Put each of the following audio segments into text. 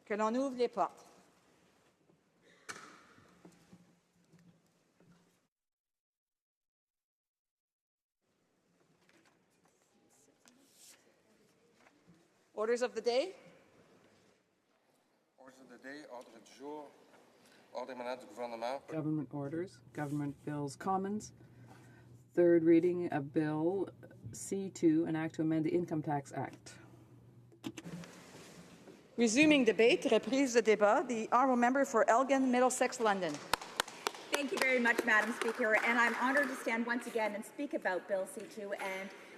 Que l'on ouvre les portes. Orders of the day. Orders of the day, ordre du jour, ordre émanant du gouvernement. Government orders, government bills, commons. Third reading of Bill C2, an act to amend the Income Tax Act. Resuming debate, reprise de débat, the honourable member for Elgin, Middlesex, London. Thank you very much, Madam Speaker, and I'm honoured to stand once again and speak about Bill C2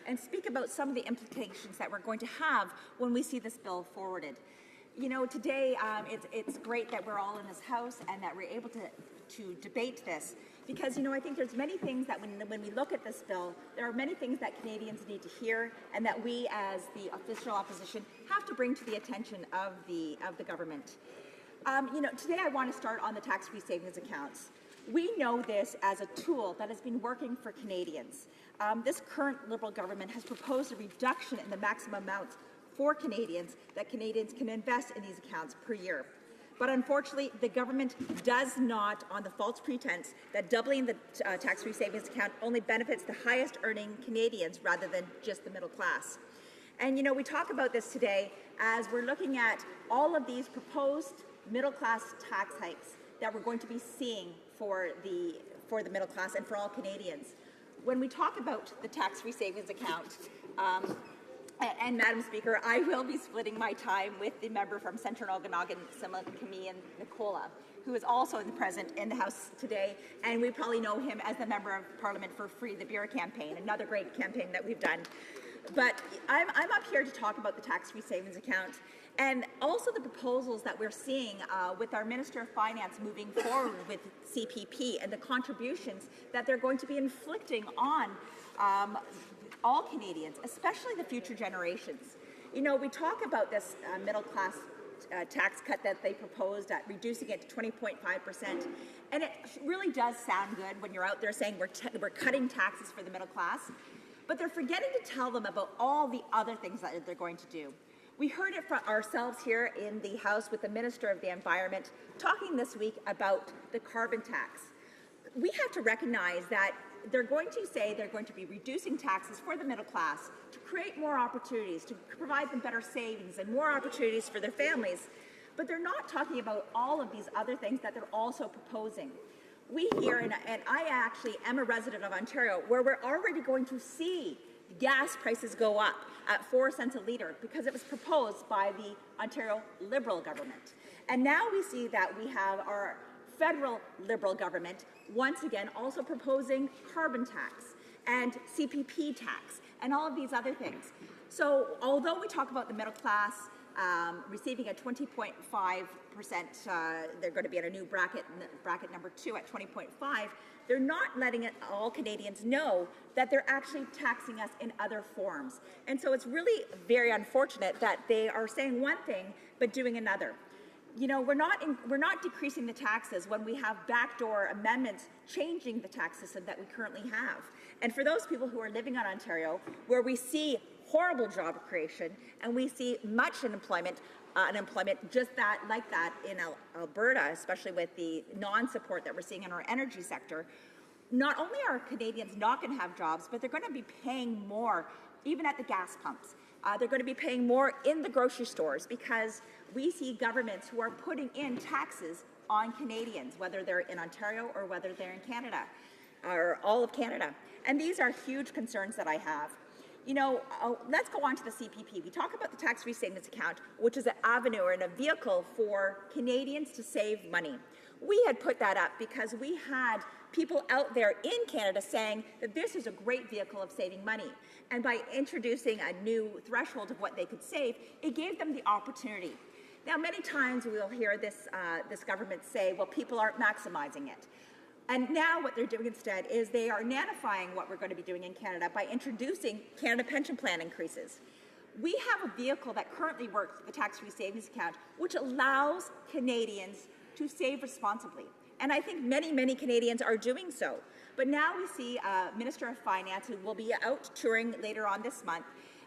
and speak about some of the implications that we're going to have when we see this bill forwarded. You know, today it's great that we're all in this House and that we're able to debate this because, you know, I think there's many things that when we look at this bill, there are many things that Canadians need to hear and that we as the official opposition have to bring to the attention of the government. You know, today I want to start on the tax-free savings accounts. We know this as a tool that has been working for Canadians. This current Liberal government has proposed a reduction in the maximum amounts for Canadians that Canadians can invest in these accounts per year. But unfortunately, the government does not, on the false pretense that doubling the tax-free savings account only benefits the highest earning Canadians rather than just the middle class. And you know, we talk about this today as we're looking at all of these proposed middle class tax hikes that we're going to be seeing for the middle class and for all Canadians. When we talk about the tax-free savings account, and Madam Speaker, I will be splitting my time with the member from Central Okanagan, Similkameen Nicola, who is also present in the House today, and we probably know him as the Member of Parliament for Free the Beer campaign, another great campaign that we've done. But I'm up here to talk about the tax-free savings account and also the proposals that we're seeing with our Minister of Finance moving forward with CPP and the contributions that they're going to be inflicting on all Canadians, especially the future generations. You know, we talk about this middle class tax cut that they proposed at reducing it to 20.5%, and it really does sound good when you're out there saying we're cutting taxes for the middle class, but they're forgetting to tell them about all the other things that they're going to do. We heard it from ourselves here in the House with the Minister of the Environment talking this week about the carbon tax. We have to recognize that they're going to say they're going to be reducing taxes for the middle class to create more opportunities, to provide them better savings and more opportunities for their families. But they're not talking about all of these other things that they're also proposing. We hear, and I actually am a resident of Ontario, where we're already going to see gas prices go up at 4 cents a litre because it was proposed by the Ontario Liberal government. And now we see that we have our federal Liberal government once again also proposing carbon tax and CPP tax and all of these other things. So although we talk about the middle class receiving a 20.5%, they're going to be at a new bracket number 2 at 20.5, they're not letting all Canadians know that they're actually taxing us in other forms. And so it's really very unfortunate that they are saying one thing but doing another. You know, we're not decreasing the taxes when we have backdoor amendments changing the tax system that we currently have. And for those people who are living in Ontario, where we see horrible job creation and we see much unemployment just like that in Alberta, especially with the non-support that we're seeing in our energy sector, not only are Canadians not going to have jobs, but they're going to be paying more even at the gas pumps. They're going to be paying more in the grocery stores because we see governments who are putting in taxes on Canadians, whether they're in Ontario or whether they're in Canada, or all of Canada. And these are huge concerns that I have. You know, let's go on to the CPP. We talk about the tax-free savings account, which is an avenue and a vehicle for Canadians to save money. We had put that up because we had people out there in Canada saying that this is a great vehicle of saving money. And by introducing a new threshold of what they could save, it gave them the opportunity. Now, many times we will hear this government say, well, people aren't maximizing it. And now what they're doing instead is they are nanifying what we're going to be doing in Canada by introducing Canada Pension Plan increases. We have a vehicle that currently works, the tax-free savings account, which allows Canadians to save responsibly. And I think many, many Canadians are doing so. But now we see a Minister of Finance who will be out touring later on this month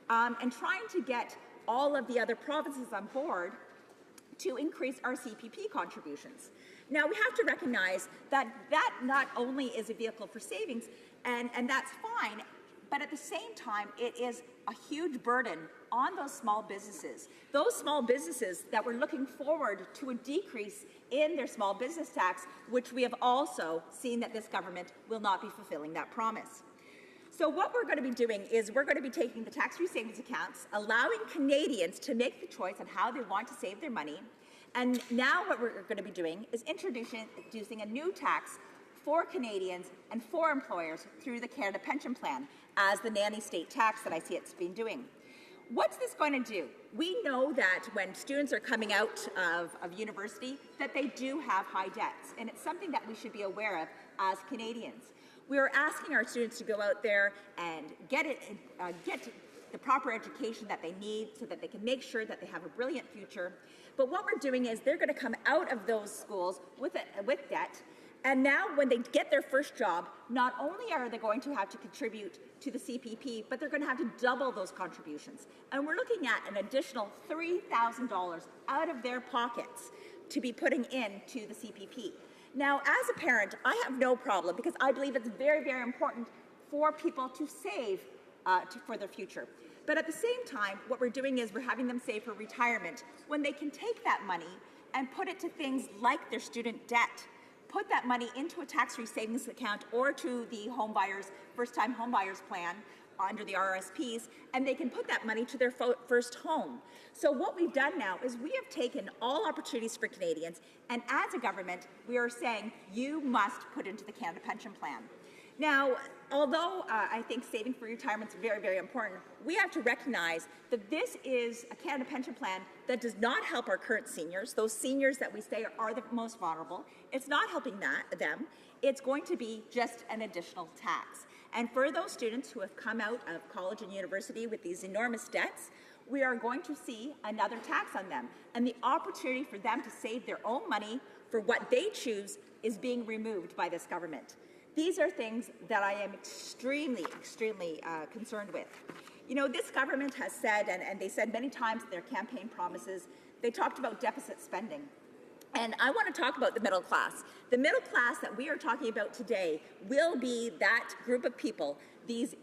and trying to get all of the other provinces on board to increase our CPP contributions. Now, we have to recognize that that not only is a vehicle for savings, and that's fine, but at the same time, it is a huge burden on those small businesses that were looking forward to a decrease in their small business tax, which we have also seen that this government will not be fulfilling that promise. So what we're going to be doing is we're going to be taking the tax-free savings accounts, allowing Canadians to make the choice on how they want to save their money. And now what we're going to be doing is introducing a new tax for Canadians and for employers through the Canada Pension Plan as the nanny state tax that I see it's been doing. What's this going to do? We know that when students are coming out of university that they do have high debts, and it's something that we should be aware of as Canadians. We are asking our students to go out there and get the proper education that they need so that they can make sure that they have a brilliant future. But what we're doing is they're going to come out of those schools with debt. And now when they get their first job, not only are they going to have to contribute to the CPP, but they're going to have to double those contributions. And we're looking at an additional $3,000 out of their pockets to be putting into the CPP. Now, as a parent, I have no problem because I believe it's very, very important for people to save for their future. But at the same time, what we're doing is we're having them save for retirement when they can take that money and put it to things like their student debt. Put that money into a tax-free savings account or to the first-time homebuyers plan under the RRSPs, and they can put that money to their first home. So what we've done now is we have taken all opportunities for Canadians, and as a government, we are saying you must put into the Canada Pension Plan. Now, although I think saving for retirement is very, very important, we have to recognize that this is a Canada Pension Plan that does not help our current seniors, those seniors that we say are the most vulnerable. It's not helping them. It's going to be just an additional tax. And for those students who have come out of college and university with these enormous debts, we are going to see another tax on them. And the opportunity for them to save their own money for what they choose is being removed by this government. These are things that I am extremely, extremely concerned with. You know, this government has said, and they said many times in their campaign promises, they talked about deficit spending. And I want to talk about the middle class. The middle class that we are talking about today will be that group of people, these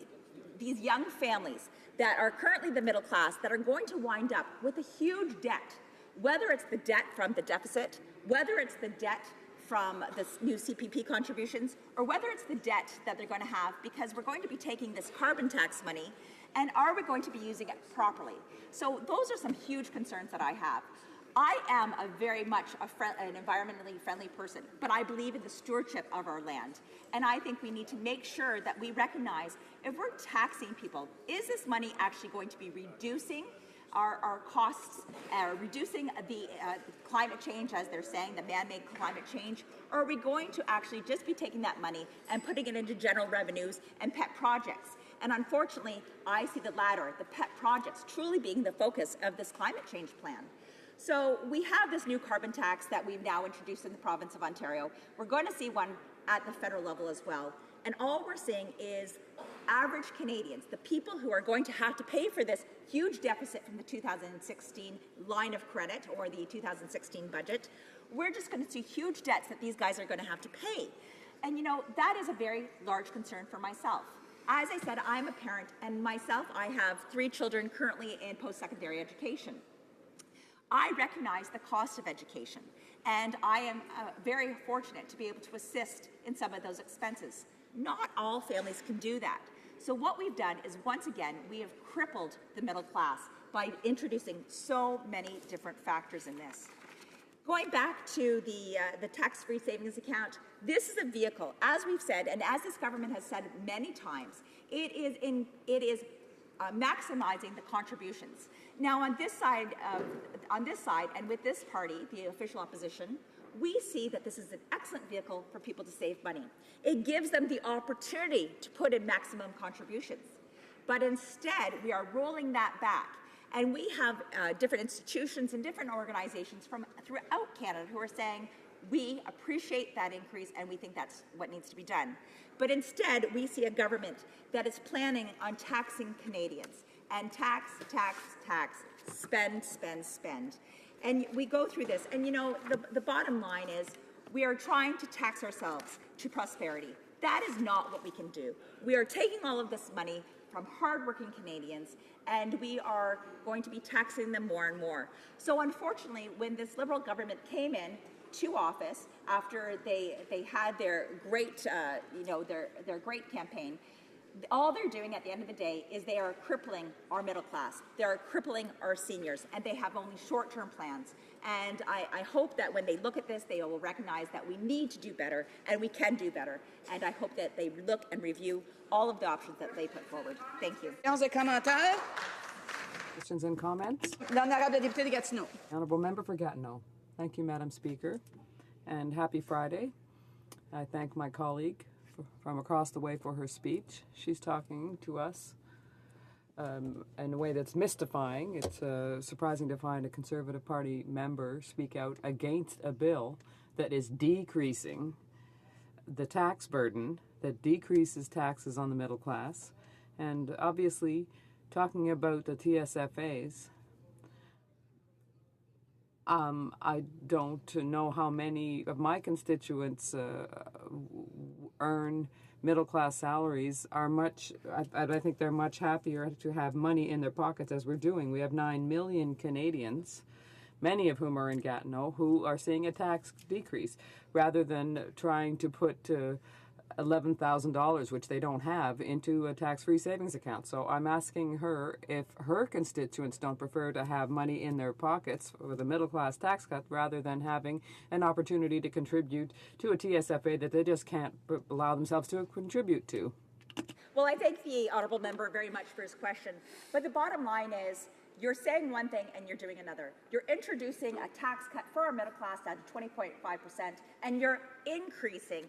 young families that are currently the middle class that are going to wind up with a huge debt, whether it's the debt from the deficit, whether it's the debt from the new CPP contributions, or whether it's the debt that they're going to have because we're going to be taking this carbon tax money, and are we going to be using it properly? So those are some huge concerns that I have. I am very much an environmentally friendly person, but I believe in the stewardship of our land. And I think we need to make sure that we recognize if we're taxing people, is this money actually going to be reducing our costs, reducing the climate change, as they're saying, the man-made climate change, or are we going to actually just be taking that money and putting it into general revenues and pet projects? And unfortunately, I see the latter, the pet projects, truly being the focus of this climate change plan. So we have this new carbon tax that we've now introduced in the province of Ontario. We're going to see one at the federal level as well. And all we're seeing is average Canadians, the people who are going to have to pay for this huge deficit from the 2016 line of credit or the 2016 budget, we're just going to see huge debts that these guys are going to have to pay. And you know, that is a very large concern for myself. As I said, I'm a parent, and myself, I have 3 children currently in post-secondary education. I recognize the cost of education, and I am very fortunate to be able to assist in some of those expenses. Not all families can do that. So what we've done is, once again, we have crippled the middle class by introducing so many different factors in this. Going back to the tax-free savings account, this is a vehicle, as we've said, and as this government has said many times, it is maximizing the contributions. Now, on this side, and with this party, the official opposition, we see that this is an excellent vehicle for people to save money. It gives them the opportunity to put in maximum contributions. But instead, we are rolling that back. And we have different institutions and different organizations from throughout Canada who are saying, we appreciate that increase and we think that's what needs to be done. But instead, we see a government that is planning on taxing Canadians. And tax, tax, tax, spend, spend, spend. And we go through this, and you know, the bottom line is we are trying to tax ourselves to prosperity. That is not what we can do. We are taking all of this money from hardworking Canadians, and we are going to be taxing them more and more. So unfortunately, when this Liberal government came in to office after they had their great, their great campaign, all they're doing at the end of the day is they are crippling our middle class. They are crippling our seniors, and they have only short-term plans. And I hope that when they look at this, they will recognize that we need to do better, and we can do better. And I hope that they look and review all of the options that they put forward. Thank you. Séance de commentaires. Questions and comments? L'honorable député de Gatineau. Honourable Member for Gatineau. Thank you, Madam Speaker, and happy Friday. I thank my colleague from across the way for her speech. She's talking to us in a way that's mystifying. It's surprising to find a Conservative Party member speak out against a bill that is decreasing the tax burden, that decreases taxes on the middle class, and obviously talking about the TSFAs. I don't know how many of my constituents earn middle-class salaries. I think they're much happier to have money in their pockets, as we're doing. We have 9 million Canadians, many of whom are in Gatineau, who are seeing a tax decrease, rather than trying to put $11,000, which they don't have, into a tax-free savings account. So I'm asking her if her constituents don't prefer to have money in their pockets with a middle-class tax cut rather than having an opportunity to contribute to a TSFA that they just can't allow themselves to contribute to. Well, I thank the honourable member very much for his question. But the bottom line is, you're saying one thing and you're doing another. You're introducing a tax cut for our middle class at 20.5%, and you're increasing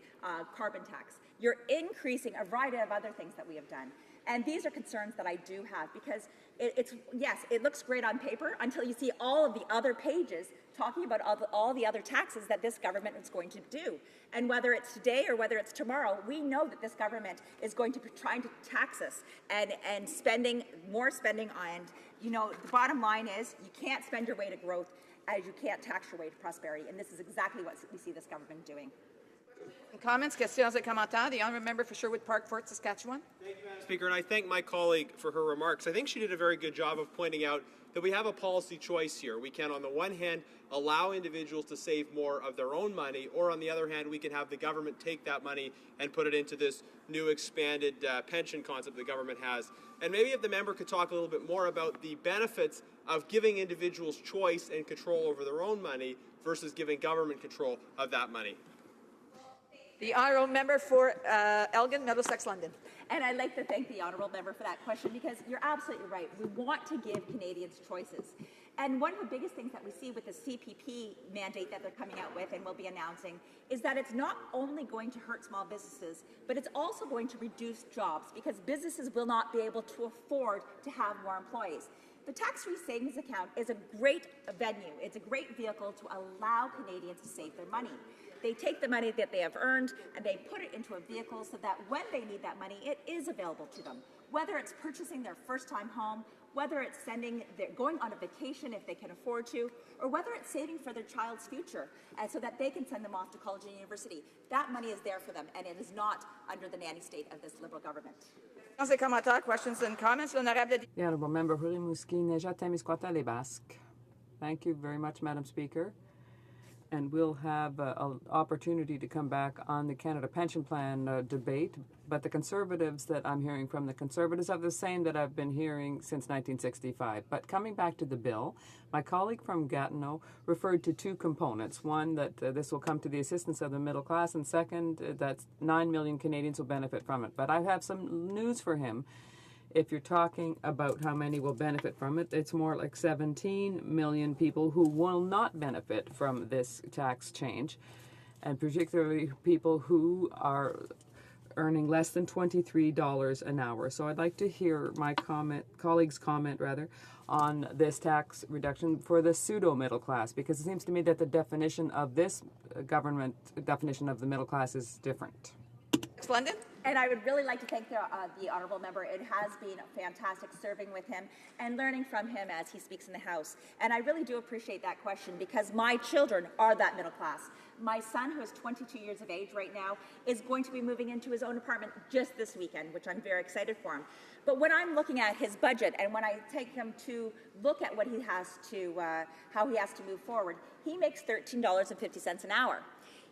carbon tax. You're increasing a variety of other things that we have done. And these are concerns that I do have, because yes, it looks great on paper until you see all of the other pages talking about all the other taxes that this government is going to do. And whether it's today or whether it's tomorrow, we know that this government is going to be trying to tax us and spending more spending on, you know, the bottom line is you can't spend your way to growth as you can't tax your way to prosperity. And this is exactly what we see this government doing. Comments, questions et commentaires. The honourable member for Sherwood Park, Fort Saskatchewan. Thank you, Madam Speaker, and I thank my colleague for her remarks. I think she did a very good job of pointing out that we have a policy choice here. We can, on the one hand, allow individuals to save more of their own money, or on the other hand, we can have the government take that money and put it into this new expanded pension concept the government has. And maybe if the member could talk a little bit more about the benefits of giving individuals choice and control over their own money versus giving government control of that money. The honourable member for Elgin, Middlesex, London. And I'd like to thank the honourable member for that question, because you're absolutely right. We want to give Canadians choices. And one of the biggest things that we see with the CPP mandate that they're coming out with and will be announcing is that it's not only going to hurt small businesses, but it's also going to reduce jobs, because businesses will not be able to afford to have more employees. The tax-free savings account is a great venue. It's a great vehicle to allow Canadians to save their money. They take the money that they have earned and they put it into a vehicle so that when they need that money, it is available to them. Whether it's purchasing their first-time home, whether it's going on a vacation if they can afford to, or whether it's saving for their child's future so that they can send them off to college and university. That money is there for them, and it is not under the nanny state of this Liberal government. Questions et commentaires. Questions and comments. L'honorable. The Honourable Member for Rimouski, Nejat, Témiscouata, Les Basques. Thank you very much, Madam Speaker. And we'll have an opportunity to come back on the Canada Pension Plan debate. But the Conservatives that I'm hearing from, the Conservatives are the same that I've been hearing since 1965. But coming back to the bill, my colleague from Gatineau referred to two components. One, that this will come to the assistance of the middle class, and second, that 9 million Canadians will benefit from it. But I have some news for him. If you're talking about how many will benefit from it, it's more like 17 million people who will not benefit from this tax change, and particularly people who are earning less than $23 an hour. So I'd like to hear my colleague's comment on this tax reduction for the pseudo-middle class, because it seems to me that the definition of this government definition of the middle class is different. London. And I would really like to thank the honourable member. It has been fantastic serving with him and learning from him as he speaks in the House. And I really do appreciate that question because my children are that middle class. My son, who is 22 years of age right now, is going to be moving into his own apartment just this weekend, which I'm very excited for him. But when I'm looking at his budget and when I take him to look at what he has to, how he has to move forward, he makes $13.50 an hour.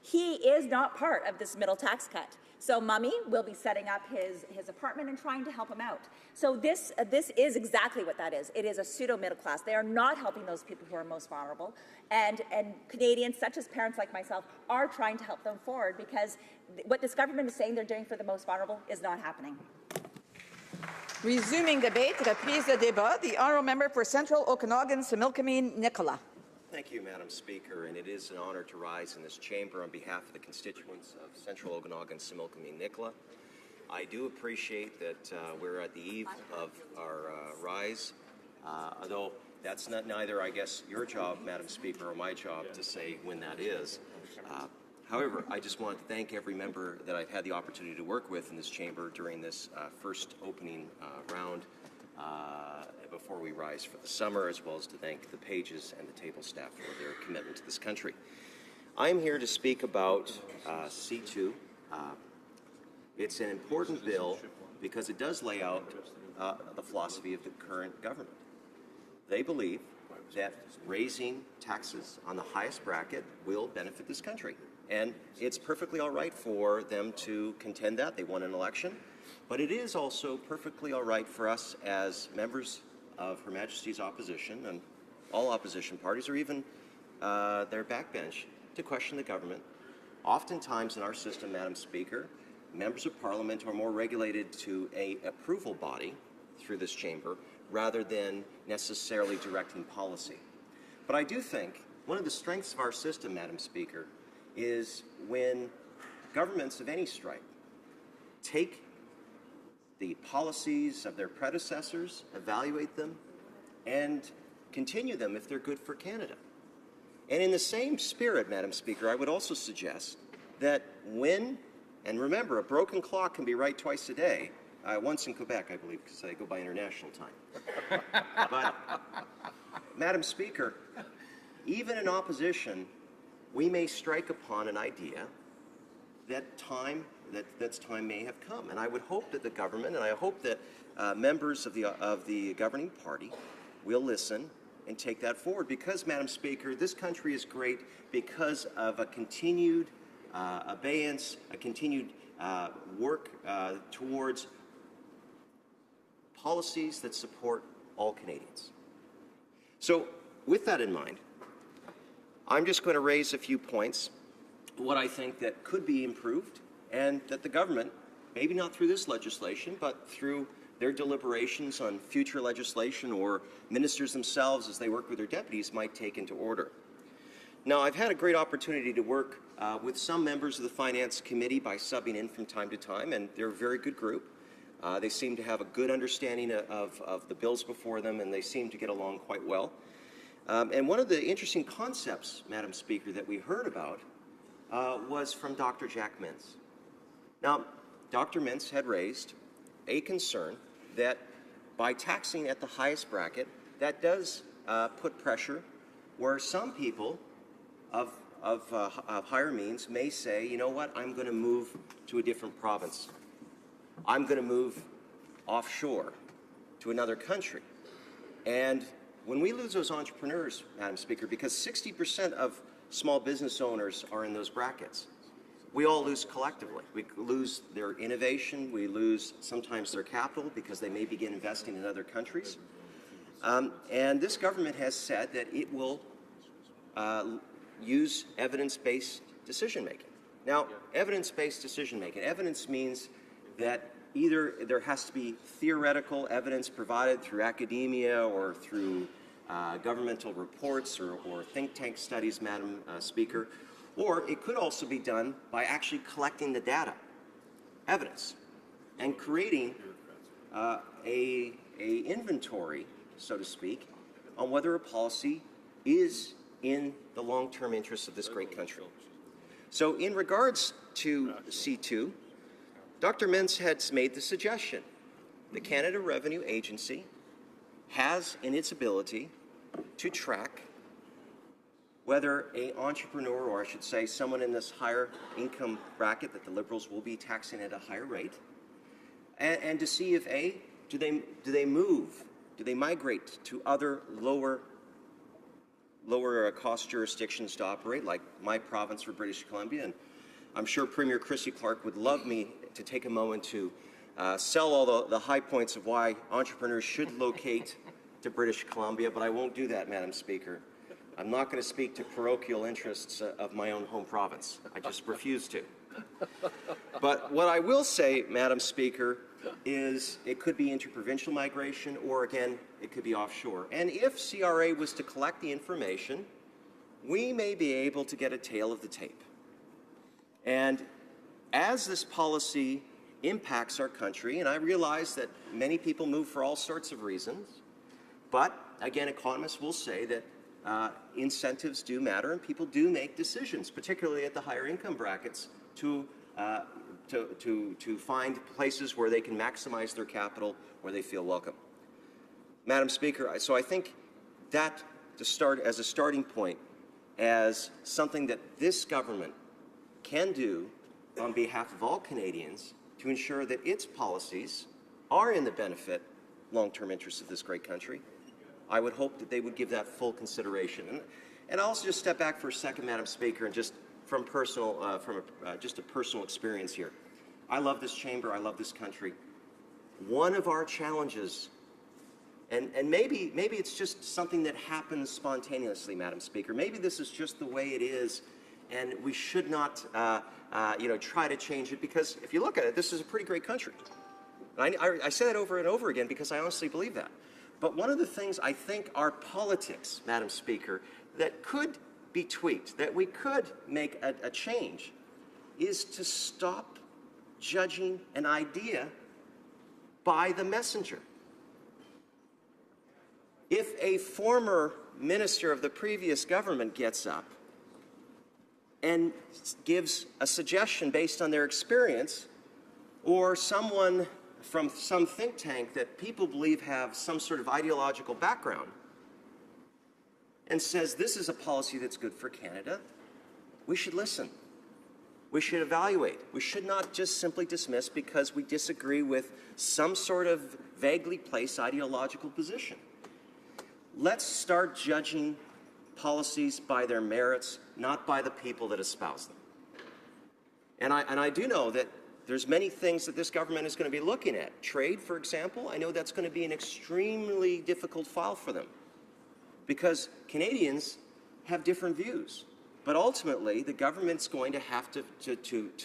He is not part of this middle tax cut. So Mummy will be setting up his apartment and trying to help him out. So this is exactly what that is. It is a pseudo middle class. They are not helping those people who are most vulnerable. And Canadians, such as parents like myself, are trying to help them forward because what this government is saying they're doing for the most vulnerable is not happening. Resuming debate, reprise de débat. The honourable member for Central Okanagan, Similkameen Nicola. Thank you, Madam Speaker, and it is an honor to rise in this chamber on behalf of the constituents of Central Okanagan, Similkameen Nicola. I do appreciate that we're at the eve of our rise, although that's neither, I guess, your job, Madam Speaker, or my job to say when that is. However, I just want to thank every member that I've had the opportunity to work with in this chamber during this first opening round before we rise for the summer, as well as to thank the pages and the table staff for their commitment to this country. I am here to speak about C2. It's an important bill because it does lay out the philosophy of the current government. They believe that raising taxes on the highest bracket will benefit this country. And it's perfectly all right for them to contend that. They won an election. But it is also perfectly all right for us as members of Her Majesty's opposition and all opposition parties, or even their backbench, to question the government. Oftentimes in our system, Madam Speaker, members of Parliament are more regulated to an approval body through this chamber rather than necessarily directing policy. But I do think one of the strengths of our system, Madam Speaker, is when governments of any stripe take the policies of their predecessors, evaluate them, and continue them if they're good for Canada. And in the same spirit, Madam Speaker, I would also suggest that when, and remember, a broken clock can be right twice a day, once in Quebec, I believe, because I go by international time. But, Madam Speaker, even in opposition, we may strike upon an idea that time may have come. And I would hope that the government, and I hope that members of the governing party will listen and take that forward. Because, Madam Speaker, this country is great because of a continued abeyance, a continued work towards policies that support all Canadians. So, with that in mind, I'm just going to raise a few points, what I think that could be improved, and that the government, maybe not through this legislation, but through their deliberations on future legislation or ministers themselves as they work with their deputies, might take into order. Now, I've had a great opportunity to work with some members of the Finance Committee by subbing in from time to time, and they're a very good group. They seem to have a good understanding of the bills before them, and they seem to get along quite well. And one of the interesting concepts, Madam Speaker, that we heard about was from Dr. Jack Mintz. Now, Dr. Mintz had raised a concern that by taxing at the highest bracket, that does put pressure where some people of higher means may say, you know what, I'm going to move to a different province. I'm going to move offshore to another country. And when we lose those entrepreneurs, Madam Speaker, because 60% of small business owners are in those brackets, we all lose collectively. We lose their innovation, we lose sometimes their capital because they may begin investing in other countries. And this government has said that it will use evidence-based decision-making. Now, evidence-based decision-making. Evidence means that either there has to be theoretical evidence provided through academia or through governmental reports or think tank studies, Madam Speaker, or it could also be done by actually collecting the data, evidence, and creating a inventory, so to speak, on whether a policy is in the long-term interests of this great country. So in regards to C2, Dr. Mintz has made the suggestion. The Canada Revenue Agency has in its ability to track whether an entrepreneur, or I should say someone in this higher income bracket that the Liberals will be taxing at a higher rate, and to see if do they move, do they migrate to other lower cost jurisdictions to operate, like my province for British Columbia. And I'm sure Premier Christy Clark would love me to take a moment to sell all the high points of why entrepreneurs should locate to British Columbia, but I won't do that, Madam Speaker. I'm not going to speak to parochial interests of my own home province. I just refuse to. But what I will say, Madam Speaker, is it could be interprovincial migration, or again, it could be offshore. And if CRA was to collect the information, we may be able to get a tail of the tape. And as this policy impacts our country, and I realize that many people move for all sorts of reasons, but again, economists will say that incentives do matter, and people do make decisions, particularly at the higher income brackets, to find places where they can maximize their capital, where they feel welcome. Madam Speaker, so I think that to start as a starting point, as something that this government can do on behalf of all Canadians to ensure that its policies are in the benefit, long-term interests of this great country, I would hope that they would give that full consideration. And I'll also just step back for a second, Madam Speaker, and just from personal, just a personal experience here. I love this chamber. I love this country. One of our challenges, and maybe it's just something that happens spontaneously, Madam Speaker. Maybe this is just the way it is, and we should not, try to change it, because if you look at it, this is a pretty great country. I say that over and over again because I honestly believe that. But one of the things I think our politics, Madam Speaker, that could be tweaked, that we could make a change, is to stop judging an idea by the messenger. If a former minister of the previous government gets up and gives a suggestion based on their experience, or someone from some think tank that people believe have some sort of ideological background, and says this is a policy that's good for Canada, we should listen. We should evaluate. We should not just simply dismiss because we disagree with some sort of vaguely placed ideological position. Let's start judging policies by their merits, not by the people that espouse them. And I do know that there's many things that this government is going to be looking at. Trade, for example, I know that's going to be an extremely difficult file for them, because Canadians have different views. But ultimately, the government's going to have to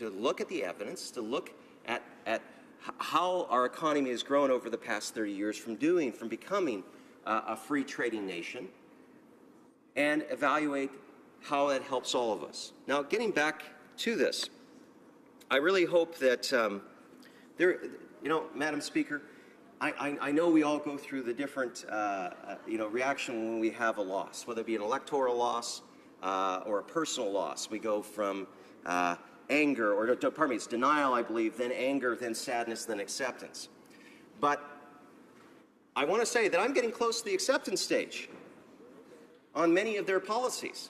look at the evidence, to look at how our economy has grown over the past 30 years from becoming a free trading nation, and evaluate how that helps all of us. Now, getting back to this, I really hope that Madam Speaker, I know we all go through the different, reaction when we have a loss, whether it be an electoral loss or a personal loss. We go from anger, or pardon me, it's denial, I believe, then anger, then sadness, then acceptance. But I want to say that I'm getting close to the acceptance stage on many of their policies.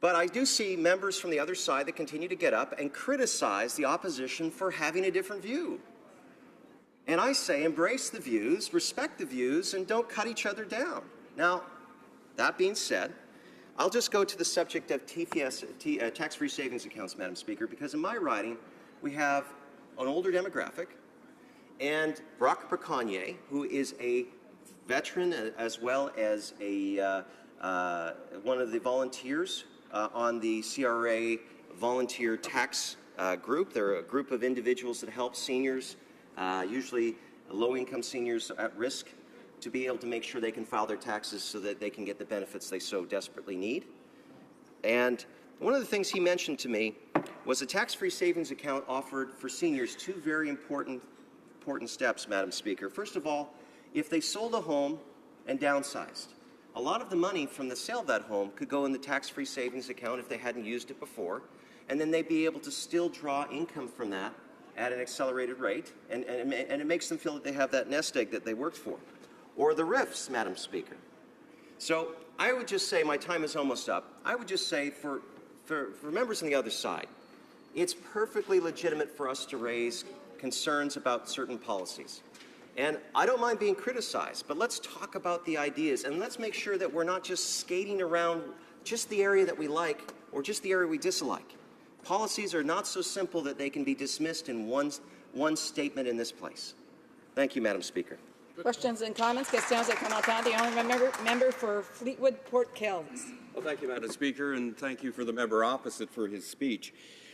But I do see members from the other side that continue to get up and criticize the opposition for having a different view. And I say embrace the views, respect the views, and don't cut each other down. Now, that being said, I'll just go to the subject of TFS, tax-free savings accounts, Madam Speaker, because in my riding, we have an older demographic, and Brock Braconier, who is a veteran as well as one of the volunteers on the CRA volunteer tax group. They're a group of individuals that help seniors, usually low-income seniors at risk, to be able to make sure they can file their taxes so that they can get the benefits they so desperately need. And one of the things he mentioned to me was a tax-free savings account offered for seniors two very important steps, Madam Speaker. First of all, if they sold a home and downsized, a lot of the money from the sale of that home could go in the tax-free savings account if they hadn't used it before, and then they'd be able to still draw income from that at an accelerated rate, and it makes them feel that they have that nest egg that they worked for. Or the RIFs, Madam Speaker. So I would just say, my time is almost up, I would just say for members on the other side, it's perfectly legitimate for us to raise concerns about certain policies. And I don't mind being criticized, but let's talk about the ideas, and let's make sure that we're not just skating around just the area that we like or just the area we dislike. Policies are not so simple that they can be dismissed in one statement in this place. Thank you, Madam Speaker. Questions and comments? Questions et commentaires. The honourable member for Fleetwood Port Kells. Well, thank you, Madam Speaker, and thank you for the member opposite for his speech.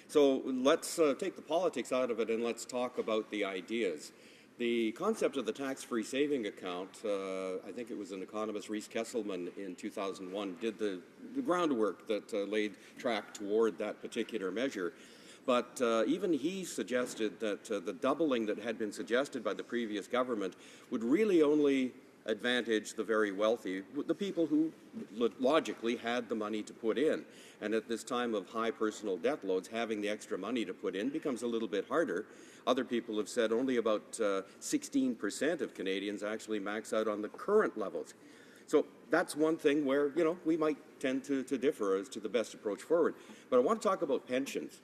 So let's take the politics out of it and let's talk about the ideas. The concept of the tax-free saving account, I think it was an economist, Reese Kesselman, in 2001, did the groundwork that laid track toward that particular measure. But even he suggested that the doubling that had been suggested by the previous government would really only advantage the very wealthy, the people who logically had the money to put in. And at this time of high personal debt loads, having the extra money to put in becomes a little bit harder. Other people have said only about 16% of Canadians actually max out on the current levels. So that's one thing where, you know, we might tend to differ as to the best approach forward. But I want to talk about pensions.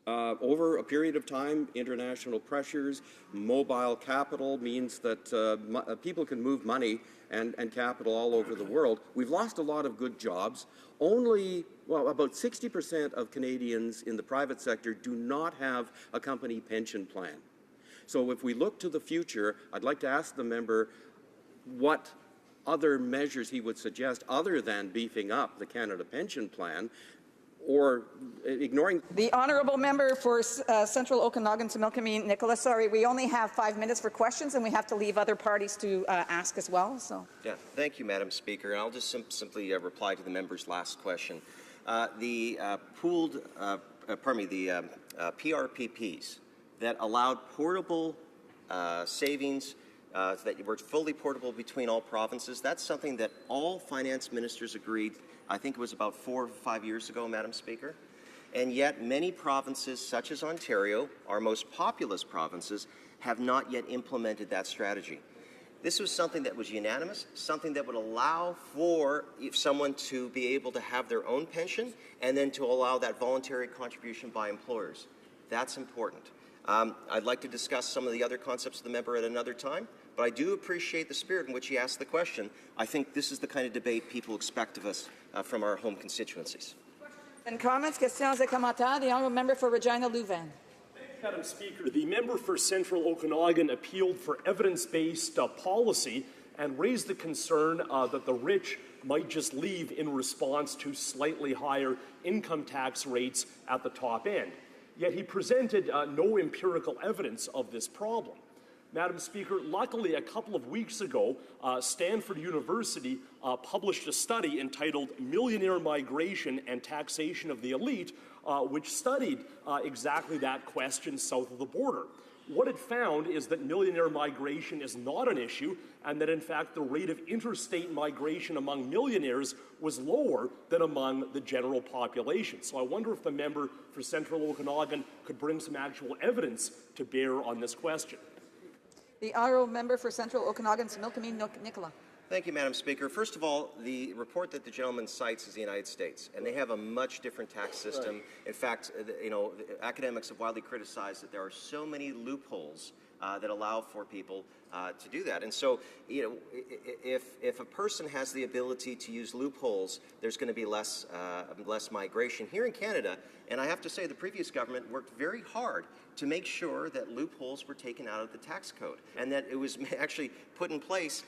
Over a period of time, international pressures, mobile capital means that people can move money and capital all over the world. We've lost a lot of good jobs. Only, well, about 60% of Canadians in the private sector do not have a company pension plan. So if we look to the future, I'd like to ask the member what other measures he would suggest other than beefing up the Canada Pension Plan, or ignoring. The honourable member for Central Okanagan, Similkameen, Nicholas. Sorry, we only have 5 minutes for questions, and we have to leave other parties to ask as well. So. Yeah, thank you, Madam Speaker. And I'll just simply reply to the member's last question. The PRPPs that allowed portable savings that were fully portable between all provinces. That's something that all finance ministers agreed. I think it was about 4 or 5 years ago, Madam Speaker. And yet many provinces, such as Ontario, our most populous provinces, have not yet implemented that strategy. This was something that was unanimous, something that would allow for someone to be able to have their own pension and then to allow that voluntary contribution by employers. That's important. I'd like to discuss some of the other concepts of the member at another time, but I do appreciate the spirit in which he asked the question. I think this is the kind of debate people expect of us from our home constituencies. And comments, questions et commentaires. The honourable member for Regina Louvain. Madam Speaker, the member for Central Okanagan appealed for evidence-based policy and raised the concern that the rich might just leave in response to slightly higher income tax rates at the top end. Yet he presented no empirical evidence of this problem. Madam Speaker, luckily a couple of weeks ago, Stanford University published a study entitled Millionaire Migration and Taxation of the Elite, which studied exactly that question south of the border. What it found is that millionaire migration is not an issue, and that in fact the rate of interstate migration among millionaires was lower than among the general population. So I wonder if the member for Central Okanagan could bring some actual evidence to bear on this question. The honourable member for Central Okanagan, Similkameen, Nicola. Thank you, Madam Speaker. First of all, the report that the gentleman cites is the United States, and they have a much different tax system. Right. In fact, academics have widely criticized that there are so many loopholes that allow for people to do that. And so, if a person has the ability to use loopholes, there's going to be less migration. Here in Canada, and I have to say the previous government worked very hard to make sure that loopholes were taken out of the tax code and that it was actually put in place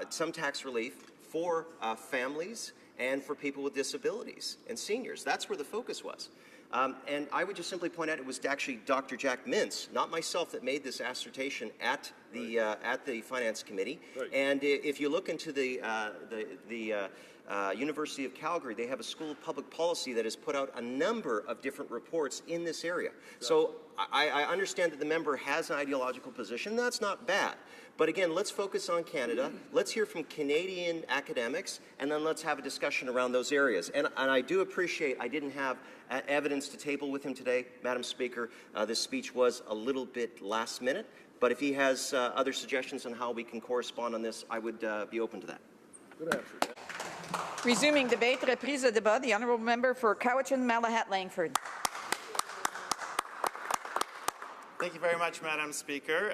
some tax relief for families and for people with disabilities and seniors. That's where the focus was. And I would just simply point out it was actually Dr. Jack Mintz, not myself, that made this assertion at the Finance Committee. Right. And if you look into the University of Calgary, they have a School of Public Policy that has put out a number of different reports in this area. So I understand that the member has an ideological position. That's not bad. But again, let's focus on Canada. Let's hear from Canadian academics, and then let's have a discussion around those areas. And I do appreciate I didn't have evidence to table with him today, Madam Speaker. This speech was a little bit last minute. But if he has other suggestions on how we can correspond on this, I would be open to that. Good answer. Resuming debate, reprise de débat. The honourable member for Cowichan, Malahat, Langford. Thank you very much, Madam Speaker.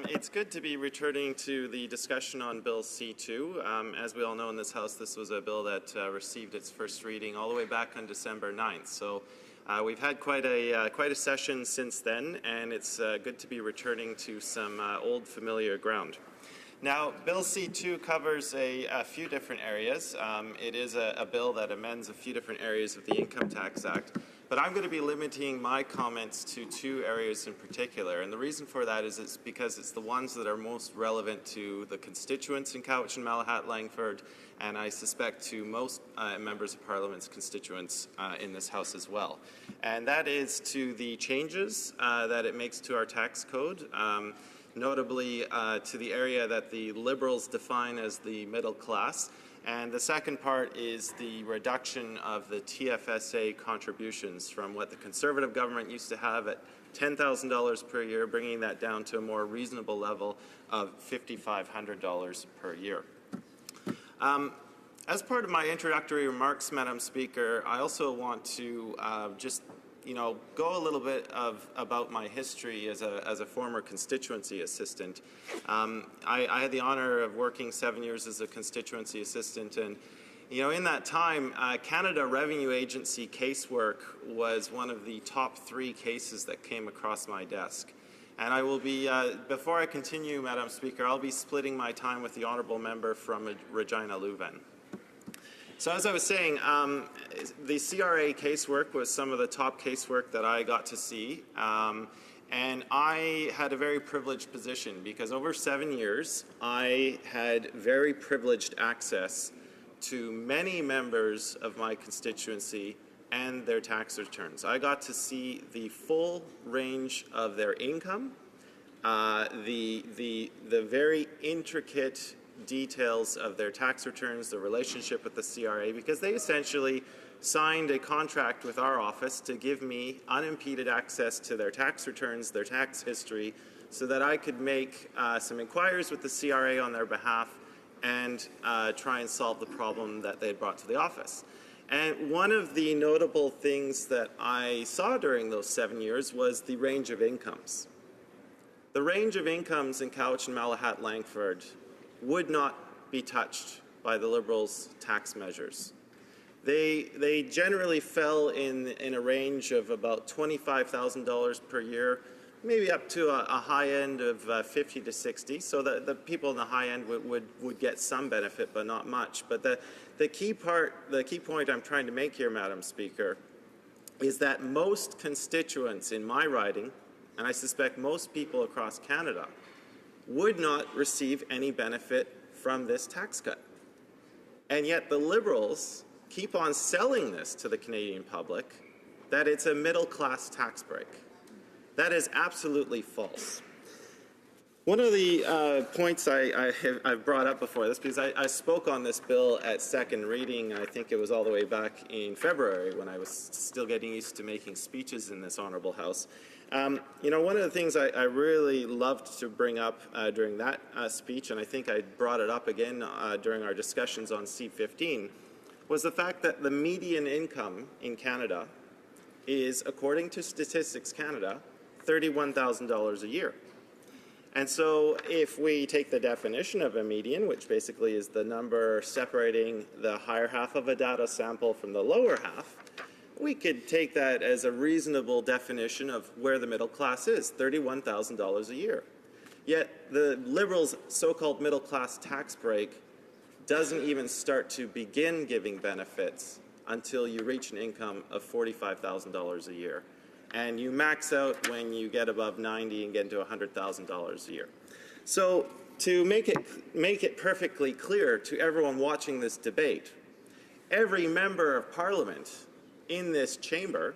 It's good to be returning to the discussion on Bill C-2. As we all know in this House, this was a bill that received its first reading all the way back on December 9th. So we've had quite a session since then, and it's good to be returning to some old familiar ground. Now, Bill C-2 covers a few different areas. It is a bill that amends a few different areas of the Income Tax Act. But I'm going to be limiting my comments to two areas in particular. And the reason for that is it's because it's the ones that are most relevant to the constituents in Cowichan, Malahat, Langford, and I suspect to most members of Parliament's constituents in this House as well. And that is to the changes that it makes to our tax code. Notably to the area that the Liberals define as the middle class. And the second part is the reduction of the TFSA contributions from what the Conservative government used to have at $10,000 per year, bringing that down to a more reasonable level of $5,500 per year. As part of my introductory remarks, Madam Speaker, I also want to go a little bit about my history as a former constituency assistant. I had the honor of working 7 years as a constituency assistant, and in that time, Canada Revenue Agency casework was one of the top 3 cases that came across my desk. And I will be, before I continue, Madam Speaker, I'll be splitting my time with the honourable member from Regina Leuven. So as I was saying, the CRA casework was some of the top casework that I got to see. And I had a very privileged position because over 7 years, I had very privileged access to many members of my constituency and their tax returns. I got to see the full range of their income, the very intricate details of their tax returns, the relationship with the CRA, because they essentially signed a contract with our office to give me unimpeded access to their tax returns, their tax history, so that I could make some inquiries with the CRA on their behalf and try and solve the problem that they had brought to the office. And one of the notable things that I saw during those 7 years was the range of incomes. The range of incomes in Cowichan, Malahat, Langford would not be touched by the Liberals' tax measures. They generally fell in a range of about $25,000 per year, maybe up to a high end of 50 to 60. So the people in the high end would get some benefit, but not much. But the key point I'm trying to make here, Madam Speaker, is that most constituents in my riding, and I suspect most people across Canada, would not receive any benefit from this tax cut. And yet the Liberals keep on selling this to the Canadian public, that it's a middle-class tax break. That is absolutely false. One of the points I've brought up before this, because I spoke on this bill at second reading, I think it was all the way back in February when I was still getting used to making speeches in this honourable House. One of the things I really loved to bring up during that speech, and I think I brought it up again during our discussions on C-15, was the fact that the median income in Canada is, according to Statistics Canada, $31,000 a year. And so if we take the definition of a median, which basically is the number separating the higher half of a data sample from the lower half, we could take that as a reasonable definition of where the middle class is, $31,000 a year. Yet the Liberals' so-called middle class tax break doesn't even start to begin giving benefits until you reach an income of $45,000 a year. And you max out when you get above 90 and get into $100,000 a year. So to make it perfectly clear to everyone watching this debate, every member of Parliament in this chamber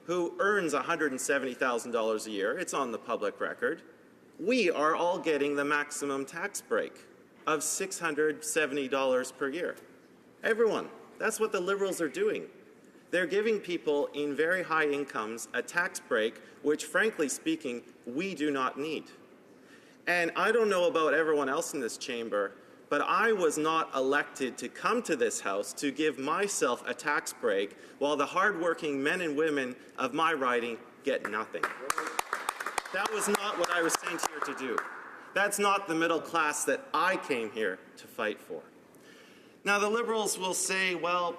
who earns $170,000 a year, it's on the public record, we are all getting the maximum tax break of $670 per year. Everyone. That's what the Liberals are doing. They're giving people in very high incomes a tax break, which, frankly speaking, we do not need. And I don't know about everyone else in this chamber, but I was not elected to come to this House to give myself a tax break while the hardworking men and women of my riding get nothing. That was not what I was sent here to do. That's not the middle class that I came here to fight for. Now, the Liberals will say, well,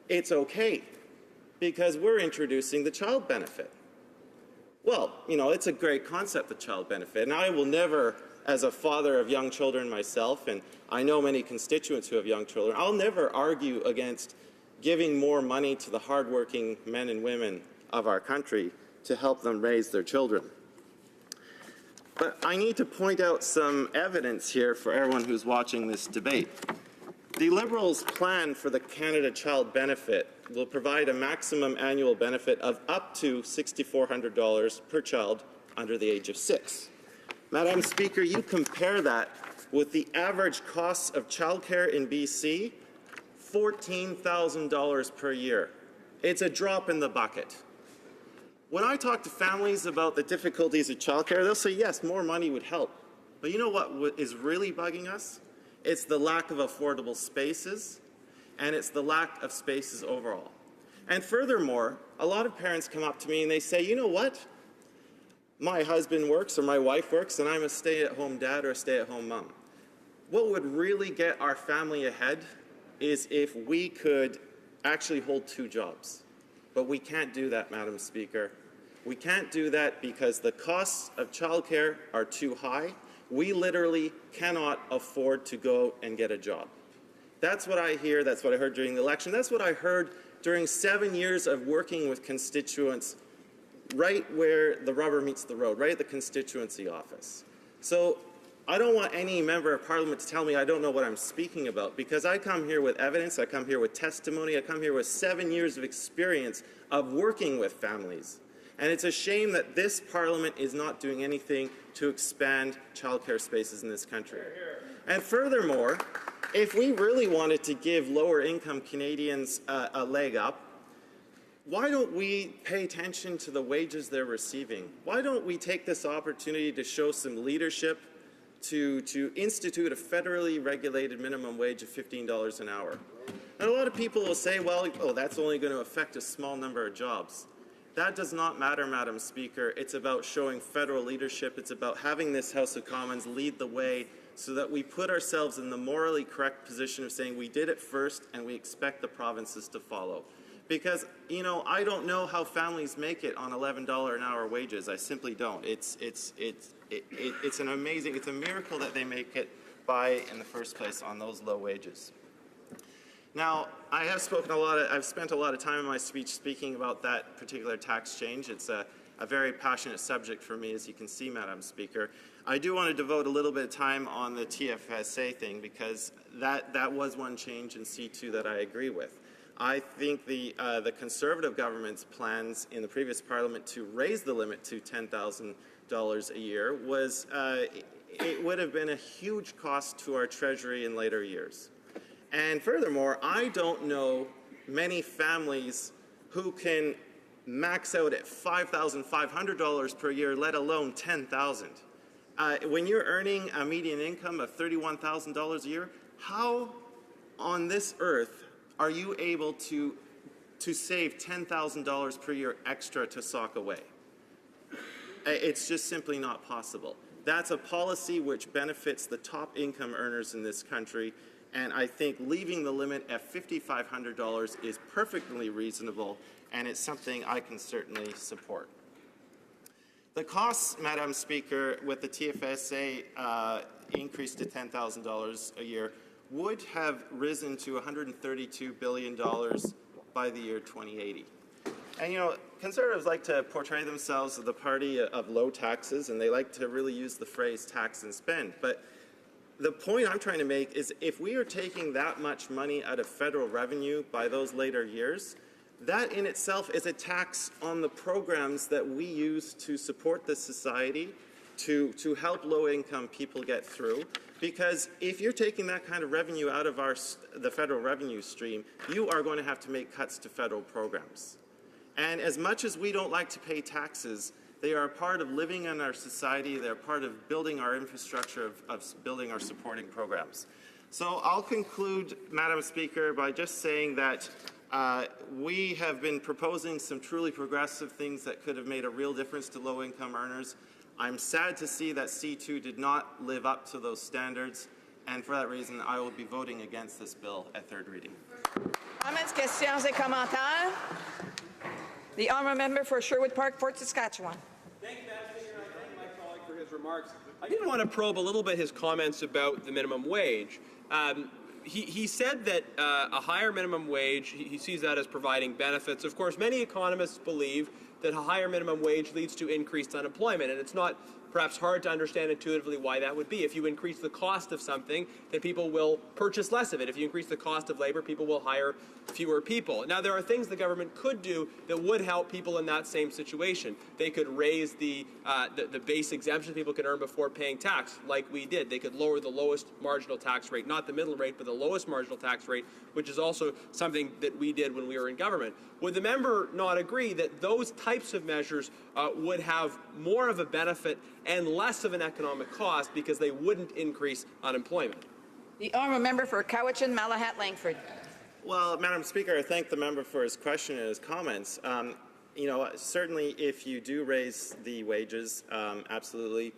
it's okay because we're introducing the child benefit. Well, you know, it's a great concept, the child benefit, and I will never, as a father of young children myself, and I know many constituents who have young children, I'll never argue against giving more money to the hardworking men and women of our country to help them raise their children. But I need to point out some evidence here for everyone who's watching this debate. The Liberals' plan for the Canada Child Benefit will provide a maximum annual benefit of up to $6,400 per child under the age of 6. Madam Speaker, you compare that with the average costs of childcare in BC, $14,000 per year. It's a drop in the bucket. When I talk to families about the difficulties of childcare, they'll say, yes, more money would help. But you know what is really bugging us? It's the lack of affordable spaces, and it's the lack of spaces overall. And furthermore, a lot of parents come up to me and they say, you know what? My husband works or my wife works, and I'm a stay-at-home dad or a stay-at-home mom. What would really get our family ahead is if we could actually hold 2 jobs. But we can't do that, Madam Speaker. We can't do that because the costs of childcare are too high. We literally cannot afford to go and get a job. That's what I hear. That's what I heard during the election. That's what I heard during 7 years of working with constituents right where the rubber meets the road, right at the constituency office. So I don't want any member of Parliament to tell me I don't know what I'm speaking about, because I come here with evidence, I come here with testimony, I come here with 7 years of experience of working with families. And it's a shame that this Parliament is not doing anything to expand childcare spaces in this country. And furthermore, if we really wanted to give lower-income Canadians a leg up, why don't we pay attention to the wages they're receiving? Why don't we take this opportunity to show some leadership to institute a federally regulated minimum wage of $15 an hour? And a lot of people will say, well, oh, that's only going to affect a small number of jobs. That does not matter, Madam Speaker. It's about showing federal leadership. It's about having this House of Commons lead the way so that we put ourselves in the morally correct position of saying we did it first and we expect the provinces to follow. Because, you know, I don't know how families make it on $11 an hour wages. I simply don't. It's an amazing, it's a miracle that they make it by in the first place on those low wages. Now, I've spent a lot of time in my speech speaking about that particular tax change. It's a very passionate subject for me, as you can see, Madam Speaker. I do want to devote a little bit of time on the TFSA thing, because that was one change in C2 that I agree with. I think the Conservative government's plans in the previous Parliament to raise the limit to $10,000 a year was, it would have been a huge cost to our Treasury in later years. And furthermore, I don't know many families who can max out at $5,500 per year, let alone $10,000. When you're earning a median income of $31,000 a year, how on this earth are you able to save $10,000 per year extra to sock away? It's just simply not possible. That's a policy which benefits the top income earners in this country, and I think leaving the limit at $5,500 is perfectly reasonable, and it's something I can certainly support. The costs, Madam Speaker, with the TFSA increase to $10,000 a year would have risen to $132 billion by the year 2080. And, you know, Conservatives like to portray themselves as the party of low taxes, and they like to really use the phrase tax and spend. But the point I'm trying to make is if we are taking that much money out of federal revenue by those later years, that in itself is a tax on the programs that we use to support the society, to help low-income people get through. Because if you're taking that kind of revenue out of the federal revenue stream, you are going to have to make cuts to federal programs. And as much as we don't like to pay taxes, they are a part of living in our society. They're part of building our infrastructure, of building our supporting programs. So I'll conclude, Madam Speaker, by just saying that we have been proposing some truly progressive things that could have made a real difference to low-income earners. I'm sad to see that C2 did not live up to those standards, and for that reason, I will be voting against this bill at third reading. Comments, questions, et commentaires? The honourable member for Sherwood Park, Fort Saskatchewan. Thank you, Madam Speaker. I thank my colleague for his remarks. I did want to probe a little bit his comments about the minimum wage. He said that a higher minimum wage, he sees that as providing benefits. Of course, many economists believe that a higher minimum wage leads to increased unemployment, and it's not perhaps hard to understand intuitively why that would be. If you increase the cost of something, then people will purchase less of it. If you increase the cost of labor, people will hire fewer people. Now, there are things the government could do that would help people in that same situation. They could raise the base exemption people can earn before paying tax, like we did. They could lower the lowest marginal tax rate, not the middle rate, but the lowest marginal tax rate, which is also something that we did when we were in government. Would the member not agree that those types of measures would have more of a benefit and less of an economic cost because they wouldn't increase unemployment? The honourable member for Cowichan, Malahat, Langford. Well, Madam Speaker, I thank the member for his question and his comments. You know, certainly if you do raise the wages, absolutely,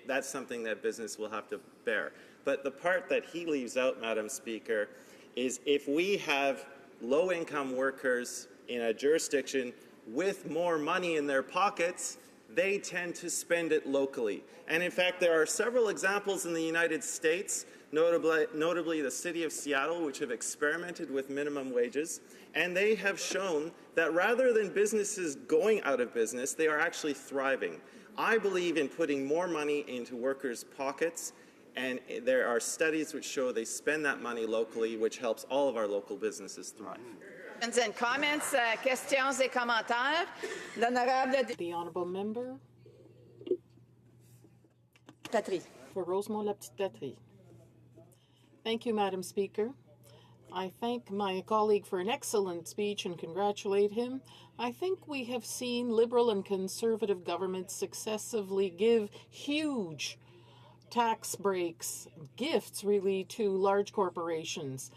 that's something that business will have to bear. But the part that he leaves out, Madam Speaker, is if we have low-income workers in a jurisdiction with more money in their pockets, they tend to spend it locally. And in fact, there are several examples in the United States, notably the city of Seattle, which have experimented with minimum wages, and they have shown that rather than businesses going out of business, they are actually thriving. I believe in putting more money into workers' pockets, and there are studies which show they spend that money locally, which helps all of our local businesses thrive. And comments, questions et commentaires. L'honorable The honourable member Patry. for Rosemont-la-Petite-Patrie. Thank you, Madam Speaker. I thank my colleague for an excellent speech and congratulate him. I think we have seen Liberal and Conservative governments successively give huge tax breaks, gifts really, to large corporations.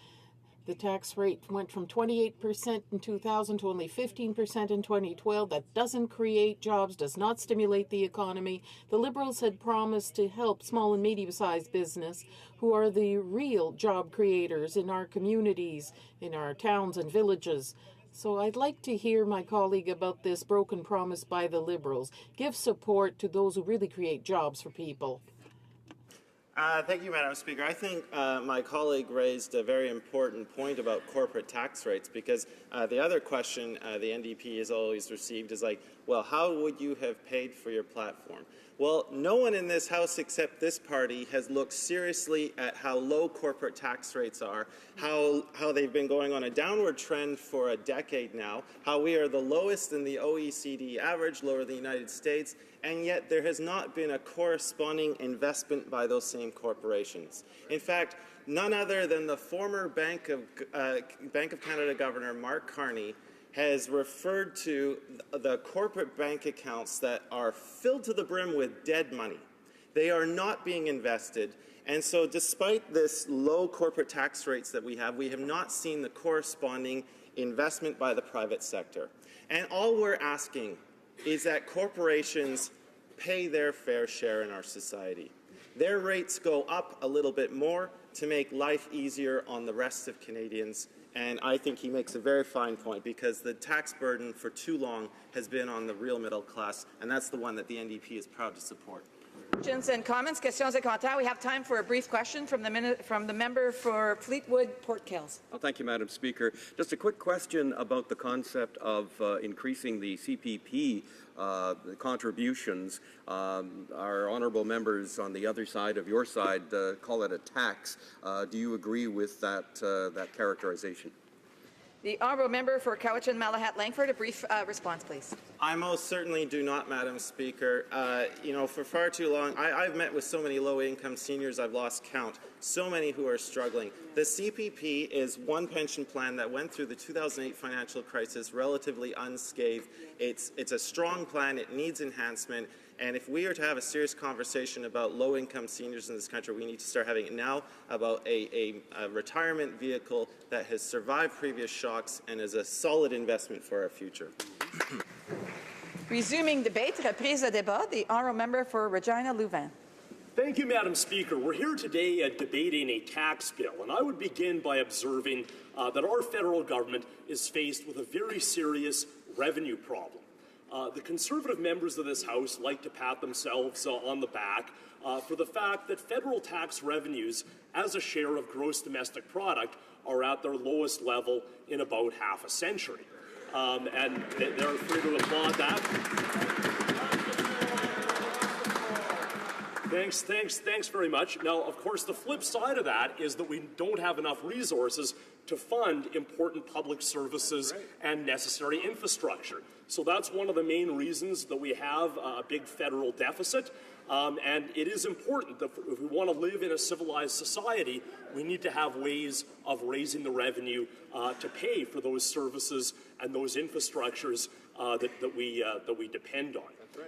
The tax rate went from 28% in 2000 to only 15% in 2012. That doesn't create jobs, does not stimulate the economy. The Liberals had promised to help small and medium-sized business, who are the real job creators in our communities, in our towns and villages. So I'd like to hear my colleague about this broken promise by the Liberals. Give support to those who really create jobs for people. Thank you, Madam Speaker. I think my colleague raised a very important point about corporate tax rates, because the other question the NDP has always received is like, well, how would you have paid for your platform? Well, no one in this House except this party has looked seriously at how low corporate tax rates are, how they've been going on a downward trend for a decade now, how we are the lowest in the OECD average, lower than the United States, and yet there has not been a corresponding investment by those same corporations. In fact, none other than the former Bank of Canada Governor Mark Carney has referred to the corporate bank accounts that are filled to the brim with dead money. They are not being invested, and so despite this low corporate tax rates that we have not seen the corresponding investment by the private sector. And all we're asking is that corporations pay their fair share in our society. Their rates go up a little bit more to make life easier on the rest of Canadians. And I think he makes a very fine point, because the tax burden for too long has been on the real middle class, and that's the one that the NDP is proud to support. Questions and comments, questions et commentaires. We have time for a brief question from the member for Fleetwood Port Kills. Well, thank you, Madam Speaker. Just a quick question about the concept of increasing the CPP contributions. Our honourable members on the other side of your side call it a tax. Do you agree with that characterization? The honourable member for Cowichan, Malahat, Langford, a brief response, please. I most certainly do not, Madam Speaker. You know, for far too long, I've met with so many low-income seniors, I've lost count. So many who are struggling. The CPP is one pension plan that went through the 2008 financial crisis relatively unscathed. It's a strong plan. It needs enhancement. And if we are to have a serious conversation about low-income seniors in this country, we need to start having it now about a retirement vehicle that has survived previous shocks and is a solid investment for our future. Resuming debate, reprise de débat, the honourable member for Regina Louvain. Thank you, Madam Speaker. We're here today debating a tax bill, and I would begin by observing that our federal government is faced with a very serious revenue problem. The Conservative members of this House like to pat themselves on the back for the fact that federal tax revenues as a share of gross domestic product are at their lowest level in about half a century. And they're free to applaud that. Thanks very much. Now, of course, the flip side of that is that we don't have enough resources to fund important public services and necessary infrastructure. So that's one of the main reasons that we have a big federal deficit. And it is important that if we want to live in a civilized society, we need to have ways of raising the revenue to pay for those services and those infrastructures that we depend on.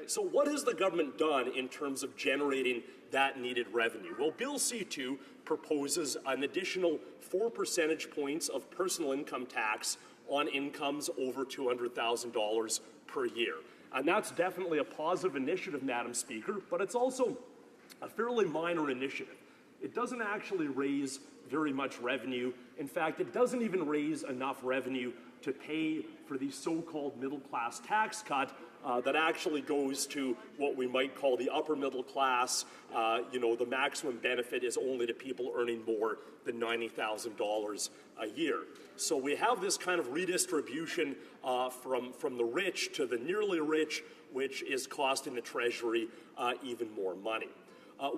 So what has the government done in terms of generating that needed revenue? Well, Bill C-2 proposes an additional 4 percentage points of personal income tax on incomes over $200,000 per year. And that's definitely a positive initiative, Madam Speaker, but it's also a fairly minor initiative. It doesn't actually raise very much revenue. In fact, it doesn't even raise enough revenue to pay for the so-called middle-class tax cut that actually goes to what we might call the upper middle class. You know, the maximum benefit is only to people earning more than $90,000 a year. So we have this kind of redistribution from the rich to the nearly rich, which is costing the Treasury even more money.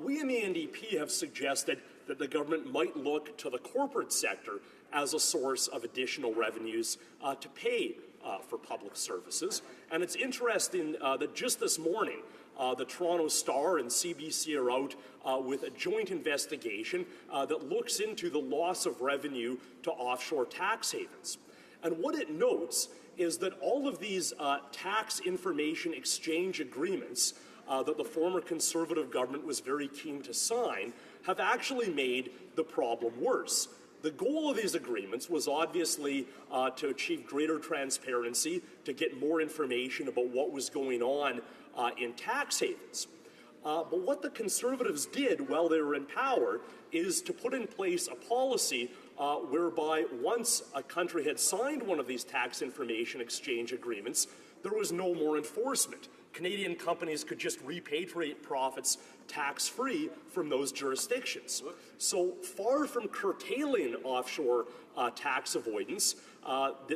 We in the NDP have suggested that the government might look to the corporate sector as a source of additional revenues to pay for public services. And it's interesting that just this morning, the Toronto Star and CBC are out with a joint investigation that looks into the loss of revenue to offshore tax havens. And what it notes is that all of these tax information exchange agreements that the former Conservative government was very keen to sign have actually made the problem worse. The goal of these agreements was obviously to achieve greater transparency, to get more information about what was going on in tax havens. But what the Conservatives did while they were in power is to put in place a policy whereby once a country had signed one of these tax information exchange agreements, there was no more enforcement. Canadian companies could just repatriate profits tax-free from those jurisdictions. So far from curtailing offshore tax avoidance,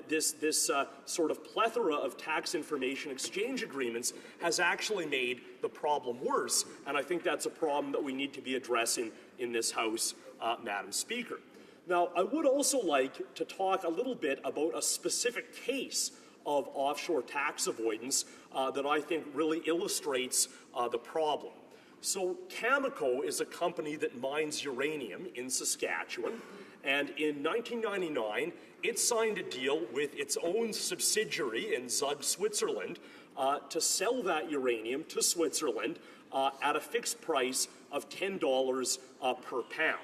this sort of plethora of tax information exchange agreements has actually made the problem worse, and I think that's a problem that we need to be addressing in this House, Madam Speaker. Now, I would also like to talk a little bit about a specific case of offshore tax avoidance that I think really illustrates the problem. So Cameco is a company that mines uranium in Saskatchewan, and in 1999, it signed a deal with its own subsidiary in Zug, Switzerland, to sell that uranium to Switzerland at a fixed price of $10 per pound.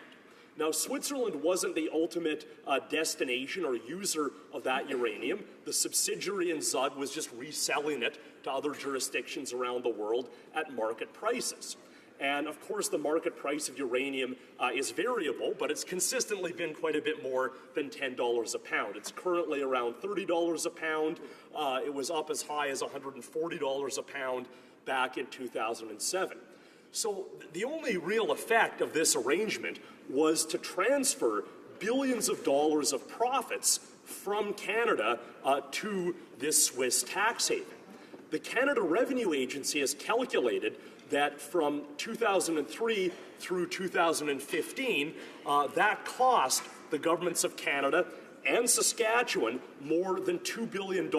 Now, Switzerland wasn't the ultimate destination or user of that uranium. The subsidiary in Zug was just reselling it to other jurisdictions around the world at market prices. And of course, the market price of uranium is variable, but it's consistently been quite a bit more than $10 a pound. It's currently around $30 a pound. It was up as high as $140 a pound back in 2007. So the only real effect of this arrangement was to transfer billions of dollars of profits from Canada to this Swiss tax haven. The Canada Revenue Agency has calculated that from 2003 through 2015, that cost the governments of Canada and Saskatchewan more than $2 billion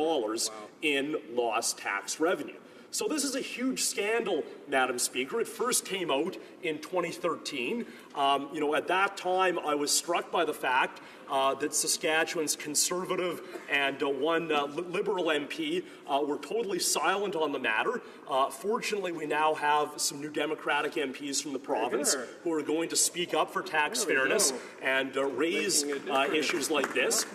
in lost tax revenue. So this is a huge scandal, Madam Speaker. It first came out in 2013. At that time, I was struck by the fact that Saskatchewan's Conservative and one Liberal MP were totally silent on the matter. Fortunately, we now have some new Democratic MPs from the province who are going to speak up for tax fairness and raise issues like this.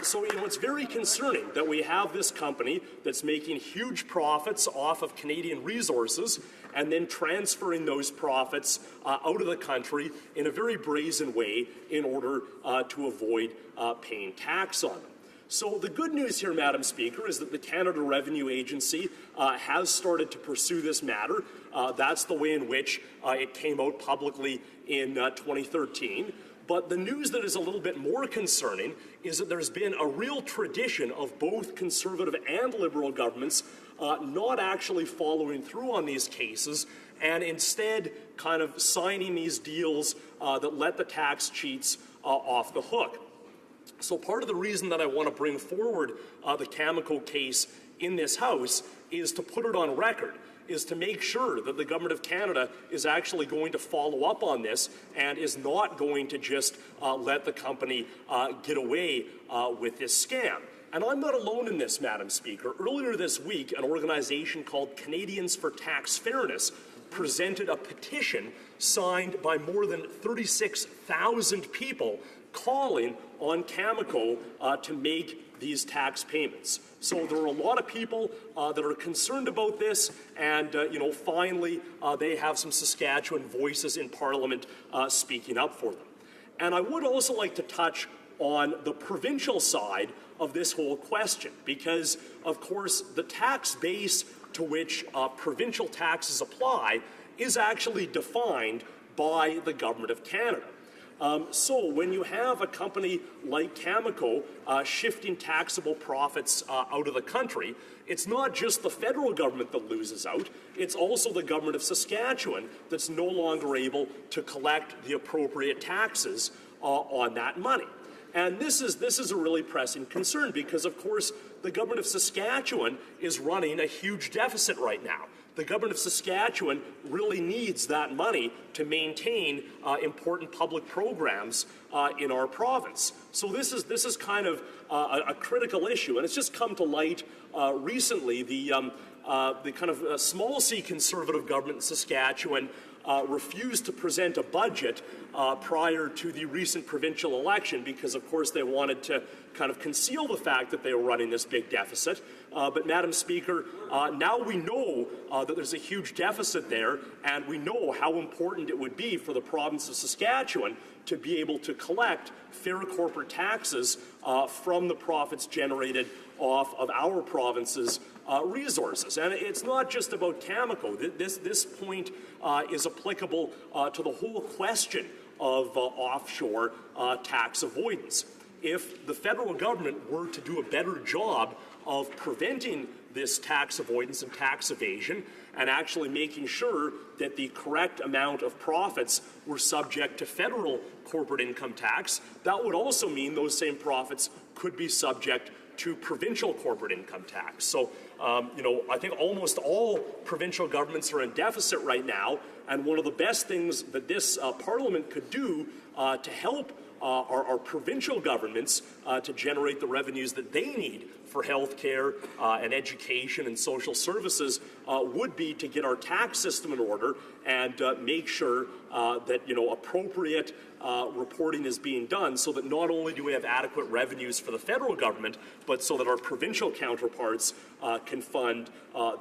So it's very concerning that we have this company that's making huge profits off of Canadian resources and then transferring those profits out of the country in a very brazen way in order to avoid paying tax on them. So the good news here, Madam Speaker, is that the Canada Revenue Agency has started to pursue this matter. That's the way in which it came out publicly in 2013. But the news that is a little bit more concerning is that there's been a real tradition of both Conservative and Liberal governments not actually following through on these cases and instead kind of signing these deals that let the tax cheats off the hook. So part of the reason that I want to bring forward the Cameco case in this House is to put it on record, is to make sure that the Government of Canada is actually going to follow up on this and is not going to just let the company get away with this scam. And I'm not alone in this, Madam Speaker. Earlier this week, an organization called Canadians for Tax Fairness presented a petition signed by more than 36,000 people calling on Cameco to make these tax payments. So there are a lot of people that are concerned about this, and finally they have some Saskatchewan voices in Parliament speaking up for them. And I would also like to touch on the provincial side of this whole question, because of course the tax base to which provincial taxes apply is actually defined by the Government of Canada. So when you have a company like Cameco shifting taxable profits out of the country, it's not just the federal government that loses out, it's also the Government of Saskatchewan that's no longer able to collect the appropriate taxes on that money. And this is a really pressing concern because, of course, the Government of Saskatchewan is running a huge deficit right now. The Government of Saskatchewan really needs that money to maintain important public programs in our province. So this is kind of a critical issue, and it's just come to light recently. The kind of small C Conservative government in Saskatchewan refused to present a budget prior to the recent provincial election because, of course, they wanted to kind of conceal the fact that they were running this big deficit. But, Madam Speaker, now we know that there's a huge deficit there, and we know how important it would be for the province of Saskatchewan to be able to collect fair corporate taxes from the profits generated off of our province's resources. And it's not just about Cameco. This point is applicable to the whole question of offshore tax avoidance. If the federal government were to do a better job of preventing this tax avoidance and tax evasion and actually making sure that the correct amount of profits were subject to federal corporate income tax, that would also mean those same profits could be subject to provincial corporate income tax. So, I think almost all provincial governments are in deficit right now, and one of the best things that this Parliament could do to help our provincial governments to generate the revenues that they need for health care and education and social services would be to get our tax system in order and make sure that appropriate reporting is being done so that not only do we have adequate revenues for the federal government, but so that our provincial counterparts can fund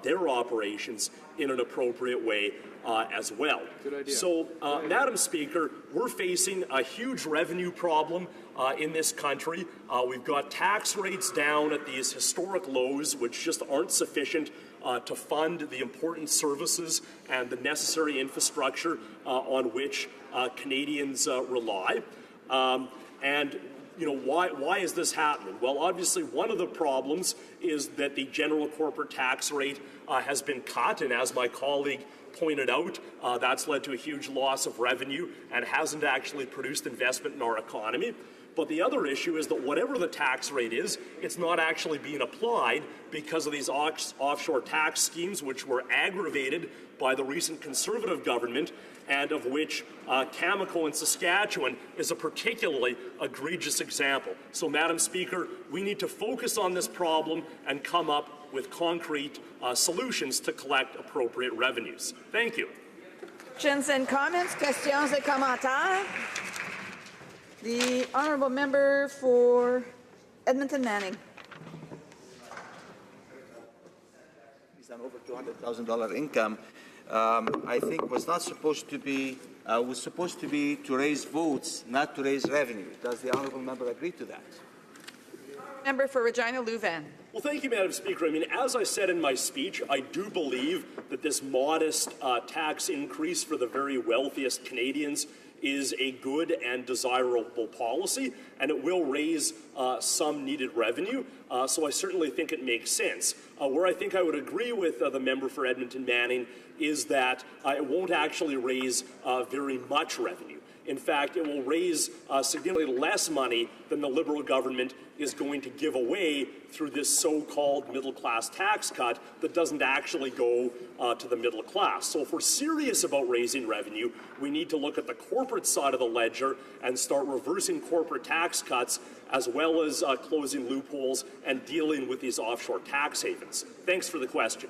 their operations in an appropriate way as well. Good idea. So, Madam Speaker, we're facing a huge revenue problem in this country. We've got tax rates down at these historic lows, which just aren't sufficient to fund the important services and the necessary infrastructure on which Canadians rely. And you know, why is this happening? Well, obviously, one of the problems is that the general corporate tax rate has been cut, and as my colleague pointed out, that's led to a huge loss of revenue and hasn't actually produced investment in our economy. But the other issue is that whatever the tax rate is, it's not actually being applied because of these offshore tax schemes, which were aggravated by the recent Conservative government, and of which Cameco in Saskatchewan is a particularly egregious example. So, Madam Speaker, we need to focus on this problem and come up with concrete solutions to collect appropriate revenues. Thank you. Questions and comments? Questions et commentaires? The honourable member for Edmonton Manning. He's on over $200,000 income. I think was not supposed to be was supposed to be to raise votes, not to raise revenue. Does the honourable member agree to that? Member for Regina Louvain. Well, thank you, Madam Speaker. I mean, as I said in my speech, I do believe that this modest tax increase for the very wealthiest Canadians is a good and desirable policy, and it will raise some needed revenue. So I certainly think it makes sense. Where I think I would agree with the member for Edmonton Manning is that it won't actually raise very much revenue. In fact, it will raise significantly less money than the Liberal government is going to give away through this so-called middle-class tax cut that doesn't actually go to the middle class. So if we're serious about raising revenue, we need to look at the corporate side of the ledger and start reversing corporate tax cuts, as well as closing loopholes and dealing with these offshore tax havens. Thanks for the question.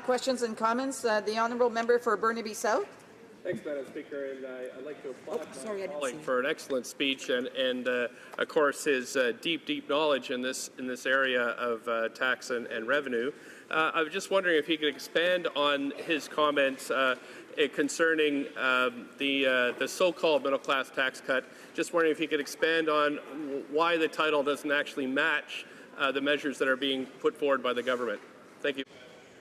Questions and comments? The honourable member for Burnaby South. Thanks, Madam Speaker, and I'd like to applaud sorry, my colleague for an excellent speech and of course, his deep knowledge in this area of tax and revenue. I was just wondering if he could expand on his comments concerning the so-called middle-class tax cut. Just wondering if he could expand on why the title doesn't actually match the measures that are being put forward by the government. Thank you.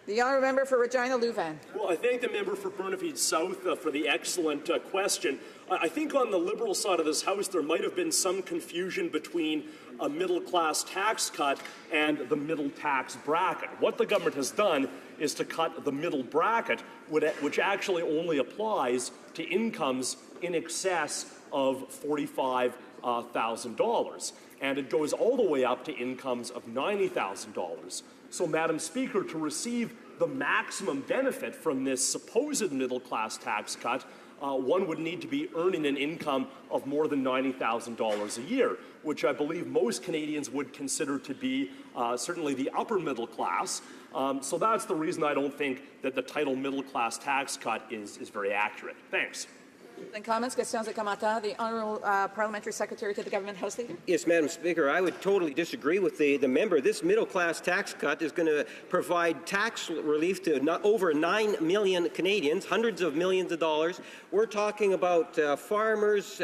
The honourable member for Regina Louvain. Well, I thank the member for Burnaby South for the excellent question. I think on the Liberal side of this House there might have been some confusion between a middle-class tax cut and the middle tax bracket. What the government has done is to cut the middle bracket, which actually only applies to incomes in excess of $45,000. And it goes all the way up to incomes of $90,000. So, Madam Speaker, to receive the maximum benefit from this supposed middle-class tax cut, one would need to be earning an income of more than $90,000 a year, which I believe most Canadians would consider to be certainly the upper middle class. So that's the reason I don't think that the title middle-class tax cut is very accurate. Thanks. And comments, questions et commentaires. The honourable parliamentary secretary to the government House Leader. Yes, Madam Speaker, I would totally disagree with the member. This middle-class tax cut is going to provide tax relief to over 9 million Canadians, hundreds of millions of dollars. We're talking about farmers,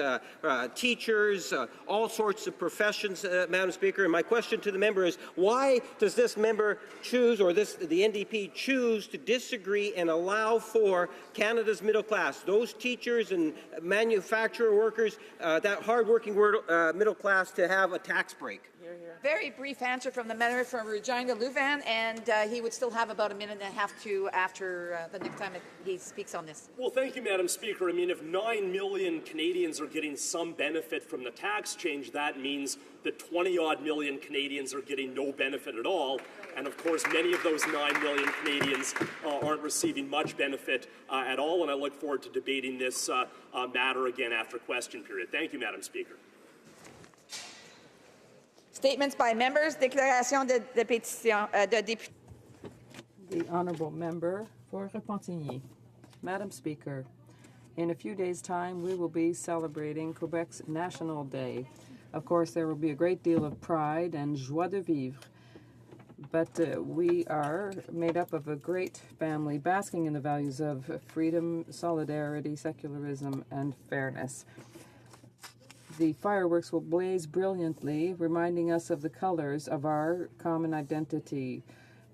teachers, all sorts of professions, Madam Speaker. And my question to the member is, why does this member choose, or the NDP choose, to disagree and allow for Canada's middle class, those teachers and manufacturer workers, that hard-working middle class, to have a tax break? Very brief answer from the member from Regina Louvain, and he would still have about a minute and a half to after the next time he speaks on this. Well, thank you, Madam Speaker. I mean, if 9 million Canadians are getting some benefit from the tax change, that means that 20-odd million Canadians are getting no benefit at all. And of course, many of those 9 million Canadians aren't receiving much benefit at all, and I look forward to debating this matter again after question period. Thank you, Madam Speaker. Statements by members. Déclaration de pétition de député. The honourable member for Repentigny. Madam Speaker, in a few days' time we will be celebrating Quebec's National Day. Of course, there will be a great deal of pride and joie de vivre. But we are made up of a great family basking in the values of freedom, solidarity, secularism, and fairness. the fireworks will blaze brilliantly, reminding us of the colors of our common identity.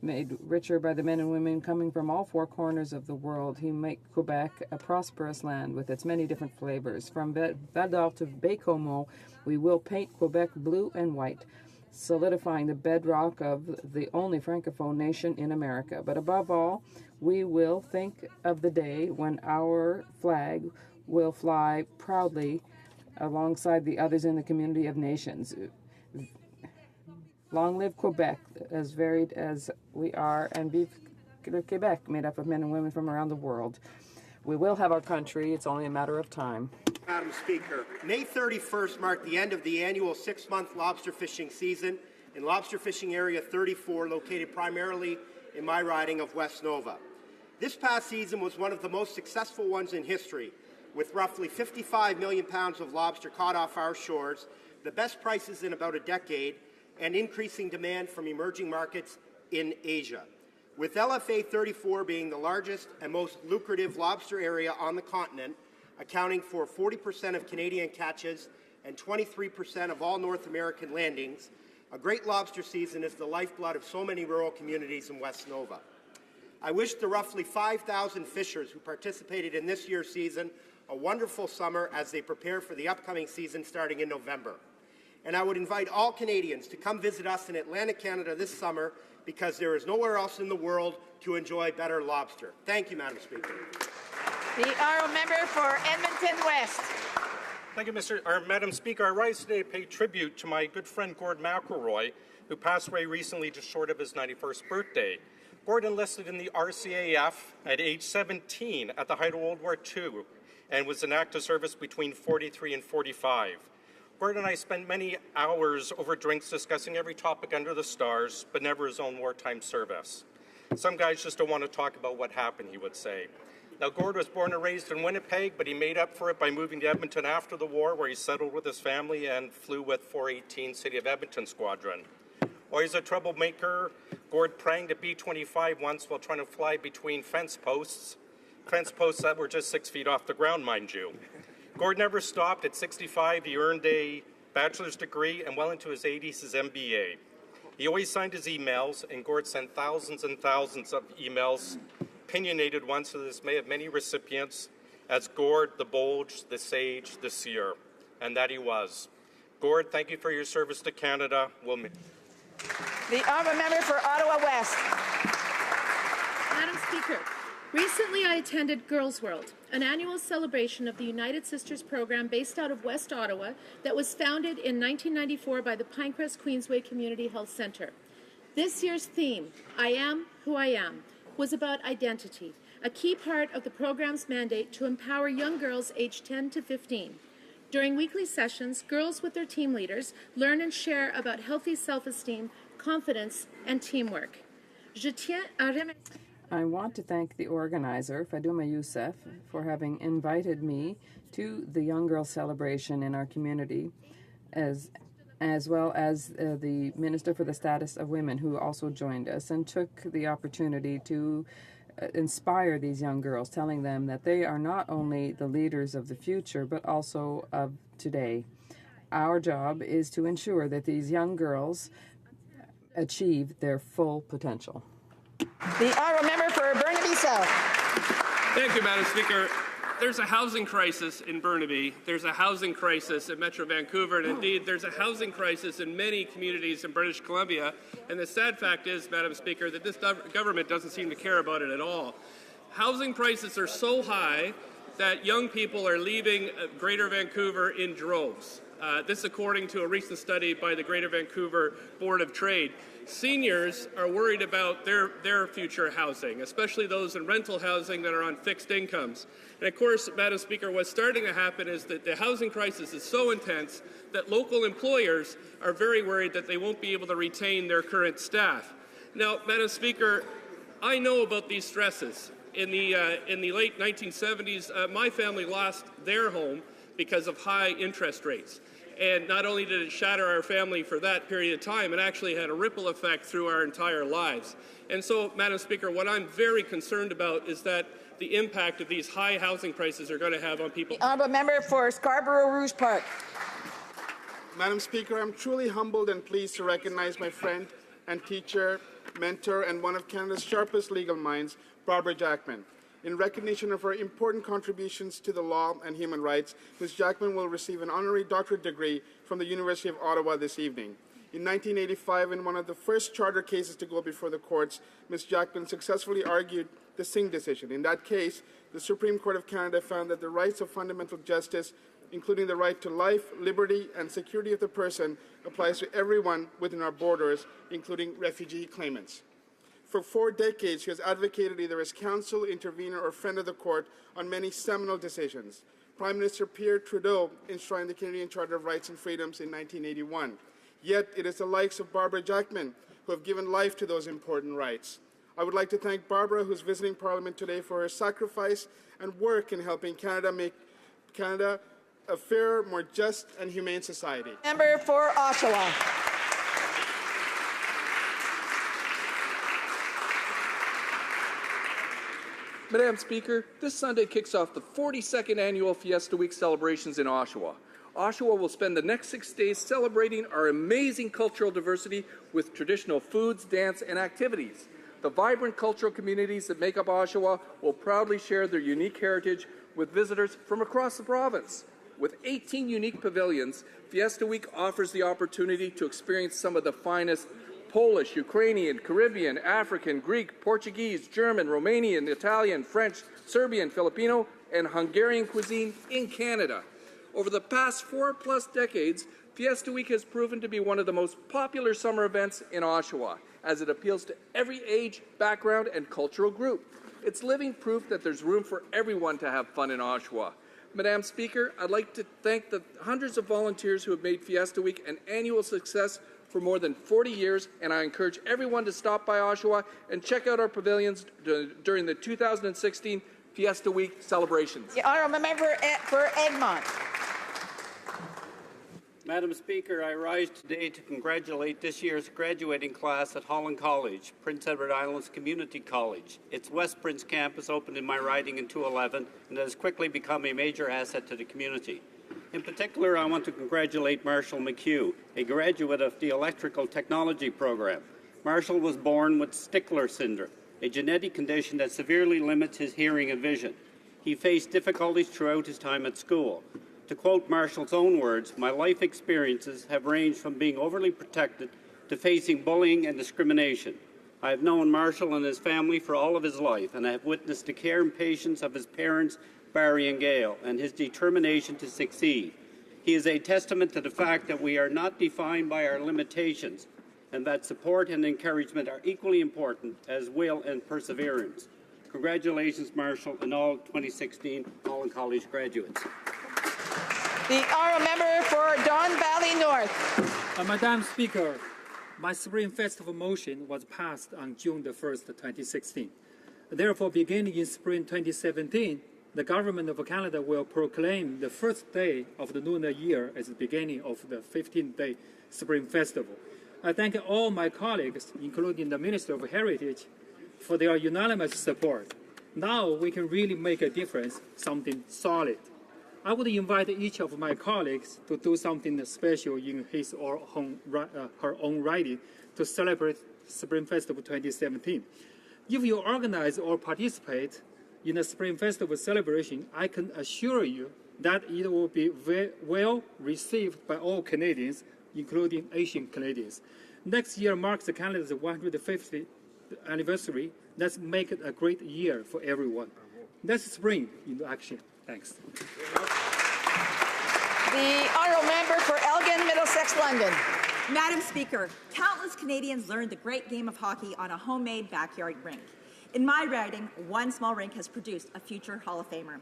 Made richer by the men and women coming from all four corners of the world, he make Quebec a prosperous land with its many different flavors. From Val d'Or to Baie-Comeau, we will paint Quebec blue and white, solidifying the bedrock of the only Francophone nation in America. But above all, we will think of the day when our flag will fly proudly alongside the others in the community of nations. Long live Quebec, as varied as we are, and vive Quebec, made up of men and women from around the world. We will have our country. It's only a matter of time. Madam Speaker, May 31st marked the end of the annual 6-month lobster fishing season in Lobster Fishing Area 34, located primarily in my riding of West Nova. This past season was one of the most successful ones in history, with roughly 55 million pounds of lobster caught off our shores, the best prices in about a decade, and increasing demand from emerging markets in Asia. With LFA 34 being the largest and most lucrative lobster area on the continent, accounting for 40% of Canadian catches and 23% of all North American landings, a great lobster season is the lifeblood of so many rural communities in West Nova. I wish the roughly 5,000 fishers who participated in this year's season a wonderful summer as they prepare for the upcoming season starting in November. And I would invite all Canadians to come visit us in Atlantic Canada this summer because there is nowhere else in the world to enjoy better lobster. Thank you, Madam Speaker. The honourable member for Edmonton West. Thank you, Madam Speaker. I rise today to pay tribute to my good friend Gord McElroy, who passed away recently just short of his 91st birthday. Gord enlisted in the RCAF at age 17 at the height of World War II and was in active service between 43 and 45. Gord and I spent many hours over drinks discussing every topic under the stars, but never his own wartime service. Some guys just don't want to talk about what happened, he would say. Now, Gord was born and raised in Winnipeg, but he made up for it by moving to Edmonton after the war, where he settled with his family and flew with 418 City of Edmonton Squadron. Always a troublemaker, Gord pranged a B-25 once while trying to fly between fence posts that were just 6 feet off the ground, mind you. Gord never stopped. At 65, he earned a bachelor's degree, and well into his 80s, his MBA. He always signed his emails, and Gord sent thousands and thousands of emails, opinionated ones to the dismay of many recipients, as Gord, the Bulge, the Sage, the Seer, and that he was. Gord, thank you for your service to Canada. The honourable member for Ottawa West. Madam Speaker, recently I attended Girls World, an annual celebration of the United Sisters program based out of West Ottawa that was founded in 1994 by the Pinecrest Queensway Community Health Centre. This year's theme, I Am Who I Am, was about identity, a key part of the program's mandate to empower young girls aged 10 to 15. During weekly sessions, girls with their team leaders learn and share about healthy self-esteem, confidence, and teamwork. I want to thank the organizer, Fadouma Youssef, for having invited me to the Young Girls Celebration in our community, as well as the Minister for the Status of Women, who also joined us and took the opportunity to inspire these young girls, telling them that they are not only the leaders of the future, but also of today. Our job is to ensure that these young girls achieve their full potential. The honourable member for Burnaby South. Thank you, Madam Speaker. There's a housing crisis in Burnaby. There's a housing crisis in Metro Vancouver, and indeed there's a housing crisis in many communities in British Columbia. And the sad fact is, Madam Speaker, that this government doesn't seem to care about it at all. Housing prices are so high that young people are leaving Greater Vancouver in droves. This according to a recent study by the Greater Vancouver Board of Trade. Seniors are worried about their future housing, especially those in rental housing that are on fixed incomes. And of course, Madam Speaker, what's starting to happen is that the housing crisis is so intense that local employers are very worried that they won't be able to retain their current staff. Now, Madam Speaker, I know about these stresses. In the late 1970s, my family lost their home because of high interest rates. And not only did it shatter our family for that period of time, it actually had a ripple effect through our entire lives. And so, Madam Speaker, what I'm very concerned about is that the impact of these high housing prices are going to have on people. The honourable member for Scarborough Rouge Park. Madam Speaker, I'm truly humbled and pleased to recognize my friend and teacher, mentor, and one of Canada's sharpest legal minds, Barbara Jackman. In recognition of her important contributions to the law and human rights, Ms. Jackman will receive an honorary doctorate degree from the University of Ottawa this evening. In 1985, in one of the first charter cases to go before the courts, Ms. Jackman successfully argued the Singh decision. In that case, the Supreme Court of Canada found that the rights of fundamental justice, including the right to life, liberty, and security of the person, applies to everyone within our borders, including refugee claimants. For 4 decades, she has advocated either as counsel, intervener, or friend of the court on many seminal decisions. Prime Minister Pierre Trudeau enshrined the Canadian Charter of Rights and Freedoms in 1981. Yet it is the likes of Barbara Jackman who have given life to those important rights. I would like to thank Barbara, who is visiting Parliament today, for her sacrifice and work in helping Canada make Canada a fairer, more just, and humane society. Member for Oshawa. Madam Speaker, this Sunday kicks off the 42nd annual Fiesta Week celebrations in Oshawa. Oshawa will spend the next 6 days celebrating our amazing cultural diversity with traditional foods, dance, and activities. The vibrant cultural communities that make up Oshawa will proudly share their unique heritage with visitors from across the province. With 18 unique pavilions, Fiesta Week offers the opportunity to experience some of the finest Polish, Ukrainian, Caribbean, African, Greek, Portuguese, German, Romanian, Italian, French, Serbian, Filipino, and Hungarian cuisine in Canada. Over the past 4+ decades, Fiesta Week has proven to be one of the most popular summer events in Oshawa, as it appeals to every age, background, and cultural group. It's living proof that there's room for everyone to have fun in Oshawa. Madam Speaker, I'd like to thank the hundreds of volunteers who have made Fiesta Week an annual success for more than 40 years, and I encourage everyone to stop by Oshawa and check out our pavilions during the 2016 Fiesta Week celebrations. The honourable member for Egmont. Madam Speaker, I rise today to congratulate this year's graduating class at Holland College, Prince Edward Island's community college. Its West Prince campus opened in my riding in 2011 and has quickly become a major asset to the community. In particular, I want to congratulate Marshall McHugh, a graduate of the Electrical Technology program. Marshall was born with Stickler syndrome, a genetic condition that severely limits his hearing and vision. He faced difficulties throughout his time at school. To quote Marshall's own words, "My life experiences have ranged from being overly protected to facing bullying and discrimination. I have known Marshall and his family for all of his life, and I have witnessed the care and patience of his parents, Barry and Gail, and his determination to succeed. He is a testament to the fact that we are not defined by our limitations, and that support and encouragement are equally important as will and perseverance. Congratulations, Marshall, and all 2016 Holland College graduates." The honourable member for Don Valley North. Madam Speaker, my Spring Festival motion was passed on June the 1st, 2016. Therefore, beginning in spring 2017, the Government of Canada will proclaim the first day of the lunar year as the beginning of the 15th-day Spring Festival. I thank all my colleagues, including the Minister of Heritage, for their unanimous support. Now we can really make a difference, something solid. I would invite each of my colleagues to do something special in his or her own writing to celebrate Spring Festival 2017. If you organize or participate in the Spring Festival celebration, I can assure you that it will be well received by all Canadians, including Asian Canadians. Next year marks Canada's 150th anniversary. Let's make it a great year for everyone. Let's spring into action. Thanks. The honourable member for Elgin, Middlesex, London. Madam Speaker, countless Canadians learned the great game of hockey on a homemade backyard rink. In my riding, one small rink has produced a future Hall of Famer.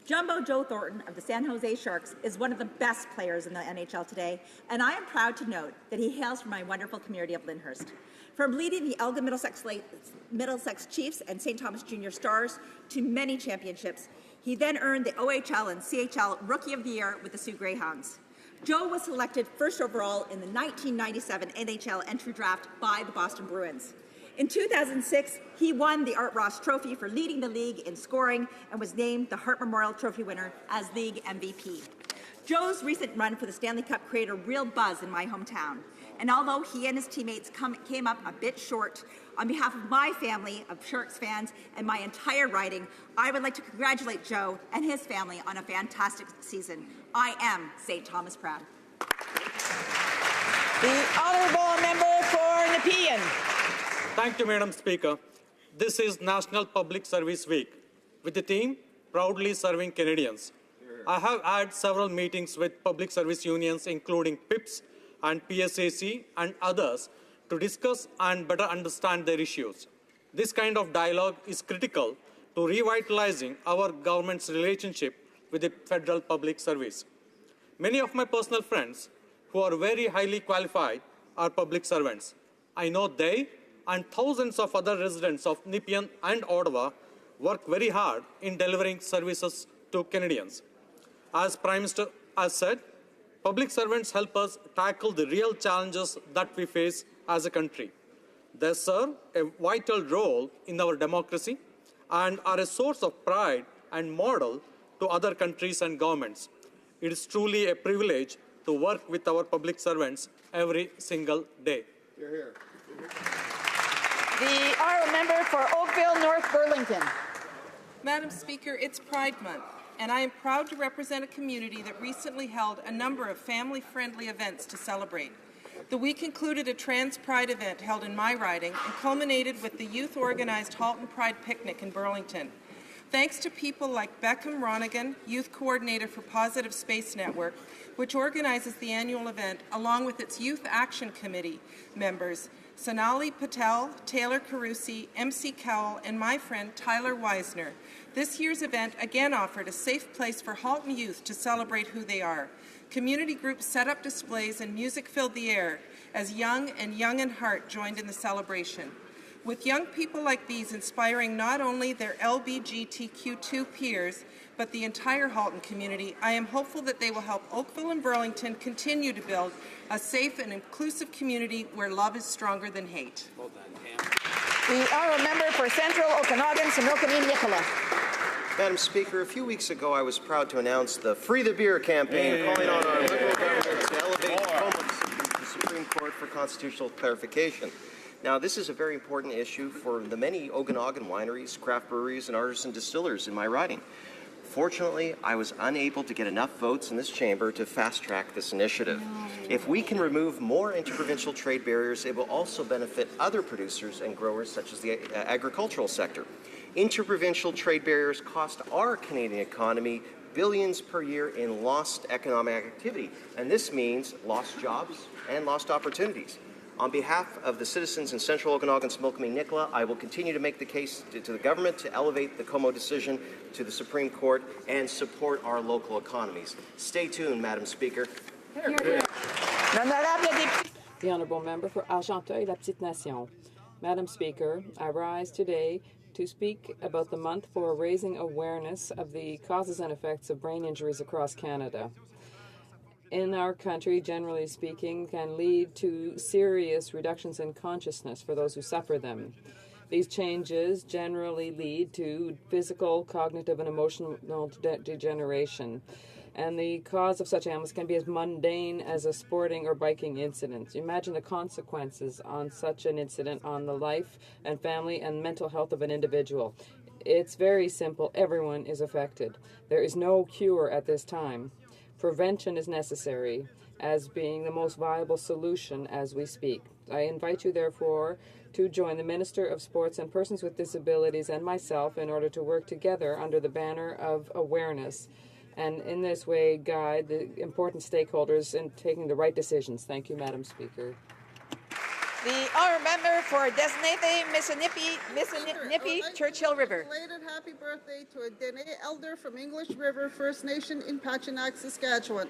Jumbo Joe Thornton of the San Jose Sharks is one of the best players in the NHL today, and I am proud to note that he hails from my wonderful community of Lyndhurst. From leading the Elgin Middlesex Chiefs and St. Thomas Junior Stars to many championships, he then earned the OHL and CHL Rookie of the Year with the Sioux Greyhounds. Joe was selected first overall in the 1997 NHL entry draft by the Boston Bruins. In 2006, he won the Art Ross Trophy for leading the league in scoring and was named the Hart Memorial Trophy winner as league MVP. Joe's recent run for the Stanley Cup created a real buzz in my hometown. And although he and his teammates came up a bit short, on behalf of my family of Sharks fans and my entire riding, I would like to congratulate Joe and his family on a fantastic season. I am St. Thomas proud. The Honourable Member for Nepean. Thank you, Madam Speaker. This is National Public Service Week, with the theme Proudly Serving Canadians. I have had several meetings with public service unions, including PIPS and PSAC and others, to discuss and better understand their issues. This kind of dialogue is critical to revitalizing our government's relationship with the federal public service. Many of my personal friends who are very highly qualified are public servants. I know they and thousands of other residents of Nepean and Ottawa work very hard in delivering services to Canadians. As Prime Minister has said, public servants help us tackle the real challenges that we face as a country. They serve a vital role in our democracy and are a source of pride and model to other countries and governments. It is truly a privilege to work with our public servants every single day. You're here. The Honourable Member for Oakville North Burlington. Madam Speaker, it's Pride Month, and I am proud to represent a community that recently held a number of family-friendly events to celebrate. The week included a Trans Pride event held in my riding and culminated with the youth-organized Halton Pride Picnic in Burlington. Thanks to people like Beckham Ronigan, Youth Coordinator for Positive Space Network, which organizes the annual event, along with its Youth Action Committee members, Sonali Patel, Taylor Carusi, MC Cowell, and my friend Tyler Weisner. This year's event again offered a safe place for Halton youth to celebrate who they are. Community groups set up displays and music filled the air as young in heart joined in the celebration. With young people like these inspiring not only their LGBTQ2 peers, but the entire Halton community, I am hopeful that they will help Oakville and Burlington continue to build a safe and inclusive community where love is stronger than hate. Well done, Pam. The Honourable Member for Central Okanagan, Similkameen Nicola. Madam Speaker, a few weeks ago I was proud to announce the Free the Beer campaign, calling on our Liberal government to elevate the Como decision to the Supreme Court for constitutional clarification. Now, this is a very important issue for the many Okanagan wineries, craft breweries, and artisan distillers in my riding. Fortunately, I was unable to get enough votes in this chamber to fast-track this initiative. If we can remove more interprovincial trade barriers, it will also benefit other producers and growers such as the agricultural sector. Interprovincial trade barriers cost our Canadian economy billions per year in lost economic activity, and this means lost jobs and lost opportunities. On behalf of the citizens in Central Okanagan, Similkameen Nicola, I will continue to make the case to the government to elevate the Como decision to the Supreme Court and support our local economies. Stay tuned, Madam Speaker. The Honourable Member for Argenteuil-La Petite Nation. Madam Speaker, I rise today to speak about the month for raising awareness of the causes and effects of brain injuries across Canada. In our country, generally speaking, can lead to serious reductions in consciousness for those who suffer them. These changes generally lead to physical, cognitive, and emotional degeneration. And the cause of such ailments can be as mundane as a sporting or biking incident. Imagine the consequences on such an incident on the life and family and mental health of an individual. It's very simple. Everyone is affected. There is no cure at this time. Prevention is necessary as being the most viable solution as we speak. I invite you, therefore, to join the Minister of Sports and Persons with Disabilities and myself in order to work together under the banner of awareness and in this way guide the important stakeholders in taking the right decisions. Thank you, Madam Speaker. The Honourable Member for Designated Mississippi Churchill River. Belated happy birthday to a Dene elder from English River First Nation in Pachinak, Saskatchewan.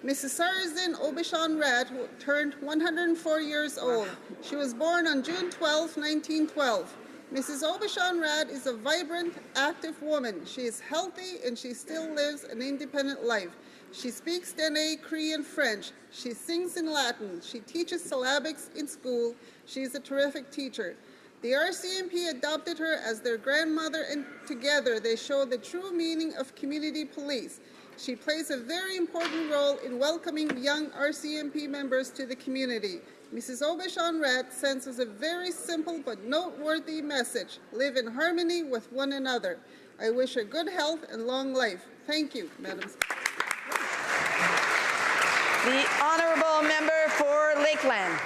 Mrs. Sarzin Obishan Rad turned 104 years old. She was born on June 12, 1912. Mrs. Obishan Rad is a vibrant, active woman. She is healthy and she still lives an independent life. She speaks Dene, Cree, and French. She sings in Latin. She teaches syllabics in school. She is a terrific teacher. The RCMP adopted her as their grandmother, and together they show the true meaning of community police. She plays a very important role in welcoming young RCMP members to the community. Mrs. Aubuchon-Red sends us a very simple but noteworthy message. Live in harmony with one another. I wish her good health and long life. Thank you, Madam Speaker. The honourable member for Lakeland.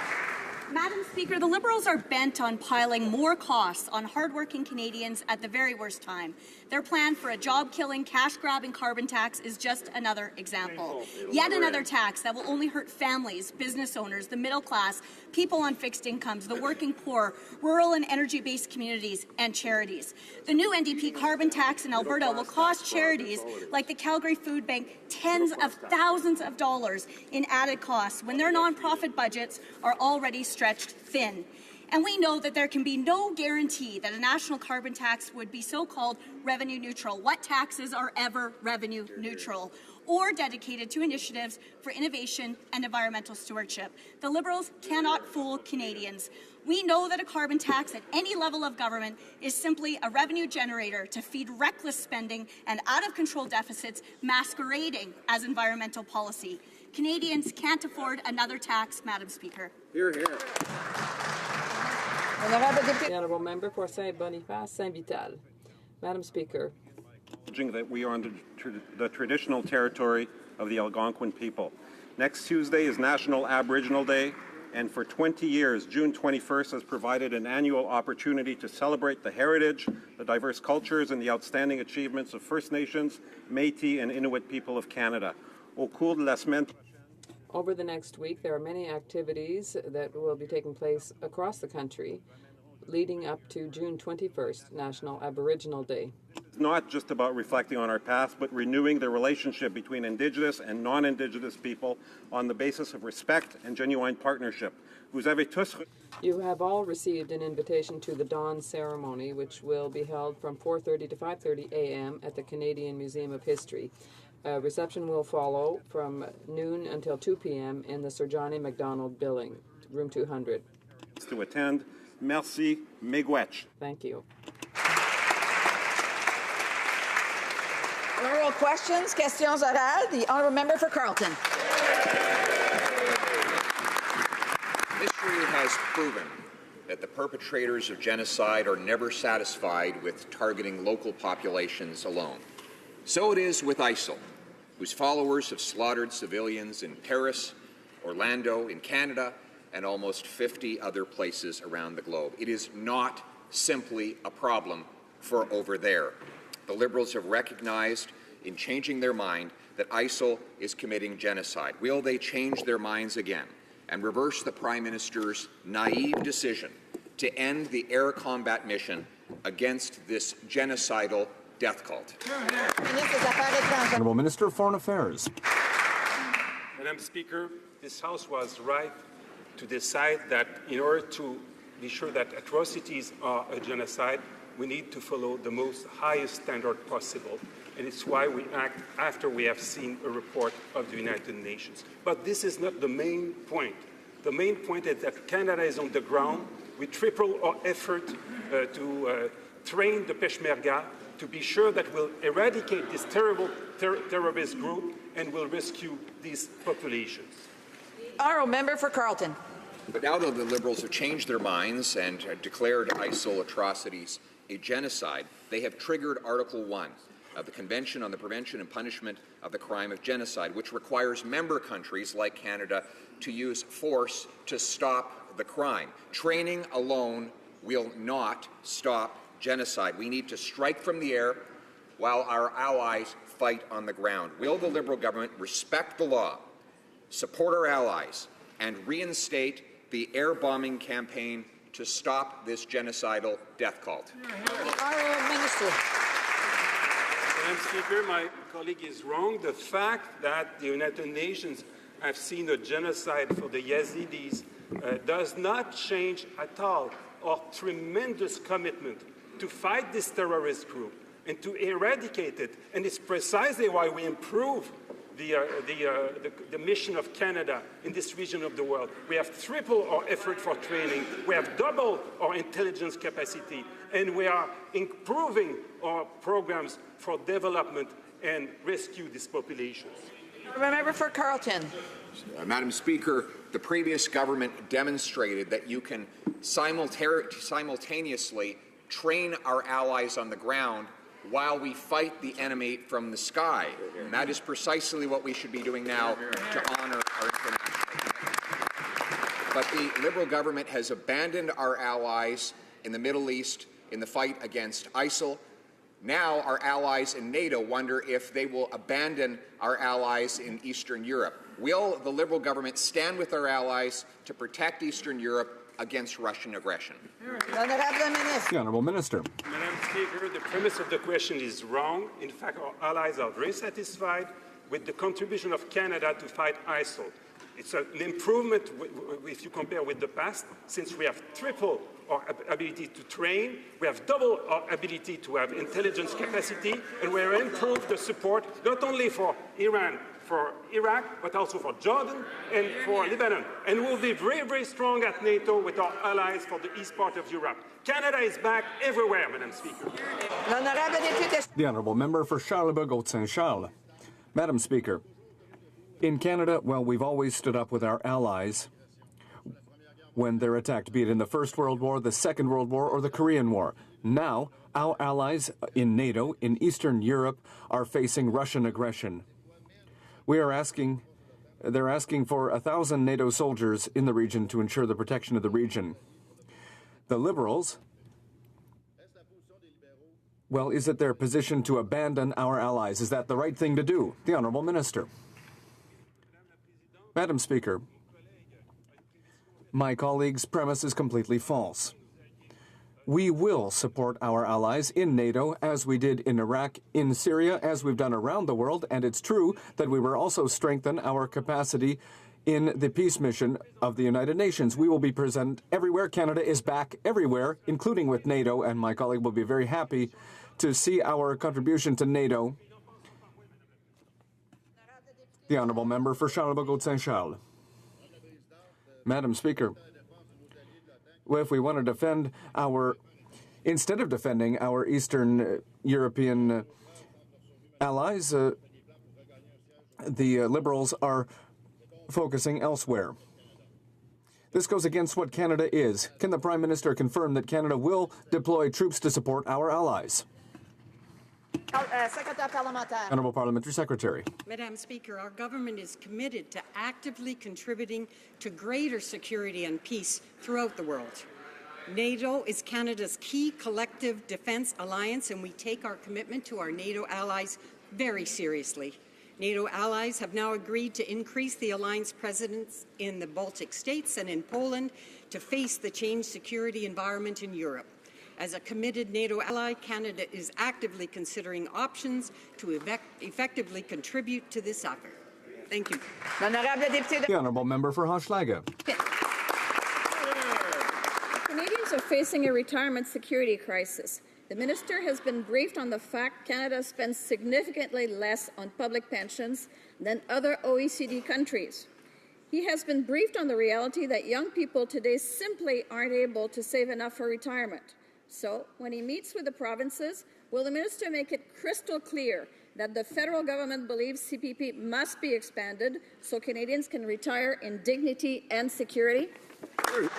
Madam Speaker, the Liberals are bent on piling more costs on hardworking Canadians at the very worst time. Their plan for a job-killing, cash-grabbing carbon tax is just another example. Yet another tax that will only hurt families, business owners, the middle class, people on fixed incomes, the working poor, rural and energy-based communities, and charities. The new NDP carbon tax in Alberta will cost charities like the Calgary Food Bank tens of thousands of dollars in added costs when their nonprofit budgets are already stretched thin. And we know that there can be no guarantee that a national carbon tax would be so-called revenue neutral. What taxes are ever revenue neutral? Or dedicated to initiatives for innovation and environmental stewardship. The Liberals cannot fool Canadians. We know that a carbon tax at any level of government is simply a revenue generator to feed reckless spending and out-of-control deficits masquerading as environmental policy. Canadians can't afford another tax, Madam Speaker. Hear, hear. The honourable member for Saint-Boniface, Saint-Vital. Madam Speaker. That we are on the traditional territory of the Algonquin people. Next Tuesday is National Aboriginal Day, and for 20 years, June 21st has provided an annual opportunity to celebrate the heritage, the diverse cultures, and the outstanding achievements of First Nations, Métis, and Inuit people of Canada. Au cours de la semaine. Over the next week, there are many activities that will be taking place across the country, leading up to June 21st, National Aboriginal Day. It's not just about reflecting on our past, but renewing the relationship between Indigenous and non-Indigenous people on the basis of respect and genuine partnership. Vous avez tous... You have all received an invitation to the Dawn Ceremony, which will be held from 4:30 to 5:30 a.m. at the Canadian Museum of History. A reception will follow from noon until 2 p.m. in the Sir Johnny MacDonald Building, room 200. To attend. Merci, miigwech. Thank you. Oral questions, questions orales. The honourable member for Carleton. History has proven that the perpetrators of genocide are never satisfied with targeting local populations alone. So it is with ISIL, whose followers have slaughtered civilians in Paris, Orlando, in Canada, and almost 50 other places around the globe. It is not simply a problem for over there. The Liberals have recognized in changing their mind that ISIL is committing genocide. Will they change their minds again and reverse the Prime Minister's naive decision to end the air combat mission against this genocidal death cult? Honourable Minister of Foreign Affairs. Madam Speaker, this House was right to decide that in order to be sure that atrocities are a genocide, we need to follow the most highest standard possible. And it's why we act after we have seen a report of the United Nations. But this is not the main point. The main point is that Canada is on the ground. We triple our effort to train the Peshmerga to be sure that we'll eradicate this terrible terrorist group and will rescue these populations. Honourable member for Carleton. But now that the Liberals have changed their minds and declared ISIL atrocities a genocide, they have triggered Article 1 of the Convention on the Prevention and Punishment of the Crime of Genocide, which requires member countries like Canada to use force to stop the crime. Training alone will not stop genocide. We need to strike from the air while our allies fight on the ground. Will the Liberal government respect the law, support our allies, and reinstate the air bombing campaign to stop this genocidal death cult? Honourable Minister. Madam Speaker, my colleague is wrong. The fact that the United Nations have seen a genocide for the Yazidis does not change at all our tremendous commitment to fight this terrorist group and to eradicate it. And it's precisely why we improve the mission of Canada in this region of the world. We have tripled our effort for training, we have doubled our intelligence capacity, and we are improving our programs for development and rescue these populations. Member for Carleton. Madam Speaker, the previous government demonstrated that you can simultaneously train our allies on the ground while we fight the enemy from the sky. And that is precisely what we should be doing now to honor our international commitment. But the Liberal government has abandoned our allies in the Middle East in the fight against ISIL. Now our allies in NATO wonder if they will abandon our allies in Eastern Europe. Will the Liberal government stand with our allies to protect Eastern Europe against Russian aggression? The Honourable Minister. Madam Speaker, the premise of the question is wrong. In fact, our allies are very satisfied with the contribution of Canada to fight ISIL. It's an improvement if you compare with the past, since we have tripled our ability to train, we have doubled our ability to have intelligence capacity, and we have improved the support not only for Iran, for Iraq, but also for Jordan and for Lebanon. And we'll be very, very strong at NATO with our allies for the east part of Europe. Canada is back everywhere, Madam Speaker. The Honourable Member for Charlebourg-Haute-Saint-Charles. Madam Speaker, in Canada, well, we've always stood up with our allies when they're attacked, be it in the First World War, the Second World War, or the Korean War. Now, our allies in NATO, in Eastern Europe, are facing Russian aggression. They're asking for 1,000 NATO soldiers in the region to ensure the protection of the region. The Liberals, well, is it their position to abandon our allies? Is that the right thing to do? The Honourable Minister. Madam Speaker, my colleague's premise is completely false. We will support our allies in NATO, as we did in Iraq, in Syria, as we've done around the world, and it's true that we will also strengthen our capacity in the peace mission of the United Nations. We will be present everywhere. Canada is back everywhere, including with NATO, and my colleague will be very happy to see our contribution to NATO. The Honourable Member for Charlebourg-Haute-Saint-Charles. Madam Speaker, well, if we want to defend instead of defending our Eastern European allies, the Liberals are focusing elsewhere. This goes against what Canada is. Can the Prime Minister confirm that Canada will deploy troops to support our allies? Honourable Parliamentary Secretary. Madam Speaker, our government is committed to actively contributing to greater security and peace throughout the world. NATO is Canada's key collective defence alliance, and we take our commitment to our NATO allies very seriously. NATO allies have now agreed to increase the alliance presence in the Baltic states and in Poland to face the changed security environment in Europe. As a committed NATO ally, Canada is actively considering options to effectively contribute to this effort. Thank you. The Honourable Member for Hochelaga. Canadians are facing a retirement security crisis. The Minister has been briefed on the fact Canada spends significantly less on public pensions than other OECD countries. He has been briefed on the reality that young people today simply aren't able to save enough for retirement. So, when he meets with the provinces, will the Minister make it crystal clear that the federal government believes CPP must be expanded so Canadians can retire in dignity and security? The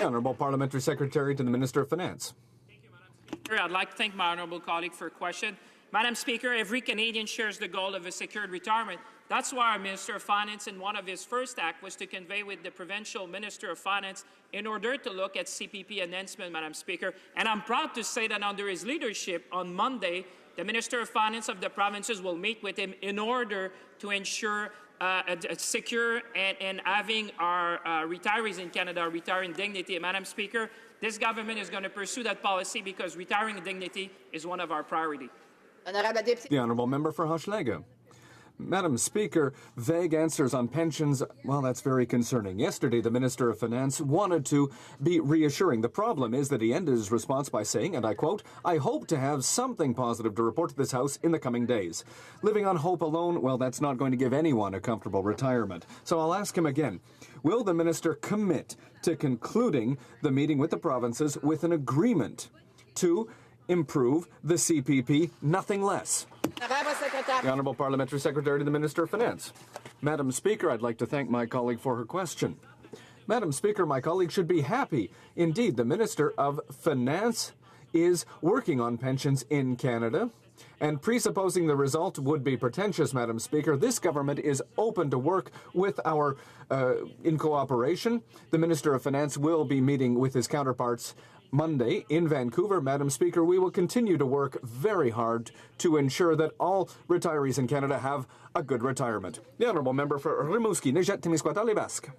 Honourable Parliamentary Secretary to the Minister of Finance. I'd like to thank my honourable colleague for a question. Madam Speaker, every Canadian shares the goal of a secured retirement. That's why our Minister of Finance, in one of his first acts, was to convey with the Provincial Minister of Finance in order to look at CPP enhancement, Madam Speaker. And I'm proud to say that under his leadership, on Monday, the Minister of Finance of the provinces will meet with him in order to ensure a secure and having our retirees in Canada retire in dignity. Madam Speaker, this government is going to pursue that policy because retiring in dignity is one of our priorities. The Honourable Member for Hochelaga. Madam Speaker, vague answers on pensions, well, that's very concerning. Yesterday, the Minister of Finance wanted to be reassuring. The problem is that he ended his response by saying, and I quote, "I hope to have something positive to report to this House in the coming days." Living on hope alone, well, that's not going to give anyone a comfortable retirement. So I'll ask him again, will the Minister commit to concluding the meeting with the provinces with an agreement to improve the CPP, nothing less. The Honourable Parliamentary Secretary to the Minister of Finance. Madam Speaker, I'd like to thank my colleague for her question. Madam Speaker, my colleague should be happy. Indeed, the Minister of Finance is working on pensions in Canada. And presupposing the result would be pretentious, Madam Speaker, this government is open to work with our, in cooperation. The Minister of Finance will be meeting with his counterparts Monday in Vancouver. Madam Speaker, we will continue to work very hard to ensure that all retirees in Canada have a good retirement. The Honourable Member for Rimouski, Nejet-Témiscouata-Les-Basques.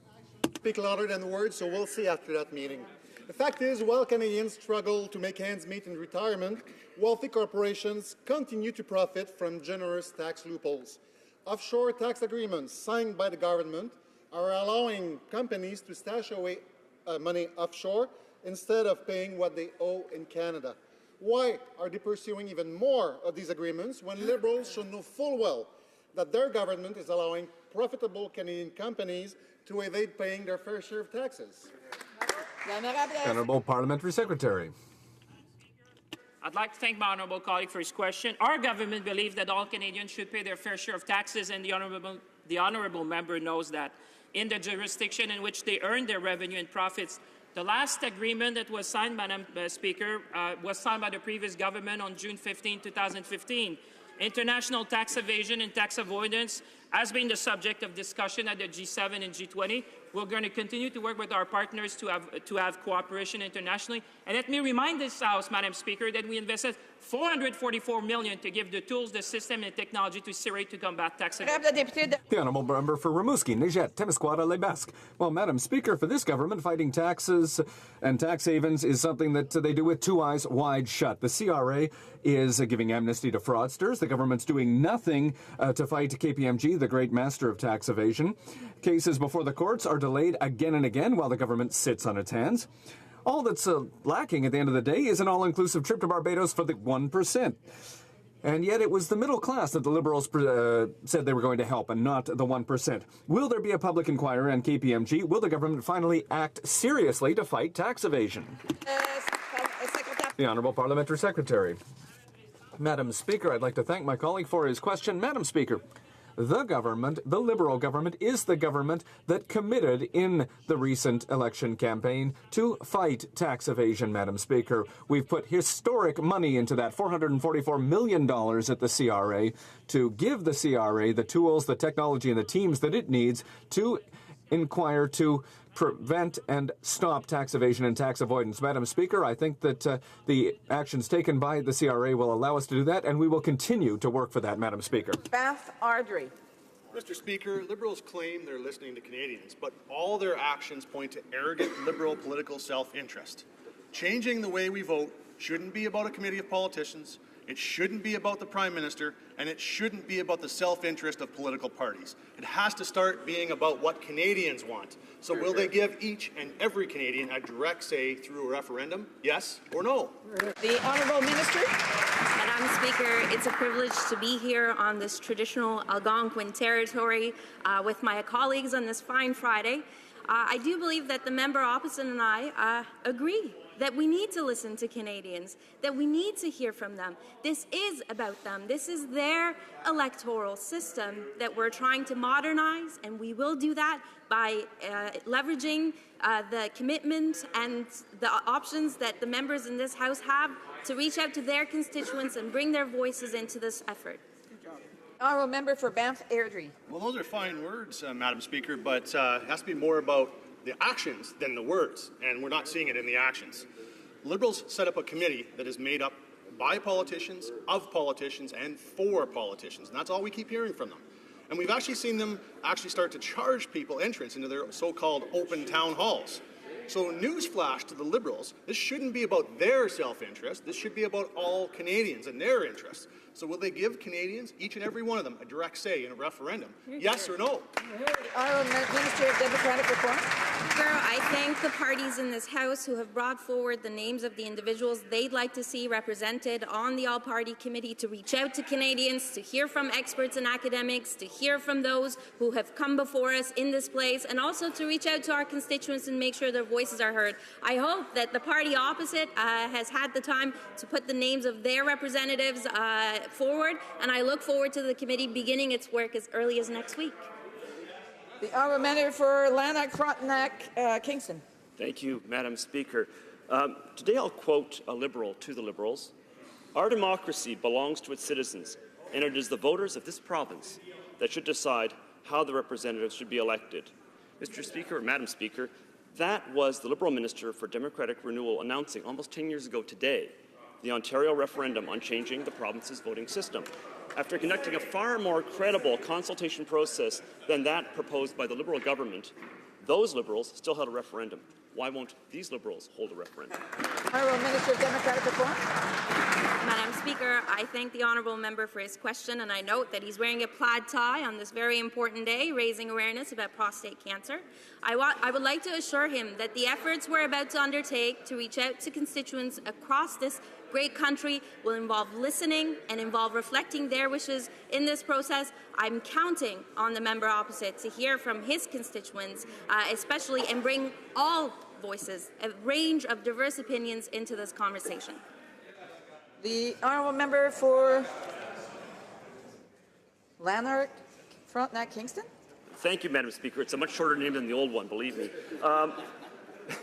Speak louder than words, so we'll see after that meeting. The fact is, while Canadians struggle to make ends meet in retirement, wealthy corporations continue to profit from generous tax loopholes. Offshore tax agreements signed by the government are allowing companies to stash away money offshore instead of paying what they owe in Canada. Why are they pursuing even more of these agreements when Liberals should know full well that their government is allowing profitable Canadian companies to evade paying their fair share of taxes? Honourable Parliamentary Secretary. I'd like to thank my honourable colleague for his question. Our government believes that all Canadians should pay their fair share of taxes, and the honourable member knows that in the jurisdiction in which they earn their revenue and profits. The last agreement that was signed, Madam Speaker, was signed by the previous government on June 15, 2015. International tax evasion and tax avoidance has been the subject of discussion at the G7 and G20. We're going to continue to work with our partners to have cooperation internationally. And let me remind this House, Madam Speaker, that we invested $444 million to give the tools, the system, and technology to Syria to combat tax evasion. The Honourable Member for Rimouski, Nejet-Témiscouata-Les-Basques. Well, Madam Speaker, for this government, fighting taxes and tax havens is something that they do with two eyes wide shut. The CRA is giving amnesty to fraudsters. The government's doing nothing to fight KPMG, the great master of tax evasion. Cases before the courts are delayed again and again while the government sits on its hands. All that's lacking at the end of the day is an all-inclusive trip to Barbados for the 1%. And yet it was the middle class that the Liberals said they were going to help and not the 1%. Will there be a public inquiry on KPMG? Will the government finally act seriously to fight tax evasion? The Honourable Parliamentary Secretary. Madam Speaker, I'd like to thank my colleague for his question. Madam Speaker, the government, the Liberal government, is the government that committed in the recent election campaign to fight tax evasion, Madam Speaker. We've put historic money into that, $444 million at the CRA, to give the CRA the tools, the technology, and the teams that it needs to inquire, to prevent and stop tax evasion and tax avoidance. Madam Speaker, I think that the actions taken by the CRA will allow us to do that, and we will continue to work for that, Madam Speaker. Beth Ardrey. Mr. Speaker, Liberals claim they're listening to Canadians, but all their actions point to arrogant Liberal political self-interest. Changing the way we vote shouldn't be about a committee of politicians, it shouldn't be about the Prime Minister, and it shouldn't be about the self-interest of political parties. It has to start being about what Canadians want. So will they give each and every Canadian a direct say through a referendum, yes or no? The Honourable Minister. Madam Speaker, it's a privilege to be here on this traditional Algonquin territory with my colleagues on this fine Friday. I do believe that the member opposite and I agree that we need to listen to Canadians, that we need to hear from them. This is about them. This is their electoral system that we're trying to modernize, and we will do that by leveraging the commitment and the options that the members in this House have to reach out to their constituents and bring their voices into this effort. Honourable Member for Banff Airdrie. Well, those are fine words, Madam Speaker, but it has to be more about the actions than the words, and we're not seeing it in the actions. Liberals set up a committee that is made up by politicians, of politicians, and for politicians, and that's all we keep hearing from them. And we've actually seen them actually start to charge people entrance into their so-called open town halls. So newsflash to the Liberals, this shouldn't be about their self-interest, this should be about all Canadians and their interests. So will they give Canadians, each and every one of them, a direct say in a referendum? Yes or no? Honourable Minister of Democratic Reform. Girl, I thank the parties in this House who have brought forward the names of the individuals they'd like to see represented on the All-Party Committee to reach out to Canadians, to hear from experts and academics, to hear from those who have come before us in this place, and also to reach out to our constituents and make sure their voices are heard. I hope that the party opposite has had the time to put the names of their representatives forward, and I look forward to the committee beginning its work as early as next week. The honourable member for Lanark, Frontenac, Kingston. Thank you, Madam Speaker. Today I'll quote a Liberal to the Liberals. Our democracy belongs to its citizens, and it is the voters of this province that should decide how the representatives should be elected. Mr. Speaker, Madam Speaker, that was the Liberal Minister for Democratic Renewal announcing almost 10 years ago today the Ontario referendum on changing the province's voting system, after conducting a far more credible consultation process than that proposed by the Liberal government. Those Liberals still held a referendum. Why won't these Liberals hold a referendum? Honourable Minister of Democratic Reform. Madam Speaker, I thank the honourable member for his question, and I note that he's wearing a plaid tie on this very important day, raising awareness about prostate cancer. I would like to assure him that the efforts we're about to undertake to reach out to constituents across this great country will involve listening and involve reflecting their wishes in this process. I'm counting on the member opposite to hear from his constituents, especially, and bring all voices, a range of diverse opinions into this conversation. The honourable member for Lanark, Frontenac, Kingston. Thank you, Madam Speaker. It's a much shorter name than the old one, believe me.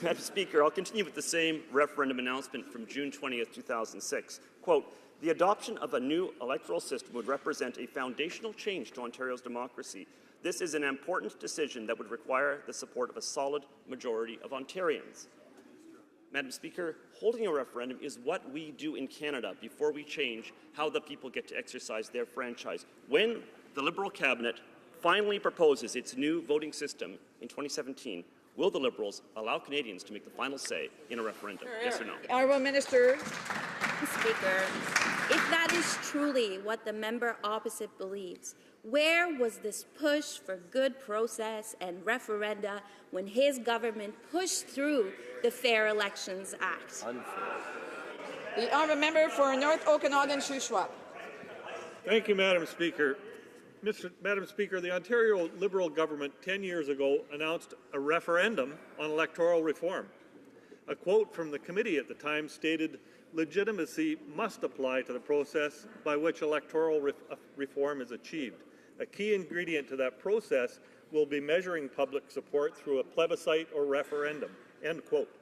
Madam Speaker, I'll continue with the same referendum announcement from June 20th, 2006. Quote, the adoption of a new electoral system would represent a foundational change to Ontario's democracy. This is an important decision that would require the support of a solid majority of Ontarians. Madam Speaker, holding a referendum is what we do in Canada before we change how the people get to exercise their franchise. When the Liberal cabinet finally proposes its new voting system in 2017, will the Liberals allow Canadians to make the final say in a referendum? Yes or no? Honourable Minister. Speaker, if that is truly what the member opposite believes, where was this push for good process and referenda when his government pushed through the Fair Elections Act? The honourable member for North Okanagan, Shuswap. Thank you, Madam Speaker. Madam Speaker, the Ontario Liberal government 10 years ago announced a referendum on electoral reform. A quote from the committee at the time stated, legitimacy must apply to the process by which electoral reform is achieved. A key ingredient to that process will be measuring public support through a plebiscite or referendum, end quote.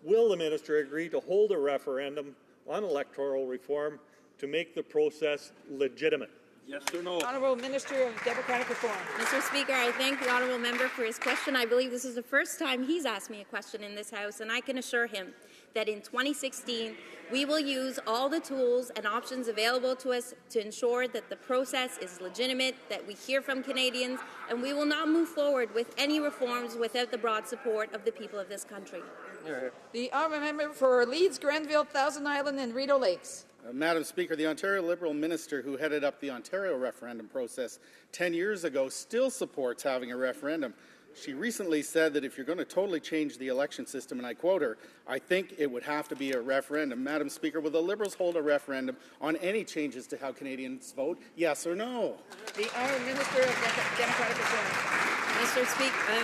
Will the minister agree to hold a referendum on electoral reform to make the process legitimate? Yes or no? Honourable Minister of Democratic Reform. Mr. Speaker, I thank the honourable member for his question. I believe this is the first time he's asked me a question in this House, and I can assure him that in 2016, we will use all the tools and options available to us to ensure that the process is legitimate, that we hear from Canadians, and we will not move forward with any reforms without the broad support of the people of this country. The honourable member for Leeds, Grenville, Thousand Island and Rideau Lakes. Madam Speaker, the Ontario Liberal minister who headed up the Ontario referendum process 10 years ago still supports having a referendum. She recently said that if you're going to totally change the election system, and I quote her, I think it would have to be a referendum. Madam Speaker, will the Liberals hold a referendum on any changes to how Canadians vote, yes or no? The Honourable Minister of Democratic Reform.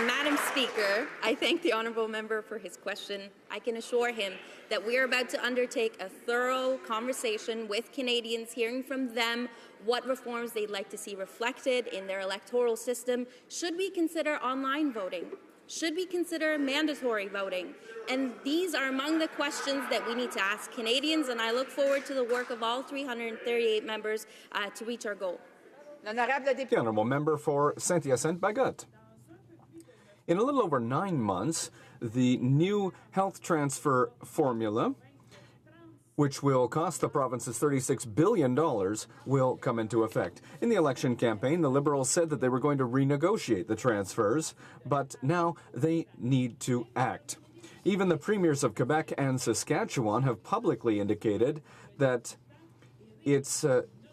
Madam Speaker, I thank the honourable member for his question. I can assure him that we are about to undertake a thorough conversation with Canadians, hearing from them what reforms they'd like to see reflected in their electoral system. Should we consider online voting? Should we consider mandatory voting? And these are among the questions that we need to ask Canadians, and I look forward to the work of all 338 members to reach our goal. The honourable member for Saint-Hyacinthe-Bagotte. In a little over 9 months, the new health transfer formula, which will cost the provinces $36 billion, will come into effect. In the election campaign, the Liberals said that they were going to renegotiate the transfers, but now they need to act. Even the premiers of Quebec and Saskatchewan have publicly indicated that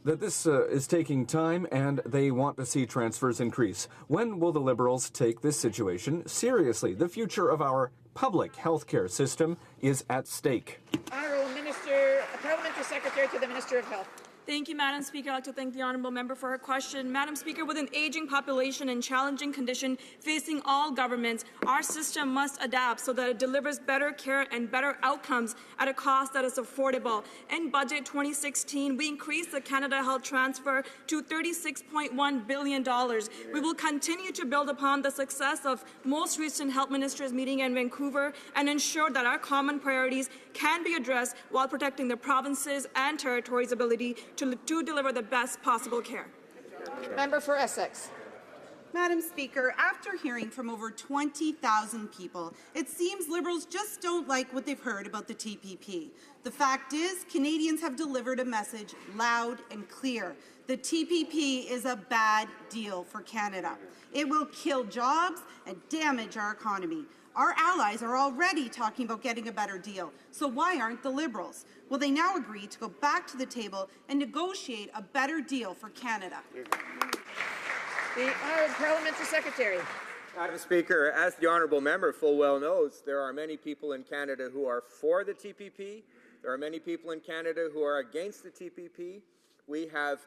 this is taking time and they want to see transfers increase. When will the Liberals take this situation seriously? The future of our public health care system is at stake. Honourable Minister, Parliamentary Secretary to the Minister of Health. Thank you, Madam Speaker. I'd like to thank the honourable member for her question. Madam Speaker, with an ageing population and challenging condition facing all governments, our system must adapt so that it delivers better care and better outcomes at a cost that is affordable. In Budget 2016, we increased the Canada Health Transfer to $36.1 billion. We will continue to build upon the success of most recent health ministers meeting in Vancouver and ensure that our common priorities can be addressed while protecting the provinces and territories' ability to deliver the best possible care. Member for Essex. Madam Speaker, after hearing from over 20,000 people, it seems Liberals just don't like what they've heard about the TPP. The fact is, Canadians have delivered a message loud and clear. The TPP is a bad deal for Canada. It will kill jobs and damage our economy. Our allies are already talking about getting a better deal. So why aren't the Liberals? Will they now agree to go back to the table and negotiate a better deal for Canada? The Honourable Parliamentary Secretary. Madam Speaker, as the honourable member full well knows, there are many people in Canada who are for the TPP. There are many people in Canada who are against the TPP. We have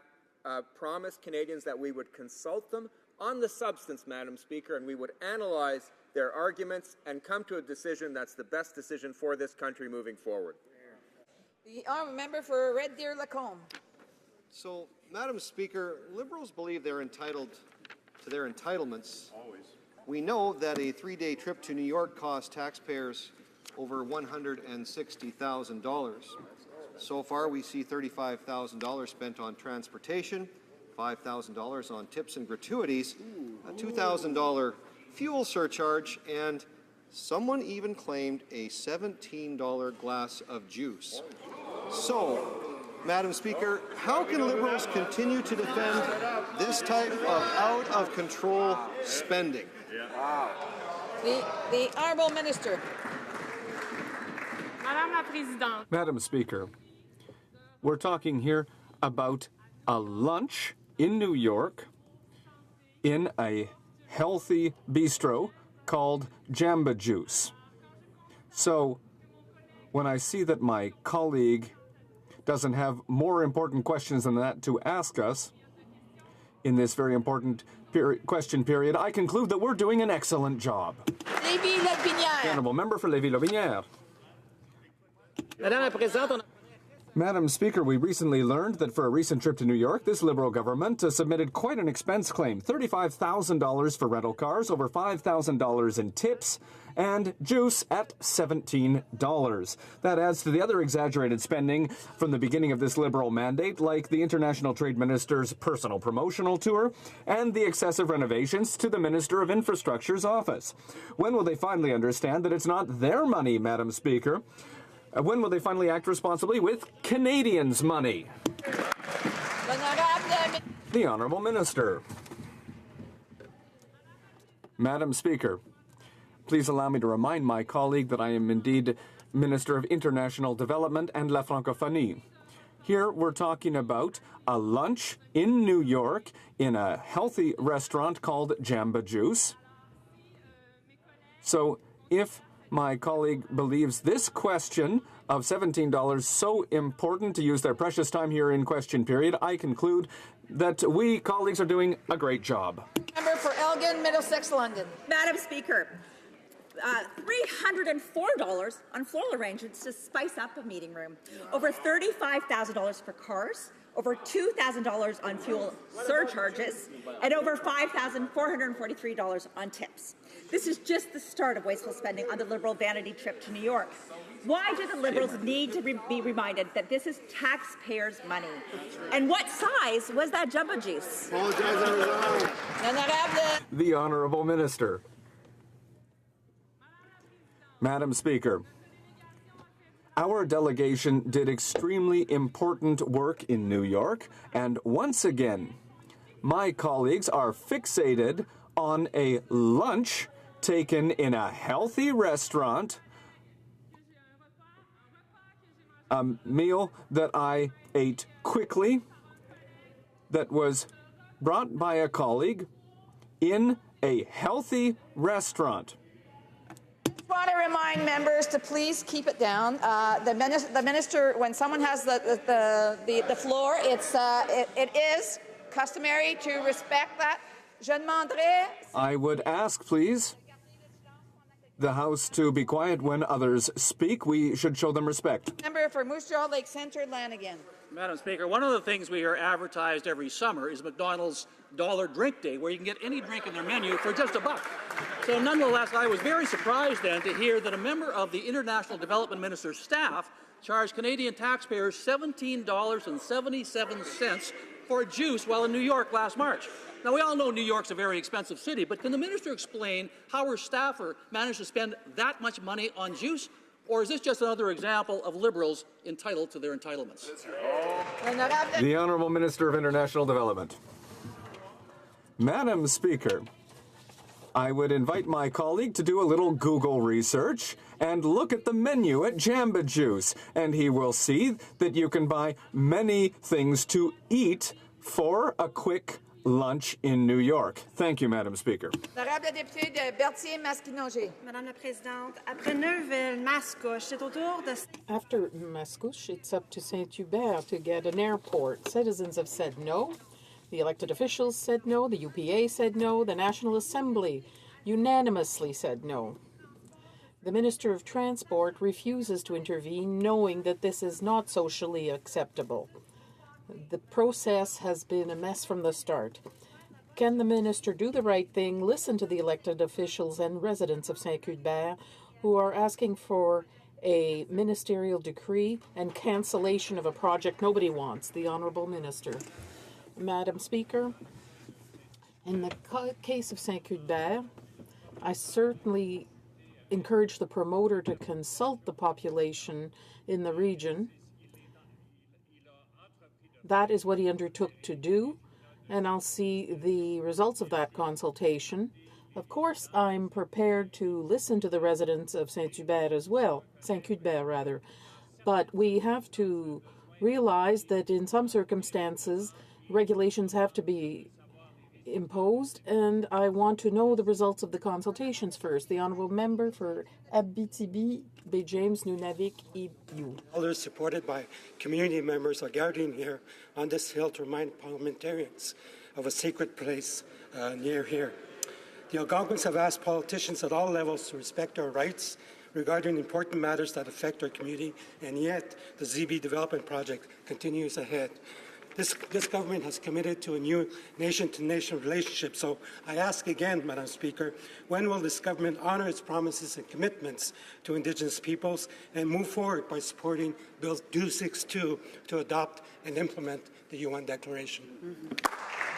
promised Canadians that we would consult them on the substance, Madam Speaker, and we would analyze their arguments and come to a decision that's the best decision for this country moving forward. The honourable member for Red Deer Lacombe. So, Madam Speaker, Liberals believe they're entitled to their entitlements. Always. We know that a 3-day trip to New York cost taxpayers over $160,000. So far, we see $35,000 spent on transportation, $5,000 on tips and gratuities, a $2,000 fuel surcharge, and someone even claimed a $17 glass of juice. So, Madam Speaker, how can Liberals continue to defend this type of out-of-control spending? The Honourable Minister. Madame la Présidente. Madam Speaker, we're talking here about a lunch in New York in a healthy bistro called Jamba Juice. So, when I see that my colleague doesn't have more important questions than that to ask us in this very important question period, I conclude that we're doing an excellent job. Lévis-Lotbinière. The honourable member for Lévis-Lotbinière. Madame la Présidente, Madam Speaker, we recently learned that for a recent trip to New York, this Liberal government submitted quite an expense claim. $35,000 for rental cars, over $5,000 in tips, and juice at $17. That adds to the other exaggerated spending from the beginning of this Liberal mandate, like the International Trade Minister's personal promotional tour and the excessive renovations to the Minister of Infrastructure's office. When will they finally understand that it's not their money, Madam Speaker? When will they finally act responsibly with Canadians' money? The Honourable Minister. Madam Speaker, please allow me to remind my colleague that I am indeed Minister of International Development and La Francophonie. Here we're talking about a lunch in New York in a healthy restaurant called Jamba Juice. So if my colleague believes this question of $17 so important to use their precious time here in question period, I conclude that we colleagues are doing a great job. Member for Elgin, Middlesex, London. Madam Speaker, $304 on floral arrangements to spice up a meeting room, over $35,000 for cars, over $2,000 on fuel surcharges, and over $5,443 on tips. This is just the start of wasteful spending on the Liberal vanity trip to New York. Why do the Liberals need to be reminded that this is taxpayers' money? And what size was that Jamba Juice? The Honourable Minister. Madam Speaker, our delegation did extremely important work in New York, and once again, my colleagues are fixated on a lunch taken in a healthy restaurant, a meal that I ate quickly, that was brought by a colleague in a healthy restaurant. I want to remind members to please keep it down. The minister, when someone has the floor, it is customary to respect that. Je demanderai. I would ask, please, the House to be quiet when others speak. We should show them respect. Member for Moose Jaw Lake Centre, Lanigan. Madam Speaker, one of the things we hear advertised every summer is McDonald's Dollar Drink Day, where you can get any drink in their menu for just $1. So nonetheless, I was very surprised then to hear that a member of the International Development Minister's staff charged Canadian taxpayers $17.77 for a juice while in New York last March. Now, we all know New York's a very expensive city, but can the minister explain how her staffer managed to spend that much money on juice? Or is this just another example of Liberals entitled to their entitlements? The Honourable Minister of International Development. Madam Speaker, I would invite my colleague to do a little Google research and look at the menu at Jamba Juice, and he will see that you can buy many things to eat for a quick lunch in New York. Thank you, Madam Speaker. Honorable député de Berthier-Masquinongé. Madame la Présidente, après Neuville-Mascouche, c'est au tour de... After Mascouche, it's up to Saint-Hubert to get an airport. Citizens have said no. The elected officials said no. The UPA said no. The National Assembly unanimously said no. The Minister of Transport refuses to intervene, knowing that this is not socially acceptable. The process has been a mess from the start. Can the minister do the right thing, listen to the elected officials and residents of Saint-Hubert who are asking for a ministerial decree and cancellation of a project nobody wants? The Honourable Minister. Madam Speaker, in the case of Saint-Hubert, I certainly encourage the promoter to consult the population in the region. That is what he undertook to do, and I'll see the results of that consultation. Of course, I'm prepared to listen to the residents of Saint-Hubert as well, Saint-Hubert rather, but we have to realize that in some circumstances, regulations have to be imposed, and I want to know the results of the consultations first. The Honourable Member for Abitibi, Bay James, Nunavik, EU. Others supported by community members are gathering here on this hill to remind parliamentarians of a sacred place near here. The Algonquins have asked politicians at all levels to respect our rights regarding important matters that affect our community, and yet the ZB development project continues ahead. This government has committed to a new nation-to-nation relationship. So I ask again, Madam Speaker, when will this government honour its promises and commitments to Indigenous peoples and move forward by supporting Bill 262 to adopt and implement the UN Declaration?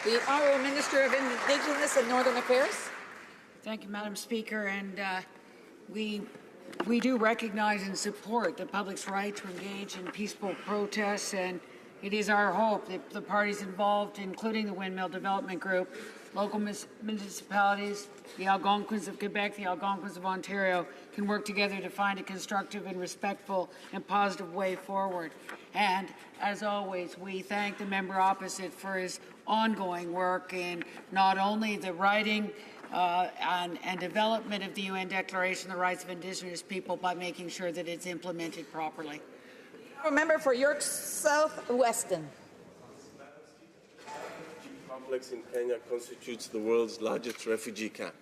The Honourable Minister of Indigenous and Northern Affairs. Thank you, Madam Speaker. And we do recognize and support the public's right to engage in peaceful protests, and it is our hope that the parties involved, including the Windmill Development Group, local municipalities, the Algonquins of Quebec, the Algonquins of Ontario, can work together to find a constructive and respectful and positive way forward. And as always, we thank the member opposite for his ongoing work in not only the writing and development of the UN Declaration of the Rights of Indigenous People, but making sure that it's implemented properly. Member for York South Weston. The complex in Kenya constitutes the world's largest refugee camp.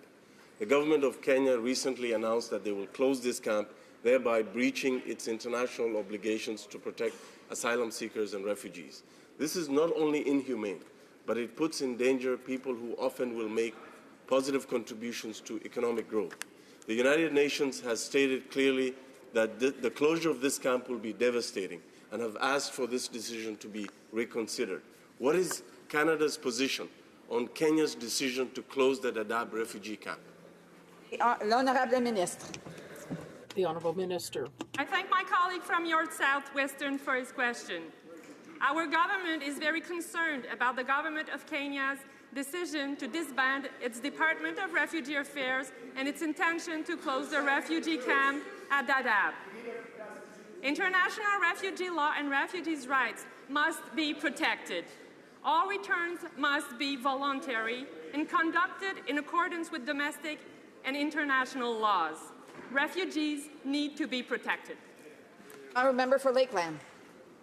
The government of Kenya recently announced that they will close this camp, thereby breaching its international obligations to protect asylum seekers and refugees. This is not only inhumane, but it puts in danger people who often will make positive contributions to economic growth. The United Nations has stated clearly that the closure of this camp will be devastating and have asked for this decision to be reconsidered. What is Canada's position on Kenya's decision to close the Dadaab refugee camp? L'Honorable Ministre. The Honourable Minister. I thank my colleague from York South-Western for his question. Our government is very concerned about the government of Kenya's decision to disband its Department of Refugee Affairs and its intention to close the refugee camp at Dadaab. International refugee law and refugees' rights must be protected. All returns must be voluntary and conducted in accordance with domestic and international laws. Refugees need to be protected. Honourable member for Lakeland.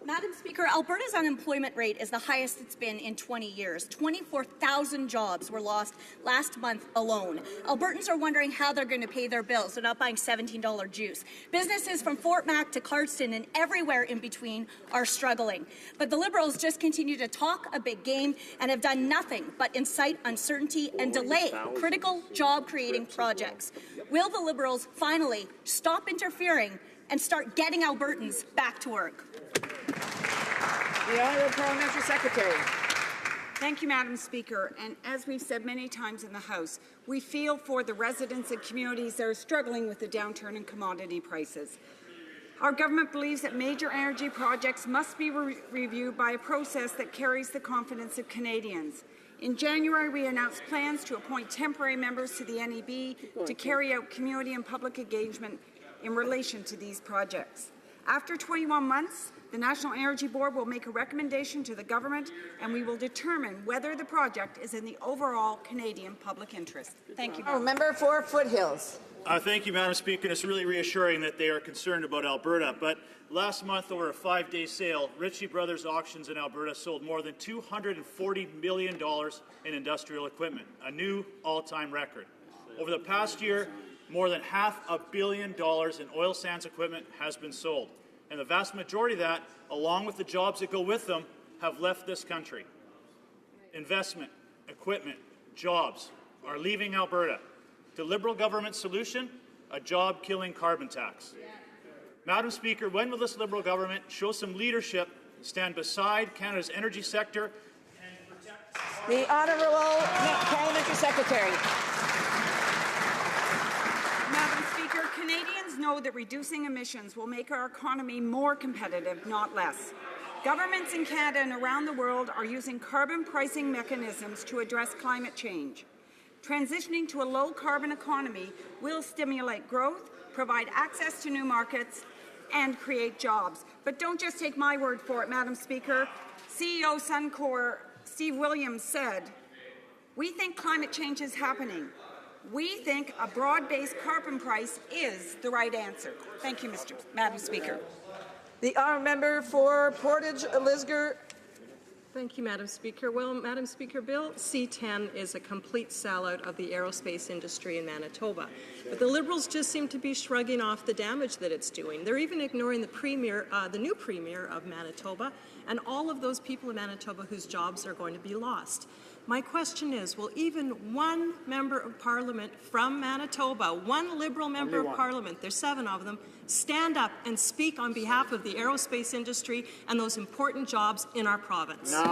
Madam Speaker, Alberta's unemployment rate is the highest it's been in 20 years. 24,000 jobs were lost last month alone. Albertans are wondering how they're going to pay their bills. They're not buying $17 juice. Businesses from Fort Mac to Clarkston and everywhere in between are struggling. But the Liberals just continue to talk a big game and have done nothing but incite uncertainty and delay critical job-creating projects. Will the Liberals finally stop interfering and start getting Albertans back to work? The Honourable Parliamentary Secretary. Thank you, Madam Speaker. And as we've said many times in the House, we feel for the residents and communities that are struggling with the downturn in commodity prices. Our government believes that major energy projects must be reviewed by a process that carries the confidence of Canadians. In January, we announced plans to appoint temporary members to the NEB to carry out community and public engagement in relation to these projects. After 21 months, the National Energy Board will make a recommendation to the government, and we will determine whether the project is in the overall Canadian public interest. Thank you. Member for Foothills. Thank you, Madam Speaker. It's really reassuring that they are concerned about Alberta. But last month, over a 5-day sale, Ritchie Brothers Auctions in Alberta sold more than $240 million in industrial equipment, a new all-time record. Over the past year, more than $500 million in oil sands equipment has been sold. And the vast majority of that, along with the jobs that go with them, have left this country. Investment, equipment, jobs are leaving Alberta. The Liberal government solution, a job-killing carbon tax. Madam Speaker, when will this Liberal government show some leadership, stand beside Canada's energy sector, and protect the Honourable Parliamentary Secretary. Madam Speaker, Canadians know that reducing emissions will make our economy more competitive, not less. Governments in Canada and around the world are using carbon pricing mechanisms to address climate change. Transitioning to a low-carbon economy will stimulate growth, provide access to new markets, and create jobs. But don't just take my word for it, Madam Speaker. CEO Suncor Steve Williams said, "We think climate change is happening. We think a broad-based carbon price is the right answer." Thank you, Madam Speaker. The honourable member for Portage-Lisgar. Thank you, Madam Speaker. Well, Madam Speaker, Bill C-10 is a complete sellout of the aerospace industry in Manitoba. But the Liberals just seem to be shrugging off the damage that it's doing. They're even ignoring the new Premier of Manitoba and all of those people in Manitoba whose jobs are going to be lost. My question is, will even one member of Parliament from Manitoba, one Liberal member of Parliament, there's 7 of them, stand up and speak on behalf of the aerospace industry and those important jobs in our province? The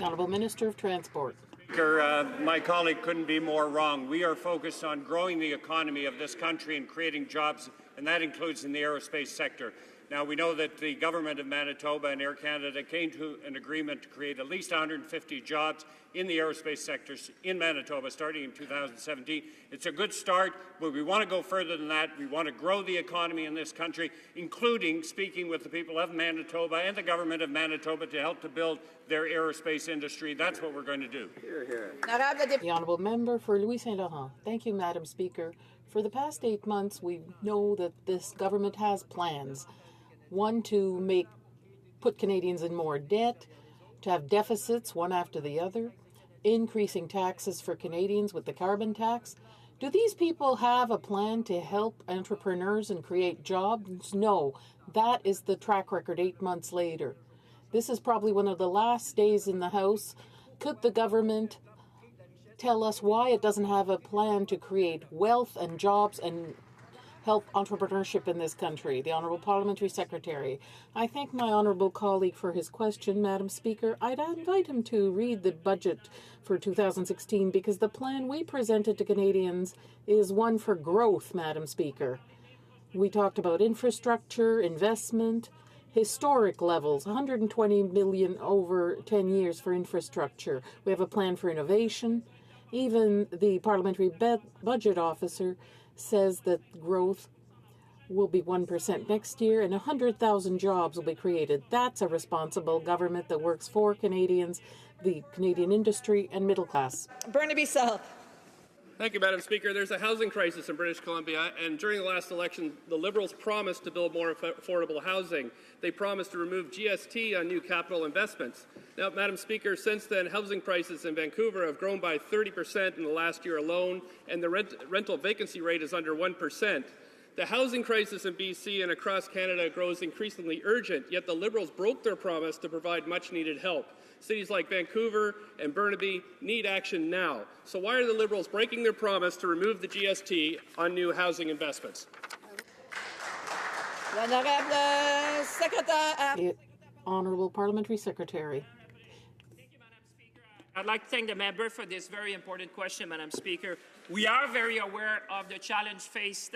Honourable Minister of Transport. My colleague couldn't be more wrong. We are focused on growing the economy of this country and creating jobs, and that includes in the aerospace sector. Now, we know that the government of Manitoba and Air Canada came to an agreement to create at least 150 jobs in the aerospace sectors in Manitoba starting in 2017. It's a good start, but we want to go further than that. We want to grow the economy in this country, including speaking with the people of Manitoba and the government of Manitoba to help to build their aerospace industry. That's what we're going to do. The Honourable Member for Louis Saint Laurent. Thank you, Madam Speaker. For the past 8 months, we know that this government has plans. One, to put Canadians in more debt, to have deficits one after the other, increasing taxes for Canadians with the carbon tax. Do these people have a plan to help entrepreneurs and create jobs? No. That is the track record 8 months later. This is probably one of the last days in the House. Could the government tell us why it doesn't have a plan to create wealth and jobs and help entrepreneurship in this country? The Honourable Parliamentary Secretary. I thank my honourable colleague for his question, Madam Speaker. I'd invite him to read the budget for 2016 because the plan we presented to Canadians is one for growth, Madam Speaker. We talked about infrastructure, investment, historic levels, $120 million over 10 years for infrastructure. We have a plan for innovation. Even the Parliamentary Budget Officer says that growth will be 1% next year and 100,000 jobs will be created. That's a responsible government that works for Canadians, the Canadian industry and middle class. Burnaby South. Thank you, Madam Speaker. There's a housing crisis in British Columbia, and during the last election, the Liberals promised to build more affordable housing. They promised to remove GST on new capital investments. Now, Madam Speaker, since then, housing prices in Vancouver have grown by 30% in the last year alone, and the rental vacancy rate is under 1%. The housing crisis in BC and across Canada grows increasingly urgent, yet the Liberals broke their promise to provide much-needed help. Cities like Vancouver and Burnaby need action now. So why are the Liberals breaking their promise to remove the GST on new housing investments? The Honourable Parliamentary Secretary. I'd like to thank the member for this very important question, Madam Speaker. We are very aware of the challenge faced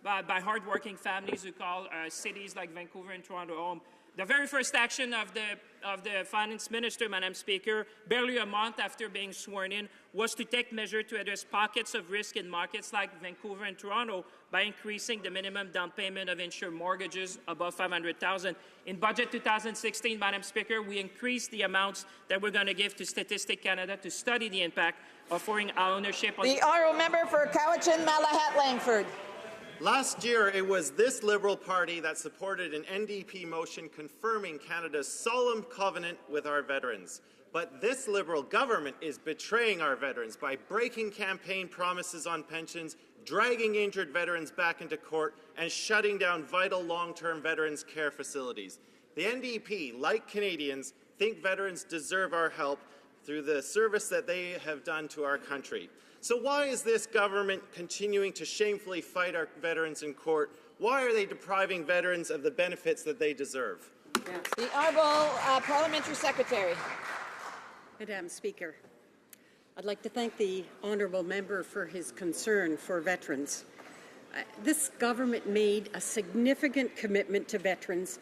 by hardworking families who call cities like Vancouver and Toronto home. The very first action of the Finance Minister, Madam Speaker, barely a month after being sworn in, was to take measures to address pockets of risk in markets like Vancouver and Toronto by increasing the minimum down payment of insured mortgages above $500,000. In Budget 2016, Madam Speaker, we increased the amounts that we're going to give to Statistics Canada to study the impact of foreign ownership on... The honourable member for Cowichan, Malahat, Langford. Last year, it was this Liberal Party that supported an NDP motion confirming Canada's solemn covenant with our veterans. But this Liberal government is betraying our veterans by breaking campaign promises on pensions, dragging injured veterans back into court, and shutting down vital long-term veterans care facilities. The NDP, like Canadians, think veterans deserve our help through the service that they have done to our country. So why is this government continuing to shamefully fight our veterans in court? Why are they depriving veterans of the benefits that they deserve? The Honourable Parliamentary Secretary. Madam Speaker, I'd like to thank the Honourable Member for his concern for veterans. This government made a significant commitment to veterans,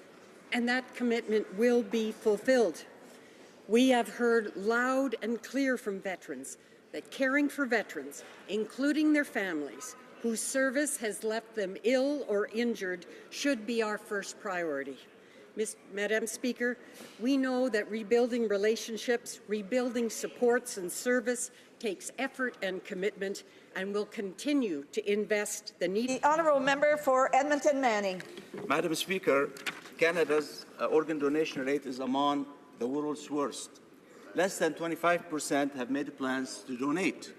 and that commitment will be fulfilled. We have heard loud and clear from veterans that caring for veterans, including their families, whose service has left them ill or injured, should be our first priority. Madam Speaker, we know that rebuilding relationships, rebuilding supports and service takes effort and commitment, and will continue to invest the need. The Honourable Member for Edmonton Manning. Madam Speaker, Canada's organ donation rate is among the world's worst. Less than 25% have made plans to donate.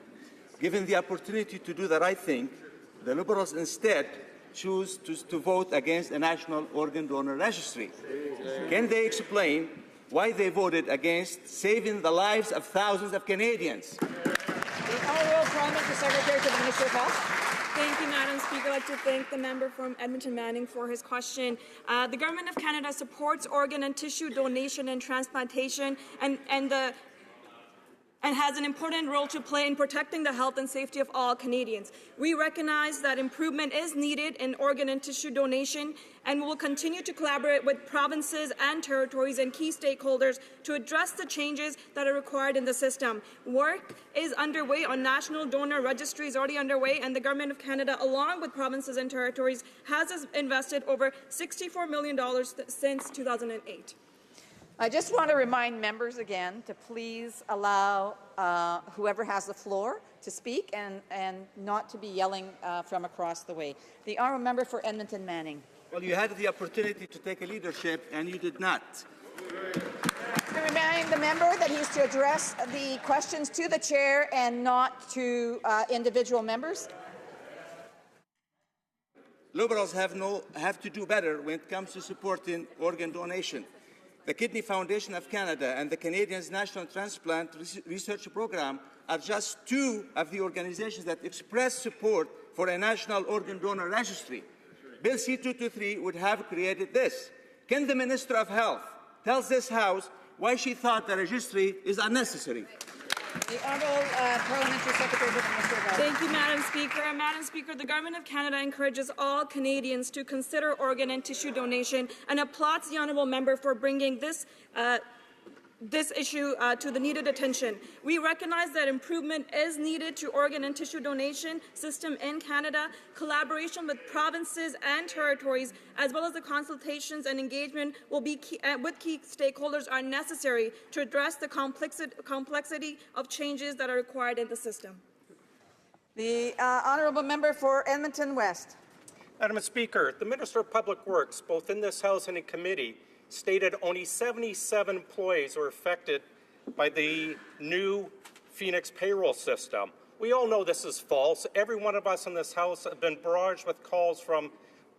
Given the opportunity to do the right thing, the Liberals instead choose to vote against a national organ donor registry. Can they explain why they voted against saving the lives of thousands of Canadians? The Honourable Parliamentary Secretary to the Minister of Health. Thank you, Madam Speaker. I'd like to thank the member from Edmonton Manning for his question. The Government of Canada supports organ and tissue donation and transplantation and has an important role to play in protecting the health and safety of all Canadians. We recognize that improvement is needed in organ and tissue donation, and we will continue to collaborate with provinces and territories and key stakeholders to address the changes that are required in the system. Work is underway on national donor registries, already underway, and the Government of Canada, along with provinces and territories, has invested over $64 million since 2008. I just want to remind members again to please allow whoever has the floor to speak and not to be yelling from across the way. The honourable member for Edmonton Manning. Well, you had the opportunity to take a leadership and you did not. To remind the member that he's to address the questions to the chair and not to individual members. Liberals have to do better when it comes to supporting organ donation. The Kidney Foundation of Canada and the Canadians National Transplant Research Program are just two of the organizations that express support for a national organ donor registry. Bill C-223 would have created this. Can the Minister of Health tell this House why she thought the registry is unnecessary? The Honourable Parliamentary Secretary to the Minister of Health. Thank you, Madam Speaker. Madam Speaker, the Government of Canada encourages all Canadians to consider organ and tissue donation and applauds the Honourable Member for bringing this issue to the needed attention. We recognize that improvement is needed to organ and tissue donation system in Canada. Collaboration with provinces and territories, as well as the consultations and engagement with key stakeholders are necessary to address the complexity of changes that are required in the system. The honourable member for Edmonton West. Madam Speaker, the Minister of Public Works, both in this House and in committee, stated only 77 employees were affected by the new Phoenix payroll system. We all know this is false. Every one of us in this House have been barraged with calls from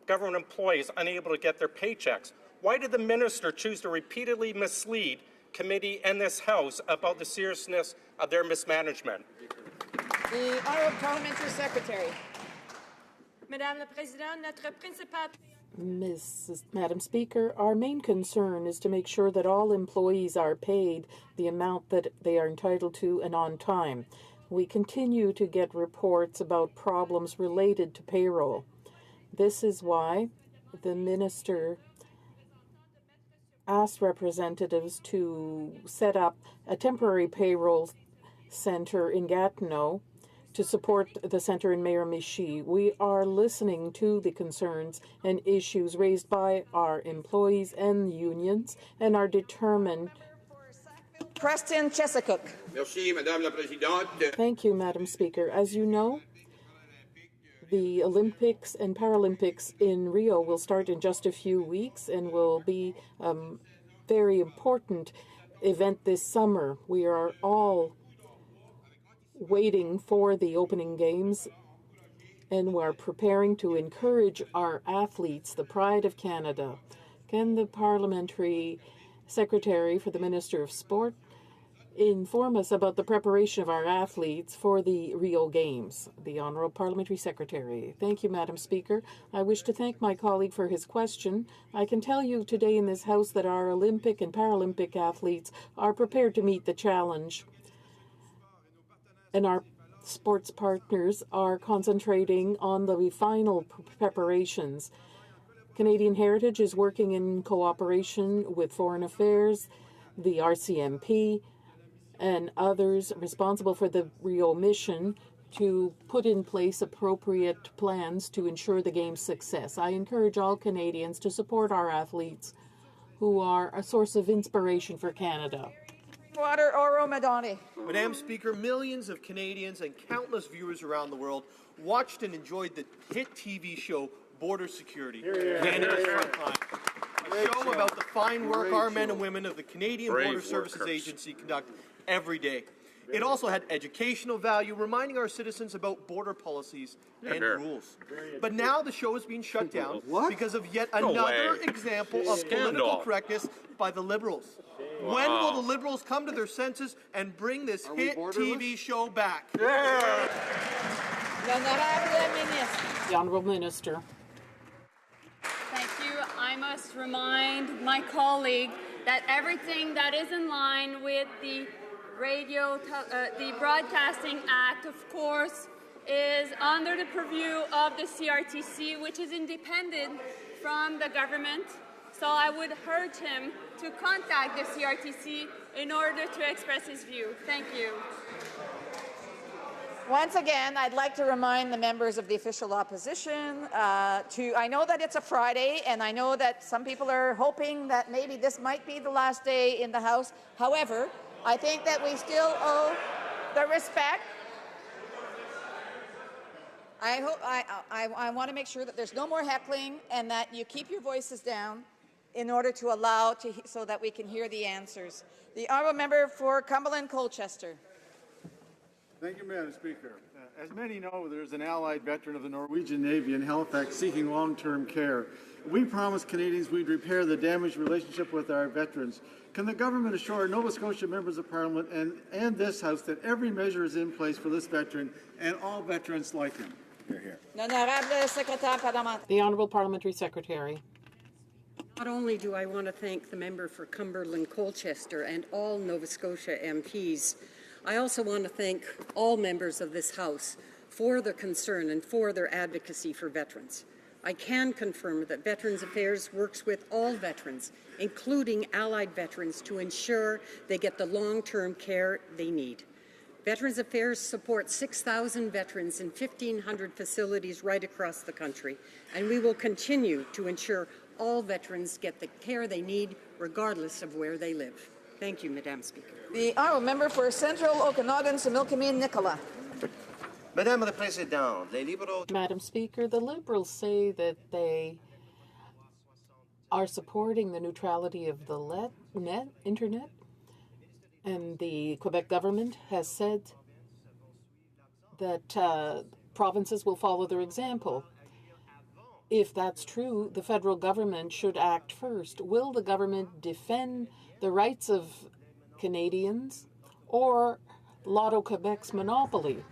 government employees unable to get their paychecks. Why did the Minister choose to repeatedly mislead committee and this House about the seriousness of their mismanagement? The honourable parliamentary secretary. Madame la Présidente, notre principal... Madam Speaker, our main concern is to make sure that all employees are paid the amount that they are entitled to and on time. We continue to get reports about problems related to payroll. This is why the minister asked representatives to set up a temporary payroll center in Gatineau to support the center in Miramichi. We are listening to the concerns and issues raised by our employees and unions and are determined. Preston Chesacook. Merci, Madame la Présidente. Thank you, Madam Speaker. As you know, the Olympics and Paralympics in Rio will start in just a few weeks and will be a very important event this summer. We are all waiting for the opening games, and we're preparing to encourage our athletes, the pride of Canada. Can the parliamentary secretary for the Minister of Sport inform us about the preparation of our athletes for the Rio Games? The Honourable Parliamentary Secretary. Thank you, Madam Speaker. I wish to thank my colleague for his question. I can tell you today in this House that our Olympic and Paralympic athletes are prepared to meet the challenge, and our sports partners are concentrating on the final preparations. Canadian Heritage is working in cooperation with Foreign Affairs, the RCMP, and others responsible for the Rio mission to put in place appropriate plans to ensure the game's success. I encourage all Canadians to support our athletes who are a source of inspiration for Canada. Water Oro Madani. Madam Speaker, millions of Canadians and countless viewers around the world watched and enjoyed the hit TV show Border Security, Canada's Frontline. A show about the fine work our men and women of the Canadian Border Services Agency conduct every day. It also had educational value, reminding our citizens about border policies and rules. But now the show is being shut down because of yet another example of political correctness by the Liberals. Wow. When will the Liberals come to their senses and bring this hit TV show back? The Honourable Minister. Thank you. I must remind my colleague that everything that is in line with the the Broadcasting Act, of course, is under the purview of the CRTC, which is independent from the government. So I would urge him to contact the CRTC in order to express his view. Thank you. Once again, I'd like to remind the members of the official opposition I know that it's a Friday, and I know that some people are hoping that maybe this might be the last day in the House. However, I think that we still owe the respect. I want to make sure that there's no more heckling and that you keep your voices down in order to allow so that we can hear the answers. The honourable member for Cumberland Colchester. Thank you, Madam Speaker. As many know, there's an allied veteran of the Norwegian Navy in Halifax seeking long-term care. We promised Canadians we'd repair the damaged relationship with our veterans. Can the government assure Nova Scotia members of Parliament and this House that every measure is in place for this veteran and all veterans like him? Hear, hear. The Honourable Parliamentary Secretary. Not only do I want to thank the member for Cumberland Colchester and all Nova Scotia MPs, I also want to thank all members of this House for their concern and for their advocacy for veterans. I can confirm that Veterans Affairs works with all veterans, including allied veterans, to ensure they get the long-term care they need. Veterans Affairs supports 6,000 veterans in 1,500 facilities right across the country, and we will continue to ensure all veterans get the care they need, regardless of where they live. Thank you, Madam Speaker. The honourable member for Central Okanagan, Similkameen, Nicola. Madame la Présidente, les libéraux... Madam Speaker, the Liberals say that they are supporting the neutrality of the internet, and the Quebec government has said that provinces will follow their example. If that's true, the federal government should act first. Will the government defend the rights of Canadians or Lotto Quebec's monopoly?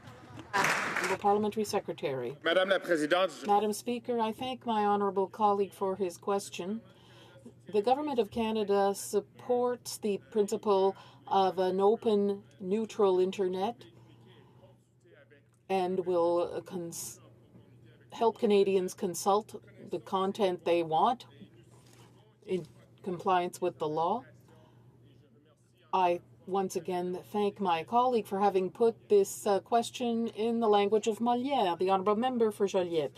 The Parliamentary Secretary. Madame la Présidente. Madam Speaker, I thank my honourable colleague for his question. The Government of Canada supports the principle of an open, neutral internet and will help Canadians consult the content they want in compliance with the law. I once again thank my colleague for having put this question in the language of Molière, the honourable member for Joliette.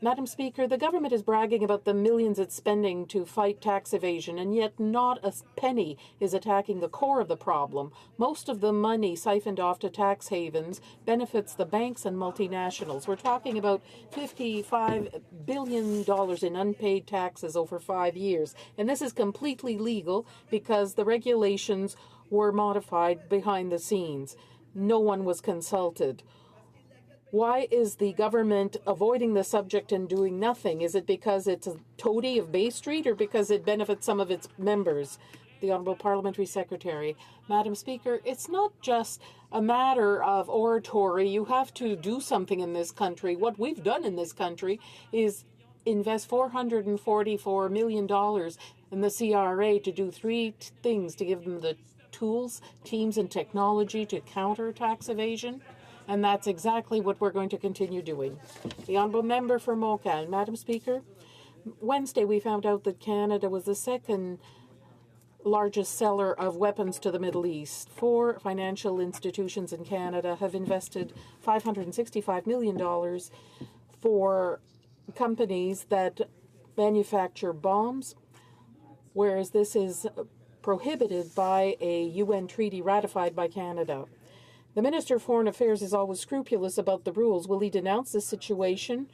Madam Speaker, the government is bragging about the millions it's spending to fight tax evasion, and yet not a penny is attacking the core of the problem. Most of the money siphoned off to tax havens benefits the banks and multinationals. We're talking about $55 billion in unpaid taxes over 5 years, and this is completely legal because the regulations were modified behind the scenes. No one was consulted. Why is the government avoiding the subject and doing nothing? Is it because it's a toady of Bay Street or because it benefits some of its members? The Honourable Parliamentary Secretary. Madam Speaker, it's not just a matter of oratory. You have to do something in this country. What we've done in this country is invest $444 million in the CRA to do three things, to give them the tools, teams, and technology to counter tax evasion. And that's exactly what we're going to continue doing. The Honourable Member for Montcalm. Madam Speaker, Wednesday we found out that Canada was the second largest seller of weapons to the Middle East. 4 financial institutions in Canada have invested $565 million for companies that manufacture bombs, whereas this is prohibited by a UN treaty ratified by Canada. The Minister of Foreign Affairs is always scrupulous about the rules. Will he denounce this situation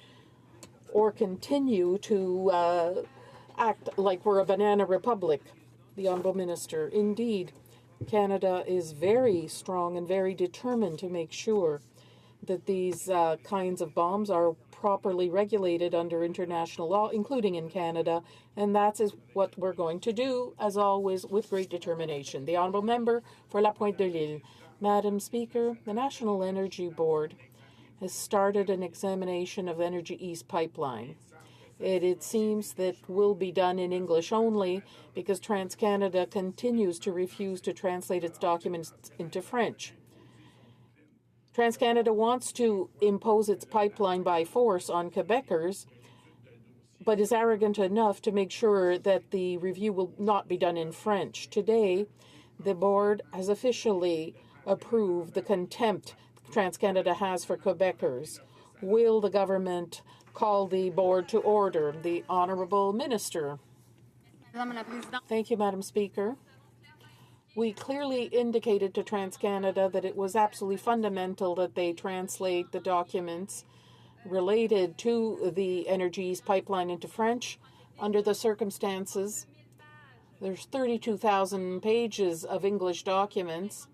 or continue to act like we're a banana republic? The Honourable Minister. Indeed, Canada is very strong and very determined to make sure that these kinds of bombs are properly regulated under international law, including in Canada, and that is what we're going to do, as always, with great determination. The Honourable Member for La Pointe de l'Île. Madam Speaker, the National Energy Board has started an examination of Energy East pipeline. It seems that will be done in English only because TransCanada continues to refuse to translate its documents into French. TransCanada wants to impose its pipeline by force on Quebecers, but is arrogant enough to make sure that the review will not be done in French. Today, the board has officially approved the contempt TransCanada has for Quebecers. Will the government call the board to order? The Honourable Minister. Thank you, Madam Speaker. We clearly indicated to TransCanada that it was absolutely fundamental that they translate the documents related to the Energy East pipeline into French. Under the circumstances, there's 32,000 pages of English documents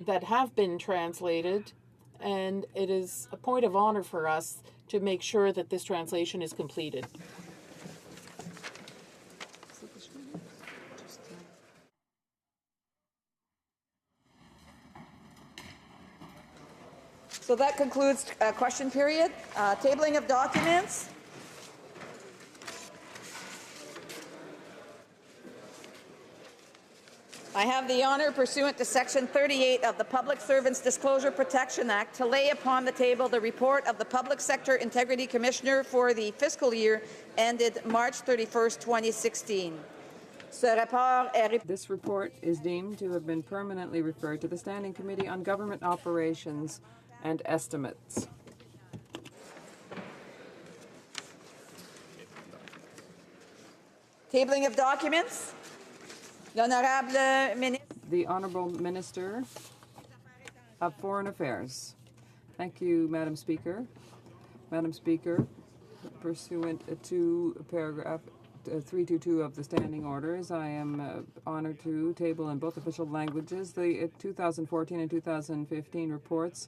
that have been translated, and it is a point of honor for us to make sure that this translation is completed. So that concludes question period. Tabling of documents. I have the honour, pursuant to Section 38 of the Public Servants Disclosure Protection Act, to lay upon the table the report of the Public Sector Integrity Commissioner for the fiscal year ended March 31st, 2016. This report is deemed to have been permanently referred to the Standing Committee on Government Operations and Estimates. Tabling of documents. The Honourable Minister of Foreign Affairs. Thank you, Madam Speaker. Madam Speaker, pursuant to paragraph 322 of the standing orders, I am honored to table in both official languages the 2014 and 2015 reports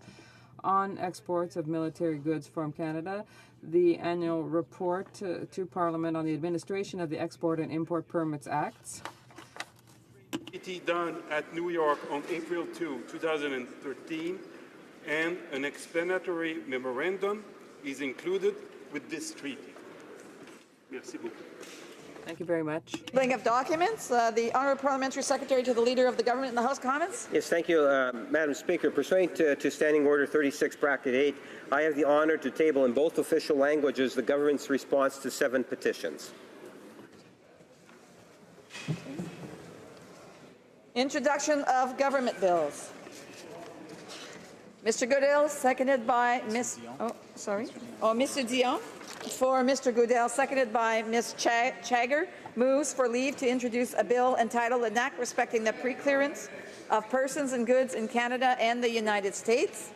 on exports of military goods from Canada, the annual report to Parliament on the administration of the Export and Import Permits Acts. Treaty done at New York on April 2, 2013, and an explanatory memorandum is included with this treaty. Merci beaucoup. Thank you very much. Tabling of documents. The Honourable Parliamentary Secretary to the Leader of the Government in the House of Commons. Yes, thank you, Madam Speaker. Pursuant to Standing Order 36, Bracket 8, I have the honour to table in both official languages the government's response to 7 petitions. Introduction of government bills. Mr. Goodell, seconded by Ms. Mr. Dion. For Mr. Goodell, seconded by Ms. Chagger, moves for leave to introduce a bill entitled An Act Respecting the Preclearance of Persons and Goods in Canada and the United States.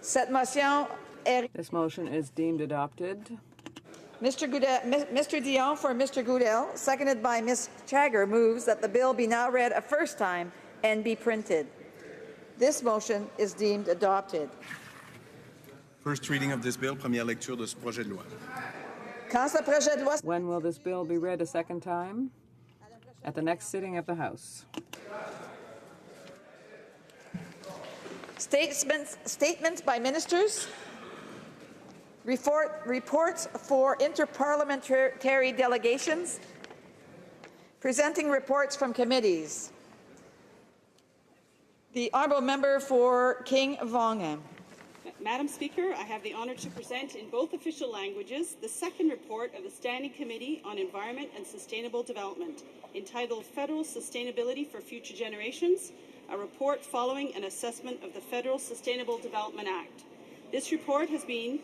Cette motion est... This motion is deemed adopted. Mr. Dion for Mr. Goodell, seconded by Ms. Chagger, moves that the bill be now read a first time and be printed. This motion is deemed adopted. First reading of this bill, première lecture de ce projet de loi. When will this bill be read a second time? At the next sitting of the House. Statements by ministers. Reports for interparliamentary delegations. Presenting reports from committees. The Honourable Member for King Vaughan. Madam Speaker, I have the honour to present in both official languages the second report of the Standing Committee on Environment and Sustainable Development, entitled Federal Sustainability for Future Generations, a report following an assessment of the Federal Sustainable Development Act. This report has the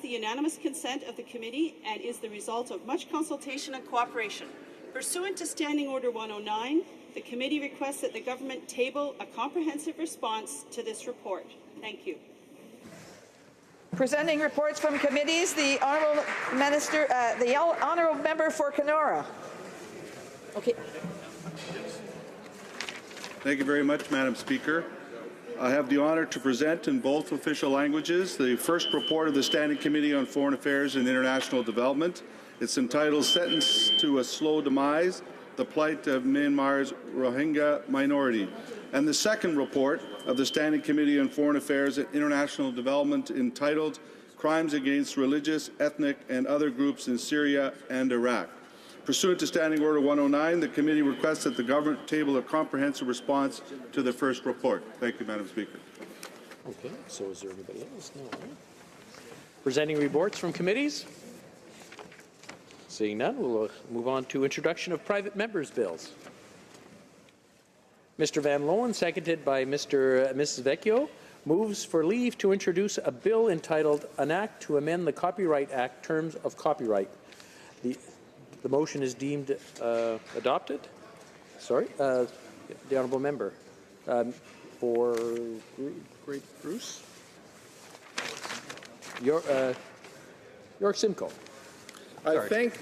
unanimous consent of the committee and is the result of much consultation and cooperation. Pursuant to Standing Order 109, the committee requests that the government table a comprehensive response to this report. Thank you. Presenting reports from committees, the Honourable Minister, the Honourable Member for Kenora. Okay. Thank you very much, Madam Speaker. I have the honour to present in both official languages the first report of the Standing Committee on Foreign Affairs and International Development. It's entitled Sentence to a Slow Demise, the Plight of Myanmar's Rohingya Minority. And the second report of the Standing Committee on Foreign Affairs and International Development entitled Crimes Against Religious, Ethnic and Other Groups in Syria and Iraq. Pursuant to Standing Order 109, the committee requests that the government table a comprehensive response to the first report. Thank you, Madam Speaker. Okay, so is there anybody else? No. Presenting reports from committees? Seeing none, we'll move on to introduction of private members' bills. Mr. Van Loan, seconded by Mrs. Vecchio, moves for leave to introduce a bill entitled An Act to Amend the Copyright Act Terms of Copyright. The motion is deemed adopted. Sorry, the Honourable Member for Great Bruce. York Simcoe. I thank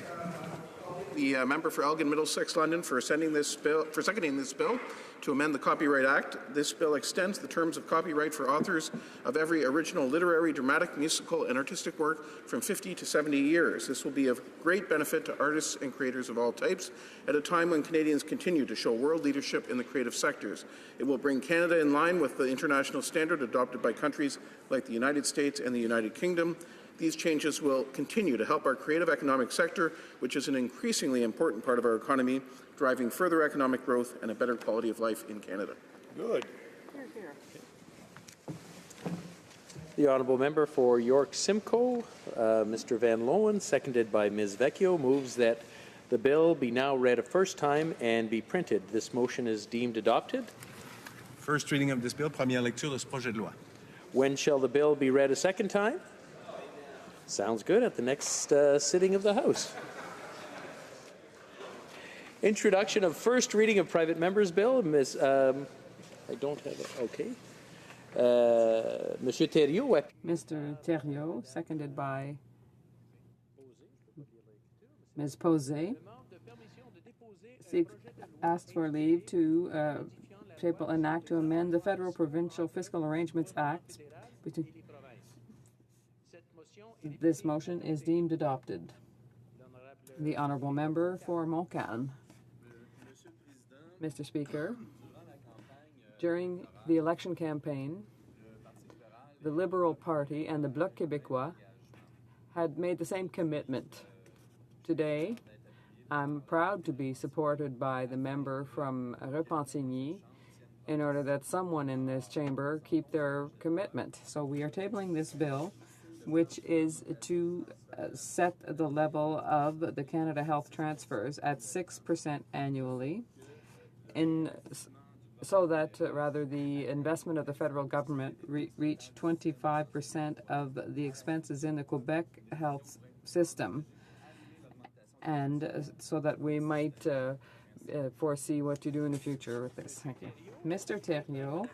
the member for Elgin Middlesex London for seconding this bill to amend the Copyright Act. This bill extends the terms of copyright for authors of every original literary, dramatic, musical, and artistic work from 50 to 70 years. This will be of great benefit to artists and creators of all types at a time when Canadians continue to show world leadership in the creative sectors. It will bring Canada in line with the international standard adopted by countries like the United States and the United Kingdom. These changes will continue to help our creative economic sector, which is an increasingly important part of our economy, driving further economic growth and a better quality of life in Canada. Good. The Honourable Member for York Simcoe, Mr. Van Loan, seconded by Ms. Vecchio, moves that the bill be now read a first time and be printed. This motion is deemed adopted. First reading of this bill, première lecture de ce projet de loi. When shall the bill be read a second time? Sounds good. At the next sitting of the House. Introduction of first reading of private members' bill. I don't have it. Okay. Monsieur Thériault. Mr. Thériault, seconded by Ms. Posey, asked for leave to table an act to amend the Federal Provincial Fiscal Arrangements Act. This motion is deemed adopted. The honourable member for Montcalm. Mr. Speaker, during the election campaign, the Liberal Party and the Bloc Québécois had made the same commitment. Today, I'm proud to be supported by the member from Repentigny in order that someone in this chamber keep their commitment. So we are tabling this bill, which is to set the level of the Canada Health transfers at 6% annually, so that rather the investment of the federal government reach 25% of the expenses in the Quebec health system, and so that we might foresee what to do in the future with this. Thank you. Mr. Thériault,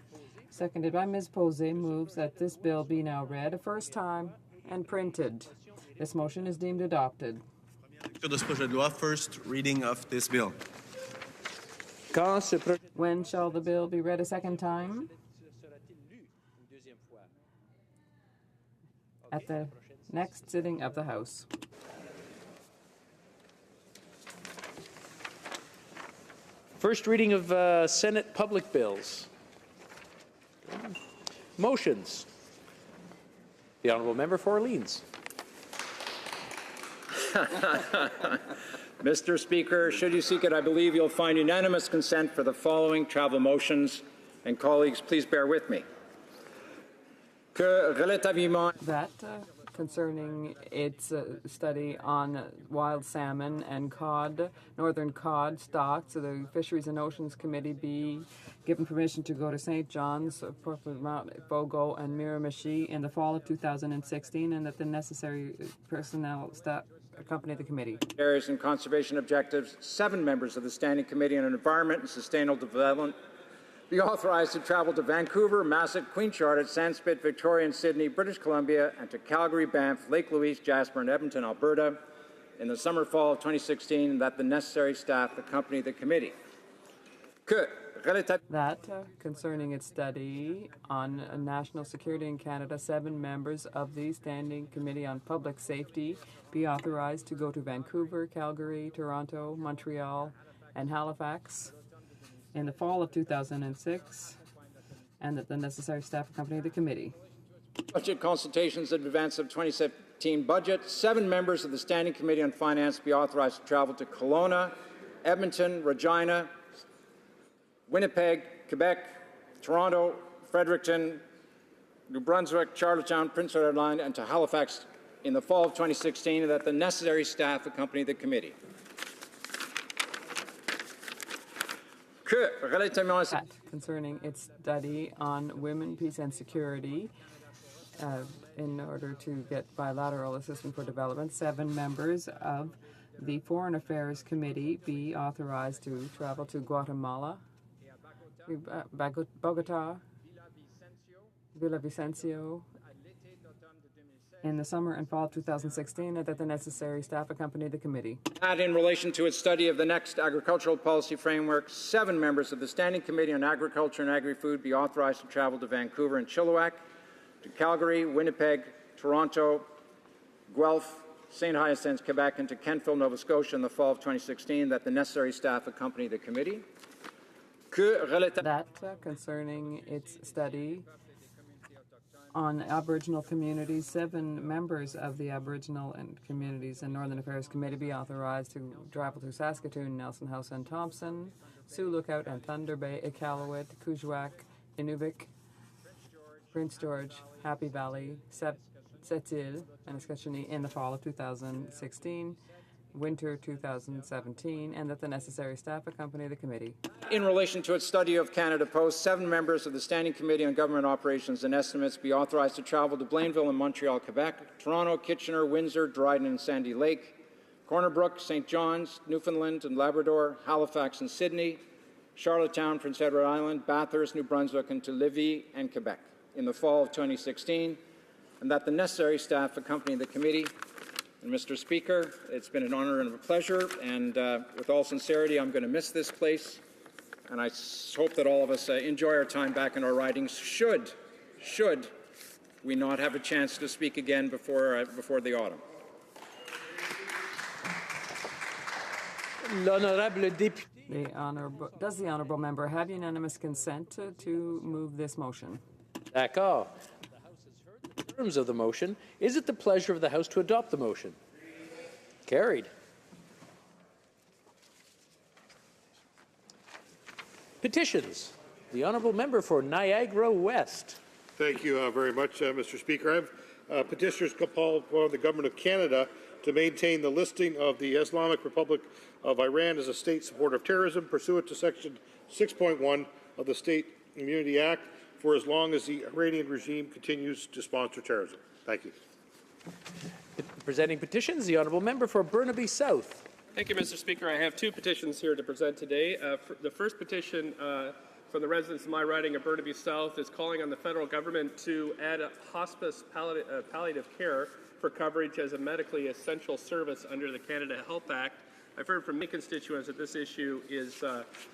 seconded by Ms. Posey, moves that this bill be now read a first time and printed. This motion is deemed adopted. First reading of this bill. When shall the bill be read a second time? At the next sitting of the House. First reading of Senate public bills. Motions. The honourable member for Orleans. Mr. Speaker, should you seek it, I believe you'll find unanimous consent for the following travel motions. And colleagues, please bear with me. That concerning its study on wild salmon and cod, northern cod stocks, so the Fisheries and Oceans Committee be given permission to go to St. John's, Mount Fogo, and Miramichi in the fall of 2016, and that the necessary personnel staff accompany the committee. Areas and conservation objectives, 7 members of the Standing Committee on Environment and Sustainable Development be authorized to travel to Vancouver, Masset, Queen Charlotte, Sandspit, Victoria, and Sydney, British Columbia, and to Calgary, Banff, Lake Louise, Jasper, and Edmonton, Alberta, in the summer-fall of 2016, and that the necessary staff accompany the committee. That concerning its study on national security in Canada, 7 members of the Standing Committee on Public Safety be authorized to go to Vancouver, Calgary, Toronto, Montreal, and Halifax in the fall of 2006, and that the necessary staff accompany the committee. Budget consultations in advance of 2017 budget. 7 members of the Standing Committee on Finance be authorized to travel to Kelowna, Edmonton, Regina, Winnipeg, Quebec, Toronto, Fredericton, New Brunswick, Charlottetown, Prince Edward Island, and to Halifax in the fall of 2016, and that the necessary staff accompany the committee. That concerning its study on women, peace, and security, in order to get bilateral assistance for development, 7 members of the Foreign Affairs Committee be authorized to travel to Guatemala, Bogota, Villavicencio in the summer and fall of 2016, and that the necessary staff accompany the committee. And in relation to its study of the next agricultural policy framework, 7 members of the Standing Committee on Agriculture and Agri-Food be authorized to travel to Vancouver and Chilliwack, to Calgary, Winnipeg, Toronto, Guelph, St. Hyacinthe, Quebec, and to Kentville, Nova Scotia in the fall of 2016, that the necessary staff accompany the committee. That concerning its study on Aboriginal communities, 7 members of the Aboriginal and Communities and Northern Affairs Committee be authorized to travel to Saskatoon, Nelson House and Thompson, Sioux Lookout and Thunder Bay, Iqaluit, Kuujjuaq, Inuvik, Prince George, Happy Valley, Sept-Îles, and Escachini in the fall of 2016, winter 2017, and that the necessary staff accompany the committee. In relation to its study of Canada Post, 7 members of the Standing Committee on Government Operations and Estimates be authorized to travel to Blainville and Montreal, Quebec, Toronto, Kitchener, Windsor, Dryden and Sandy Lake, Corner Brook, St. John's, Newfoundland and Labrador, Halifax and Sydney, Charlottetown, Prince Edward Island, Bathurst, New Brunswick, and to Lévis and Quebec. in the fall of 2016, and that the necessary staff accompany the committee. And Mr. Speaker, it's been an honor and a pleasure, and with all sincerity, I'm going to miss this place, and I hope that all of us enjoy our time back in our ridings should we not have a chance to speak again before the autumn. L'honorable député. Does the honourable member have unanimous consent to move this motion? D'accord. The House has heard the terms of the motion. Is it the pleasure of the House to adopt the motion? Carried. Petitions. The honourable member for Niagara West. Thank you very much, Mr. Speaker. Petitioners call upon the Government of Canada to maintain the listing of the Islamic Republic of Iran as a state supporter of terrorism pursuant to Section 6.1 of the State Immunity Act for as long as the Iranian regime continues to sponsor terrorism. Thank you. Presenting petitions, the honourable member for Burnaby South. Thank you, Mr. Speaker. I have two petitions here to present today. The first petition from the residents of my riding of Burnaby South is calling on the federal government to add a hospice palliative care for coverage as a medically essential service under the Canada Health Act. I've heard from many constituents that this issue is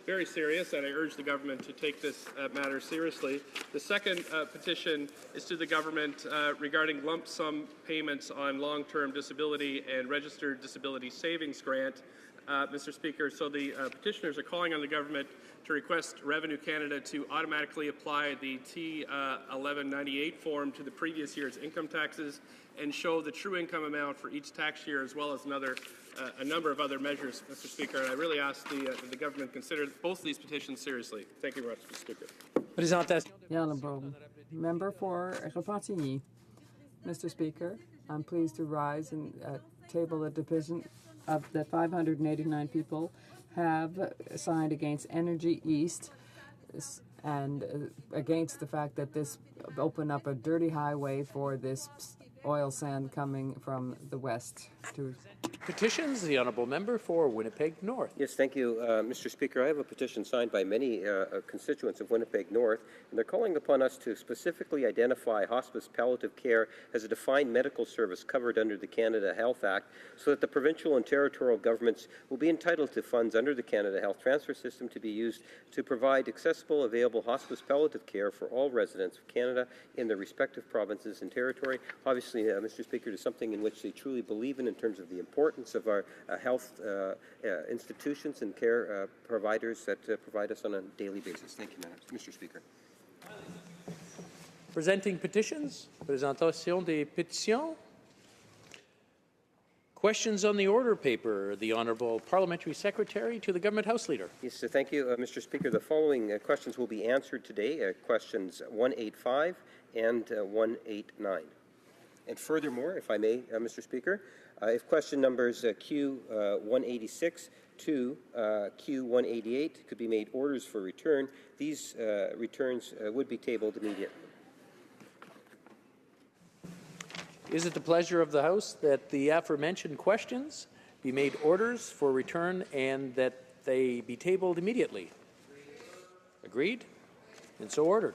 very serious, and I urge the government to take this matter seriously. The second petition is to the government regarding lump sum payments on long-term disability and registered disability savings grant. Mr. Speaker, so the petitioners are calling on the government to request Revenue Canada to automatically apply the T1198 form to the previous year's income taxes and show the true income amount for each tax year, as well as a number of other measures, Mr. Speaker. And I really ask the government consider both of these petitions seriously. Thank you very much, Mr. Speaker. The honourable member for Repentigny. Mr. Speaker, I'm pleased to rise and table a division of that 589 people have signed against Energy East and against the fact that this opened up a dirty highway for this oil sand coming from the west. Petitions, the honourable member for Winnipeg North. Yes, thank you, Mr. Speaker. I have a petition signed by many constituents of Winnipeg North, and they're calling upon us to specifically identify hospice palliative care as a defined medical service covered under the Canada Health Act so that the provincial and territorial governments will be entitled to funds under the Canada Health Transfer System to be used to provide accessible, available hospice palliative care for all residents of Canada in their respective provinces and territory. Obviously, Mr. Speaker, it is something in which they truly believe in terms of the importance of our health institutions and care providers that provide us on a daily basis. Thank you, Mr. Speaker. Presenting petitions. Présentation des pétitions. Questions on the order paper. The Honourable Parliamentary Secretary to the Government House Leader. Yes, thank you, Mr. Speaker. The following questions will be answered today, questions 185 and 189. And furthermore, if I may, Mr. Speaker, if question numbers Q186 to Q188 could be made orders for return, these returns would be tabled immediately. Is it the pleasure of the House that the aforementioned questions be made orders for return and that they be tabled immediately? Agreed? And so ordered.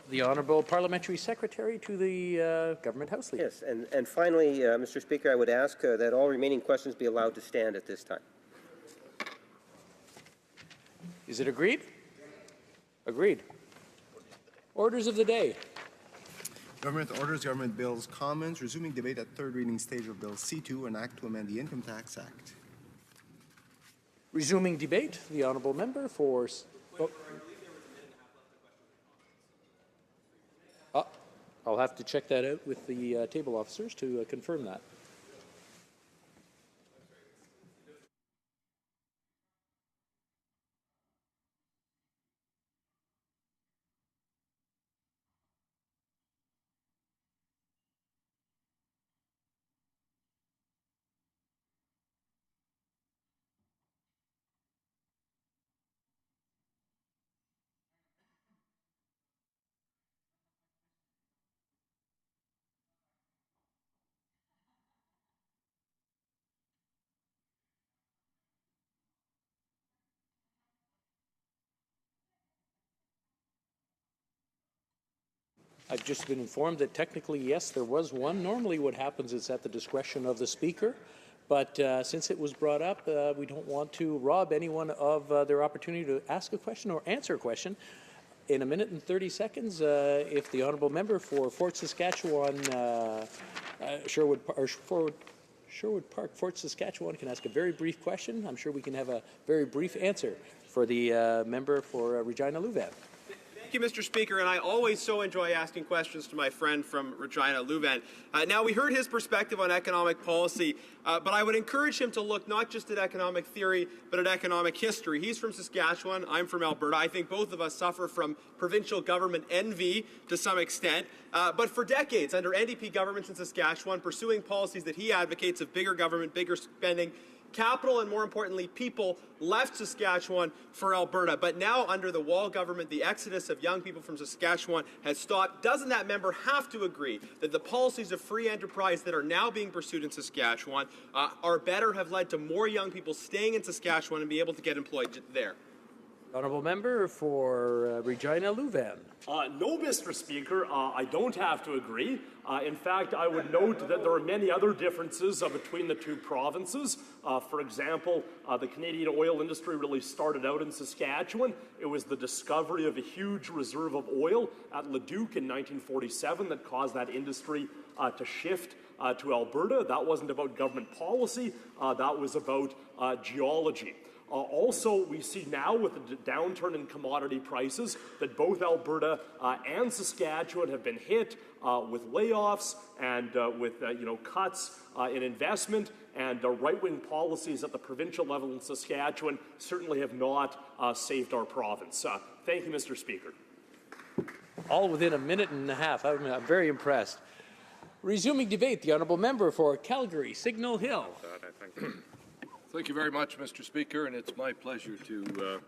The Honourable Parliamentary Secretary to the Government House Leader. Yes, and finally, Mr. Speaker, I would ask that all remaining questions be allowed to stand at this time. Is it agreed? Agreed. Orders of the day. Government orders, government bills, Commons, resuming debate at third reading stage of Bill C2, an act to amend the Income Tax Act. Resuming debate, the Honourable Member for... I'll have to check that out with the table officers to confirm that. I've just been informed that technically, yes, there was one. Normally what happens is at the discretion of the Speaker, but since it was brought up, we don't want to rob anyone of their opportunity to ask a question or answer a question. In a minute and 30 seconds, if the honourable member for Fort Saskatchewan, Sherwood Park, Fort Saskatchewan, can ask a very brief question, I'm sure we can have a very brief answer for the member for Regina Louvain. Thank you, Mr. Speaker, and I always so enjoy asking questions to my friend from Regina Louvain. Now, we heard his perspective on economic policy, but I would encourage him to look not just at economic theory, but at economic history. He's from Saskatchewan. I'm from Alberta. I think both of us suffer from provincial government envy to some extent. But for decades, under NDP governments in Saskatchewan, pursuing policies that he advocates of bigger government, bigger spending, capital, and more importantly, people left Saskatchewan for Alberta. But now, under the Wall government, the exodus of young people from Saskatchewan has stopped. Doesn't that member have to agree that the policies of free enterprise that are now being pursued in Saskatchewan are better, have led to more young people staying in Saskatchewan and be able to get employed there? Honourable member for Regina Louvain. No, Mr. Speaker, I don't have to agree. In fact, I would note that there are many other differences between the two provinces. For example, the Canadian oil industry really started out in Saskatchewan. It was the discovery of a huge reserve of oil at Leduc in 1947 that caused that industry to shift to Alberta. That wasn't about government policy. That was about geology. Also, we see now with the downturn in commodity prices that both Alberta and Saskatchewan have been hit with layoffs and with cuts in investment, and right-wing policies at the provincial level in Saskatchewan certainly have not saved our province. Thank you, Mr. Speaker. All within a minute and a half. I'm very impressed. Resuming debate, the honourable member for Calgary, Signal Hill. Thank you very much, Mr. Speaker, and it's my pleasure to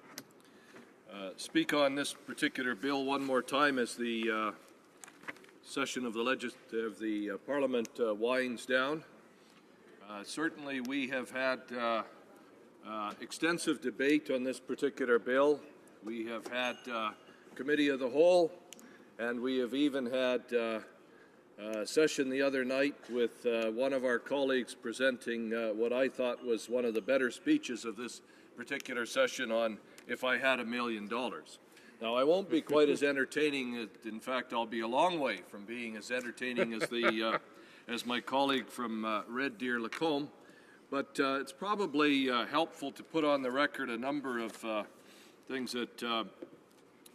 speak on this particular bill one more time as the session of the Parliament winds down. Certainly, we have had extensive debate on this particular bill. We have had committee of the whole, and we have even had session the other night with one of our colleagues presenting what I thought was one of the better speeches of this particular session on If I Had $1 Million. Now, I won't be quite as entertaining. In fact, I'll be a long way from being as entertaining as as my colleague from Red Deer Lacombe, but it's probably helpful to put on the record a number of things that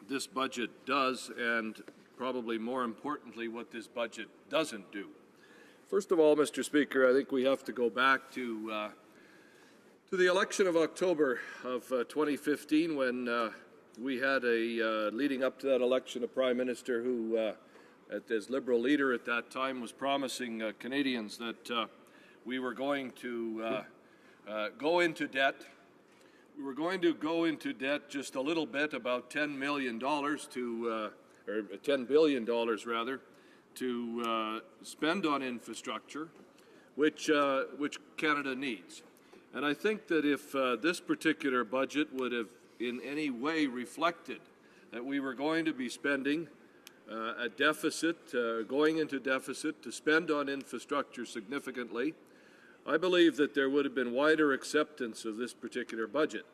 this budget does, and probably more importantly, what this budget doesn't do. First of all, Mr. Speaker, I think we have to go back to the election of October of 2015, when we had leading up to that election, a Prime Minister who, as Liberal leader at that time, was promising Canadians that we were going to go into debt. We were going to go into debt just a little bit, about $10 million or $10 billion rather, to spend on infrastructure, which Canada needs. And I think that if this particular budget would have in any way reflected that we were going to be spending a deficit, going into deficit to spend on infrastructure significantly, I believe that there would have been wider acceptance of this particular budget.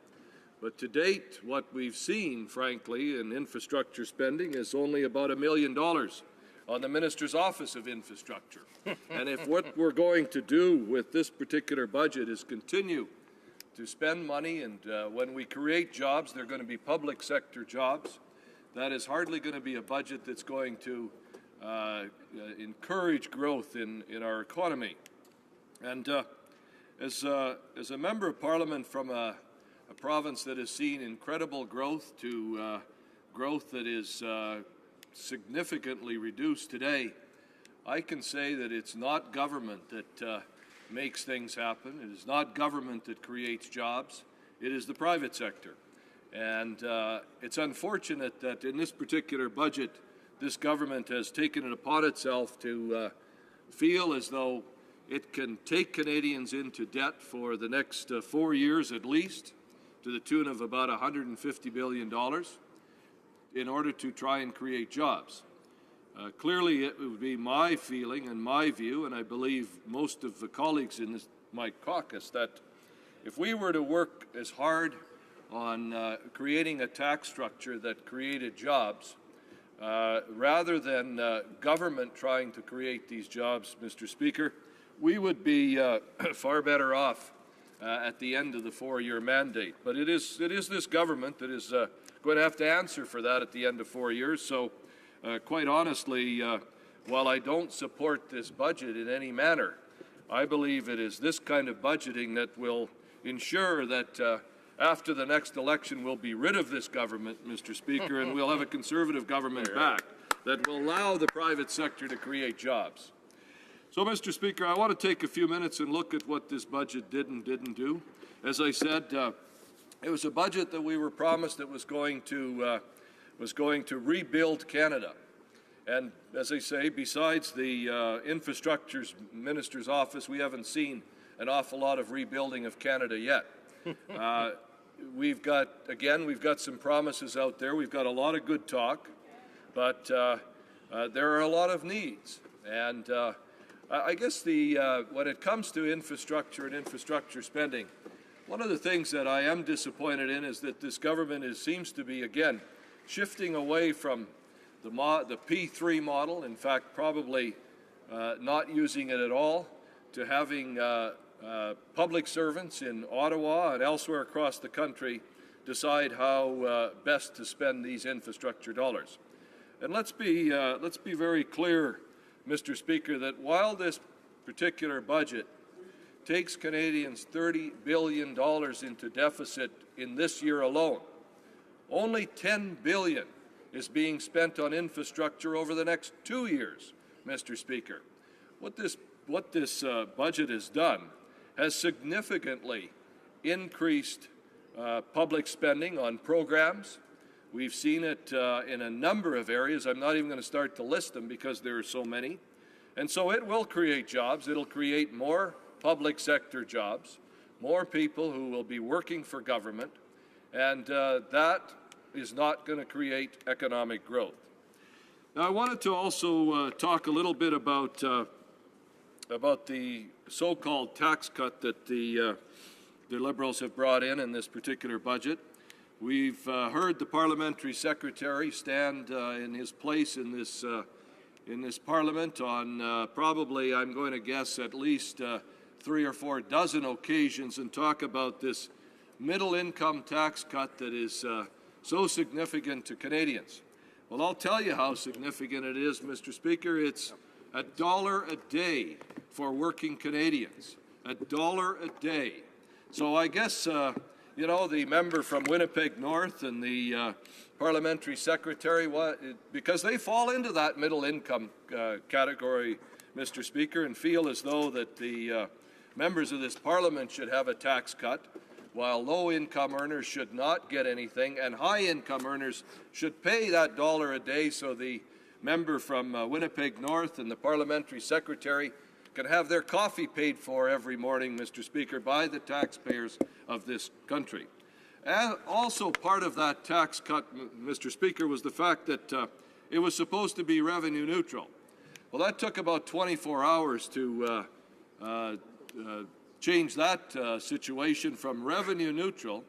But to date, what we've seen, frankly, in infrastructure spending is only about $1 million on the Minister's Office of Infrastructure. And if what we're going to do with this particular budget is continue to spend money, and when we create jobs, they're going to be public sector jobs, that is hardly going to be a budget that's going to encourage growth in our economy. And as a member of Parliament from a province that has seen incredible growth to growth that is significantly reduced today, I can say that it's not government that makes things happen. It is not government that creates jobs. It is the private sector. And it's unfortunate that in this particular budget, this government has taken it upon itself to feel as though it can take Canadians into debt for the next 4 years at least, to the tune of about $150 billion, in order to try and create jobs. Clearly, it would be my feeling and my view, and I believe most of the colleagues in my caucus, that if we were to work as hard on creating a tax structure that created jobs, rather than government trying to create these jobs, Mr. Speaker, we would be far better off at the end of the 4-year mandate. But it is this government that is going to have to answer for that at the end of 4 years. So, quite honestly, while I don't support this budget in any manner, I believe it is this kind of budgeting that will ensure that after the next election we'll be rid of this government, Mr. Speaker, and we'll have a Conservative government back that will allow the private sector to create jobs. So, Mr. Speaker, I want to take a few minutes and look at what this budget did and didn't do. As I said, it was a budget that we were promised that was going to rebuild Canada. And as I say, besides the infrastructure minister's office, we haven't seen an awful lot of rebuilding of Canada yet. We've got some promises out there. We've got a lot of good talk, but there are a lot of needs. And I guess when it comes to infrastructure and infrastructure spending, one of the things that I am disappointed in is that this government seems to be, again, shifting away from the P3 model, in fact, probably not using it at all, to having public servants in Ottawa and elsewhere across the country decide how best to spend these infrastructure dollars. And let's be very clear, Mr. Speaker, that while this particular budget takes Canadians $30 billion into deficit in this year alone, only $10 billion is being spent on infrastructure over the next 2 years, Mr. Speaker. What this budget has done has significantly increased public spending on programs. We've seen it in a number of areas. I'm not even going to start to list them because there are so many. And so it will create jobs. It'll create more public sector jobs, more people who will be working for government, and that is not going to create economic growth. Now, I wanted to also talk a little bit about the so-called tax cut that the Liberals have brought in this particular budget. We've heard the parliamentary secretary stand in his place in this Parliament on probably, I'm going to guess, at least 3 or 4 dozen occasions and talk about this middle-income tax cut that is so significant to Canadians. Well, I'll tell you how significant it is, Mr. Speaker. It's $1 a day for working Canadians. $1 a day. So I guess, the member from Winnipeg North and the parliamentary secretary, because they fall into that middle income category, Mr. Speaker, and feel as though that the members of this parliament should have a tax cut, while low-income earners should not get anything, and high-income earners should pay that $1 a day so the member from Winnipeg North and the parliamentary secretary can have their coffee paid for every morning, Mr. Speaker, by the taxpayers of this country. And also part of that tax cut, Mr. Speaker, was the fact that it was supposed to be revenue neutral. Well, that took about 24 hours to change that situation from revenue neutral.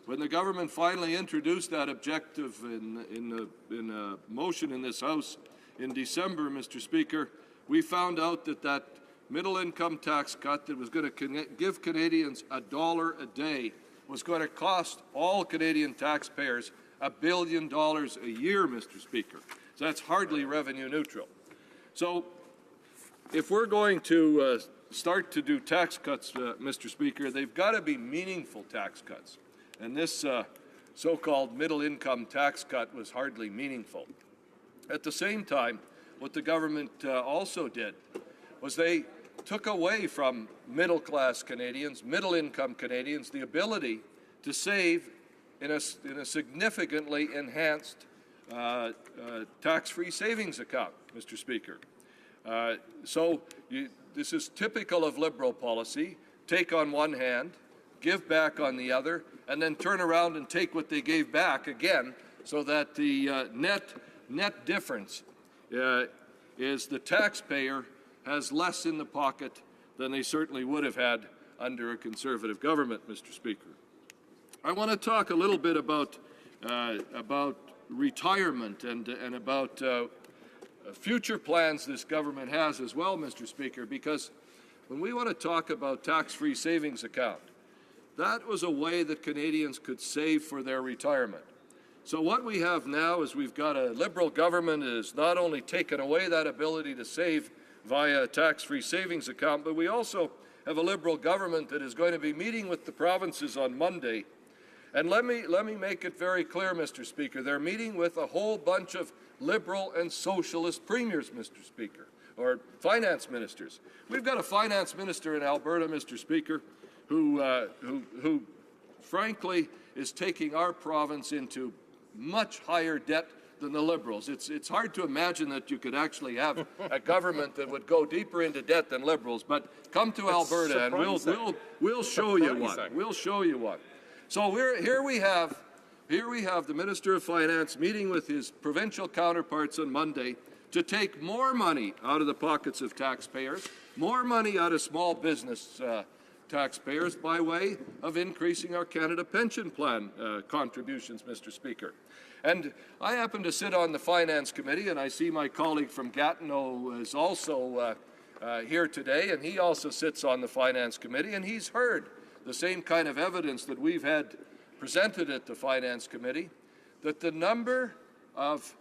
When the government finally introduced that objective in a motion in this House in December, Mr. Speaker, we found out that middle-income tax cut that was going to give Canadians $1 a day was going to cost all Canadian taxpayers $1 billion a year, Mr. Speaker. So that's hardly revenue neutral. So if we're going to start to do tax cuts, Mr. Speaker, they've got to be meaningful tax cuts. And this so-called middle-income tax cut was hardly meaningful. At the same time, what the government also did was they took away from middle-class Canadians, middle-income Canadians, the ability to save in a significantly enhanced tax-free savings account, Mr. Speaker. This is typical of Liberal policy: take on one hand, give back on the other, and then turn around and take what they gave back again, so that the net difference is the taxpayer has less in the pocket than they certainly would have had under a Conservative government, Mr. Speaker. I want to talk a little bit about retirement and about future plans this government has as well, Mr. Speaker, because when we want to talk about tax-free savings account, that was a way that Canadians could save for their retirement. So what we have now is we've got a Liberal government that has not only taken away that ability to save via a tax-free savings account, but we also have a Liberal government that is going to be meeting with the provinces on Monday. And let me make it very clear, Mr. Speaker, they're meeting with a whole bunch of Liberal and Socialist premiers, Mr. Speaker, or finance ministers. We've got a finance minister in Alberta, Mr. Speaker, who frankly is taking our province into much higher debt than the Liberals. It's hard to imagine that you could actually have a government that would go deeper into debt than Liberals, but come to Alberta and we'll show you one. We'll show you one. So here we have the Minister of Finance meeting with his provincial counterparts on Monday to take more money out of the pockets of taxpayers, more money out of small business taxpayers by way of increasing our Canada Pension Plan contributions, Mr. Speaker. And I happen to sit on the Finance Committee, and I see my colleague from Gatineau is also here today, and he also sits on the Finance Committee, and he's heard the same kind of evidence that we've had presented at the Finance Committee, that the number of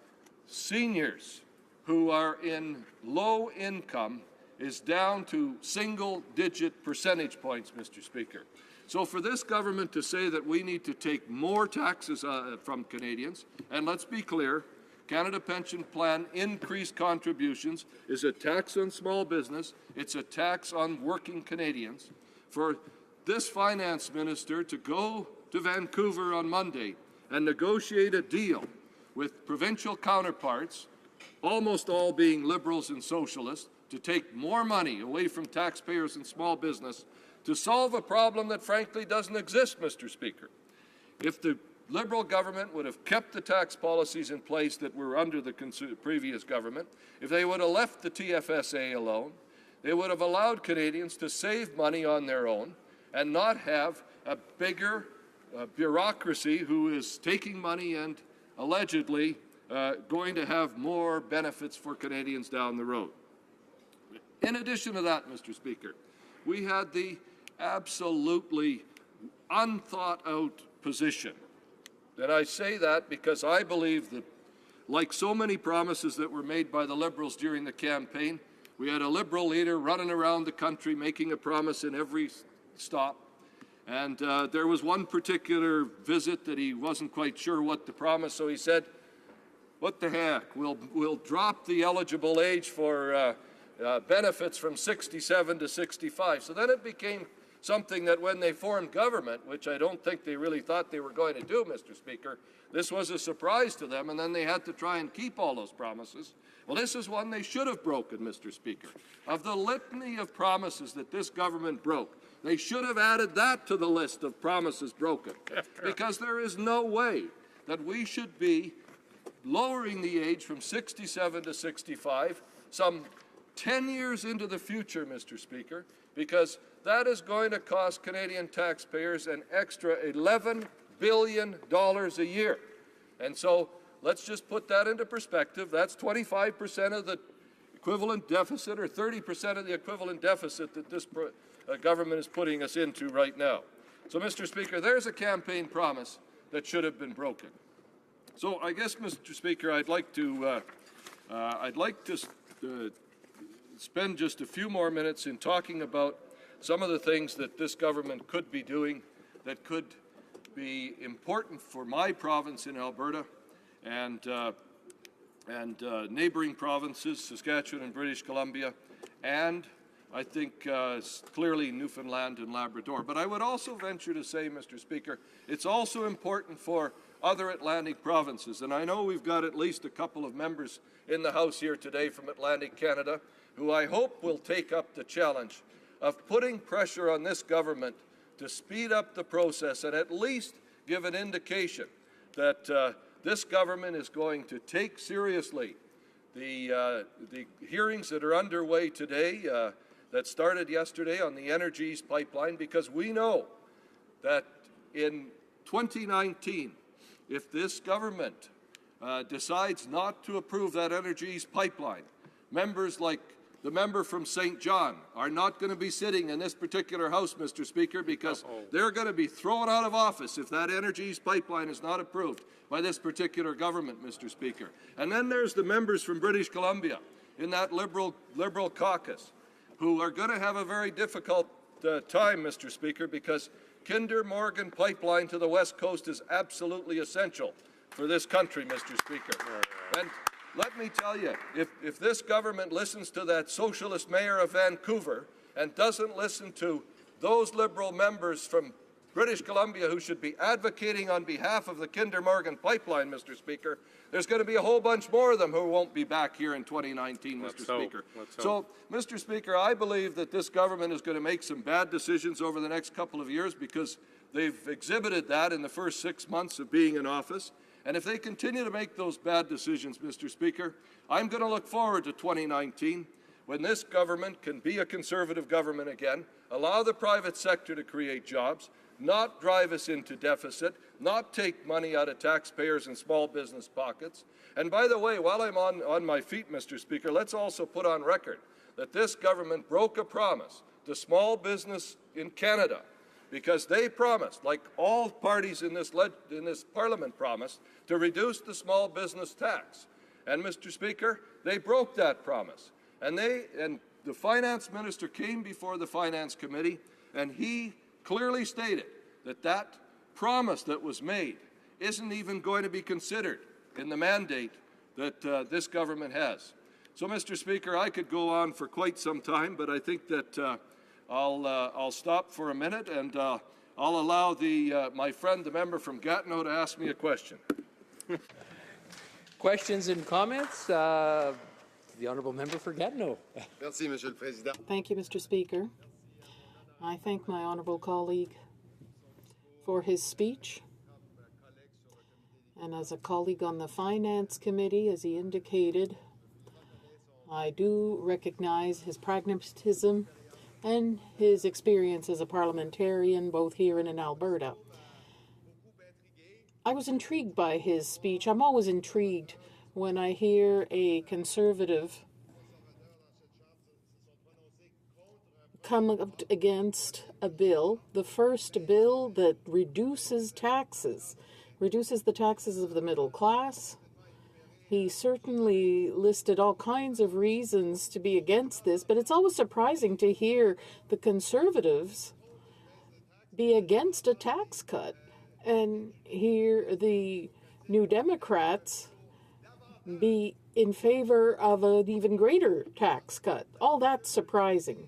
seniors who are in low income is down to single-digit percentage points, Mr. Speaker. So for this government to say that we need to take more taxes from Canadians, and let's be clear, Canada Pension Plan increased contributions is a tax on small business, it's a tax on working Canadians. For this finance minister to go to Vancouver on Monday and negotiate a deal with provincial counterparts, almost all being Liberals and Socialists, to take more money away from taxpayers and small business to solve a problem that frankly doesn't exist, Mr. Speaker. If the Liberal government would have kept the tax policies in place that were under the previous government, if they would have left the TFSA alone, they would have allowed Canadians to save money on their own and not have a bigger bureaucracy who is taking money and allegedly going to have more benefits for Canadians down the road. In addition to that, Mr. Speaker, we had the absolutely unthought-out position. And I say that because I believe that, like so many promises that were made by the Liberals during the campaign, we had a Liberal leader running around the country making a promise in every stop. And there was one particular visit that he wasn't quite sure what to promise, so he said, what the heck, we'll drop the eligible age for benefits from 67 to 65. So then it became something that when they formed government, which I don't think they really thought they were going to do, Mr. Speaker, this was a surprise to them, and then they had to try and keep all those promises. Well, this is one they should have broken, Mr. Speaker. Of the litany of promises that this government broke, they should have added that to the list of promises broken, because there is no way that we should be lowering the age from 67 to 65 some 10 years into the future, Mr. Speaker, because that is going to cost Canadian taxpayers an extra $11 billion a year. And so let's just put that into perspective. That's 25% of the equivalent deficit, or 30% of the equivalent deficit that this government is putting us into right now. So, Mr. Speaker, there's a campaign promise that should have been broken. So I guess, Mr. Speaker, I'd like to spend just a few more minutes in talking about some of the things that this government could be doing that could be important for my province in Alberta and neighboring provinces, Saskatchewan and British Columbia, and I think clearly Newfoundland and Labrador. But I would also venture to say, Mr. Speaker, it's also important for other Atlantic provinces. And I know we've got at least a couple of members in the House here today from Atlantic Canada who I hope will take up the challenge of putting pressure on this government to speed up the process and at least give an indication that this government is going to take seriously the hearings that are underway today, that started yesterday on the Energy East pipeline, because we know that in 2019, if this government decides not to approve that Energy East pipeline, members like the member from St. John are not going to be sitting in this particular House, Mr. Speaker, because they're going to be thrown out of office if that Energy East pipeline is not approved by this particular government, Mr. Speaker. And then there's the members from British Columbia in that Liberal caucus who are going to have a very difficult time, Mr. Speaker, because Kinder Morgan pipeline to the West Coast is absolutely essential for this country, Mr. Speaker. And let me tell you, if this government listens to that socialist mayor of Vancouver and doesn't listen to those Liberal members from British Columbia who should be advocating on behalf of the Kinder Morgan pipeline, Mr. Speaker, there's going to be a whole bunch more of them who won't be back here in 2019, Mr. Speaker. So, Mr. Speaker, I believe that this government is going to make some bad decisions over the next couple of years because they've exhibited that in the first 6 months of being in office. And if they continue to make those bad decisions, Mr. Speaker, I'm going to look forward to 2019 when this government can be a Conservative government again, allow the private sector to create jobs, not drive us into deficit, not take money out of taxpayers and small business pockets. And by the way, while I'm on my feet, Mr. Speaker, let's also put on record that this government broke a promise to small business in Canada, because they promised, like all parties in this Parliament promised, to reduce the small business tax. And, Mr. Speaker, they broke that promise. And the Finance Minister came before the Finance Committee, and he clearly stated that that promise that was made isn't even going to be considered in the mandate that this government has. So, Mr. Speaker, I could go on for quite some time, but I think that I'll stop for a minute, and I'll allow my friend, the member from Gatineau, to ask me a question. Questions and comments? The honourable member for Gatineau. Merci, Monsieur le Président. Thank you, Mr. Speaker. I thank my honourable colleague for his speech. And as a colleague on the Finance Committee, as he indicated, I do recognize his pragmatism and his experience as a parliamentarian, both here and in Alberta. I was intrigued by his speech. I'm always intrigued when I hear a Conservative come up against a bill, the first bill that reduces the taxes of the middle class. He certainly listed all kinds of reasons to be against this, but it's always surprising to hear the Conservatives be against a tax cut and hear the New Democrats be in favor of an even greater tax cut. All that's surprising.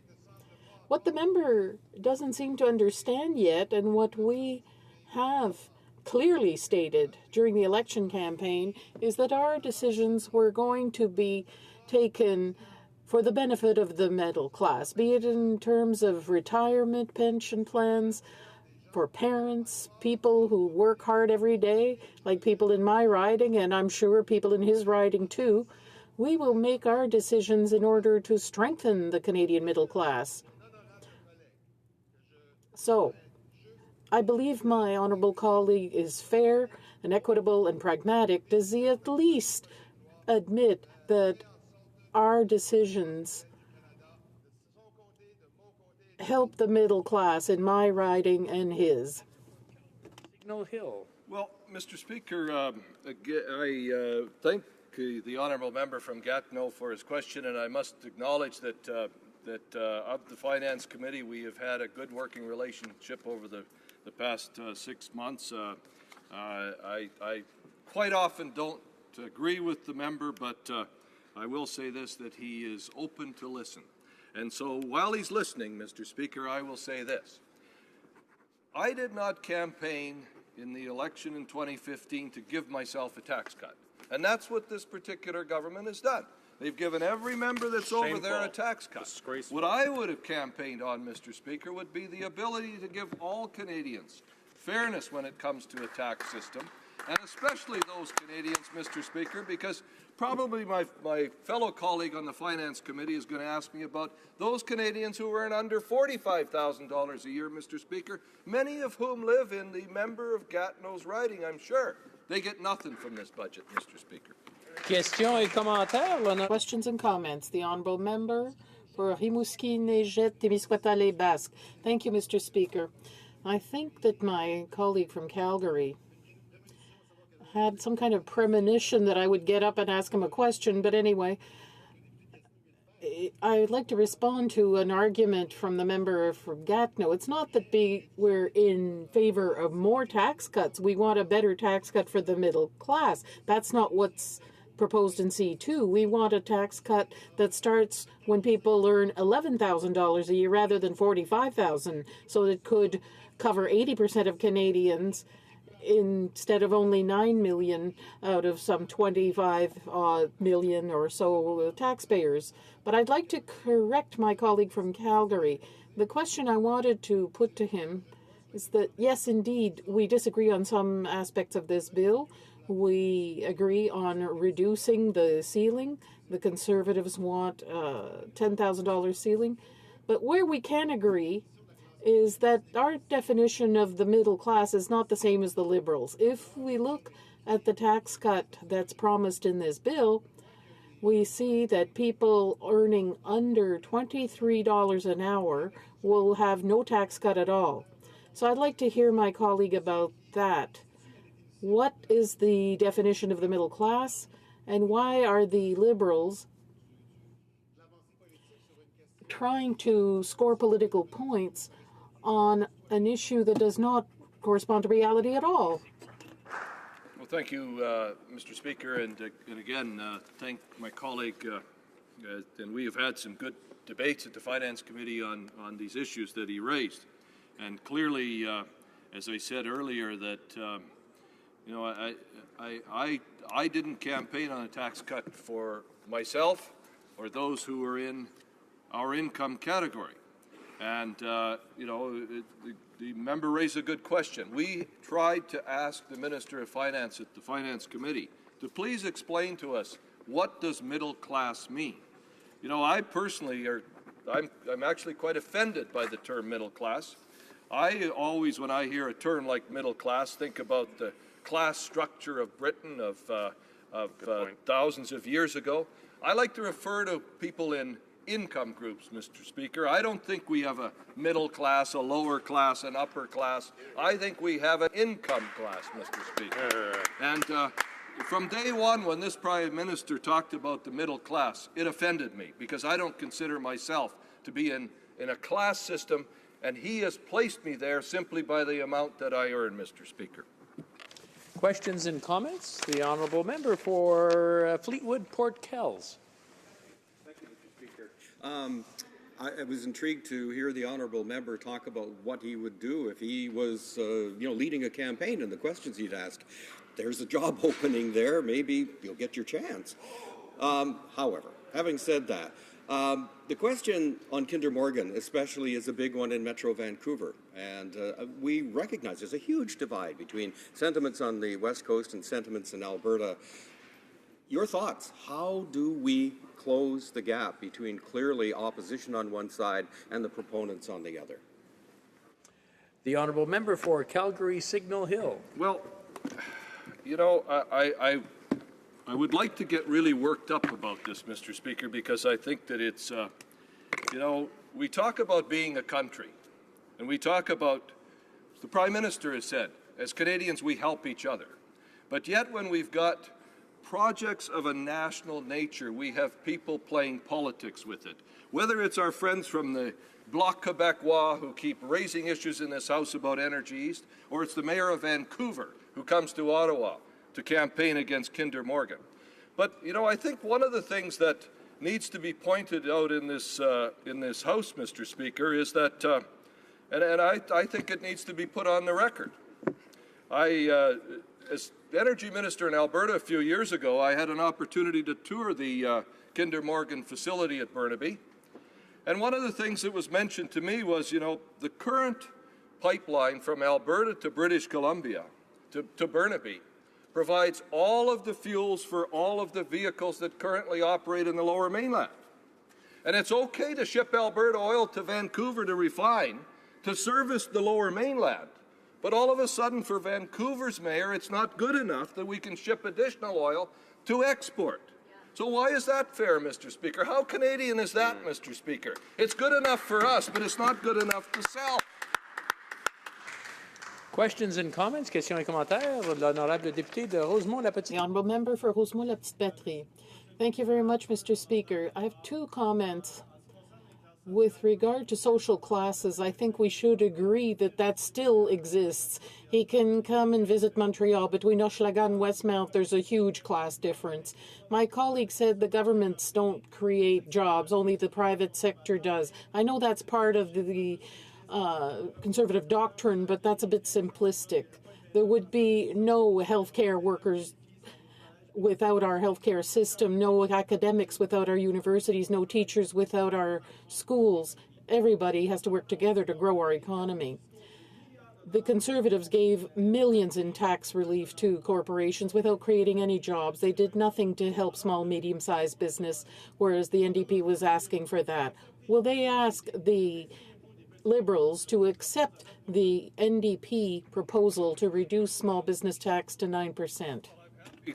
What the member doesn't seem to understand yet, and what we have clearly stated during the election campaign, is that our decisions were going to be taken for the benefit of the middle class, be it in terms of retirement pension plans for parents, people who work hard every day, like people in my riding, and I'm sure people in his riding too. We will make our decisions in order to strengthen the Canadian middle class. So, I believe my honourable colleague is fair and equitable and pragmatic. Does he at least admit that our decisions help the middle class in my riding and his? Signal Hill. Well, Mr. Speaker, I thank the honourable member from Gatineau for his question, and I must acknowledge that of the Finance Committee, we have had a good working relationship over the past 6 months. I quite often don't agree with the member, but I will say this, that he is open to listen. And so while he's listening, Mr. Speaker, I will say this. I did not campaign in the election in 2015 to give myself a tax cut. And that's what this particular government has done. They've given every member that's over there a tax cut. What I would have campaigned on, Mr. Speaker, would be the ability to give all Canadians fairness when it comes to a tax system, and especially those Canadians, Mr. Speaker, because probably my fellow colleague on the Finance Committee is going to ask me about those Canadians who earn under $45,000 a year, Mr. Speaker, many of whom live in the member of Gatineau's riding, I'm sure. They get nothing from this budget, Mr. Speaker. Questions and comments. The honourable member for Rimouski, Neigette, Témiscouata, Basque. Thank you, Mr. Speaker. I think that my colleague from Calgary had some kind of premonition that I would get up and ask him a question, but anyway, I'd like to respond to an argument from the member from Gatineau. It's not that we're in favor of more tax cuts. We want a better tax cut for the middle class. That's not what's proposed in C2. We want a tax cut that starts when people earn $11,000 a year rather than $45,000, so it could cover 80% of Canadians instead of only 9 million out of some 25 million or so taxpayers. But I'd like to correct my colleague from Calgary. The question I wanted to put to him is that, yes, indeed, we disagree on some aspects of this bill. We agree on reducing the ceiling. The Conservatives want a $10,000 ceiling. But where we can agree is that our definition of the middle class is not the same as the Liberals. If we look at the tax cut that's promised in this bill, we see that people earning under $23 an hour will have no tax cut at all. So I'd like to hear my colleague about that. What is the definition of the middle class, and why are the Liberals trying to score political points on an issue that does not correspond to reality at all? Well, thank you, Mr. Speaker, and again, thank my colleague. And we have had some good debates at the Finance Committee on these issues that he raised. And clearly, as I said earlier, that I didn't campaign on a tax cut for myself or those who are in our income category. And, the member raised a good question. We tried to ask the Minister of Finance at the Finance Committee to please explain to us, what does middle class mean? I personally I'm actually quite offended by the term middle class. I always, when I hear a term like middle class, think about the class structure of Britain of thousands of years ago. I like to refer to people in income groups, Mr. Speaker. I don't think we have a middle class, a lower class, an upper class. I think we have an income class, Mr. Speaker. And from day one, when this Prime Minister talked about the middle class, it offended me, because I don't consider myself to be in a class system, and he has placed me there simply by the amount that I earn, Mr. Speaker. Questions and comments? The honourable member for Fleetwood Port Kells. Thank you, Mr. Speaker. I was intrigued to hear the honourable member talk about what he would do if he was, leading a campaign and the questions he'd ask. There's a job opening there. Maybe you'll get your chance. However, having said that, the question on Kinder Morgan especially is a big one in Metro Vancouver. And we recognize there's a huge divide between sentiments on the West Coast and sentiments in Alberta. Your thoughts, how do we close the gap between clearly opposition on one side and the proponents on the other? The honourable member for Calgary Signal Hill. Well, I would like to get really worked up about this, Mr. Speaker, because I think that it's, we talk about being a country, and we talk about, the Prime Minister has said, as Canadians we help each other. But yet when we've got projects of a national nature, we have people playing politics with it. Whether it's our friends from the Bloc Québécois who keep raising issues in this House about Energy East, or it's the Mayor of Vancouver who comes to Ottawa to campaign against Kinder Morgan. But, I think one of the things that needs to be pointed out in this House, Mr. Speaker, is that, and I think it needs to be put on the record. As Energy Minister in Alberta a few years ago, I had an opportunity to tour the Kinder Morgan facility at Burnaby. And one of the things that was mentioned to me was, the current pipeline from Alberta to British Columbia, to Burnaby, provides all of the fuels for all of the vehicles that currently operate in the Lower Mainland. And it's okay to ship Alberta oil to Vancouver to refine, to service the Lower Mainland. But all of a sudden, for Vancouver's mayor, it's not good enough that we can ship additional oil to export. So why is that fair, Mr. Speaker? How Canadian is that, Mr. Speaker? It's good enough for us, but it's not good enough to sell. Questions and comments? Questions et commentaires? L'honorable député de Rosemont-la-Petite. The honourable member for Rosemont-la-Petite-Patrie. Thank you very much, Mr. Speaker. I have two comments. With regard to social classes, I think we should agree that that still exists. He can come and visit Montreal. Between Hochelaga and Westmount, there's a huge class difference. My colleague said the governments don't create jobs, only the private sector does. I know that's part of the conservative doctrine, but that's a bit simplistic. There would be no healthcare workers without our healthcare system, no academics without our universities, no teachers without our schools. Everybody has to work together to grow our economy. The Conservatives gave millions in tax relief to corporations without creating any jobs. They did nothing to help small, medium-sized business, whereas the NDP was asking for that. Will they ask the Liberals to accept the NDP proposal to reduce small business tax to 9%?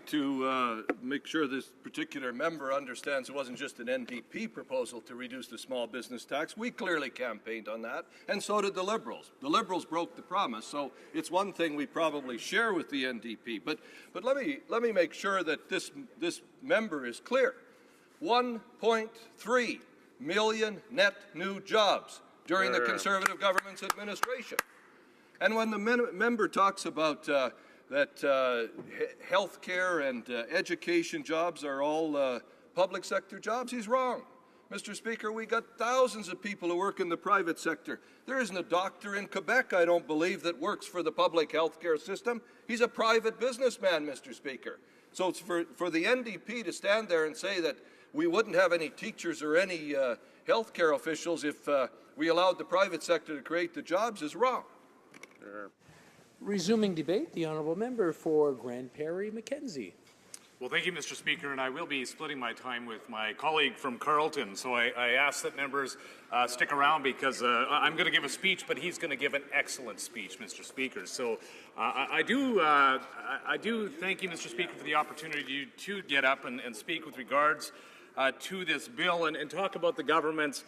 To make sure this particular member understands it wasn't just an NDP proposal to reduce the small business tax. We clearly campaigned on that, and so did the Liberals. The Liberals broke the promise, so it's one thing we probably share with the NDP. But let me make sure that this member is clear. 1.3 million net new jobs during the Conservative government's administration. And when the member talks about that health care and education jobs are all public sector jobs, he's wrong. Mr. Speaker, we got thousands of people who work in the private sector. There isn't a doctor in Quebec, I don't believe, that works for the public health care system. He's a private businessman, Mr. Speaker. So it's for the NDP to stand there and say that we wouldn't have any teachers or any health care officials if we allowed the private sector to create the jobs is wrong. Resuming debate, the honourable member for Grand Prairie Mackenzie. Well, thank you, Mr. Speaker, and I will be splitting my time with my colleague from Carleton, so I ask that members stick around because I'm going to give a speech, but he's going to give an excellent speech, Mr. Speaker. So I do thank you, Mr. Speaker, for the opportunity to get up and speak with regards to this bill and talk about the government's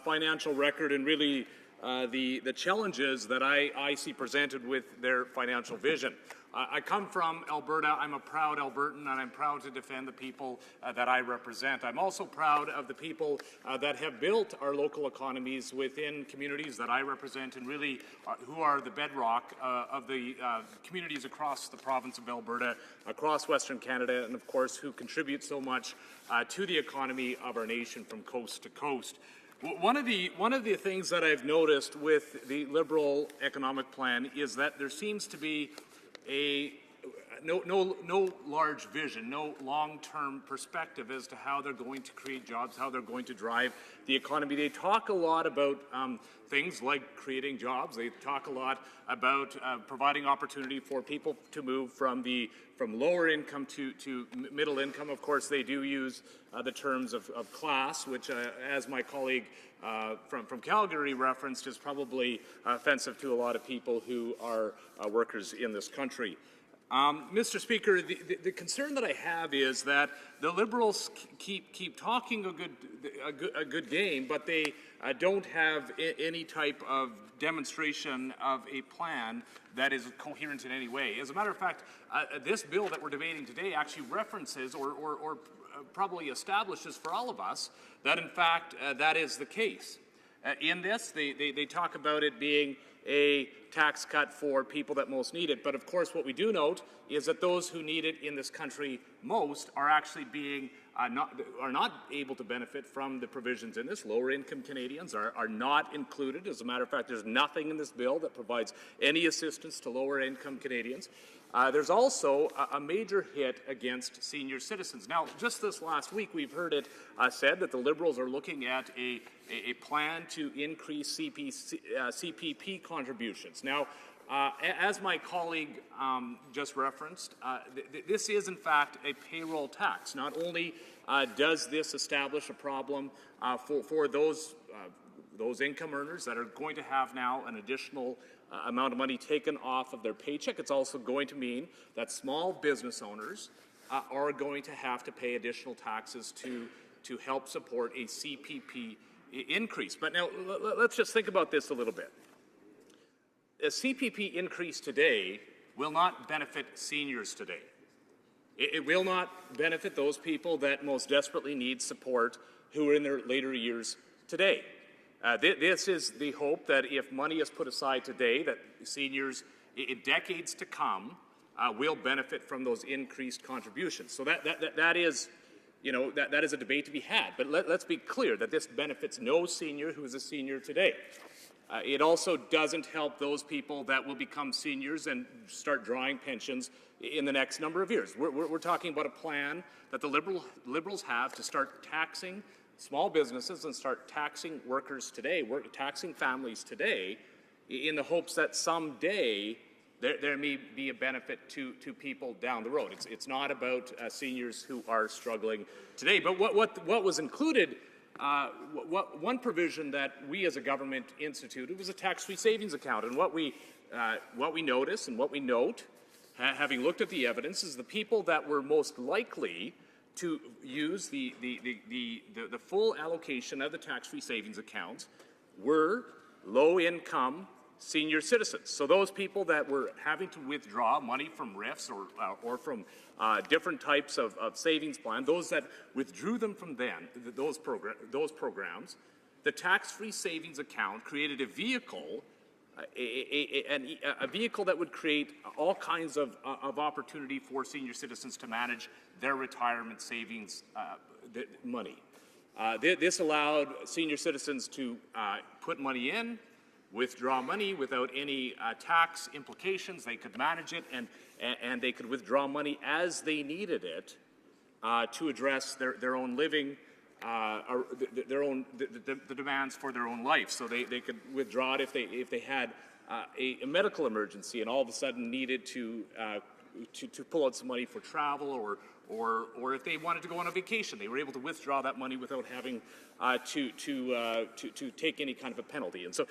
financial record and really the challenges that I see presented with their financial vision. I come from Alberta. I'm a proud Albertan, and I'm proud to defend the people that I represent. I'm also proud of the people that have built our local economies within communities that I represent and really who are the bedrock of the communities across the province of Alberta, across Western Canada, and of course who contribute so much to the economy of our nation from coast to coast. One of the things that I've noticed with the Liberal economic plan is that there seems to be no large vision, no long-term perspective as to how they're going to create jobs, how they're going to drive the economy. They talk a lot about things like creating jobs. They talk a lot about providing opportunity for people to move from lower income to middle income. Of course, they do use the terms of class, which, as my colleague from Calgary referenced, is probably offensive to a lot of people who are workers in this country. Mr. Speaker, the concern that I have is that the Liberals keep talking a good game, but they don't have any type of demonstration of a plan that is coherent in any way. As a matter of fact, this bill that we're debating today actually references or probably establishes for all of us that, in fact, that is the case. In this, they talk about it being a tax cut for people that most need it. But of course, what we do note is that those who need it in this country most are actually being not able to benefit from the provisions in this. Lower income Canadians are not included. As a matter of fact, there's nothing in this bill that provides any assistance to lower income Canadians. There's also a major hit against senior citizens. Now, just this last week, we've heard it said that the Liberals are looking at a plan to increase CPP contributions. Now, As my colleague just referenced, this is in fact a payroll tax. Not only does this establish a problem for those income earners that are going to have now an additional amount of money taken off of their paycheck, it's also going to mean that small business owners are going to have to pay additional taxes to help support a CPP increase. But now let's just think about this a little bit. A CPP increase today will not benefit seniors today. It will not benefit those people that most desperately need support who are in their later years today. This is the hope that if money is put aside today, that seniors in decades to come will benefit from those increased contributions. So that is, that is a debate to be had. But let's be clear that this benefits no senior who is a senior today. It also doesn't help those people that will become seniors and start drawing pensions in the next number of years. We're talking about a plan that the Liberals have to start taxing small businesses and start taxing workers today, taxing families today, in the hopes that someday there may be a benefit to people down the road. It's not about seniors who are struggling today. But what was included, one provision that we as a government instituted was a tax-free savings account. And what we notice and what we note, having looked at the evidence, is the people that were most likely to use the full allocation of the tax-free savings account were low-income senior citizens. So those people that were having to withdraw money from RIFs or from different types of savings plan, those that withdrew them from those programs, the tax-free savings account created a vehicle, a vehicle that would create all kinds of opportunity for senior citizens to manage their retirement savings money. This allowed senior citizens to put money in, withdraw money without any tax implications. They could manage it, and they could withdraw money as they needed it to address their own living, the demands for their own life. So they could withdraw it if they had a medical emergency and all of a sudden needed to pull out some money for travel, or if they wanted to go on a vacation, they were able to withdraw that money without having to take any kind of a penalty. And so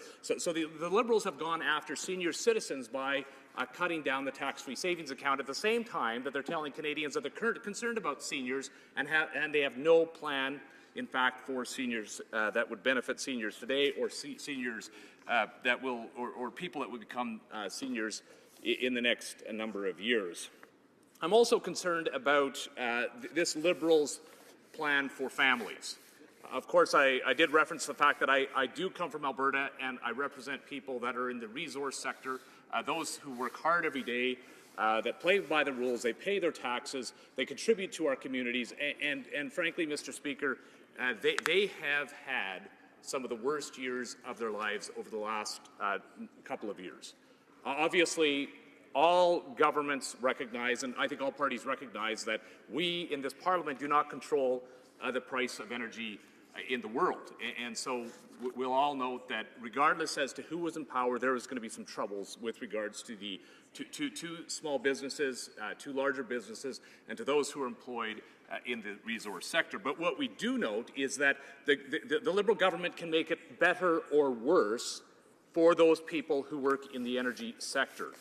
the Liberals have gone after senior citizens by cutting down the tax-free savings account at the same time that they're telling Canadians that they're concerned about seniors and they have no plan, in fact, for seniors that would benefit seniors today, or seniors that will, or people that will become seniors in the next number of years. I'm also concerned about this Liberals' plan for families. Of course, I did reference the fact that I do come from Alberta, and I represent people that are in the resource sector, those who work hard every day, that play by the rules, they pay their taxes, they contribute to our communities, and frankly, Mr. Speaker, they have had some of the worst years of their lives over the last couple of years. Obviously, all governments recognize, and I think all parties recognize, that we in this Parliament do not control the price of energy in the world. And so we'll all note that regardless as to who was in power, there is going to be some troubles with regards to to small businesses, to larger businesses, and to those who are employed in the resource sector. But what we do note is that the Liberal government can make it better or worse for those people who work in the energy sector.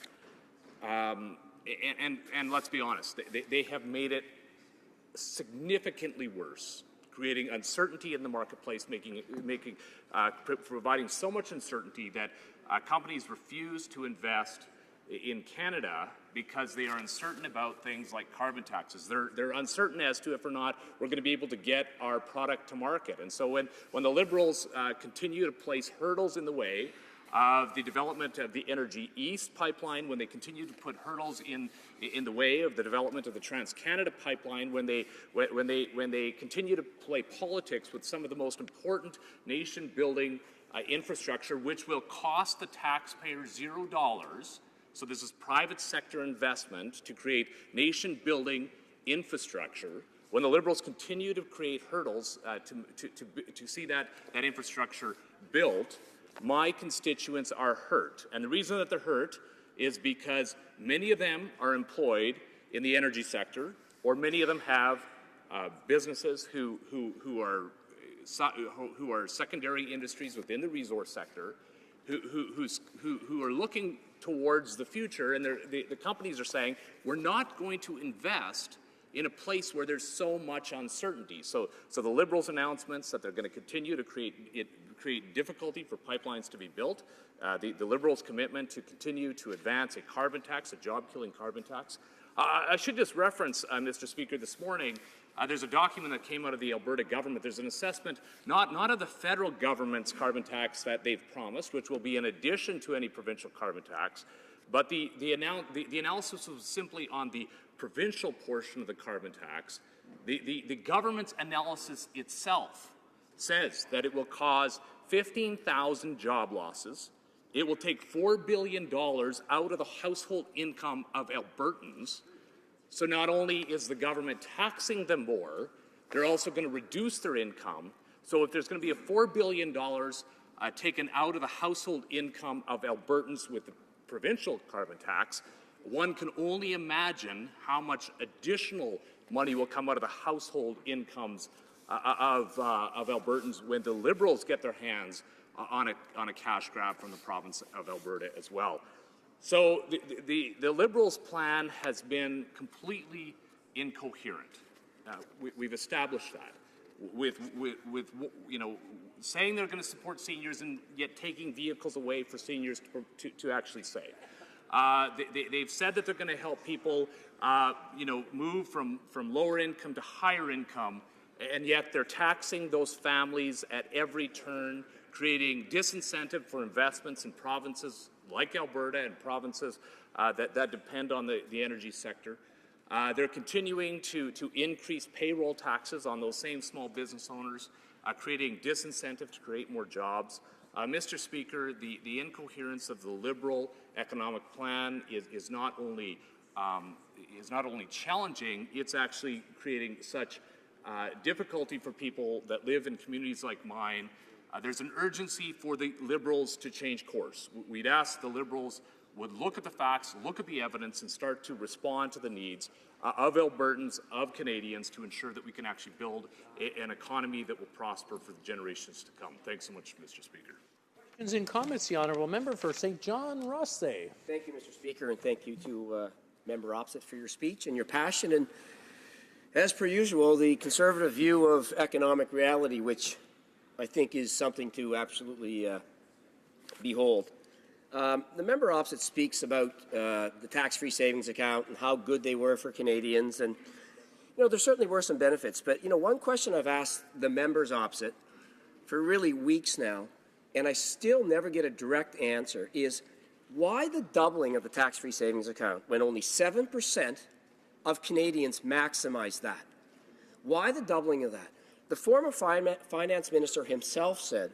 And let's be honest, they have made it significantly worse, creating uncertainty in the marketplace, providing so much uncertainty that companies refuse to invest in Canada because they are uncertain about things like carbon taxes. They're uncertain as to if or not we're going to be able to get our product to market. And so when the Liberals continue to place hurdles in the way of the development of the Energy East pipeline, when they continue to put hurdles in the way of the development of the TransCanada pipeline, when they continue to play politics with some of the most important nation-building infrastructure, which will cost the taxpayer $0. So this is private sector investment to create nation-building infrastructure. When the Liberals continue to create hurdles to see that infrastructure built, my constituents are hurt. And the reason that they're hurt is because many of them are employed in the energy sector, or many of them have businesses who are secondary industries within the resource sector, who are looking towards the future, and the companies are saying, we're not going to invest in a place where there's so much uncertainty. So the Liberals' announcements that they're going to continue to create difficulty for pipelines to be built, the Liberals' commitment to continue to advance a carbon tax, a job-killing carbon tax. I should just reference, Mr. Speaker, this morning, there's a document that came out of the Alberta government. There's an assessment, not of the federal government's carbon tax that they've promised, which will be in addition to any provincial carbon tax, but the analysis was simply on the provincial portion of the carbon tax. The government's analysis itself says that it will cause 15,000 job losses. It will take $4 billion out of the household income of Albertans. So not only is the government taxing them more, they're also going to reduce their income. So if there's going to be a $4 billion taken out of the household income of Albertans with the provincial carbon tax, one can only imagine how much additional money will come out of the household incomes of Albertans when the Liberals get their hands on a cash grab from the province of Alberta as well. So the Liberals' plan has been completely incoherent. We've established that with saying they're going to support seniors and yet taking vehicles away for seniors to actually save. They've said that they're going to help people, move from lower income to higher income, and yet they're taxing those families at every turn, creating disincentive for investments in provinces like Alberta and provinces that depend on the energy sector. They're continuing to increase payroll taxes on those same small business owners, creating disincentive to create more jobs. Mr. Speaker, the incoherence of the Liberal economic plan is not only challenging, it's actually creating such difficulty for people that live in communities like mine. There's an urgency for the Liberals to change course. We'd ask the Liberals would look at the facts, look at the evidence, and start to respond to the needs of Albertans, of Canadians, to ensure that we can actually build an economy that will prosper for the generations to come. Thanks so much, Mr. Speaker. Questions and comments, the honourable member for St. John Rothesay. Thank you, Mr. Speaker, and thank you to member opposite for your speech and your passion. And as per usual, the Conservative view of economic reality, which I think is something to absolutely behold. The member opposite speaks about the tax-free savings account and how good they were for Canadians. And, there certainly were some benefits. But, one question I've asked the members opposite for really weeks now, and I still never get a direct answer, is why the doubling of the tax-free savings account when only 7% of Canadians maximize that? Why the doubling of that? The former finance minister himself said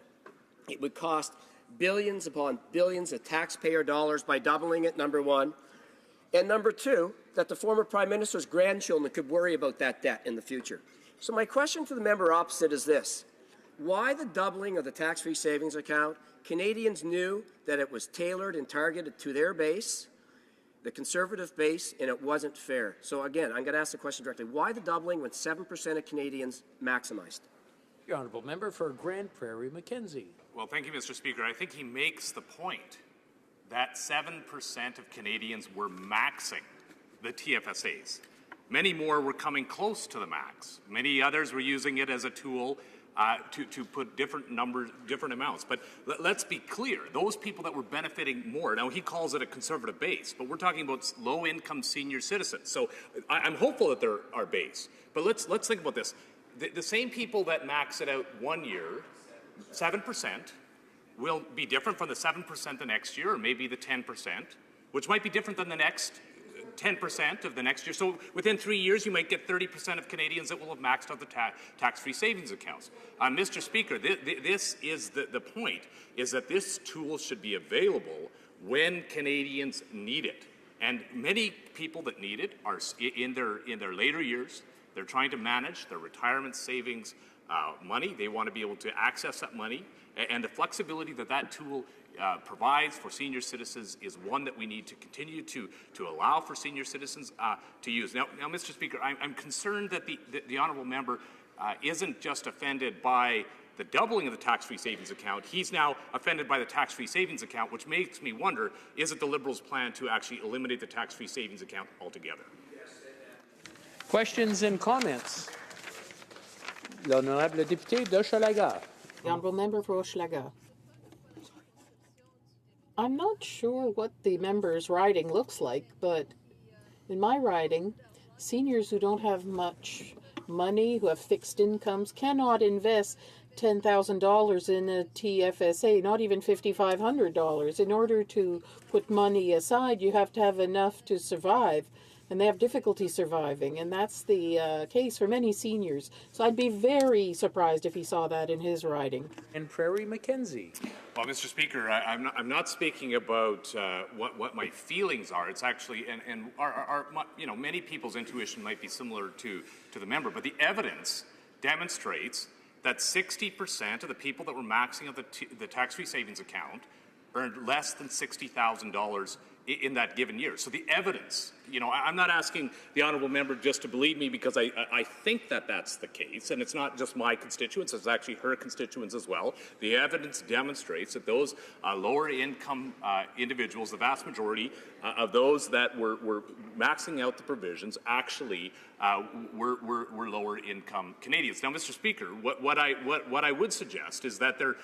it would cost billions upon billions of taxpayer dollars by doubling it, number one. And number two, that the former prime minister's grandchildren could worry about that debt in the future. So my question to the member opposite is this. Why the doubling of the tax-free savings account? Canadians knew that it was tailored and targeted to their base, the Conservative base, and it wasn't fair. So again, I'm going to ask the question directly. Why the doubling when 7% of Canadians maximized? The honourable member for Grand Prairie Mackenzie. Well, thank you, Mr. Speaker. I think he makes the point that 7% of Canadians were maxing the TFSAs. Many more were coming close to the max. Many others were using it as a tool to put different amounts. But let's be clear, those people that were benefiting more, now he calls it a Conservative base, but we're talking about low-income senior citizens. So I'm hopeful that they're our base. But let's think about this. The same people that max it out 1 year, 7%, will be different from the 7% the next year, or maybe the 10%, which might be different than the next 10% of the next year. So within 3 years, you might get 30% of Canadians that will have maxed out the tax-free savings accounts. Mr. Speaker, this is the point, is that this tool should be available when Canadians need it. And many people that need it are in their later years. They're trying to manage their retirement savings money. They want to be able to access that money. And the flexibility that tool provides for senior citizens is one that we need to continue to allow for senior citizens to use. Now, Mr. Speaker, I'm concerned that the honourable member isn't just offended by the doubling of the tax-free savings account. He's now offended by the tax-free savings account, which makes me wonder, is it the Liberals' plan to actually eliminate the tax-free savings account altogether? Questions and comments? L'honorable député d'Hochelaga. The honourable member for Hochelaga. I'm not sure what the member's riding looks like, but in my riding, seniors who don't have much money, who have fixed incomes, cannot invest $10,000 in a TFSA, not even $5,500. In order to put money aside, you have to have enough to survive, and they have difficulty surviving, and that's the case for many seniors. So I'd be very surprised if he saw that in his riding. And Prairie Mackenzie. Well, Mr. Speaker, I'm not speaking about what my feelings are. It's actually, and many people's intuition might be similar to the member, but the evidence demonstrates that 60% of the people that were maxing out the tax-free savings account earned less than $60,000 in that given year. So the evidence, I'm not asking the honourable member just to believe me because I think that that's the case, and it's not just my constituents, it's actually her constituents as well. The evidence demonstrates that those lower income individuals, the vast majority of those that were maxing out the provisions actually were lower income Canadians. Now, Mr. Speaker, what I would suggest is that there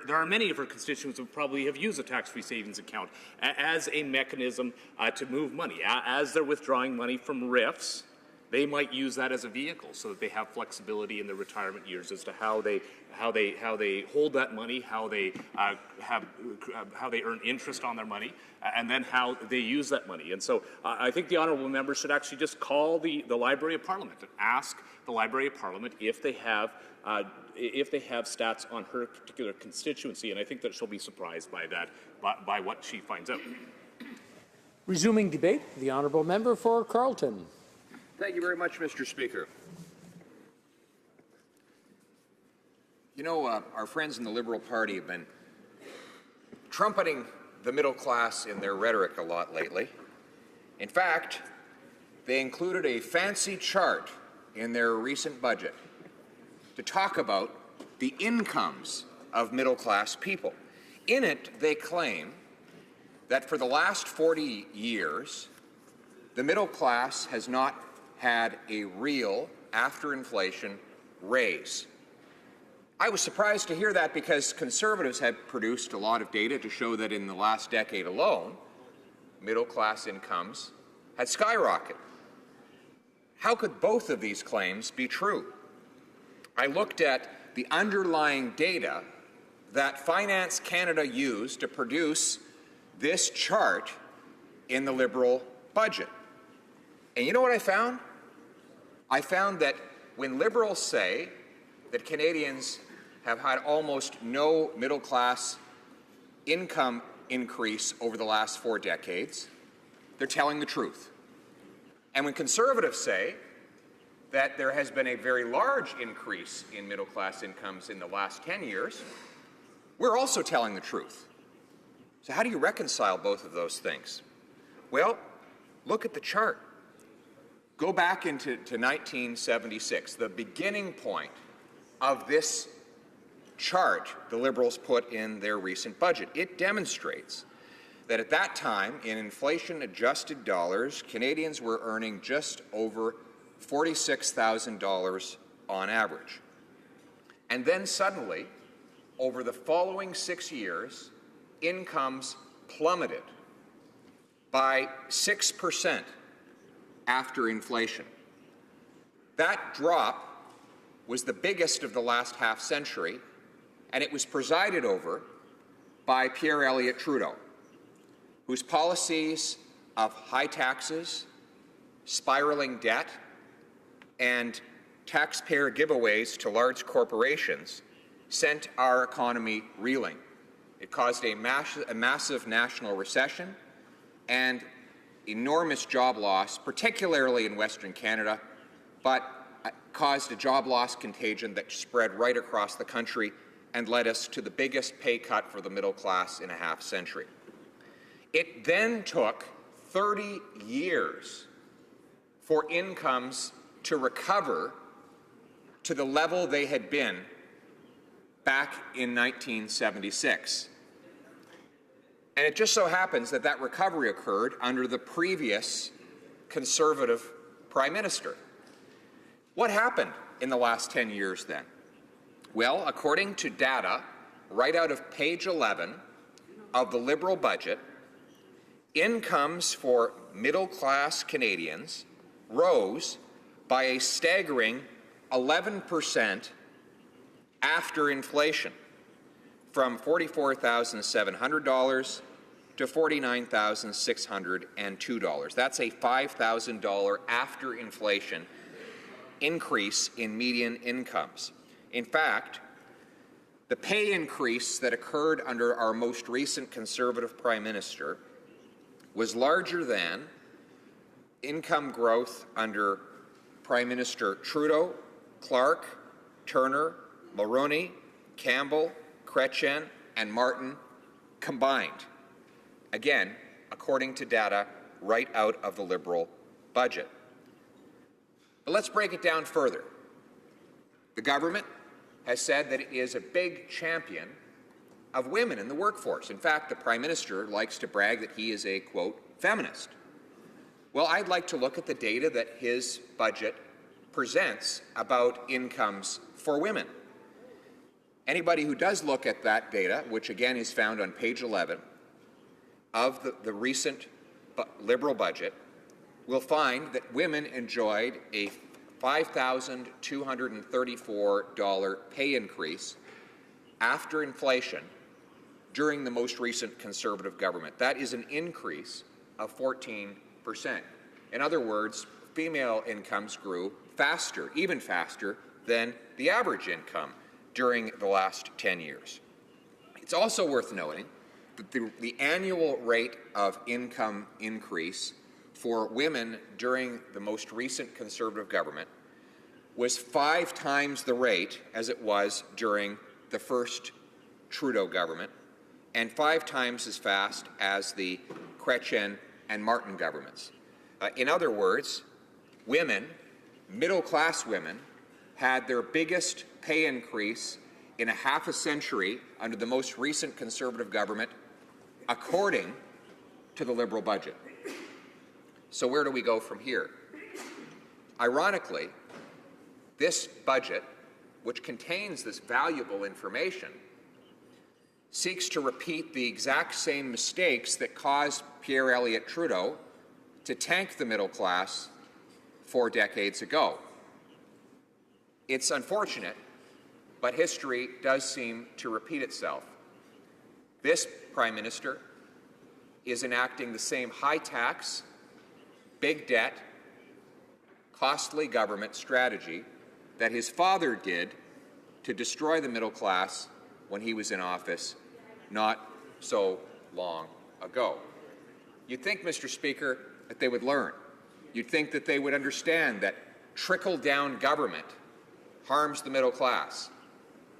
are many of her constituents who probably have used a tax-free savings account as a mechanism to move money. As they're withdrawing money from RIFs, they might use that as a vehicle so that they have flexibility in their retirement years as to how they hold that money, how they earn interest on their money, and then how they use that money. And so I think the honourable member should actually just call the Library of Parliament and ask the Library of Parliament if they have stats on her particular constituency, and I think that she'll be surprised by that, by what she finds out. Resuming debate, the honourable member for Carleton. Thank you very much, Mr. Speaker. Our friends in the Liberal Party have been trumpeting the middle class in their rhetoric a lot lately. In fact, they included a fancy chart in their recent budget to talk about the incomes of middle-class people. In it, they claim that for the last 40 years, the middle class has not had a real, after-inflation, raise. I was surprised to hear that because Conservatives had produced a lot of data to show that in the last decade alone, middle-class incomes had skyrocketed. How could both of these claims be true? I looked at the underlying data that Finance Canada used to produce this chart in the Liberal budget. And you know what I found? I found that when Liberals say that Canadians have had almost no middle-class income increase over the last 4 decades, they're telling the truth. And when Conservatives say that there has been a very large increase in middle-class incomes in the last 10 years, we're also telling the truth. So how do you reconcile both of those things? Well, look at the chart. Go back into 1976, the beginning point of this chart the Liberals put in their recent budget. It demonstrates that at that time, in inflation-adjusted dollars, Canadians were earning just over $46,000 on average. And then suddenly, over the following 6 years, incomes plummeted by 6% after inflation. That drop was the biggest of the last half-century, and it was presided over by Pierre Elliott Trudeau, whose policies of high taxes, spiraling debt, and taxpayer giveaways to large corporations sent our economy reeling. It caused a massive national recession and enormous job loss, particularly in Western Canada, but caused a job loss contagion that spread right across the country and led us to the biggest pay cut for the middle class in a half century. It then took 30 years for incomes to recover to the level they had been back in 1976. And it just so happens that that recovery occurred under the previous Conservative Prime Minister. What happened in the last 10 years then? Well, according to data right out of page 11 of the Liberal budget, incomes for middle-class Canadians rose by a staggering 11% after inflation, from $44,700 to $49,602. That's a $5,000 after inflation increase in median incomes. In fact, the pay increase that occurred under our most recent Conservative Prime Minister was larger than income growth under Prime Minister Trudeau, Clark, Turner, Mulroney, Campbell, Chrétien, and Martin combined. Again, according to data right out of the Liberal budget. But let's break it down further. The government has said that it is a big champion of women in the workforce. In fact, the Prime Minister likes to brag that he is a, quote, feminist. Well, I'd like to look at the data that his budget presents about incomes for women. Anybody who does look at that data, which again is found on page 11 of the recent Liberal budget, will find that women enjoyed a $5,234 pay increase after inflation during the most recent Conservative government. That is an increase of 14%. In other words, female incomes grew faster, even faster, than the average income during the last 10 years. It's also worth noting that the annual rate of income increase for women during the most recent Conservative government was 5 times the rate as it was during the first Trudeau government, and 5 times as fast as the Chrétien and Martin governments. In other words, women, middle-class women, had their biggest pay increase in a half a century under the most recent Conservative government, according to the Liberal budget. So where do we go from here? Ironically, this budget, which contains this valuable information, seeks to repeat the exact same mistakes that caused Pierre Elliott Trudeau to tank the middle class 4 decades ago. It's unfortunate, but history does seem to repeat itself. This Prime Minister is enacting the same high tax, big debt, costly government strategy that his father did to destroy the middle class when he was in office not so long ago. You'd think, Mr. Speaker, that they would learn. You'd think that they would understand that trickle-down government harms the middle class,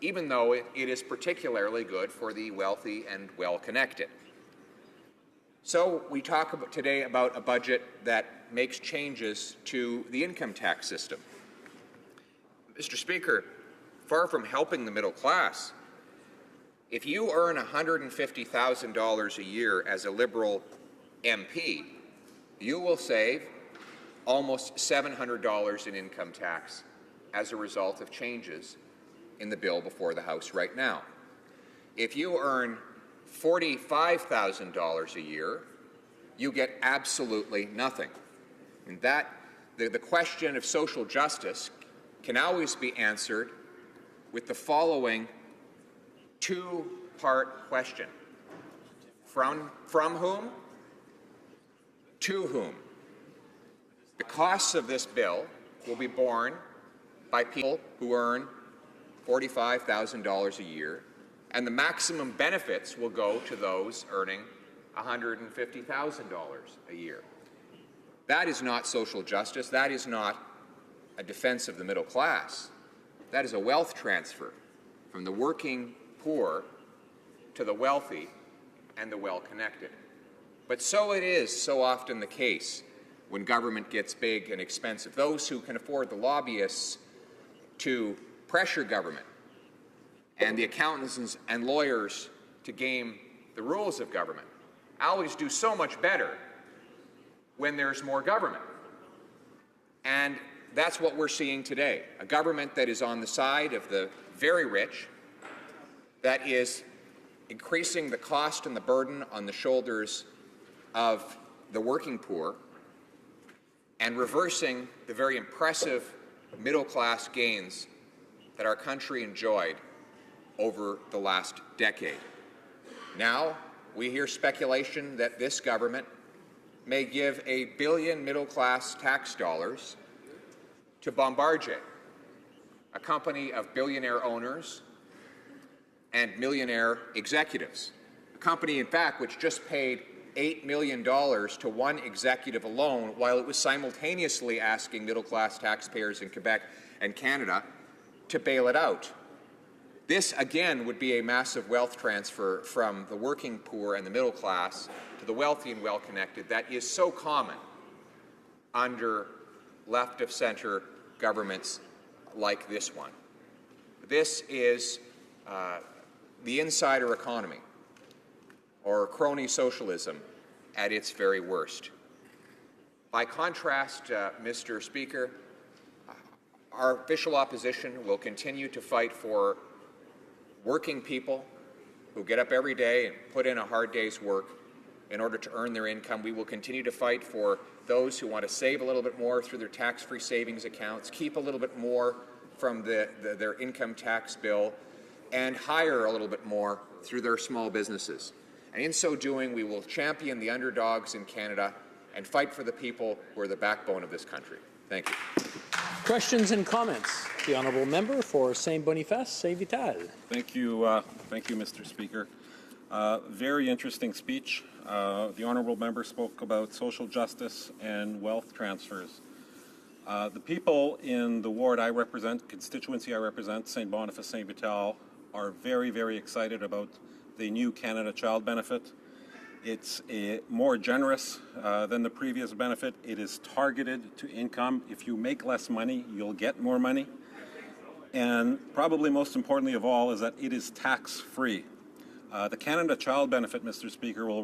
even though it is particularly good for the wealthy and well-connected. So we talk today about a budget that makes changes to the income tax system. Mr. Speaker, far from helping the middle class, if you earn $150,000 a year as a Liberal MP, you will save almost $700 in income tax as a result of changes in the bill before the House right now. If you earn $45,000 a year, you get absolutely nothing. And that the question of social justice can always be answered with the following 2-part question. From whom? To whom? The costs of this bill will be borne by people who earn $45,000 a year, and the maximum benefits will go to those earning $150,000 a year. That is not social justice. That is not a defense of the middle class. That is a wealth transfer from the working poor to the wealthy and the well-connected. But so it is so often the case when government gets big and expensive. Those who can afford the lobbyists to pressure government and the accountants and lawyers to game the rules of government always do so much better when there's more government. And that's what we're seeing today, a government that is on the side of the very rich, that is increasing the cost and the burden on the shoulders of the working poor, and reversing the very impressive middle-class gains that our country enjoyed over the last decade. Now, we hear speculation that this government may give $1 billion middle-class tax dollars to Bombardier, a company of billionaire owners and millionaire executives. A company, in fact, which just paid $8 million to one executive alone, while it was simultaneously asking middle-class taxpayers in Quebec and Canada to bail it out. This, again, would be a massive wealth transfer from the working poor and the middle class to the wealthy and well-connected that is so common under left-of-center governments like this one. This is the insider economy, or crony socialism at its very worst. By contrast, Mr. Speaker, our official opposition will continue to fight for working people who get up every day and put in a hard day's work in order to earn their income. We will continue to fight for those who want to save a little bit more through their tax-free savings accounts, keep a little bit more from their income tax bill, and hire a little bit more through their small businesses. And in so doing, we will champion the underdogs in Canada and fight for the people who are the backbone of this country. Thank you. Questions and comments? The honourable member for Saint-Boniface, Saint-Vital. Thank you, Mr. Speaker. Very interesting speech. The honourable member spoke about social justice and wealth transfers. The people in the ward I represent, constituency I represent, St. Boniface, Saint-Vital, are very, very excited about the new Canada Child Benefit. It's more generous than the previous benefit. It is targeted to income. If you make less money, you'll get more money. And probably most importantly of all is that it is tax-free. The Canada Child Benefit, Mr. Speaker, will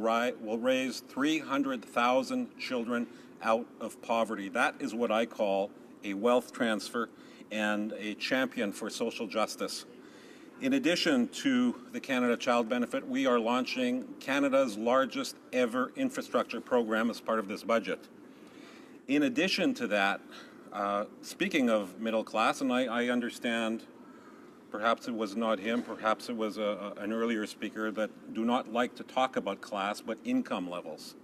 raise 300,000 children out of poverty. That is what I call a wealth transfer and a champion for social justice. In addition to the Canada Child Benefit, we are launching Canada's largest ever infrastructure program as part of this budget. In addition to that, speaking of middle class, and I understand perhaps it was not him, perhaps it was an earlier speaker that do not like to talk about class, but income levels.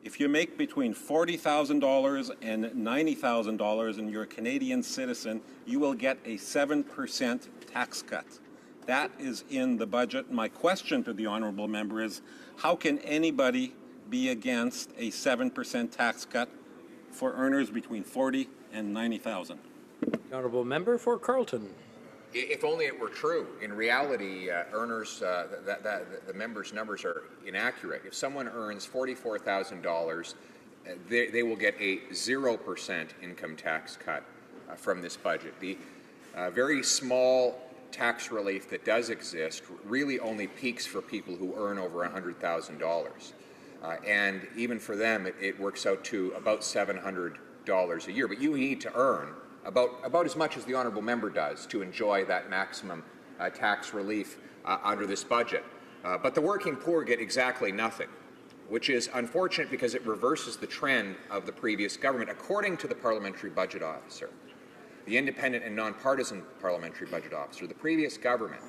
If you make between $40,000 and $90,000 and you're a Canadian citizen, you will get a 7% tax cut. That is in the budget. My question to the honourable member is, how can anybody be against a 7% tax cut for earners between $40,000 and $90,000? Honourable member for Carleton. If only it were true. In reality, earners, the members' numbers are inaccurate. If someone earns $44,000, they will get a 0% income tax cut from this budget. The very small tax relief that does exist really only peaks for people who earn over $100,000. And even for them, it works out to about $700 a year. But you need to earn about as much as the honourable member does to enjoy that maximum tax relief under this budget. But the working poor get exactly nothing, which is unfortunate because it reverses the trend of the previous government, according to the Parliamentary Budget Officer, the independent and nonpartisan Parliamentary Budget Officer. The previous government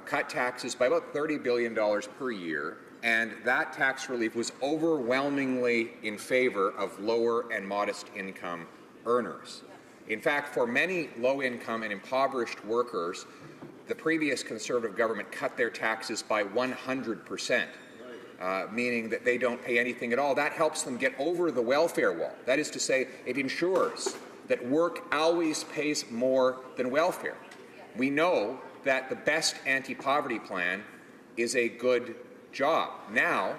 cut taxes by about $30 billion per year, and that tax relief was overwhelmingly in favor of lower and modest income earners. In fact, for many low-income and impoverished workers, the previous Conservative government cut their taxes by 100%, meaning that they don't pay anything at all. That helps them get over the welfare wall. That is to say, it ensures that work always pays more than welfare. We know that the best anti-poverty plan is a good job. Now,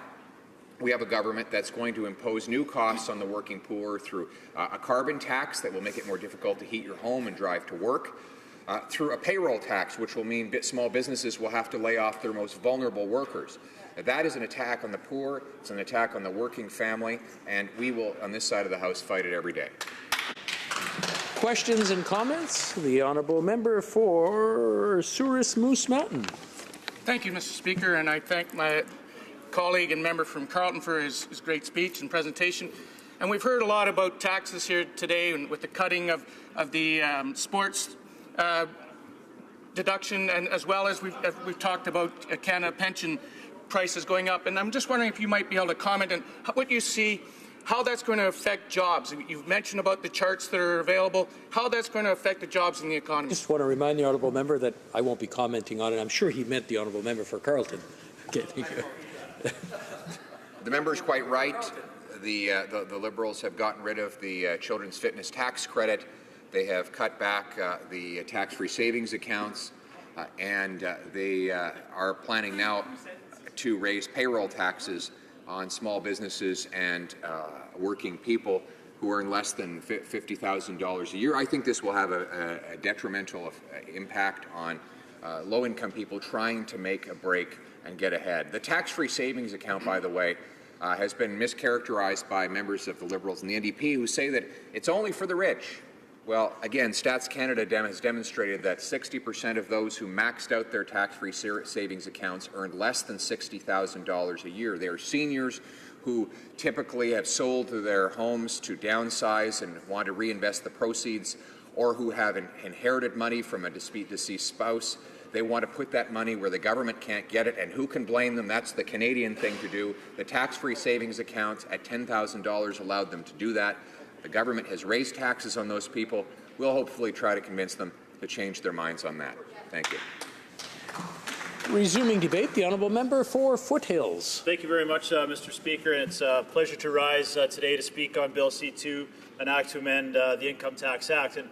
we have a government that's going to impose new costs on the working poor through a carbon tax that will make it more difficult to heat your home and drive to work, through a payroll tax, which will mean small businesses will have to lay off their most vulnerable workers. That is an attack on the poor, it's an attack on the working family, and we will, on this side of the House, fight it every day. Questions and comments? The honourable member for Souris Moose Mountain. Thank you, Mr. Speaker, and I thank my colleague and member from Carleton for his great speech and presentation. And we've heard a lot about taxes here today, and with the cutting of the sports deduction, and as well as we've talked about Canada pension prices going up. And I'm just wondering if you might be able to comment on what you see, how that's going to affect jobs. You've mentioned about the charts that are available, how that's going to affect the jobs in the economy. I just want to remind the honourable member that I won't be commenting on it. I'm sure he meant the honourable member for Carleton. Okay, thank you. The member is quite right. The Liberals have gotten rid of the children's fitness tax credit. They have cut back the tax-free savings accounts, and they are planning now to raise payroll taxes on small businesses and working people who earn less than $50,000 a year. I think this will have a detrimental impact on low-income people trying to make a break and get ahead. The tax-free savings account, by the way, has been mischaracterized by members of the Liberals and the NDP who say that it's only for the rich. Well, again, Stats Canada has demonstrated that 60% of those who maxed out their tax-free savings accounts earned less than $60,000 a year. They are seniors who typically have sold their homes to downsize and want to reinvest the proceeds, or who have inherited money from a deceased spouse. They want to put that money where the government can't get it, and who can blame them? That's the Canadian thing to do. The tax-free savings accounts at $10,000 allowed them to do that. The government has raised taxes on those people. We'll hopefully try to convince them to change their minds on that. Thank you. Resuming debate, the honourable member for Foothills. Thank you very much, Mr. Speaker. And it's a pleasure to rise today to speak on Bill C-2, an act to amend the Income Tax Act. And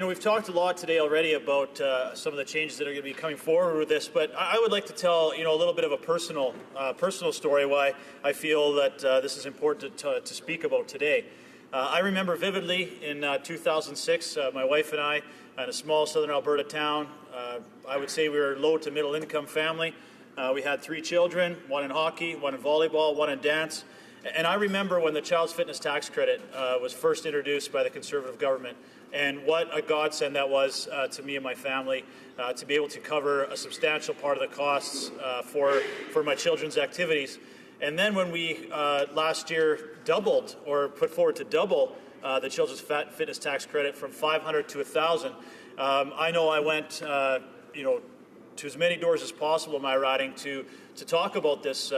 we've talked a lot today already about some of the changes that are going to be coming forward with this, but I would like to tell a little bit of a personal story why I feel that this is important to speak about today. I remember vividly in 2006, my wife and I, in a small southern Alberta town, I would say we were a low to middle income family. We had 3 children, one in hockey, one in volleyball, one in dance. And I remember when the Child's Fitness Tax Credit was first introduced by the Conservative government, and what a godsend that was to me and my family to be able to cover a substantial part of the costs for my children's activities. And then when we last year doubled, or put forward to double, the Children's Fitness Tax Credit from $500 to $1,000, I know I went to as many doors as possible in my riding to talk about this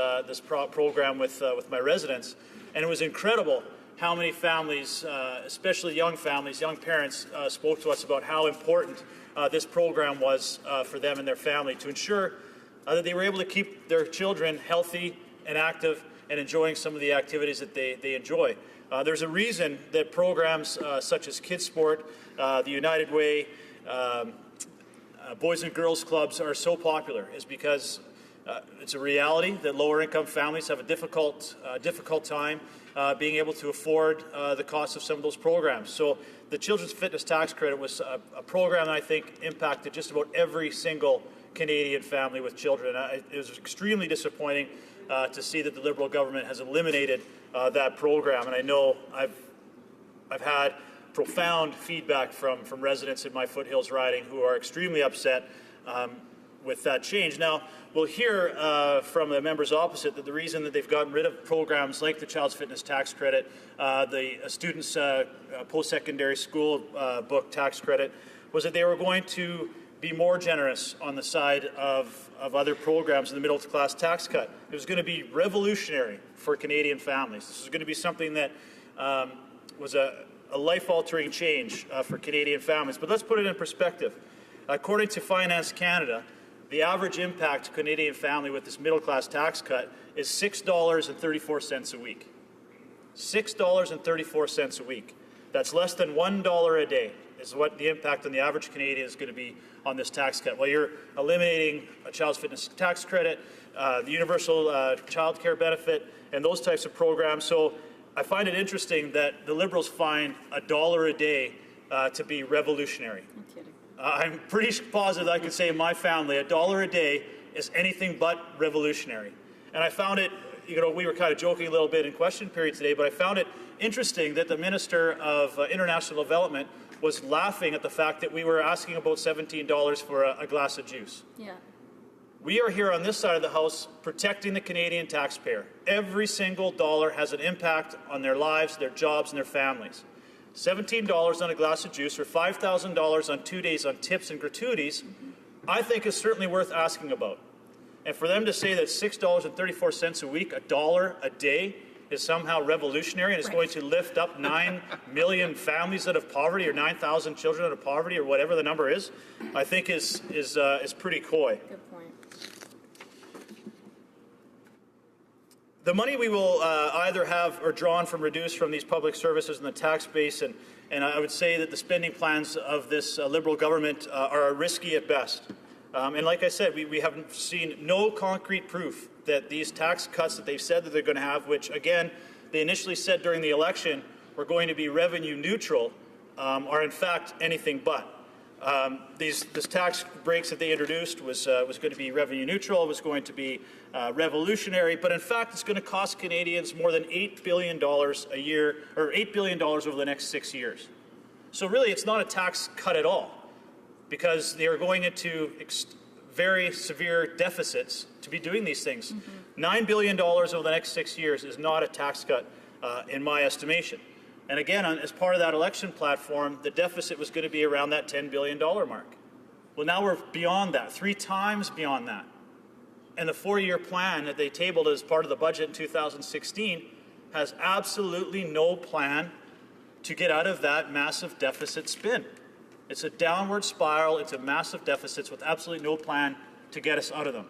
program with my residents, and it was incredible how many families, especially young families, young parents, spoke to us about how important this program was for them and their family to ensure that they were able to keep their children healthy and active and enjoying some of the activities that they enjoy. There's a reason that programs such as Kids Sport, the United Way, Boys and Girls Clubs are so popular, is because it's a reality that lower income families have a difficult time being able to afford the cost of some of those programs. So the Children's Fitness Tax Credit was a program that I think impacted just about every single Canadian family with children. It was extremely disappointing to see that the Liberal government has eliminated that program, and I know I've had profound feedback from residents in my Foothills riding who are extremely upset with that change. Now, we'll hear from the members opposite that the reason that they've gotten rid of programs like the Child's Fitness Tax Credit, the students' post-secondary school book tax credit, was that they were going to be more generous on the side of other programs in the middle-class tax cut. It was going to be revolutionary for Canadian families. This was going to be something that was a life-altering change for Canadian families. But let's put it in perspective. According to Finance Canada, the average impact to Canadian family with this middle-class tax cut is $6.34 a week. $6.34 a week. That's less than $1 a day is what the impact on the average Canadian is going to be on this tax cut. Well, you're eliminating a child's fitness tax credit, the universal child care benefit, and those types of programs. So I find it interesting that the Liberals find $1 a day to be revolutionary. I'm pretty positive that I can say in my family $1 a day is anything but revolutionary. And I found it, you know, we were kind of joking a little bit in question period today, but I found it interesting that the Minister of International Development was laughing at the fact that we were asking about $17 for a glass of juice. Yeah. We are here on this side of the House protecting the Canadian taxpayer. Every single dollar has an impact on their lives, their jobs, and their families. $17 on a glass of juice or $5,000 on 2 days on tips and gratuities, I think is certainly worth asking about. And for them to say that $6.34 a week, $1 a day, is somehow revolutionary and is going to lift up 9 million families out of poverty or 9,000 children out of poverty or whatever the number is, I think is pretty coy. Good point. The money we will either have or drawn from reduced from these public services and the tax base, and I would say that the spending plans of this Liberal government are risky at best. And like I said, we have seen no concrete proof that these tax cuts that they've said that they're going to have, which again, they initially said during the election were going to be revenue neutral, are in fact anything but. This tax breaks that they introduced was going to be revenue neutral, was going to be revolutionary, but in fact it's going to cost Canadians more than $8 billion a year, or $8 billion over the next 6 years. So really it's not a tax cut at all, because they are going into very severe deficits to be doing these things. $9 billion over the next 6 years is not a tax cut in my estimation. And again, as part of that election platform, the deficit was going to be around that $10 billion mark. Well, now we're beyond that, 3 times beyond that. And the 4-year plan that they tabled as part of the budget in 2016 has absolutely no plan to get out of that massive deficit spin. It's a downward spiral into massive deficits with absolutely no plan to get us out of them.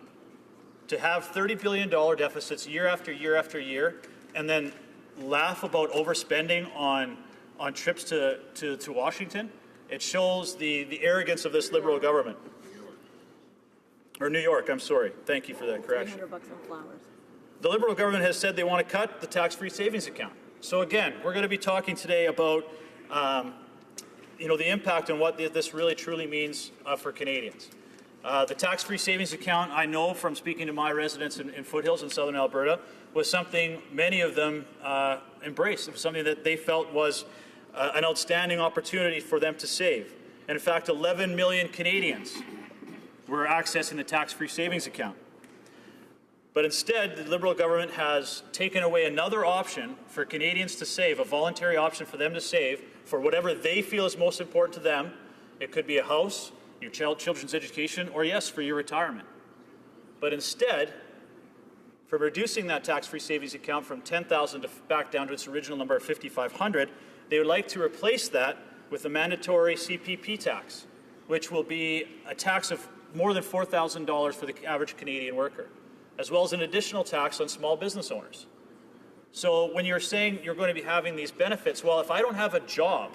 To have $30 billion deficits year after year after year, and then laugh about overspending on trips to Washington, it shows the arrogance of this Liberal government. Or New York, I'm sorry. Thank you for that correction. $300 on flowers. The Liberal government has said they want to cut the tax-free savings account. So again, we're going to be talking today about the impact on what this really truly means for Canadians. The tax-free savings account, I know from speaking to my residents in Foothills in southern Alberta, was something many of them embraced. It was something that they felt was an outstanding opportunity for them to save. And in fact, 11 million Canadians were accessing the tax-free savings account. But instead, the Liberal government has taken away another option for Canadians to save, a voluntary option for them to save for whatever they feel is most important to them. It could be a house, your children's education, or yes, for your retirement. But instead, for reducing that tax-free savings account from $10,000 to back down to its original number of $5,500, they would like to replace that with a mandatory CPP tax, which will be a tax of more than $4,000 for the average Canadian worker, as well as an additional tax on small business owners. So when you're saying you're going to be having these benefits, well, if I don't have a job,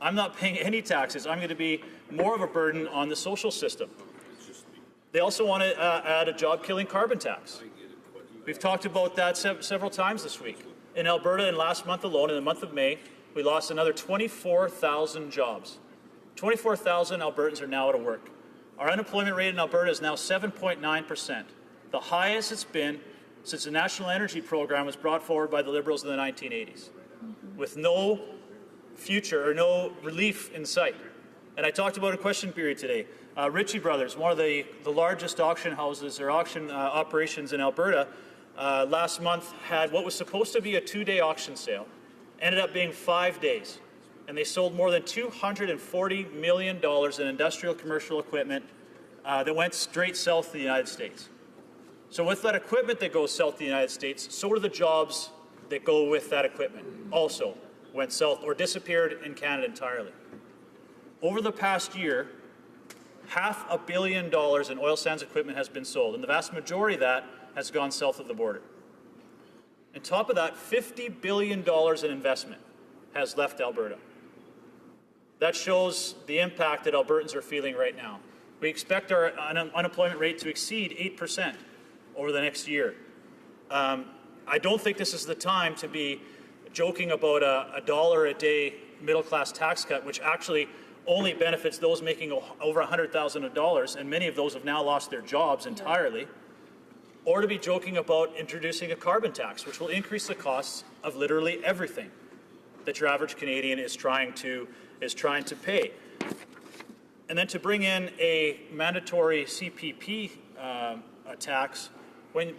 I'm not paying any taxes. I'm going to be more of a burden on the social system. They also want to add a job-killing carbon tax. We've talked about that several times this week. In Alberta, in last month alone, in the month of May, we lost another 24,000 jobs. 24,000 Albertans are now out of work. Our unemployment rate in Alberta is now 7.9%, the highest it's been since the National Energy Program was brought forward by the Liberals in the 1980s, with no future or no relief in sight. And I talked about a question period today. Ritchie Brothers, one of the largest auction houses or auction operations in Alberta, last month had what was supposed to be a 2-day auction sale, ended up being 5 days. And they sold more than $240 million in industrial commercial equipment that went straight south to the United States. So with that equipment that goes south to the United States, so do the jobs that go with that equipment also went south or disappeared in Canada entirely. Over the past year, $500 million in oil sands equipment has been sold, and the vast majority of that has gone south of the border. On top of that, $50 billion in investment has left Alberta. That shows the impact that Albertans are feeling right now. We expect our unemployment rate to exceed 8% over the next year. I don't think this is the time to be joking about a $1 a day middle-class tax cut, which actually only benefits those making over $100,000, and many of those have now lost their jobs entirely, or to be joking about introducing a carbon tax, which will increase the costs of literally everything that your average Canadian is trying to pay. And then to bring in a mandatory CPP tax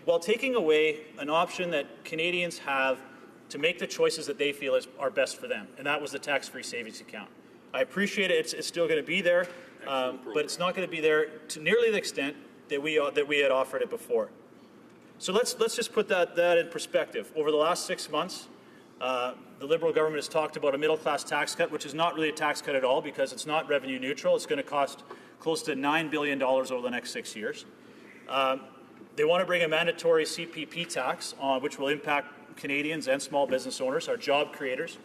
while taking away an option that Canadians have to make the choices that they feel are best for them, and that was the tax-free savings account. I appreciate it. It's still going to be there, but it's not going to be there to nearly the extent that we had offered it before. So let's just put that in perspective. Over the last 6 months, the Liberal government has talked about a middle-class tax cut, which is not really a tax cut at all because it's not revenue neutral. It's going to cost close to $9 billion over the next 6 years. They want to bring a mandatory CPP tax on which will impact Canadians and small business owners, our job creators.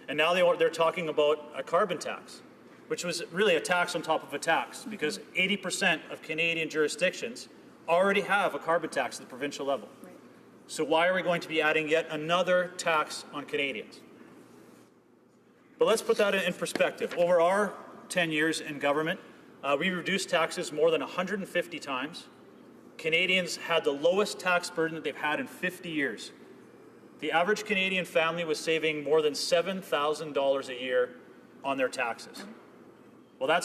And now they're talking about a carbon tax, which was really a tax on top of a tax because 80% of Canadian jurisdictions already have a carbon tax at the provincial level. Right. So why are we going to be adding yet another tax on Canadians? But let's put that in perspective. Over our 10 years in government, we reduced taxes more than 150 times. Canadians had the lowest tax burden that they've had in 50 years. The average Canadian family was saving more than $7,000 a year on their taxes. Well,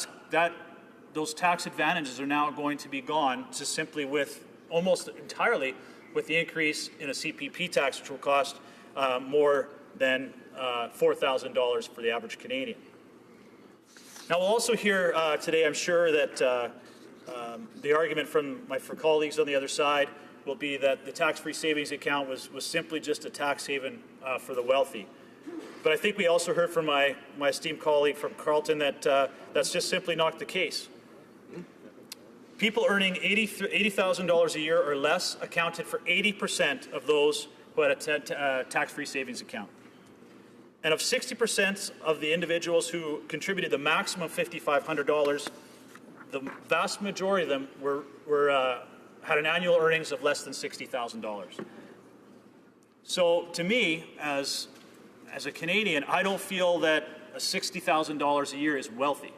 those tax advantages are now going to be gone just simply with almost entirely with the increase in a CPP tax, which will cost more than $4,000 for the average Canadian. Now, we'll also hear today, I'm sure, that the argument from my colleagues on the other side will be that the tax-free savings account was simply just a tax haven for the wealthy. But I think we also heard from my esteemed colleague from Carleton that that's just simply not the case. People earning $80,000 a year or less accounted for 80% of those who had a tax-free savings account. And of 60% of the individuals who contributed the maximum $5,500, the vast majority of them had an annual earnings of less than $60,000. So to me, as a Canadian, I don't feel that $60,000 a year is wealthy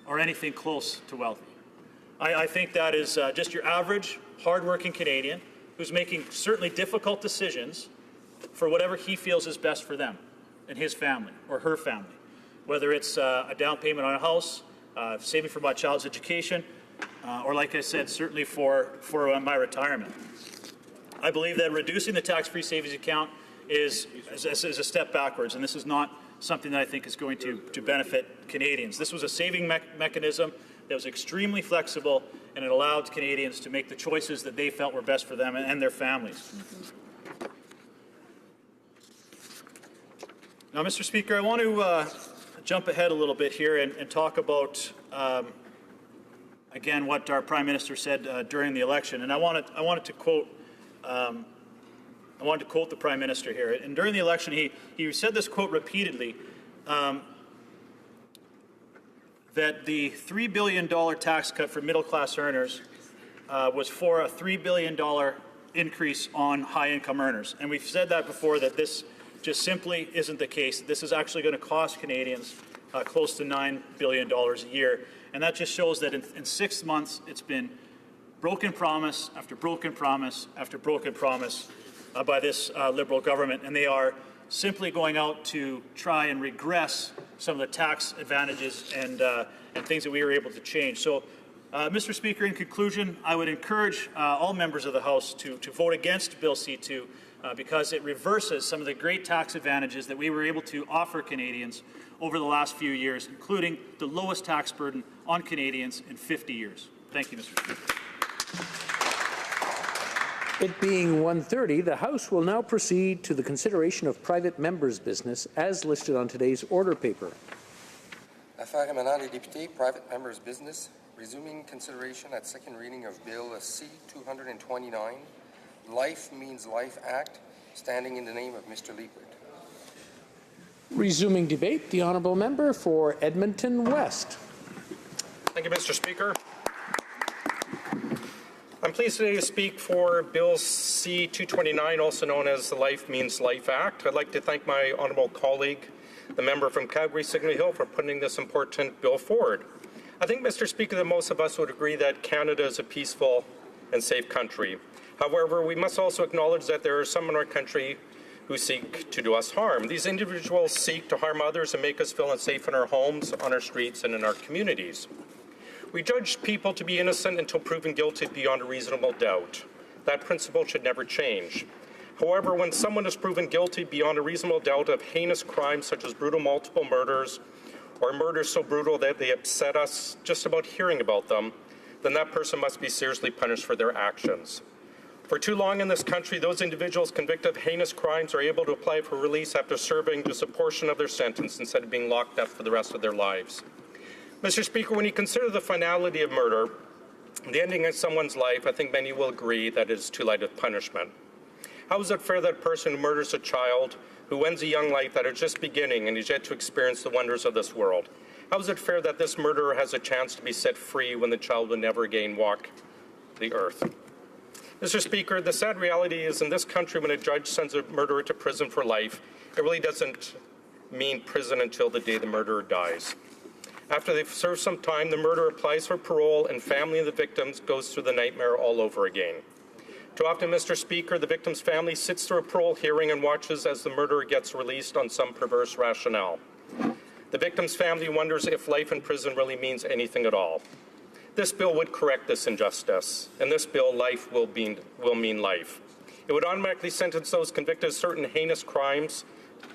or anything close to wealthy. I think that is just your average, hardworking Canadian who's making certainly difficult decisions for whatever he feels is best for them and his family or her family, whether it's a down payment on a house, saving for my child's education, or like I said, certainly for my retirement. I believe that reducing the tax-free savings account is a step backwards, and this is not something that I think is going to benefit Canadians. This was a saving mechanism that was extremely flexible, and it allowed Canadians to make the choices that they felt were best for them and their families. Now, Mr. Speaker, I want to jump ahead a little bit here and talk about again what our Prime Minister said during the election, and I wanted to quote the Prime Minister here. And during the election, he said this quote repeatedly, that the $3 billion tax cut for middle-class earners was for a $3 billion increase on high-income earners. And we've said that before, that this just simply isn't the case. This is actually going to cost Canadians close to $9 billion a year. And that just shows that in 6 months, it's been broken promise after broken promise after broken promise by this Liberal government. And they are simply going out to try and regress some of the tax advantages and things that we were able to change. So, Mr. Speaker, in conclusion, I would encourage all members of the House to vote against Bill C-2 because it reverses some of the great tax advantages that we were able to offer Canadians over the last few years, including the lowest tax burden on Canadians in 50 years. Thank you, Mr. Speaker. It being 1:30, the House will now proceed to the consideration of private members' business as listed on today's order paper. Affaires émanant des députés, private members' business, resuming consideration at second reading of Bill C-229, Life Means Life Act, standing in the name of Mr. Liepert. Resuming debate, the honourable member for Edmonton West. Thank you, Mr. Speaker. I'm pleased today to speak for Bill C-229, also known as the Life Means Life Act. I'd like to thank my honourable colleague, the member from Calgary-Signal Hill, for putting this important bill forward. I think, Mr. Speaker, that most of us would agree that Canada is a peaceful and safe country. However, we must also acknowledge that there are some in our country who seek to do us harm. These individuals seek to harm others and make us feel unsafe in our homes, on our streets, and in our communities. We judge people to be innocent until proven guilty beyond a reasonable doubt. That principle should never change. However, when someone is proven guilty beyond a reasonable doubt of heinous crimes such as brutal multiple murders, or murders so brutal that they upset us just about hearing about them, then that person must be seriously punished for their actions. For too long in this country, those individuals convicted of heinous crimes are able to apply for release after serving just a portion of their sentence instead of being locked up for the rest of their lives. Mr. Speaker, when you consider the finality of murder, the ending of someone's life, I think many will agree that it is too light of punishment. How is it fair that a person who murders a child, who ends a young life that is just beginning and is yet to experience the wonders of this world, how is it fair that this murderer has a chance to be set free when the child will never again walk the earth? Mr. Speaker, the sad reality is in this country, when a judge sends a murderer to prison for life, it really doesn't mean prison until the day the murderer dies. After they've served some time, the murderer applies for parole, and family of the victims goes through the nightmare all over again. Too often, Mr. Speaker, the victim's family sits through a parole hearing and watches as the murderer gets released on some perverse rationale. The victim's family wonders if life in prison really means anything at all. This bill would correct this injustice. In this bill, life will mean life. It would automatically sentence those convicted of certain heinous crimes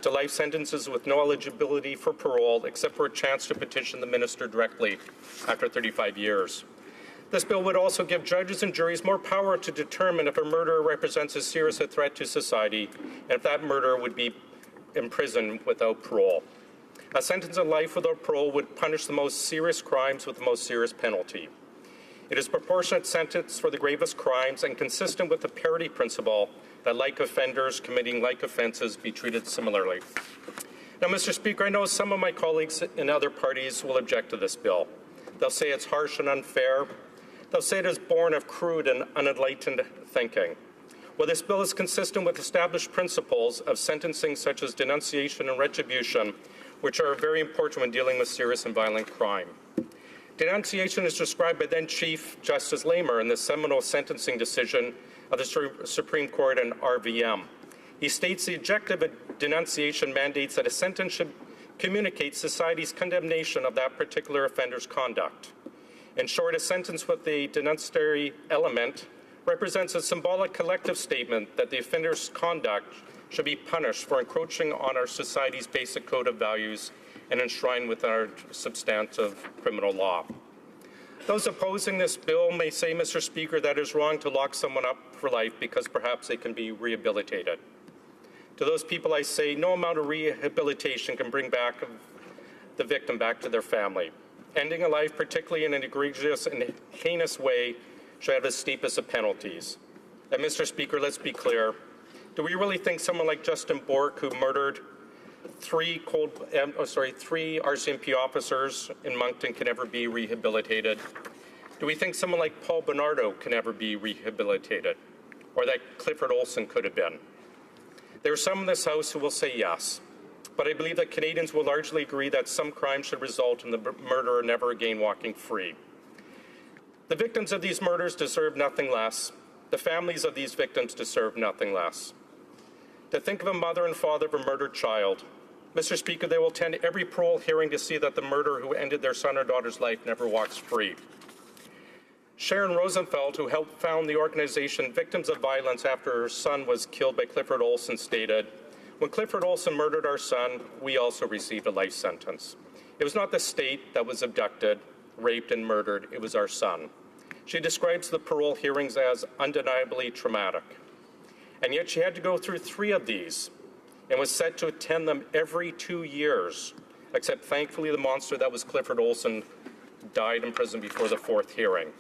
to life sentences with no eligibility for parole except for a chance to petition the minister directly after 35 years. This bill would also give judges and juries more power to determine if a murderer represents as serious a threat to society and if that murderer would be imprisoned without parole. A sentence of life without parole would punish the most serious crimes with the most serious penalty. It is a proportionate sentence for the gravest crimes and consistent with the parity principle that like offenders committing like offenses be treated similarly. Now, Mr. Speaker, I know some of my colleagues in other parties will object to this bill. They'll say it's harsh and unfair. They'll say it is born of crude and unenlightened thinking. Well, this bill is consistent with established principles of sentencing such as denunciation and retribution, which are very important when dealing with serious and violent crime. Denunciation is described by then Chief Justice Lamer in the seminal sentencing decision of the Supreme Court in RVM. He states the objective of denunciation mandates that a sentence should communicate society's condemnation of that particular offender's conduct. In short, a sentence with the denunciatory element represents a symbolic collective statement that the offender's conduct should be punished for encroaching on our society's basic code of values and enshrined within our substantive criminal law. Those opposing this bill may say, Mr. Speaker, that it is wrong to lock someone up for life because perhaps they can be rehabilitated. To those people I say, no amount of rehabilitation can bring back the victim back to their family. Ending a life, particularly in an egregious and heinous way, should have the steepest of penalties. And Mr. Speaker, let's be clear. Do we really think someone like Justin Bork, who murdered three RCMP officers in Moncton, can ever be rehabilitated? Do we think someone like Paul Bernardo can ever be rehabilitated? Or that Clifford Olson could have been? There are some in this House who will say yes, but I believe that Canadians will largely agree that some crimes should result in the murderer never again walking free. The victims of these murders deserve nothing less. The families of these victims deserve nothing less. To think of a mother and father of a murdered child, Mr. Speaker, they will attend every parole hearing to see that the murderer who ended their son or daughter's life never walks free. Sharon Rosenfeld, who helped found the organization Victims of Violence after her son was killed by Clifford Olson, stated, "When Clifford Olson murdered our son, we also received a life sentence. It was not the state that was abducted, raped, and murdered. It was our son." She describes the parole hearings as undeniably traumatic. And yet she had to go through 3 of these and was set to attend them every 2 years, except thankfully the monster that was Clifford Olson died in prison before the 4th hearing.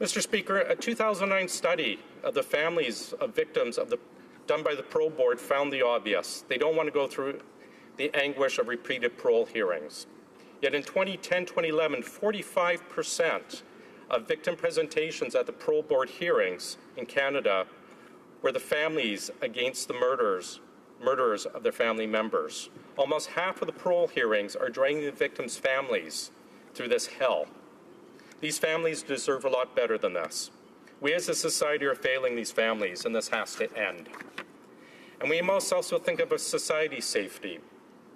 Mr. Speaker, a 2009 study of the families of victims done by the parole board found the obvious. They don't want to go through the anguish of repeated parole hearings. Yet in 2010-2011, 45% of victim presentations at the parole board hearings in Canada were the families against the murderers of their family members. Almost half of the parole hearings are dragging the victims' families through this hell. These families deserve a lot better than this. We as a society are failing these families, and this has to end. And we must also think of a society safety.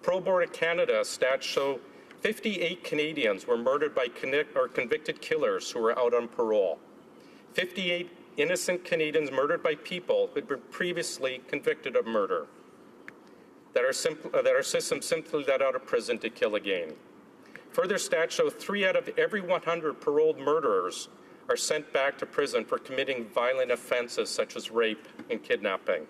Parole Board of Canada stats show 58 Canadians were murdered by convicted killers who were out on parole. 58 innocent Canadians murdered by people who had been previously convicted of murder, that our system simply let out of prison to kill again. Further stats show 3 out of every 100 paroled murderers are sent back to prison for committing violent offenses such as rape and kidnapping.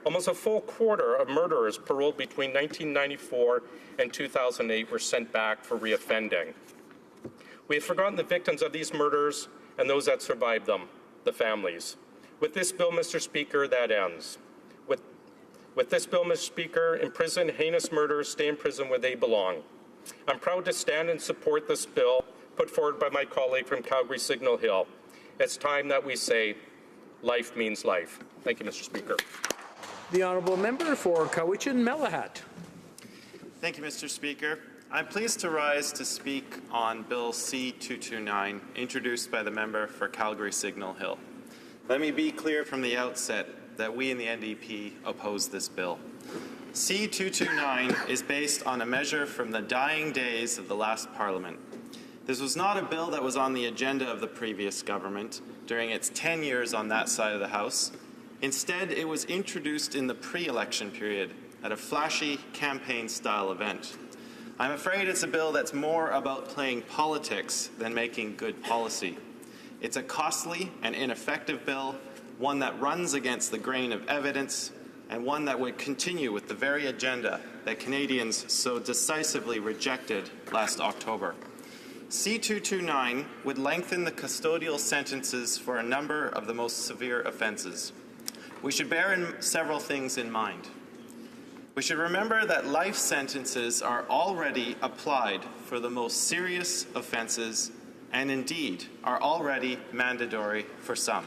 Almost a full quarter of murderers paroled between 1994 and 2008 were sent back for reoffending. We have forgotten the victims of these murders and those that survived them, the families. With this bill, Mr. Speaker, that ends. With this bill, Mr. Speaker, imprisoned heinous murderers stay in prison where they belong. I'm proud to stand and support this bill put forward by my colleague from Calgary Signal Hill. It's time that we say, life means life. Thank you, Mr. Speaker. The honourable member for Cowichan-Mellahut. Thank you, Mr. Speaker. I'm pleased to rise to speak on Bill C-229, introduced by the member for Calgary Signal Hill. Let me be clear from the outset that we in the NDP oppose this bill. C-229 is based on a measure from the dying days of the last Parliament. This was not a bill that was on the agenda of the previous government during its 10 years on that side of the House. Instead, it was introduced in the pre-election period at a flashy campaign-style event. I'm afraid it's a bill that's more about playing politics than making good policy. It's a costly and ineffective bill, one that runs against the grain of evidence, and one that would continue with the very agenda that Canadians so decisively rejected last October. C-229 would lengthen the custodial sentences for a number of the most severe offences. We should bear several things in mind. We should remember that life sentences are already applied for the most serious offences and indeed are already mandatory for some.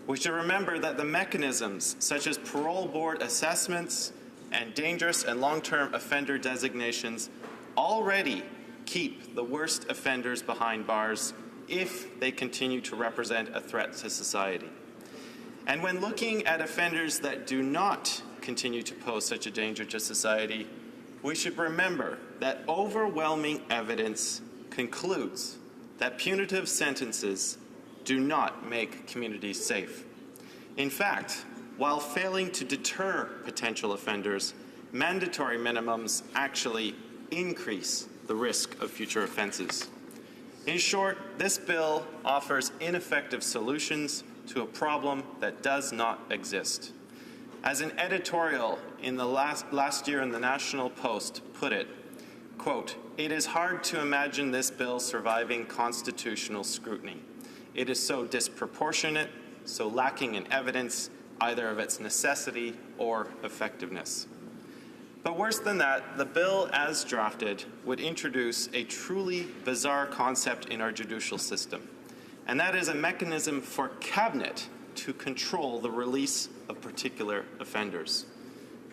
We should remember that the mechanisms such as parole board assessments and dangerous and long-term offender designations already keep the worst offenders behind bars if they continue to represent a threat to society. And when looking at offenders that do not continue to pose such a danger to society, we should remember that overwhelming evidence concludes that punitive sentences do not make communities safe. In fact, while failing to deter potential offenders, mandatory minimums actually increase the risk of future offences. In short, this bill offers ineffective solutions to a problem that does not exist. As an editorial in the last year in the National Post put it, quote, "It is hard to imagine this bill surviving constitutional scrutiny. It is so disproportionate, so lacking in evidence, either of its necessity or effectiveness." But worse than that, the bill as drafted would introduce a truly bizarre concept in our judicial system, and that is a mechanism for Cabinet to control the release of particular offenders.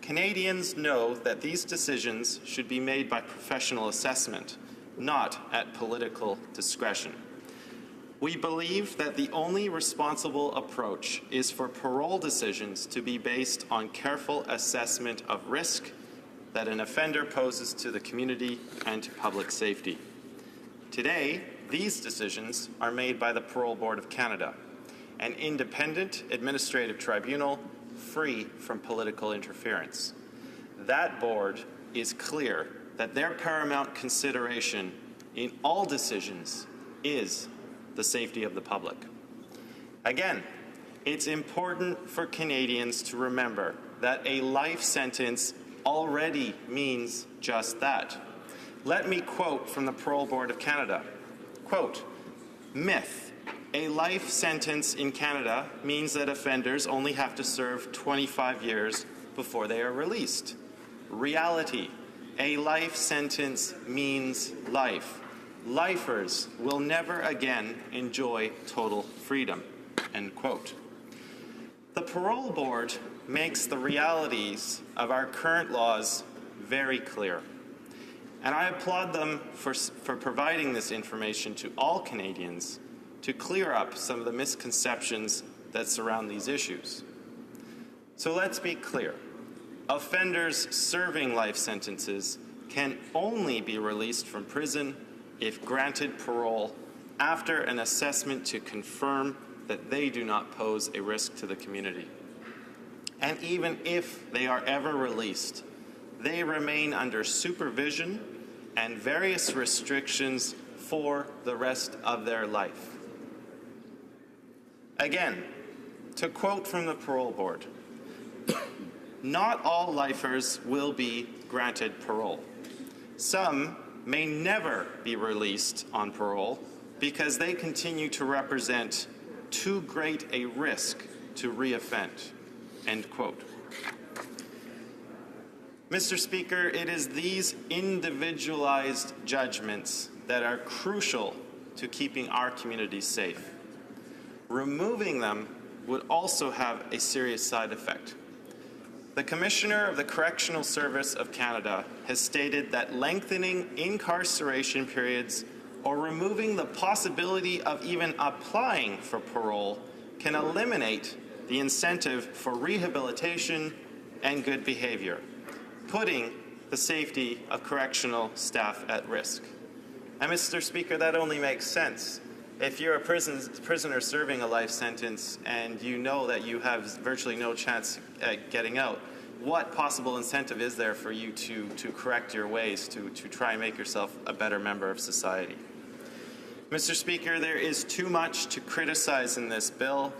Canadians know that these decisions should be made by professional assessment, not at political discretion. We believe that the only responsible approach is for parole decisions to be based on careful assessment of risk that an offender poses to the community and to public safety. Today, these decisions are made by the Parole Board of Canada, an independent administrative tribunal free from political interference. That board is clear that their paramount consideration in all decisions is the safety of the public. Again, it's important for Canadians to remember that a life sentence already means just that. Let me quote from the Parole Board of Canada. Quote, "Myth. A life sentence in Canada means that offenders only have to serve 25 years before they are released. reality. A life sentence means life. Lifers will never again enjoy total freedom." End quote. The Parole Board makes the realities of our current laws very clear. And I applaud them for providing this information to all Canadians to clear up some of the misconceptions that surround these issues. So let's be clear. Offenders serving life sentences can only be released from prison if granted parole after an assessment to confirm that they do not pose a risk to the community. And even if they are ever released, they remain under supervision and various restrictions for the rest of their life. Again, to quote from the Parole Board, "Not all lifers will be granted parole. Some may never be released on parole because they continue to represent too great a risk to reoffend." End quote. Mr. Speaker, it is these individualized judgments that are crucial to keeping our communities safe. Removing them would also have a serious side effect. The Commissioner of the Correctional Service of Canada has stated that lengthening incarceration periods or removing the possibility of even applying for parole can eliminate the incentive for rehabilitation and good behavior, putting the safety of correctional staff at risk. And Mr. Speaker, that only makes sense. If you're a prisoner serving a life sentence and you know that you have virtually no chance at getting out, what possible incentive is there for you to correct your ways, to try and make yourself a better member of society? Mr. Speaker, there is too much to criticize in this bill,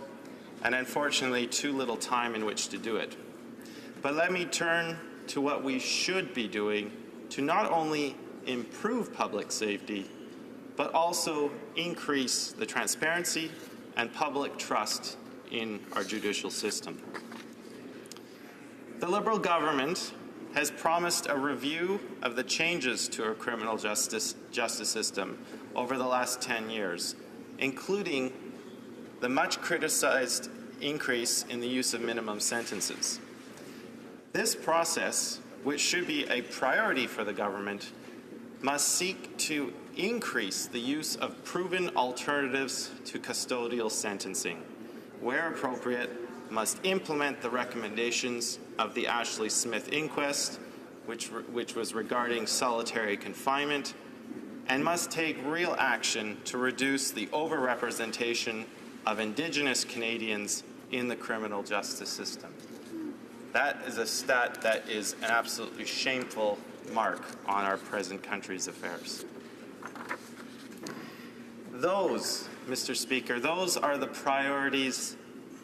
and unfortunately too little time in which to do it. But let me turn to what we should be doing to not only improve public safety, but also increase the transparency and public trust in our judicial system. The Liberal government has promised a review of the changes to our criminal justice system over the last 10 years, including the much criticized increase in the use of minimum sentences. This process, which should be a priority for the government, must seek to increase the use of proven alternatives to custodial sentencing. Where appropriate, must implement the recommendations of the Ashley Smith inquest, which was regarding solitary confinement, and must take real action to reduce the overrepresentation of Indigenous Canadians in the criminal justice system. That is a stat that is an absolutely shameful mark on our present country's affairs. Those, Mr. Speaker, those are the priorities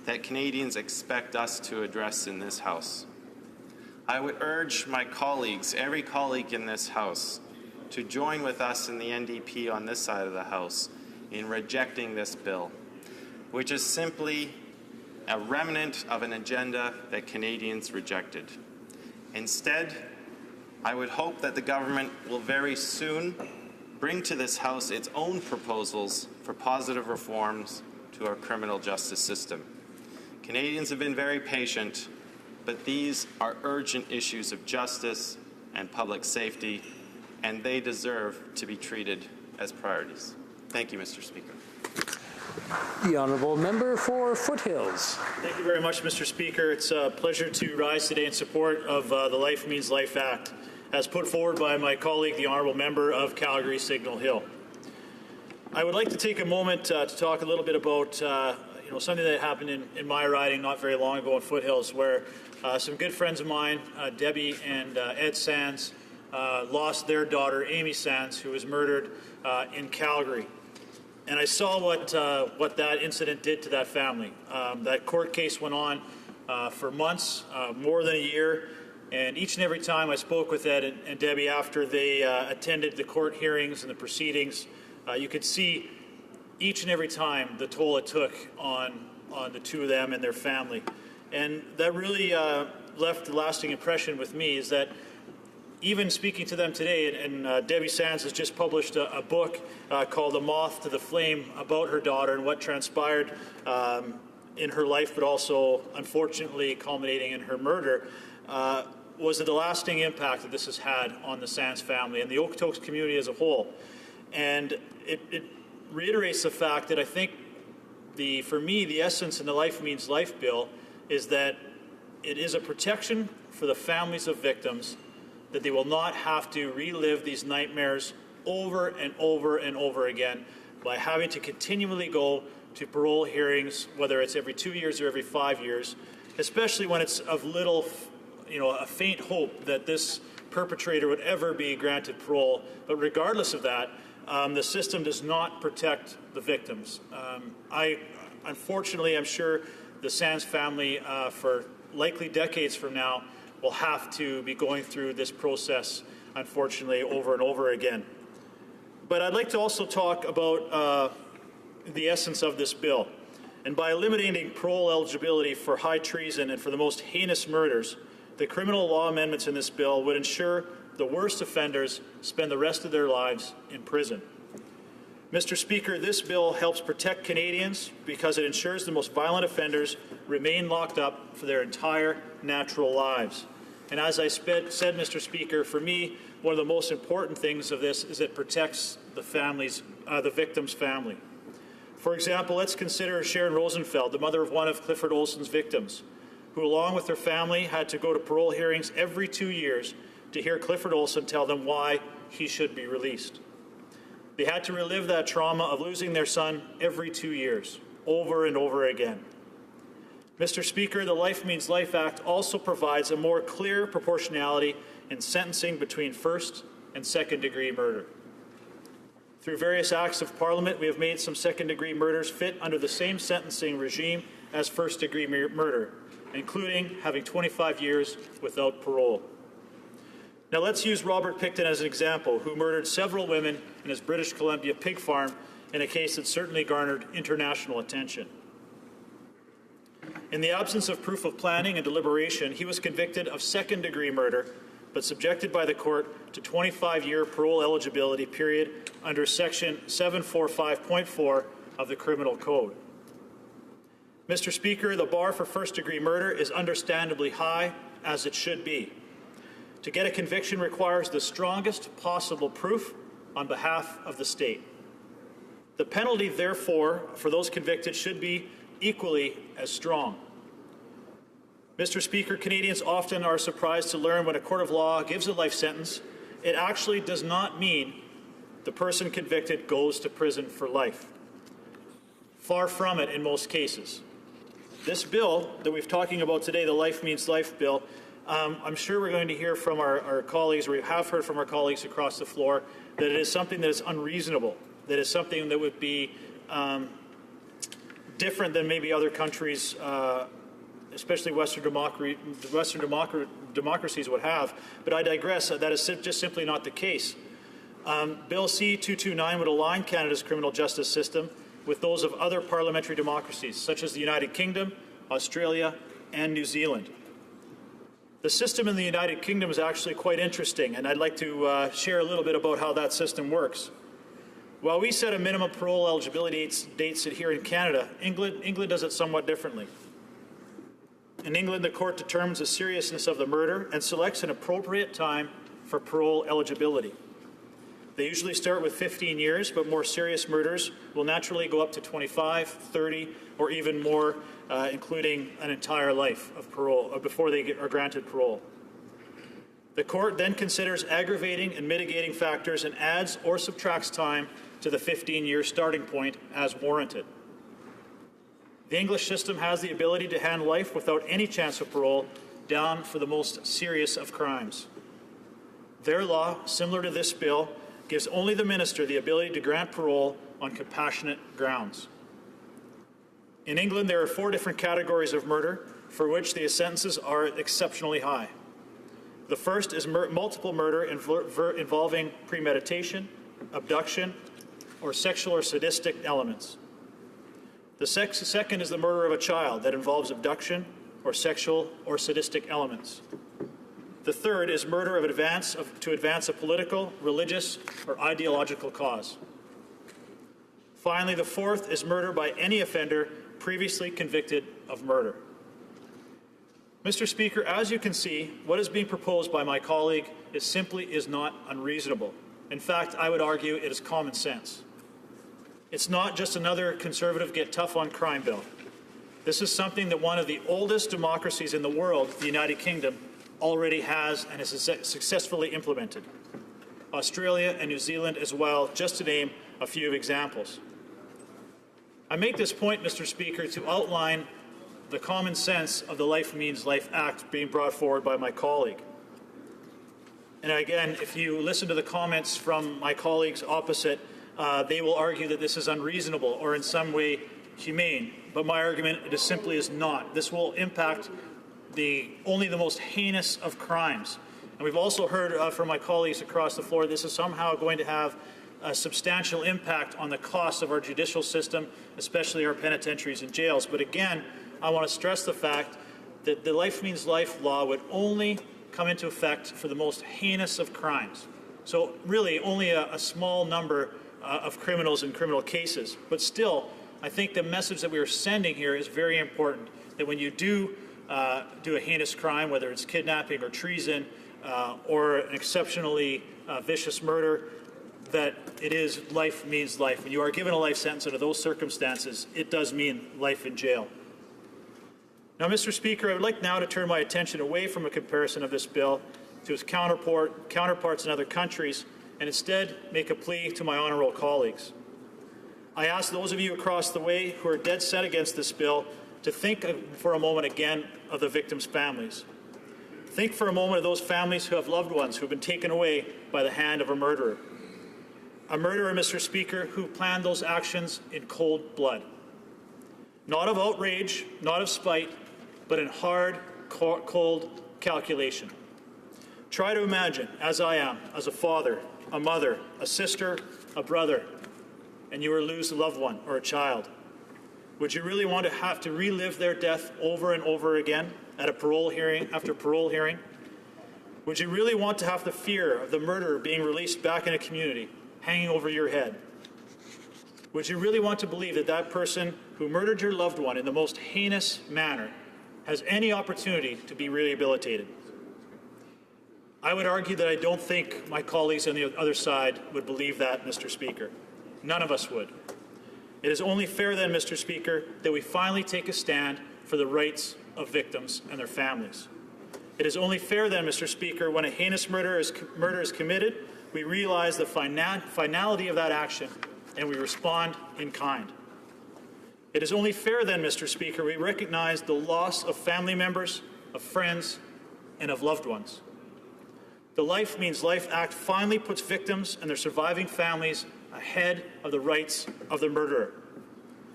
that Canadians expect us to address in this House. I would urge my colleagues, every colleague in this House, to join with us in the NDP on this side of the House in rejecting this bill, which is simply a remnant of an agenda that Canadians rejected. Instead, I would hope that the government will very soon bring to this House its own proposals for positive reforms to our criminal justice system. Canadians have been very patient, but these are urgent issues of justice and public safety, and they deserve to be treated as priorities. Thank you, Mr. Speaker. The Honourable Member for Foothills. Thank you very much, Mr. Speaker. It's a pleasure to rise today in support of the Life Means Life Act, as put forward by my colleague, the Honourable Member of Calgary Signal Hill. I would like to take a moment to talk a little bit about something that happened in my riding not very long ago in Foothills, where some good friends of mine, Debbie and Ed Sands, lost their daughter, Amy Sands, who was murdered in Calgary. And I saw what that incident did to that family. That court case went on for months, more than a year. And each and every time I spoke with Ed and Debbie after they attended the court hearings and the proceedings, you could see each and every time the toll it took on the two of them and their family. And that really left a lasting impression with me, is that even speaking to them today, and Debbie Sands has just published a book called A Moth to the Flame about her daughter and what transpired in her life, but also, unfortunately, culminating in her murder, was the lasting impact that this has had on the Sands family and the Okotoks community as a whole. And it reiterates the fact that I think, for me, the essence in the Life Means Life bill is that it is a protection for the families of victims, that they will not have to relive these nightmares over and over and over again by having to continually go to parole hearings, whether it's every 2 years or every 5 years, especially when it's of little, a faint hope that this perpetrator would ever be granted parole. But regardless of that, the system does not protect the victims. Unfortunately, I'm sure the Sands family, for likely decades from now, will have to be going through this process, unfortunately, over and over again. But I'd like to also talk about the essence of this bill. And by eliminating parole eligibility for high treason and for the most heinous murders, the criminal law amendments in this bill would ensure the worst offenders spend the rest of their lives in prison. Mr. Speaker, this bill helps protect Canadians because it ensures the most violent offenders remain locked up for their entire natural lives. And as I said, Mr. Speaker, for me, one of the most important things of this is it protects the victim's family. For example, let's consider Sharon Rosenfeld, the mother of one of Clifford Olson's victims, who along with her family had to go to parole hearings every 2 years to hear Clifford Olson tell them why he should be released. They had to relive that trauma of losing their son every 2 years, over and over again. Mr. Speaker, the Life Means Life Act also provides a more clear proportionality in sentencing between first and second-degree murder. Through various acts of Parliament, we have made some second-degree murders fit under the same sentencing regime as first-degree murder, including having 25 years without parole. Now let's use Robert Picton as an example, who murdered several women in his British Columbia pig farm in a case that certainly garnered international attention. In the absence of proof of planning and deliberation, he was convicted of second-degree murder, but subjected by the court to 25-year parole eligibility period under Section 745.4 of the Criminal Code. Mr. Speaker, the bar for first-degree murder is understandably high, as it should be. To get a conviction requires the strongest possible proof on behalf of the state. The penalty, therefore, for those convicted should be equally as strong. Mr. Speaker, Canadians often are surprised to learn when a court of law gives a life sentence, it actually does not mean the person convicted goes to prison for life. Far from it in most cases. This bill that we're talking about today, the Life Means Life bill, I'm sure we're going to hear from our colleagues, or we have heard from our colleagues across the floor, that it is something that is unreasonable, that is something that would be different than maybe other countries, especially Western democracies would have. But I digress. That is just simply not the case. Bill C-229 would align Canada's criminal justice system with those of other parliamentary democracies, such as the United Kingdom, Australia, and New Zealand. The system in the United Kingdom is actually quite interesting, and I'd like to share a little bit about how that system works. While we set a minimum parole eligibility dates here in Canada, England does it somewhat differently. In England, the court determines the seriousness of the murder and selects an appropriate time for parole eligibility. They usually start with 15 years, but more serious murders will naturally go up to 25, 30, or even more, including an entire life of parole before they are granted parole. The court then considers aggravating and mitigating factors and adds or subtracts time to the 15-year starting point as warranted. The English system has the ability to hand life without any chance of parole down for the most serious of crimes. Their law, similar to this bill, gives only the minister the ability to grant parole on compassionate grounds. In England, there are 4 different categories of murder for which the sentences are exceptionally high. The first is multiple murder involving premeditation, abduction, or sexual or sadistic elements. The second is the murder of a child that involves abduction or sexual or sadistic elements. The third is murder to advance a political, religious, or ideological cause. Finally, the fourth is murder by any offender previously convicted of murder. Mr. Speaker, as you can see, what is being proposed by my colleague is not unreasonable. In fact, I would argue it is common sense. It's not just another Conservative get tough on crime bill. This is something that one of the oldest democracies in the world, the United Kingdom, already has and has successfully implemented. Australia and New Zealand as well, just to name a few examples. I make this point, Mr. Speaker, to outline the common sense of the Life Means Life Act being brought forward by my colleague. And again, if you listen to the comments from my colleagues opposite, they will argue that this is unreasonable or in some way humane. But my argument, it simply is not. This will impact only the most heinous of crimes. And we've also heard from my colleagues across the floor, this is somehow going to have a substantial impact on the costs of our judicial system, especially our penitentiaries and jails. But again, I want to stress the fact that the Life Means Life law would only come into effect for the most heinous of crimes. So really only a small number of criminals in criminal cases. But still, I think the message that we are sending here is very important, that when you do a heinous crime, whether it's kidnapping or treason or an exceptionally vicious murder, that it is life means life. When you are given a life sentence under those circumstances, it does mean life in jail. Now, Mr. Speaker, I would like now to turn my attention away from a comparison of this bill to its counterparts in other countries and instead make a plea to my honourable colleagues. I ask those of you across the way who are dead set against this bill to think for a moment again of the victims' families. Think for a moment of those families who have loved ones who have been taken away by the hand of a murderer. A murderer, Mr. Speaker, who planned those actions in cold blood. Not of outrage, not of spite, but in hard, cold calculation. Try to imagine, as I am, as a father, a mother, a sister, a brother, and you lose a loved one or a child. Would you really want to have to relive their death over and over again at a parole hearing after parole hearing? Would you really want to have the fear of the murderer being released back in a community hanging over your head? Would you really want to believe that that person who murdered your loved one in the most heinous manner has any opportunity to be rehabilitated? I would argue that I don't think my colleagues on the other side would believe that, Mr. Speaker. None of us would. It is only fair then, Mr. Speaker, that we finally take a stand for the rights of victims and their families. It is only fair then, Mr. Speaker, when a heinous murder is committed, we realize the finality of that action and we respond in kind. It is only fair then, Mr. Speaker, we recognize the loss of family members, of friends, and of loved ones. The Life Means Life Act finally puts victims and their surviving families ahead of the rights of the murderer.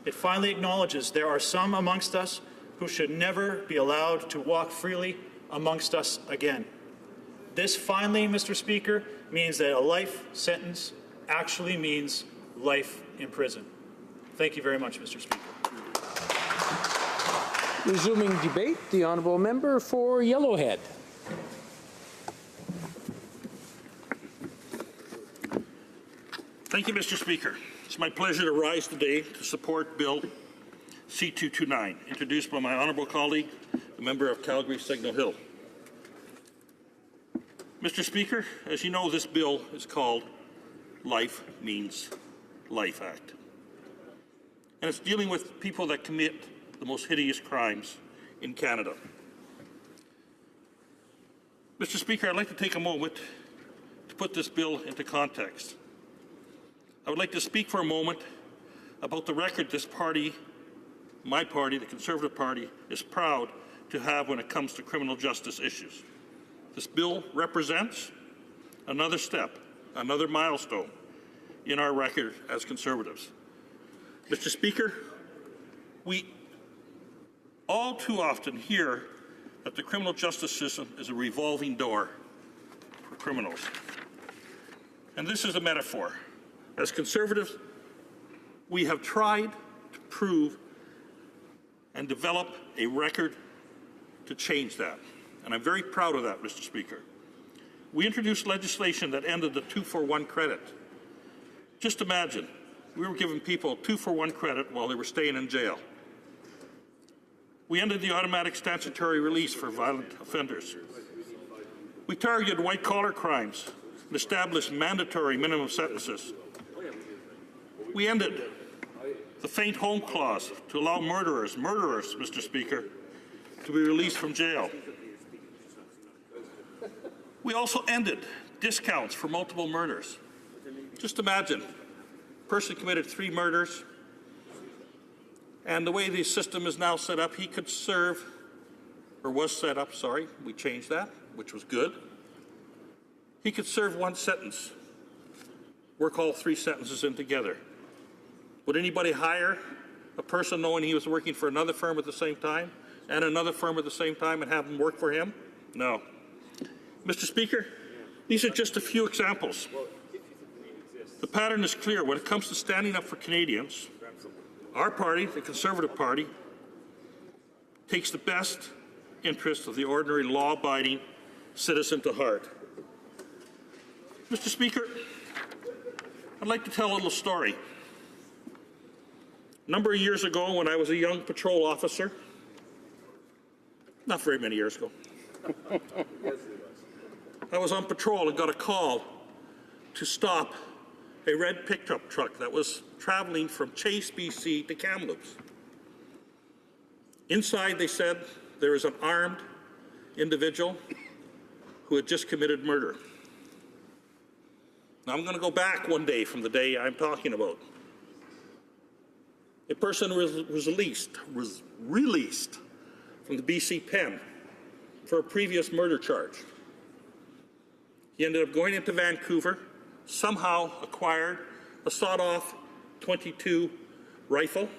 It finally acknowledges there are some amongst us who should never be allowed to walk freely amongst us again. This finally, Mr. Speaker, means that a life sentence actually means life in prison. Thank you very much, Mr. Speaker. Resuming debate, the honourable member for Yellowhead. Thank you, Mr. Speaker. It's my pleasure to rise today to support Bill C-229, introduced by my honourable colleague, the member of Calgary-Signal Hill. Mr. Speaker, as you know, this bill is called Life Means Life Act. And it's dealing with people that commit the most hideous crimes in Canada. Mr. Speaker, I'd like to take a moment to put this bill into context. I would like to speak for a moment about the record this party, my party, the Conservative Party, is proud to have when it comes to criminal justice issues. This bill represents another step, another milestone in our record as Conservatives. Mr. Speaker, we all too often hear that the criminal justice system is a revolving door for criminals. And this is a metaphor. As Conservatives, we have tried to prove and develop a record to change that. and I'm very proud of that, Mr. Speaker. We introduced legislation that ended the 2-for-1 credit. Just imagine, we were giving people 2-for-1 credit while they were staying in jail. We ended the automatic statutory release for violent offenders. We targeted white-collar crimes and established mandatory minimum sentences. We ended the faint home clause to allow murderers, Mr. Speaker, to be released from jail. We also ended discounts for multiple murders. Just imagine, a person committed 3 murders, and the way the system is now set up, he could serve, or was set up, sorry, we changed that, which was good. He could serve 1 sentence, work all 3 sentences in together. Would anybody hire a person knowing he was working for another firm at the same time and another firm at the same time and have them work for him? No. Mr. Speaker, these are just a few examples. The pattern is clear. When it comes to standing up for Canadians, our party, the Conservative Party, takes the best interests of the ordinary law-abiding citizen to heart. Mr. Speaker, I'd like to tell a little story. A number of years ago, when I was a young patrol officer, not very many years ago, I was on patrol and got a call to stop a red pickup truck that was traveling from Chase, BC to Kamloops. Inside, they said, there is an armed individual who had just committed murder. Now, I'm going to go back one day from the day I'm talking about. A person was released from the BC pen for a previous murder charge. He ended up going into Vancouver, somehow acquired a sawed-off .22 rifle,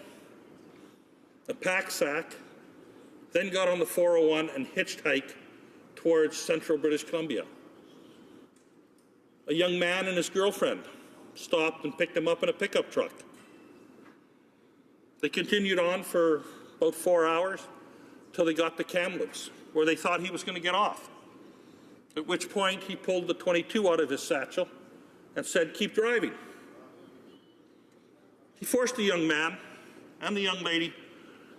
a pack sack, then got on the 401 and hitchhiked towards central British Columbia. A young man and his girlfriend stopped and picked him up in a pickup truck. They continued on for about 4 hours till they got to Kamloops, where they thought he was going to get off, at which point he pulled the .22 out of his satchel and said, "Keep driving." He forced the young man and the young lady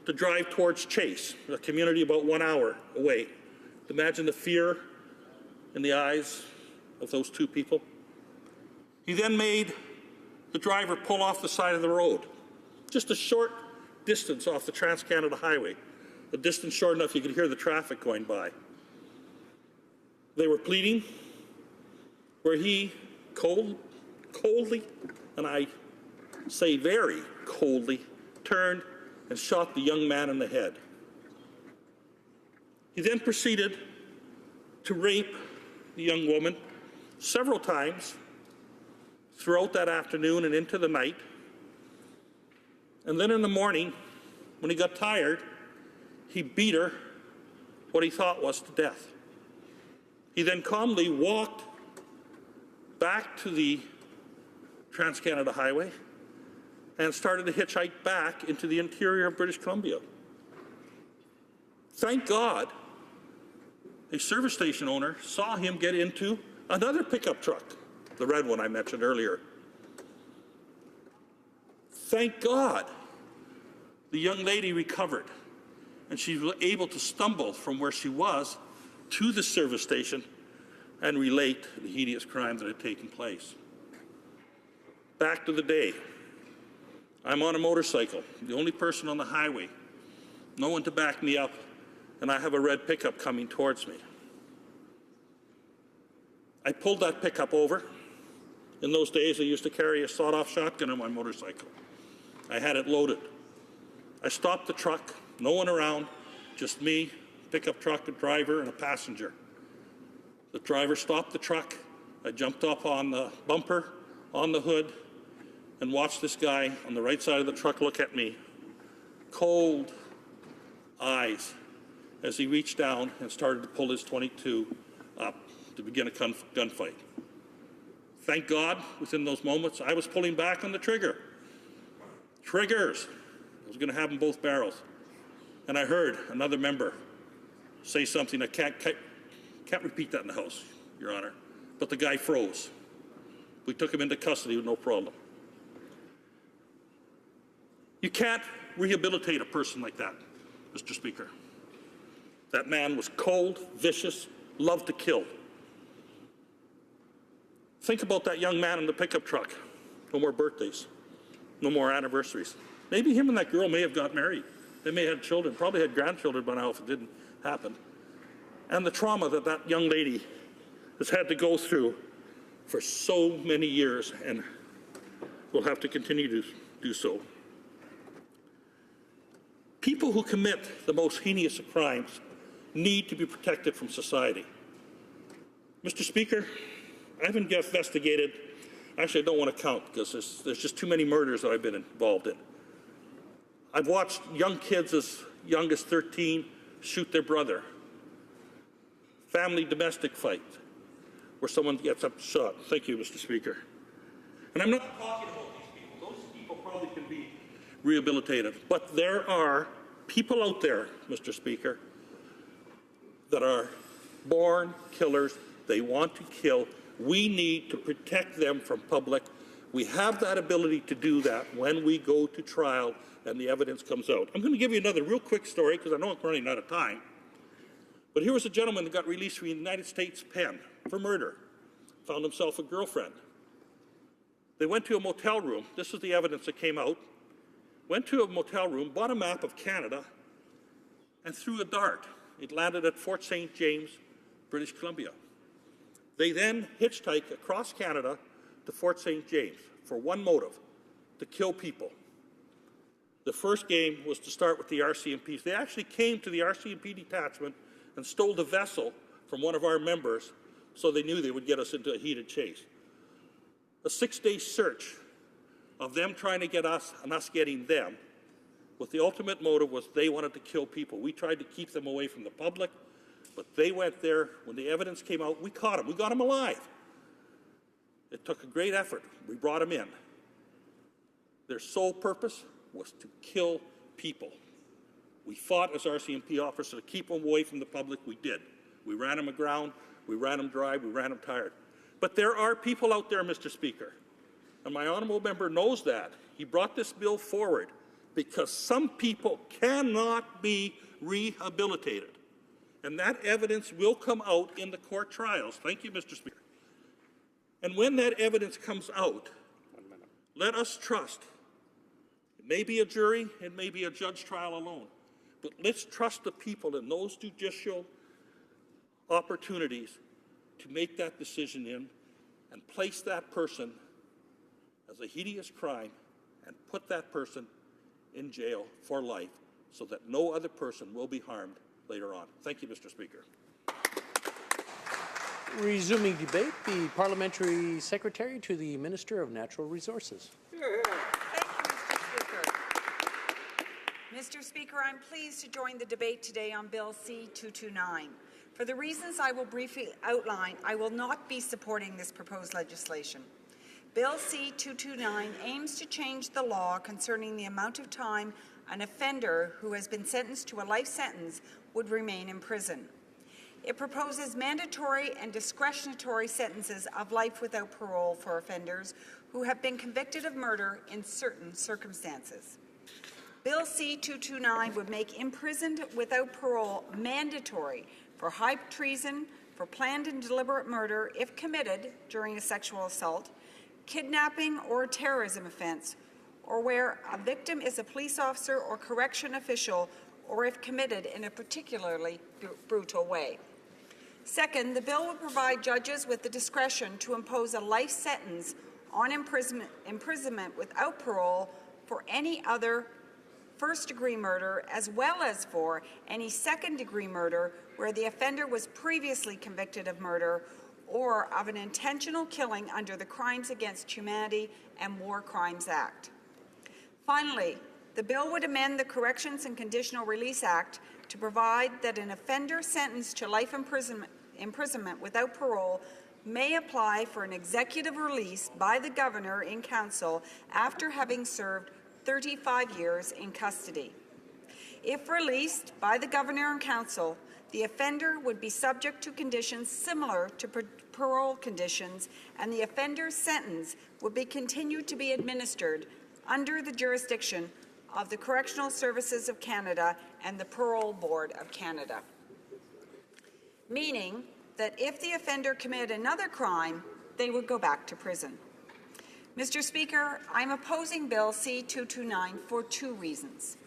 to drive towards Chase, a community about 1 hour away. Imagine the fear in the eyes of those 2 people. He then made the driver pull off the side of the road, just a short distance off the Trans-Canada Highway, a distance short enough you could hear the traffic going by. They were pleading, where he coldly, and I say very coldly, turned and shot the young man in the head. He then proceeded to rape the young woman several times throughout that afternoon and into the night. And then in the morning, when he got tired, he beat her what he thought was to death. He then calmly walked back to the Trans-Canada Highway and started to hitchhike back into the interior of British Columbia. Thank God, a service station owner saw him get into another pickup truck, the red one I mentioned earlier. Thank God, the young lady recovered, and she was able to stumble from where she was to the service station and relate the hideous crime that had taken place. Back to the day. I'm on a motorcycle, the only person on the highway, no one to back me up, and I have a red pickup coming towards me. I pulled that pickup over. In those days, I used to carry a sawed-off shotgun on my motorcycle. I had it loaded. I stopped the truck, no one around, just me, pickup truck, a driver, and a passenger. The driver stopped the truck. I jumped up on the bumper, on the hood, and watched this guy on the right side of the truck look at me, cold eyes, as he reached down and started to pull his .22 up to begin a gunfight. Thank God, within those moments, I was pulling back on the trigger. Triggers! I was going to have them both barrels. And I heard another member say something. I can't repeat that in the House, Your Honor. But the guy froze. We took him into custody with no problem. You can't rehabilitate a person like that, Mr. Speaker. That man was cold, vicious, loved to kill. Think about that young man in the pickup truck. No more birthdays, no more anniversaries. Maybe him and that girl may have got married. They may have had children, probably had grandchildren by now if it didn't happen. And the trauma that that young lady has had to go through for so many years and will have to continue to do so. People who commit the most heinous of crimes need to be protected from society. Mr. Speaker, I've investigated, actually I don't want to count because there's just too many murders that I've been involved in. I've watched young kids as young as 13 shoot their brother. Family domestic fight where someone gets up shot. Thank you, Mr. Speaker. And I'm not talking about these people. Those people probably can be rehabilitated. But there are people out there, Mr. Speaker, that are born killers. They want to kill. We need to protect them from public. We have that ability to do that when we go to trial and the evidence comes out. I'm going to give you another real quick story because I know I'm running out of time. But here was a gentleman that got released from the United States pen for murder. Found himself a girlfriend. They went to a motel room. This is the evidence that came out. Went to a motel room, bought a map of Canada, and threw a dart. It landed at Fort St. James, British Columbia. They then hitchhiked across Canada to Fort St. James for one motive, to kill people. The first game was to start with the RCMPs. They actually came to the RCMP detachment and stole the vessel from one of our members so they knew they would get us into a heated chase. A 6-day search of them trying to get us and us getting them, with the ultimate motive was they wanted to kill people. We tried to keep them away from the public, but they went there. When the evidence came out, we caught them. We got them alive. It took a great effort. We brought them in. Their sole purpose was to kill people. We fought as RCMP officers to keep them away from the public. We did. We ran them aground. We ran them dry. We ran them tired. But there are people out there, Mr. Speaker, and my honourable member knows that. He brought this bill forward because some people cannot be rehabilitated. And that evidence will come out in the court trials. Thank you, Mr. Speaker. And when that evidence comes out, let us trust. It may be a jury, it may be a judge trial alone, but let's trust the people in those judicial opportunities to make that decision in and place that person as a hideous crime and put that person in jail for life so that no other person will be harmed later on. Thank you, Mr. Speaker. Resuming debate, the Parliamentary Secretary to the Minister of Natural Resources. Thank you, Mr. Speaker. Mr. Speaker, I'm pleased to join the debate today on Bill C-229. For the reasons I will briefly outline, I will not be supporting this proposed legislation. Bill C-229 aims to change the law concerning the amount of time an offender who has been sentenced to a life sentence would remain in prison. It proposes mandatory and discretionary sentences of life without parole for offenders who have been convicted of murder in certain circumstances. Bill C-229 would make imprisoned without parole mandatory for high treason, for planned and deliberate murder if committed during a sexual assault, kidnapping or terrorism offense, or where a victim is a police officer or correction official, or if committed in a particularly brutal way. Second, the bill would provide judges with the discretion to impose a life sentence on imprisonment without parole for any other first-degree murder, as well as for any second-degree murder where the offender was previously convicted of murder or of an intentional killing under the Crimes Against Humanity and War Crimes Act. Finally, the bill would amend the Corrections and Conditional Release Act to provide that an offender sentenced to life imprisonment without parole may apply for an executive release by the Governor in Council after having served 35 years in custody. If released by the Governor in Council, the offender would be subject to conditions similar to parole conditions, and the offender's sentence would be continued to be administered under the jurisdiction of the Correctional Services of Canada and the Parole Board of Canada. Meaning that if the offender committed another crime, they would go back to prison. Mr. Speaker, I'm opposing Bill C-229 for two reasons.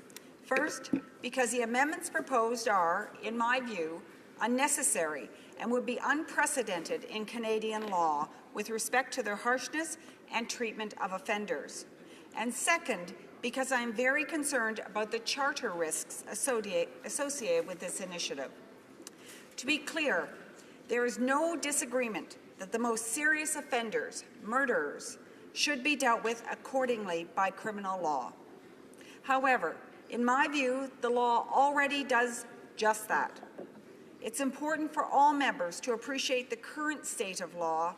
First, because the amendments proposed are, in my view, unnecessary and would be unprecedented in Canadian law with respect to their harshness and treatment of offenders. And second, because I am very concerned about the charter risks associated with this initiative. To be clear, there is no disagreement that the most serious offenders, murderers, should be dealt with accordingly by criminal law. However, in my view, the law already does just that. It's important for all members to appreciate the current state of law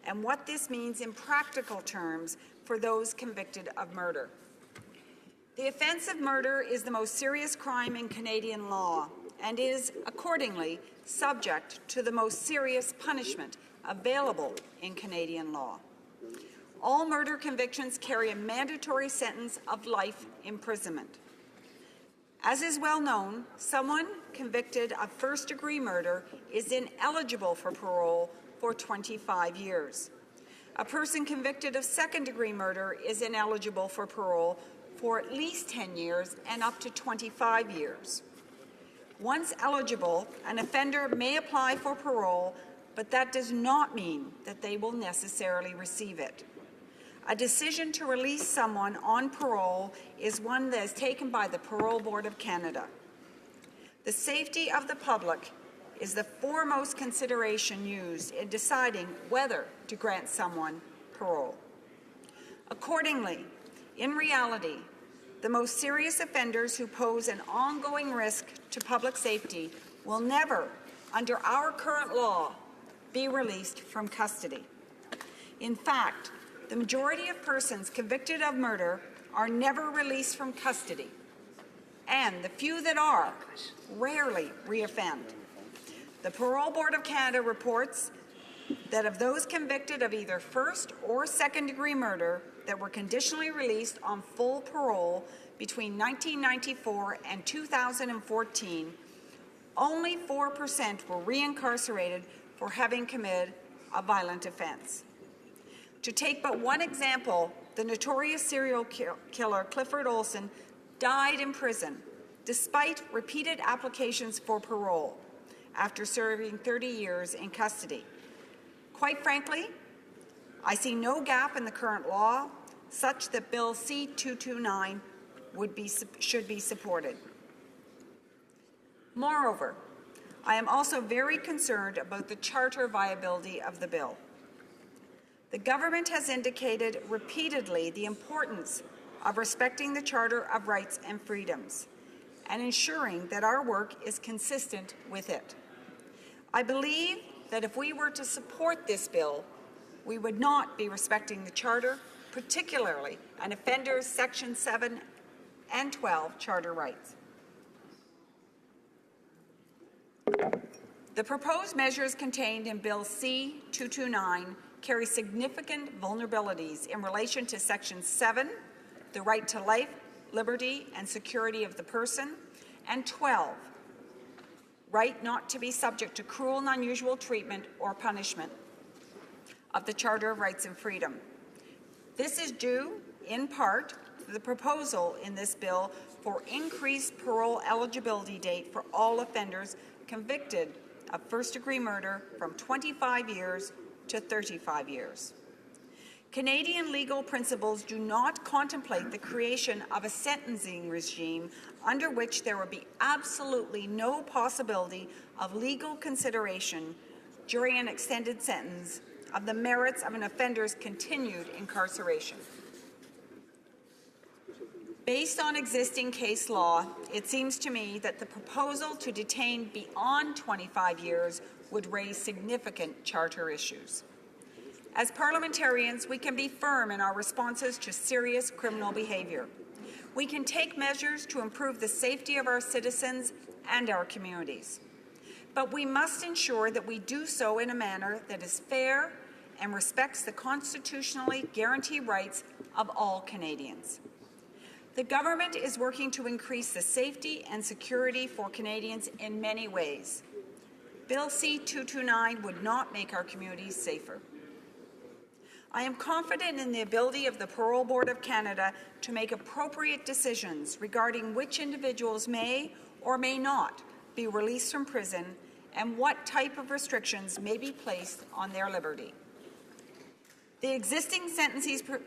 and what this means in practical terms for those convicted of murder. The offence of murder is the most serious crime in Canadian law and is, accordingly, subject to the most serious punishment available in Canadian law. All murder convictions carry a mandatory sentence of life imprisonment. As is well known, someone convicted of first-degree murder is ineligible for parole for 25 years. A person convicted of second-degree murder is ineligible for parole for at least 10 years and up to 25 years. Once eligible, an offender may apply for parole, but that does not mean that they will necessarily receive it. A decision to release someone on parole is one that is taken by the Parole Board of Canada. The safety of the public is the foremost consideration used in deciding whether to grant someone parole. Accordingly, in reality, the most serious offenders who pose an ongoing risk to public safety will never, under our current law, be released from custody. In fact, the majority of persons convicted of murder are never released from custody, and the few that are rarely reoffend. The Parole Board of Canada reports that of those convicted of either first or second-degree murder that were conditionally released on full parole between 1994 and 2014, only 4% were reincarcerated for having committed a violent offence. To take but one example, the notorious serial killer Clifford Olson died in prison despite repeated applications for parole after serving 30 years in custody. Quite frankly, I see no gap in the current law such that Bill C-229 should be supported. Moreover, I am also very concerned about the charter viability of the bill. The government has indicated repeatedly the importance of respecting the Charter of Rights and Freedoms and ensuring that our work is consistent with it. I believe that if we were to support this bill, we would not be respecting the Charter, particularly an offender's Section 7 and 12 Charter rights. The proposed measures contained in Bill C-229 carry significant vulnerabilities in relation to Section 7, the right to life, liberty, and security of the person, and 12, right not to be subject to cruel and unusual treatment or punishment of the Charter of Rights and Freedom. This is due, in part, to the proposal in this bill for increased parole eligibility date for all offenders convicted of first-degree murder from 25 years to 35 years. Canadian legal principles do not contemplate the creation of a sentencing regime under which there would be absolutely no possibility of legal consideration during an extended sentence of the merits of an offender's continued incarceration. Based on existing case law, it seems to me that the proposal to detain beyond 25 years would raise significant charter issues. As parliamentarians, we can be firm in our responses to serious criminal behaviour. We can take measures to improve the safety of our citizens and our communities. but we must ensure that we do so in a manner that is fair and respects the constitutionally guaranteed rights of all Canadians. The government is working to increase the safety and security for Canadians in many ways. Bill C-229 would not make our communities safer. I am confident in the ability of the Parole Board of Canada to make appropriate decisions regarding which individuals may or may not be released from prison and what type of restrictions may be placed on their liberty. The existing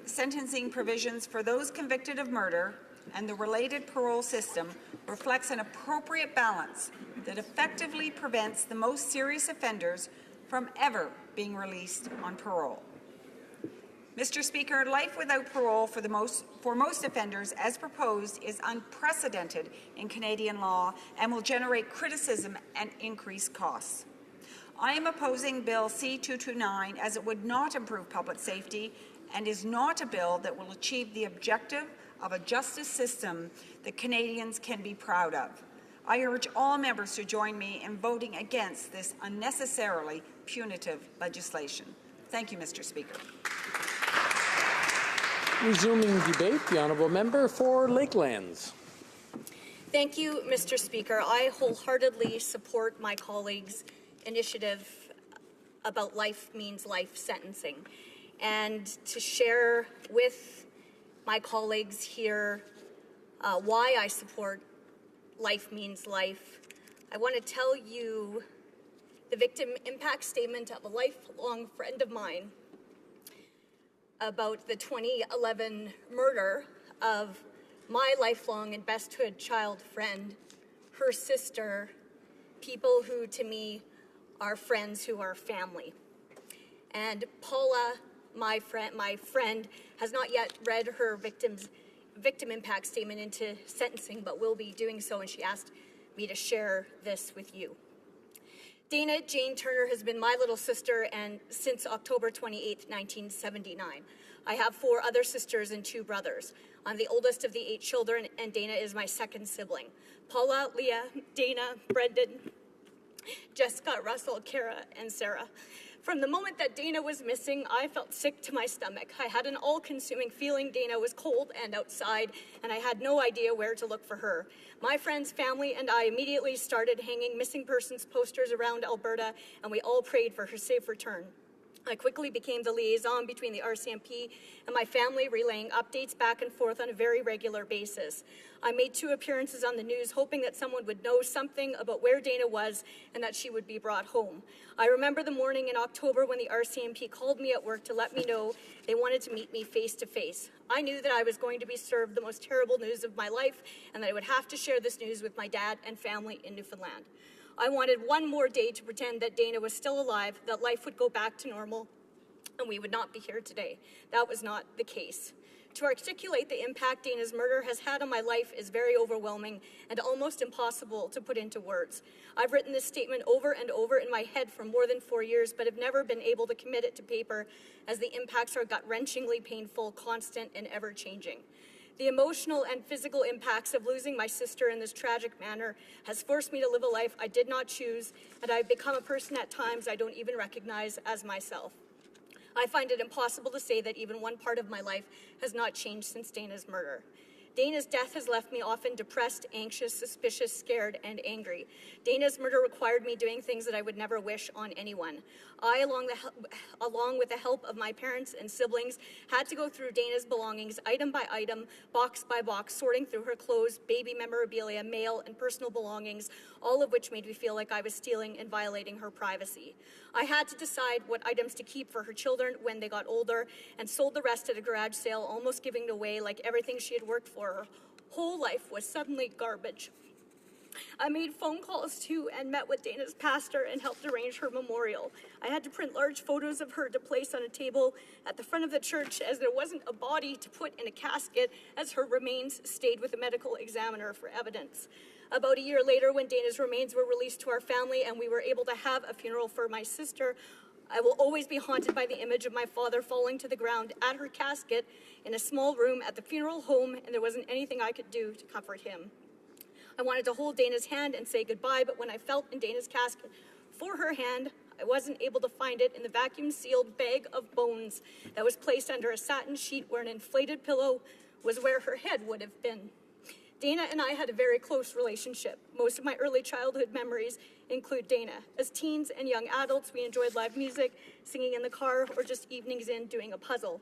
sentencing provisions for those convicted of murder and the related parole system reflects an appropriate balance that effectively prevents the most serious offenders from ever being released on parole. Mr. Speaker, life without parole for most offenders, as proposed, is unprecedented in Canadian law and will generate criticism and increase costs. I am opposing Bill C-229 as it would not improve public safety and is not a bill that will achieve the objective of a justice system that Canadians can be proud of. I urge all members to join me in voting against this unnecessarily punitive legislation. Thank you, Mr. Speaker. Resuming debate, the honourable member for Lakelands. Thank you, Mr. Speaker. I wholeheartedly support my colleagues' initiative about life means life sentencing, and to share with my colleagues here why I support life means life, I want to tell you the victim impact statement of a lifelong friend of mine about the 2011 murder of my lifelong and besthood child friend, her sister, people who to me are friends who are family. And Paula, my friend, has not yet read her victim impact statement into sentencing, but will be doing so, and she asked me to share this with you. Dana Jane Turner has been my little sister and since October 28, 1979. I have 4 other sisters and 2 brothers. I'm the oldest of the 8 children, and Dana is my second sibling. Paula, Leah, Dana, Brendan, Jessica, Russell, Kara, and Sarah. From the moment that Dana was missing, I felt sick to my stomach. I had an all-consuming feeling Dana was cold and outside, and I had no idea where to look for her. My friends, family, and I immediately started hanging missing persons posters around Alberta, and we all prayed for her safe return. I quickly became the liaison between the RCMP and my family, relaying updates back and forth on a very regular basis. I made 2 appearances on the news, hoping that someone would know something about where Dana was and that she would be brought home. I remember the morning in October when the RCMP called me at work to let me know they wanted to meet me face to face. I knew that I was going to be served the most terrible news of my life and that I would have to share this news with my dad and family in Newfoundland. I wanted one more day to pretend that Dana was still alive, that life would go back to normal, and we would not be here today. That was not the case. To articulate the impact Dana's murder has had on my life is very overwhelming and almost impossible to put into words. I've written this statement over and over in my head for more than 4 years, but have never been able to commit it to paper, as the impacts are gut-wrenchingly painful, constant, and ever-changing. The emotional and physical impacts of losing my sister in this tragic manner has forced me to live a life I did not choose, and I've become a person at times I don't even recognize as myself. I find it impossible to say that even one part of my life has not changed since Dana's murder. Dana's death has left me often depressed, anxious, suspicious, scared, and angry. Dana's murder required me doing things that I would never wish on anyone. I, along with the help of my parents and siblings, had to go through Dana's belongings item by item, box by box, sorting through her clothes, baby memorabilia, mail, and personal belongings, all of which made me feel like I was stealing and violating her privacy. I had to decide what items to keep for her children when they got older, and sold the rest at a garage sale, almost giving it away like everything she had worked for. Her whole life was suddenly garbage. I made phone calls to and met with Dana's pastor and helped arrange her memorial. I had to print large photos of her to place on a table at the front of the church, as there wasn't a body to put in a casket, as her remains stayed with a medical examiner for evidence. About a year later, when Dana's remains were released to our family and we were able to have a funeral for my sister, I will always be haunted by the image of my father falling to the ground at her casket in a small room at the funeral home, and there wasn't anything I could do to comfort him. I wanted to hold Dana's hand and say goodbye, but when I felt in Dana's casket for her hand, I wasn't able to find it in the vacuum-sealed bag of bones that was placed under a satin sheet where an inflated pillow was where her head would have been. Dana and I had a very close relationship. Most of my early childhood memories include Dana. As teens and young adults, we enjoyed live music, singing in the car, or just evenings in doing a puzzle.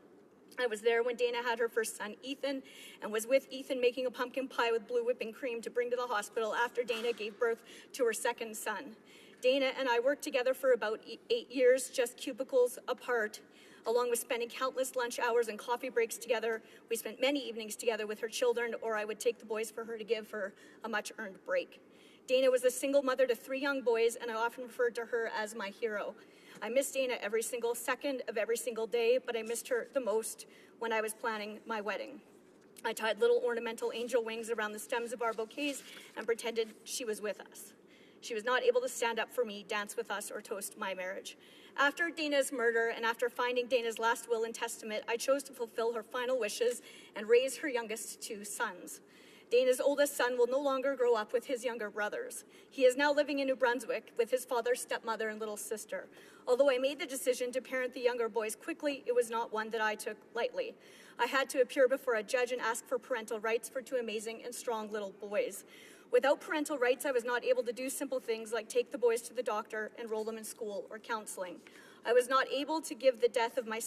I was there when Dana had her first son, Ethan, and was with Ethan making a pumpkin pie with blue whipping cream to bring to the hospital after Dana gave birth to her second son. Dana and I worked together for about 8 years, just cubicles apart. Along with spending countless lunch hours and coffee breaks together, we spent many evenings together with her children, or I would take the boys for her to give her a much-earned break. Dana was a single mother to 3 young boys, and I often referred to her as my hero. I missed Dana every single second of every single day, but I missed her the most when I was planning my wedding. I tied little ornamental angel wings around the stems of our bouquets and pretended she was with us. She was not able to stand up for me, dance with us, or toast my marriage. After Dana's murder and after finding Dana's last will and testament, I chose to fulfill her final wishes and raise her youngest 2 sons. Dana's oldest son will no longer grow up with his younger brothers. He is now living in New Brunswick with his father, stepmother, and little sister. Although I made the decision to parent the younger boys quickly, it was not one that I took lightly. I had to appear before a judge and ask for parental rights for 2 amazing and strong little boys. Without parental rights, I was not able to do simple things like take the boys to the doctor, enroll them in school, or counseling. I was not able to grieve the death of my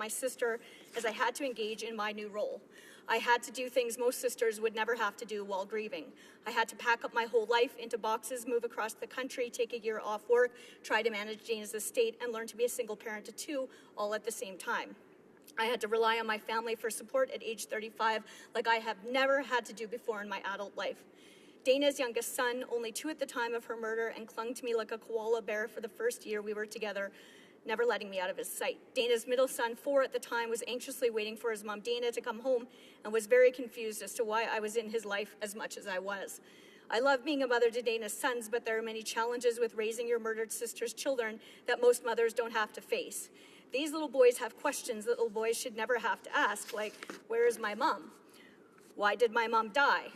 sister as I had to engage in my new role. I had to do things most sisters would never have to do while grieving. I had to pack up my whole life into boxes, move across the country, take a year off work, try to manage Dana's estate, and learn to be a single parent to 2 all at the same time. I had to rely on my family for support at age 35 like I have never had to do before in my adult life. Dana's youngest son, only 2 at the time of her murder, and clung to me like a koala bear for the first year we were together, never letting me out of his sight. Dana's middle son, 4 at the time, was anxiously waiting for his mom, Dana, to come home and was very confused as to why I was in his life as much as I was. I love being a mother to Dana's sons, but there are many challenges with raising your murdered sister's children that most mothers don't have to face. These little boys have questions that little boys should never have to ask, like, where is my mom? Why did my mom die?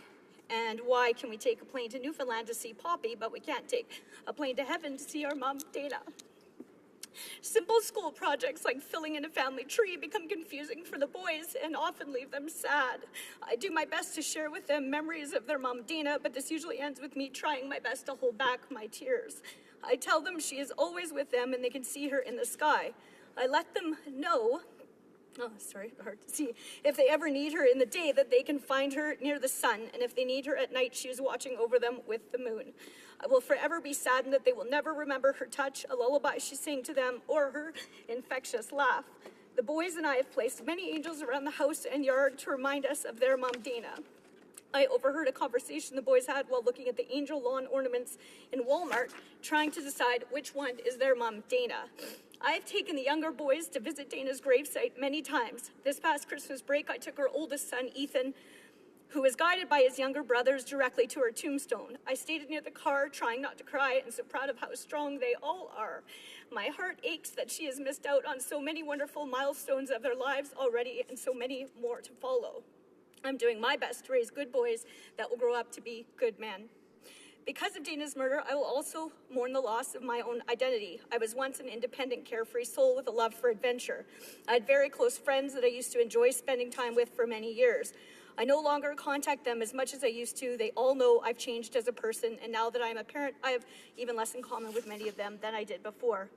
And why can we take a plane to Newfoundland to see Poppy, but we can't take a plane to heaven to see our mom, Dana? Simple school projects like filling in a family tree become confusing for the boys and often leave them sad. I do my best to share with them memories of their mom, Dana, but this usually ends with me trying my best to hold back my tears. I tell them she is always with them and they can see her in the sky. I let them know, hard to see, if they ever need her in the day, that they can find her near the sun, and if they need her at night, she is watching over them with the moon. I will forever be saddened that they will never remember her touch, a lullaby she sang to them, or her infectious laugh. The boys and I have placed many angels around the house and yard to remind us of their mom, Dana. I overheard a conversation the boys had while looking at the angel lawn ornaments in Walmart, trying to decide which one is their mom, Dana. I've taken the younger boys to visit Dana's gravesite many times. This past Christmas break, I took her oldest son, Ethan, who was guided by his younger brothers directly to her tombstone. I stayed near the car, trying not to cry, and so proud of how strong they all are. My heart aches that she has missed out on so many wonderful milestones of their lives already, and so many more to follow. I'm doing my best to raise good boys that will grow up to be good men. Because of Dana's murder, I will also mourn the loss of my own identity. I was once an independent, carefree soul with a love for adventure. I had very close friends that I used to enjoy spending time with for many years. I no longer contact them as much as I used to. They all know I've changed as a person, and now that I'm a parent, I have even less in common with many of them than I did before.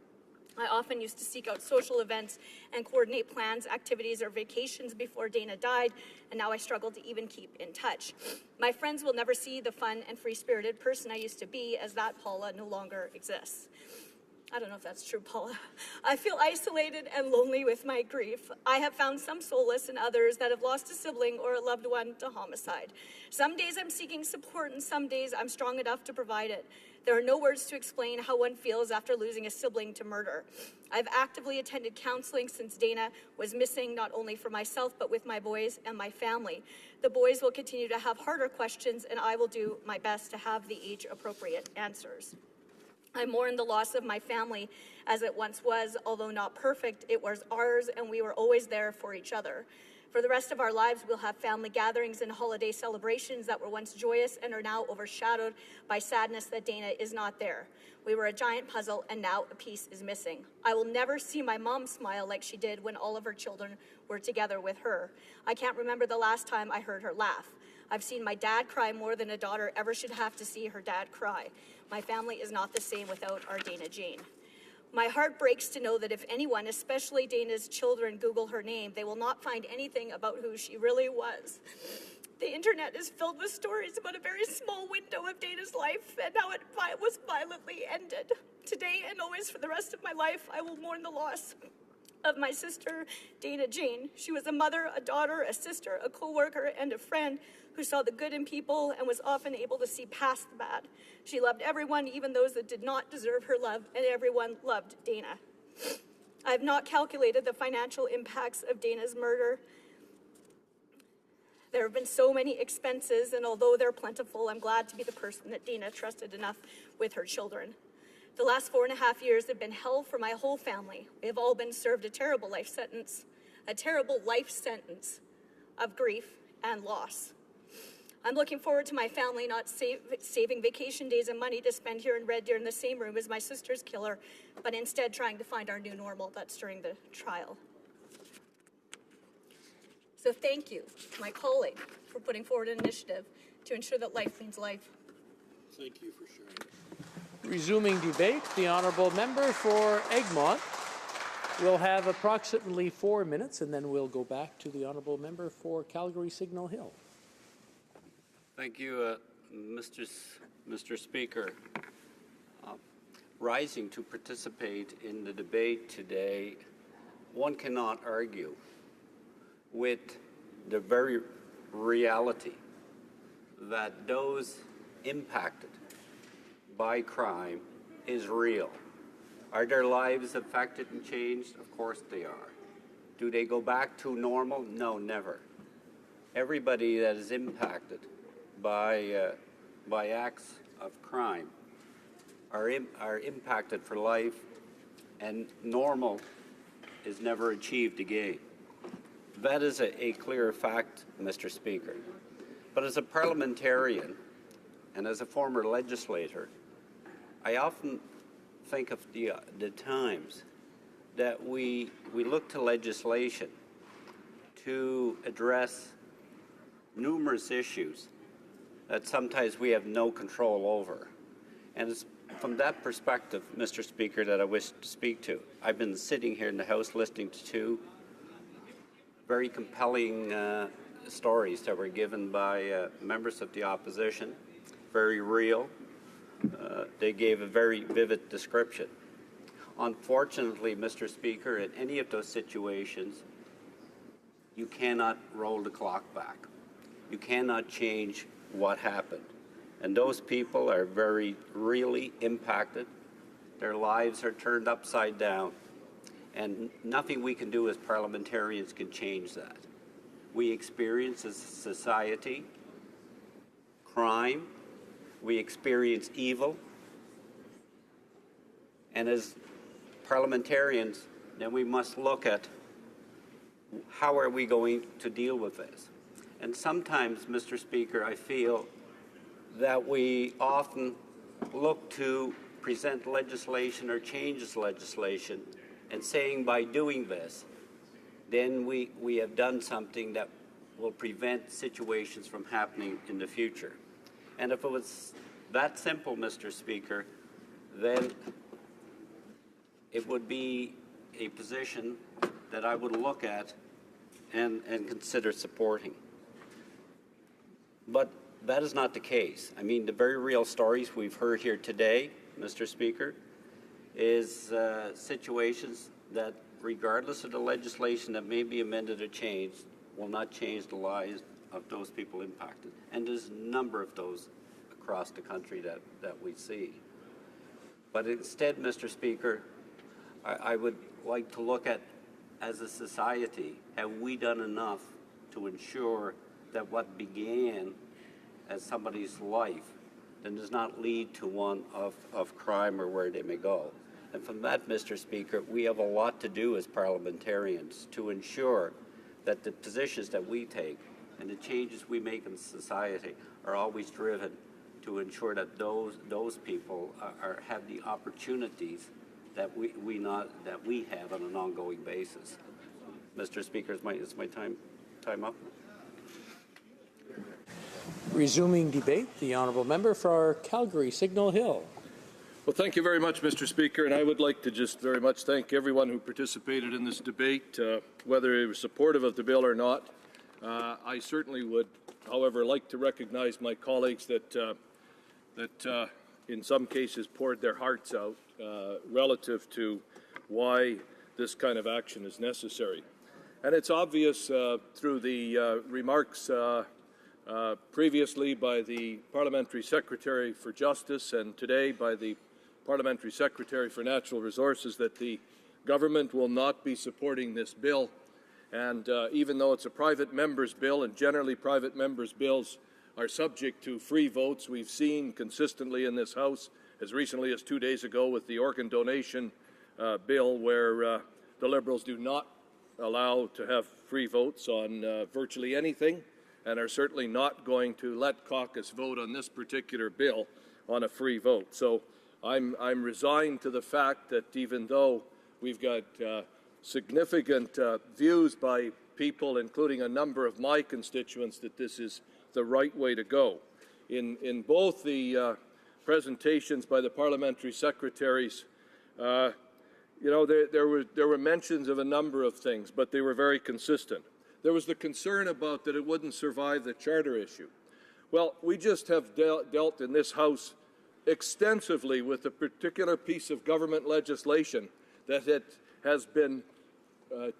I often used to seek out social events and coordinate plans, activities, or vacations before Dana died, and now I struggle to even keep in touch. My friends will never see the fun and free-spirited person I used to be, as that Paula no longer exists. I don't know if that's true, Paula. I feel isolated and lonely with my grief. I have found some solace in others that have lost a sibling or a loved one to homicide. Some days I'm seeking support, and some days I'm strong enough to provide it. There are no words to explain how one feels after losing a sibling to murder. I've actively attended counseling since Dana was missing, not only for myself, but with my boys and my family. The boys will continue to have harder questions, and I will do my best to have the age-appropriate answers. I mourn the loss of my family as it once was. Although not perfect, it was ours, and we were always there for each other. For the rest of our lives, we'll have family gatherings and holiday celebrations that were once joyous and are now overshadowed by sadness that Dana is not there. We were a giant puzzle, and now a piece is missing. I will never see my mom smile like she did when all of her children were together with her. I can't remember the last time I heard her laugh. I've seen my dad cry more than a daughter ever should have to see her dad cry. My family is not the same without our Dana Jane. My heart breaks to know that if anyone, especially Dana's children, Google her name, they will not find anything about who she really was. The internet is filled with stories about a very small window of Dana's life and how it was violently ended. Today and always for the rest of my life, I will mourn the loss of my sister, Dana Jane. She was a mother, a daughter, a sister, a co-worker, and a friend who saw the good in people and was often able to see past the bad. She loved everyone, even those that did not deserve her love, and everyone loved Dana. I have not calculated the financial impacts of Dana's murder. There have been so many expenses, and although they're plentiful, I'm glad to be the person that Dana trusted enough with her children. The last 4.5 years have been hell for my whole family. We have all been served a terrible life sentence of grief and loss. I'm looking forward to my family not saving vacation days and money to spend here in Red Deer in the same room as my sister's killer, but instead trying to find our new normal. That's during the trial. So thank you to my colleague for putting forward an initiative to ensure that life means life. Thank you for sharing. Resuming debate, the honourable member for Egmont will have approximately 4 minutes, and then we'll go back to the honourable member for Calgary Signal Hill. Thank you, Mr. Speaker. Rising to participate in the debate today, one cannot argue with the very reality that those impacted by crime is real. Are their lives affected and changed? Of course they are. Do they go back to normal? No, never. Everybody that is impacted by acts of crime are impacted for life, and normal is never achieved again. That is a clear fact, Mr. Speaker. But as a parliamentarian and as a former legislator, I often think of the times that we look to legislation to address numerous issues that sometimes we have no control over. And it's from that perspective, Mr. Speaker, that I wish to speak to. I've been sitting here in the House listening to two very compelling stories that were given by members of the opposition, very real. They gave a very vivid description. Unfortunately, Mr. Speaker, in any of those situations, you cannot roll the clock back. You cannot change what happened. And those people are very really impacted. Their lives are turned upside down. And nothing we can do as parliamentarians can change that. We experience as a society crime. We experience evil. And as parliamentarians, then we must look at how are we going to deal with this. And sometimes, Mr. Speaker, I feel that we often look to present legislation or changes legislation and saying by doing this, then we have done something that will prevent situations from happening in the future. And if it was that simple, Mr. Speaker, then it would be a position that I would look at and consider supporting. But that is not the case. I mean, the very real stories we've heard here today, Mr. Speaker, is situations that, regardless of the legislation that may be amended or changed, will not change the lives of those people impacted. And there's a number of those across the country that we see. But instead, Mr. Speaker, I would like to look at, as a society, have we done enough to ensure that what began as somebody's life then does not lead to one of crime or where they may go. And from that, Mr. Speaker, we have a lot to do as parliamentarians to ensure that the positions that we take and the changes we make in society are always driven to ensure that those people have the opportunities that we have on an ongoing basis. Mr. Speaker, is my time up? Resuming debate, the honourable member for Calgary Signal Hill. Well, thank you very much, Mr. Speaker, and I would like to just very much thank everyone who participated in this debate, whether they were supportive of the bill or not. I certainly would, however, like to recognize my colleagues that in some cases poured their hearts out relative to why this kind of action is necessary. And it's obvious through the remarks previously by the Parliamentary Secretary for Justice and today by the Parliamentary Secretary for Natural Resources that the government will not be supporting this bill. And even though it's a private member's bill, and generally private members' bills are subject to free votes, we've seen consistently in this House, as recently as 2 days ago with the organ donation bill, where the Liberals do not allow to have free votes on virtually anything, and are certainly not going to let caucus vote on this particular bill on a free vote. So I'm resigned to the fact that even though we've got significant views by people, including a number of my constituents, that this is the right way to go. In both the presentations by the parliamentary secretaries, there were mentions of a number of things, but they were very consistent. There was the concern about that it wouldn't survive the charter issue. Well, we just have dealt in this House extensively with a particular piece of government legislation that has been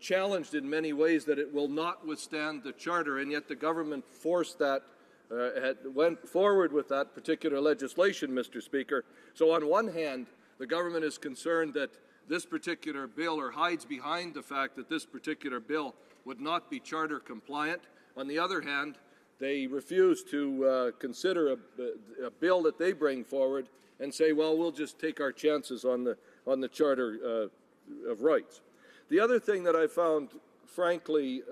challenged in many ways, that it will not withstand the charter, and yet the government forced that, went forward with that particular legislation, Mr. Speaker. So on one hand, the government is concerned that this particular bill, or hides behind the fact that this particular bill would not be charter compliant. On the other hand, they refuse to consider a bill that they bring forward and say, well, we'll just take our chances on the Charter of Rights. The other thing that I found, frankly,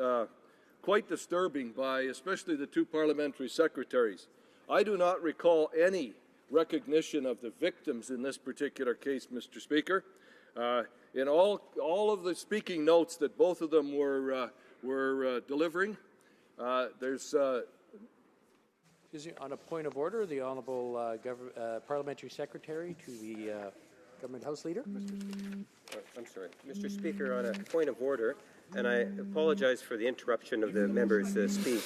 quite disturbing by especially the two parliamentary secretaries, I do not recall any recognition of the victims in this particular case, Mr. Speaker. In all of the speaking notes that both of them were delivering, there's on a point of order, the Honourable Parliamentary Secretary to the Government House Leader. I'm sorry. Mr. Speaker, on a point of order, and I apologize for the interruption of the member's speech,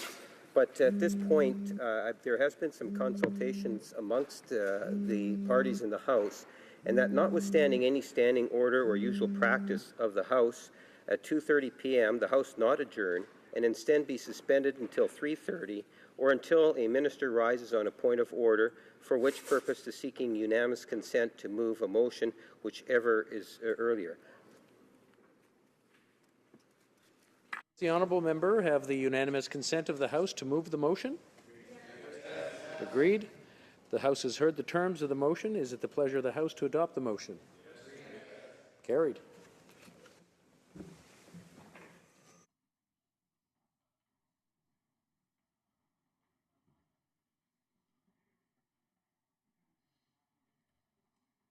but at this point, there has been some consultations amongst the parties in the House, and that notwithstanding any standing order or usual practice of the House, at 2:30 p.m., the House not adjourn and instead be suspended until 3:30 or until a minister rises on a point of order, for which purpose is seeking unanimous consent to move a motion, whichever is earlier. Does the honourable member have the unanimous consent of the House to move the motion? Yes. Agreed. The House has heard the terms of the motion. Is it the pleasure of the House to adopt the motion? Yes. Carried.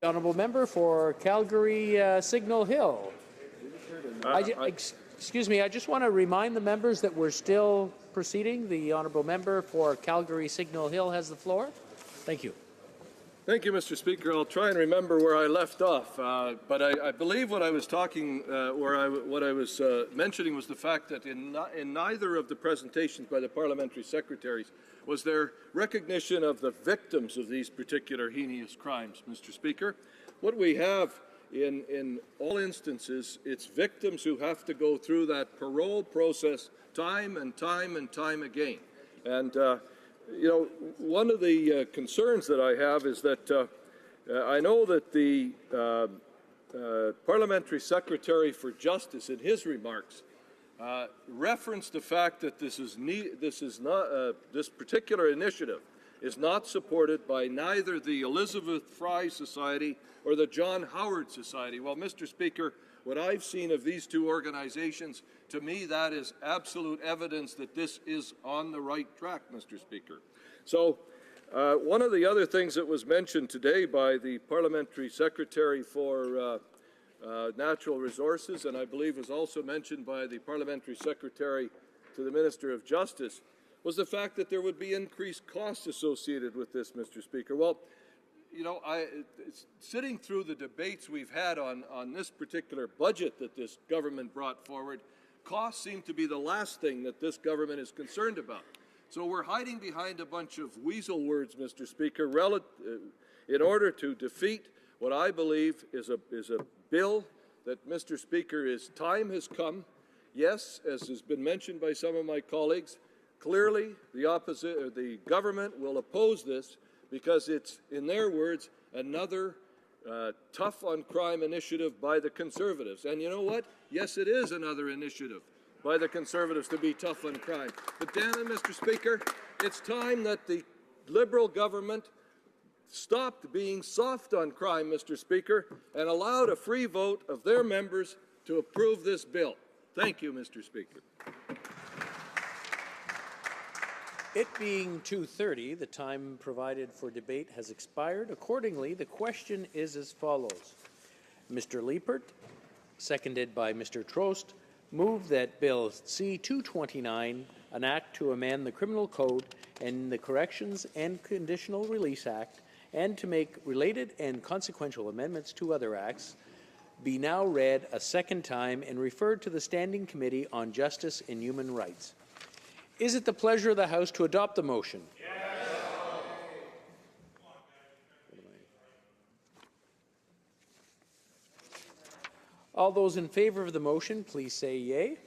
The honourable member for Calgary Signal Hill. Excuse me, I just want to remind the members that we're still proceeding. The honourable member for Calgary Signal Hill has the floor. Thank you. Thank you, Mr. Speaker. I'll try and remember where I left off, but I believe what I was talking, what I was mentioning was the fact that in neither of the presentations by the parliamentary secretaries was there recognition of the victims of these particular heinous crimes, Mr. Speaker. What we have in all instances, it's victims who have to go through that parole process time and time and time again. And one of the concerns that I have is that I know that the Parliamentary Secretary for Justice, in his remarks, referenced the fact that this particular initiative is not supported by neither the Elizabeth Fry Society or the John Howard Society. Well, Mr. Speaker, what I've seen of these two organizations, to me, that is absolute evidence that this is on the right track, Mr. Speaker. So, one of the other things that was mentioned today by the Parliamentary Secretary for Natural Resources, and I believe was also mentioned by the Parliamentary Secretary to the Minister of Justice, was the fact that there would be increased costs associated with this, Mr. Speaker. Well, you know, sitting through the debates we've had on this particular budget that this government brought forward, costs seem to be the last thing that this government is concerned about. So we're hiding behind a bunch of weasel words, Mr. Speaker, in order to defeat what I believe is a bill that, Mr. Speaker, time has come. Yes, as has been mentioned by some of my colleagues, clearly the government will oppose this because it's, in their words, another tough on crime initiative by the Conservatives. And you know what? Yes, it is another initiative by the Conservatives to be tough on crime. But damn it, Mr. Speaker, it's time that the Liberal government stopped being soft on crime, Mr. Speaker, and allowed a free vote of their members to approve this bill. Thank you, Mr. Speaker. It being 2:30, the time provided for debate has expired. Accordingly, the question is as follows. Mr. Liepert, seconded by Mr. Trost, move that Bill C-229, an act to amend the Criminal Code and the Corrections and Conditional Release Act, and to make related and consequential amendments to other acts, be now read a second time and referred to the Standing Committee on Justice and Human Rights. Is it the pleasure of the House to adopt the motion? Yes. All those in favour of the motion, please say yea. Yea.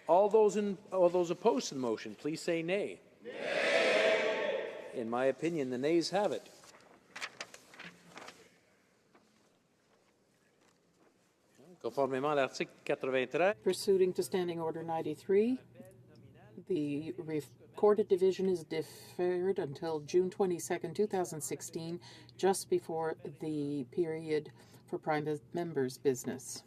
All those opposed to the motion, please say nay. Nay. In my opinion, the nays have it. Conformément à l'article 93. Pursuing to Standing Order 93, the recorded division is deferred until June 22nd, 2016, just before the period for private members' business.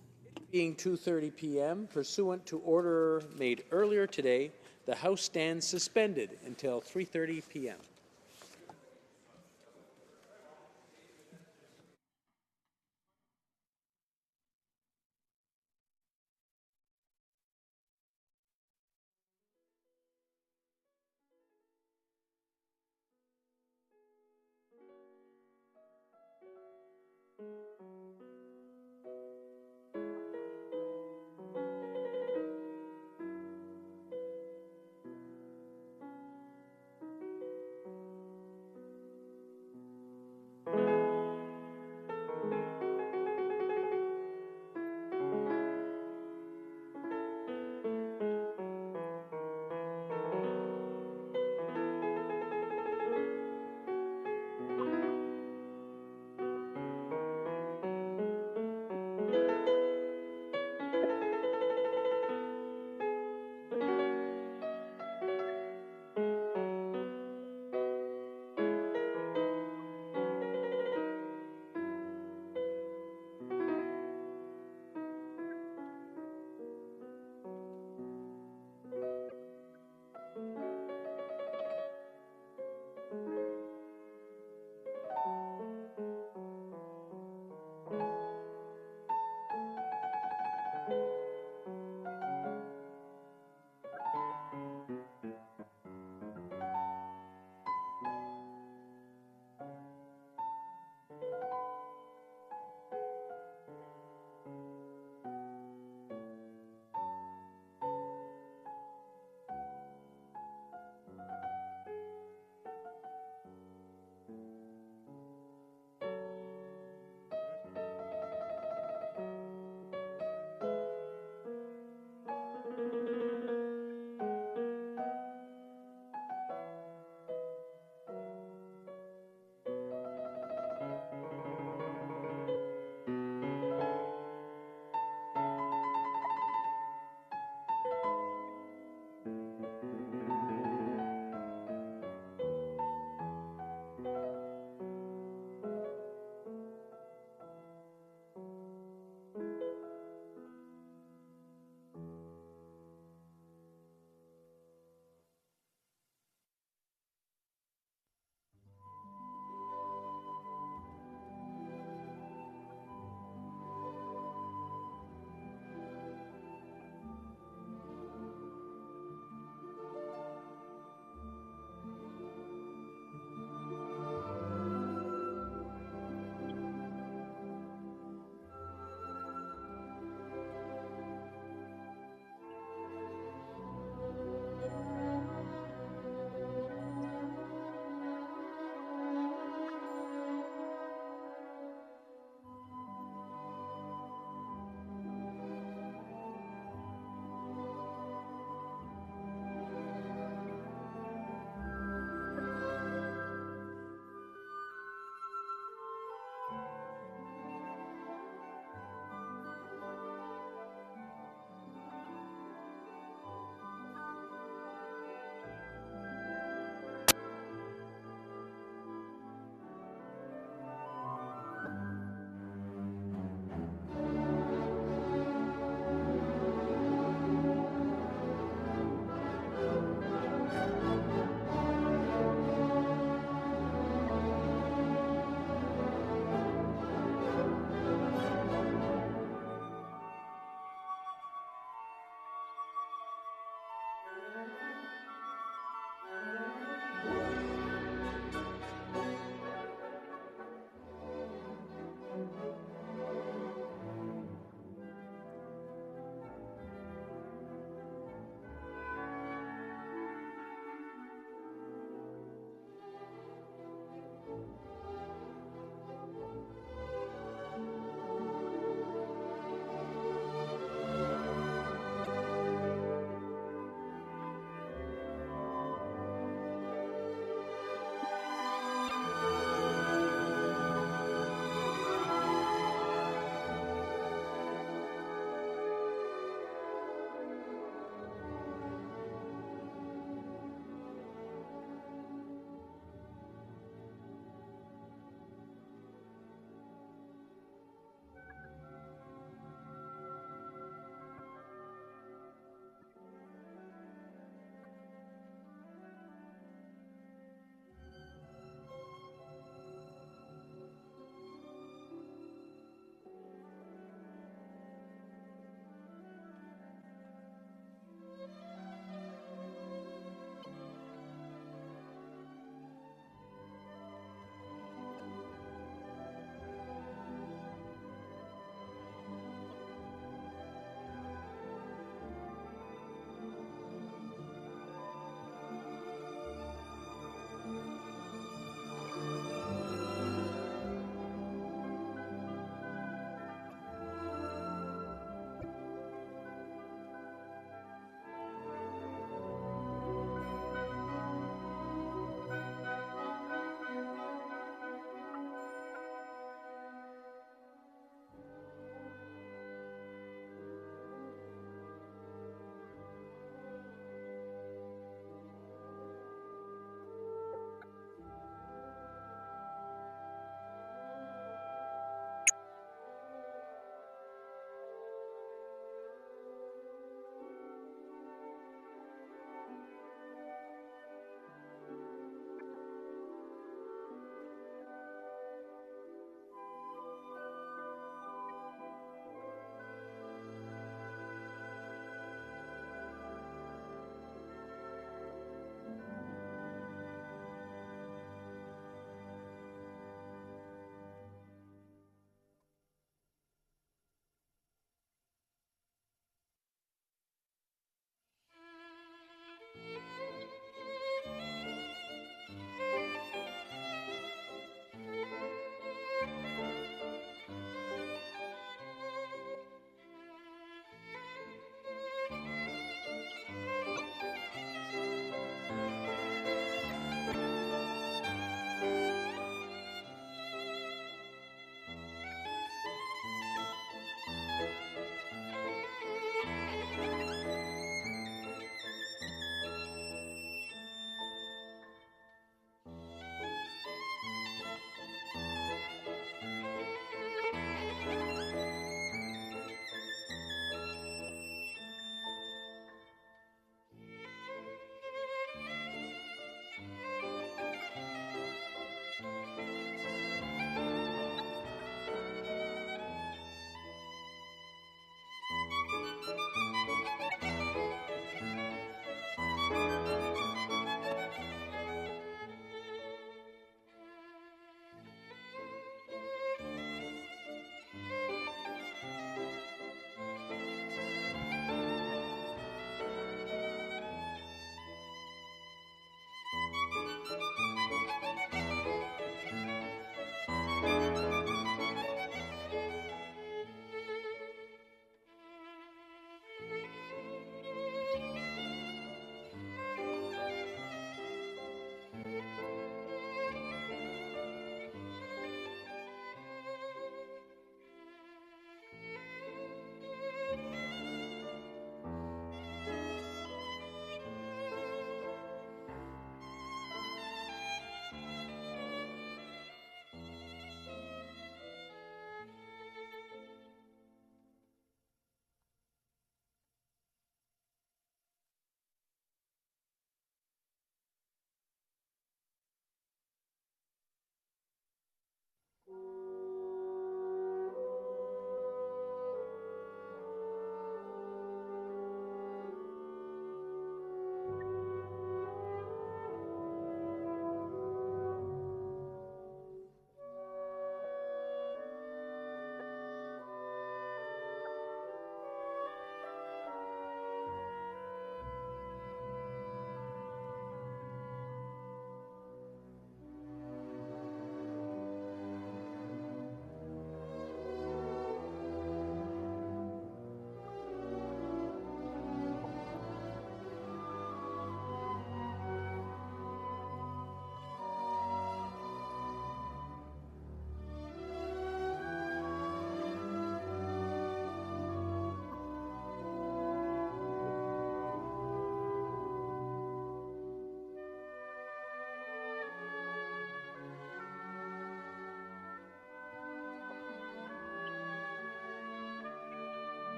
Being 2:30 p.m., pursuant to order made earlier today, the House stands suspended until 3:30 p.m.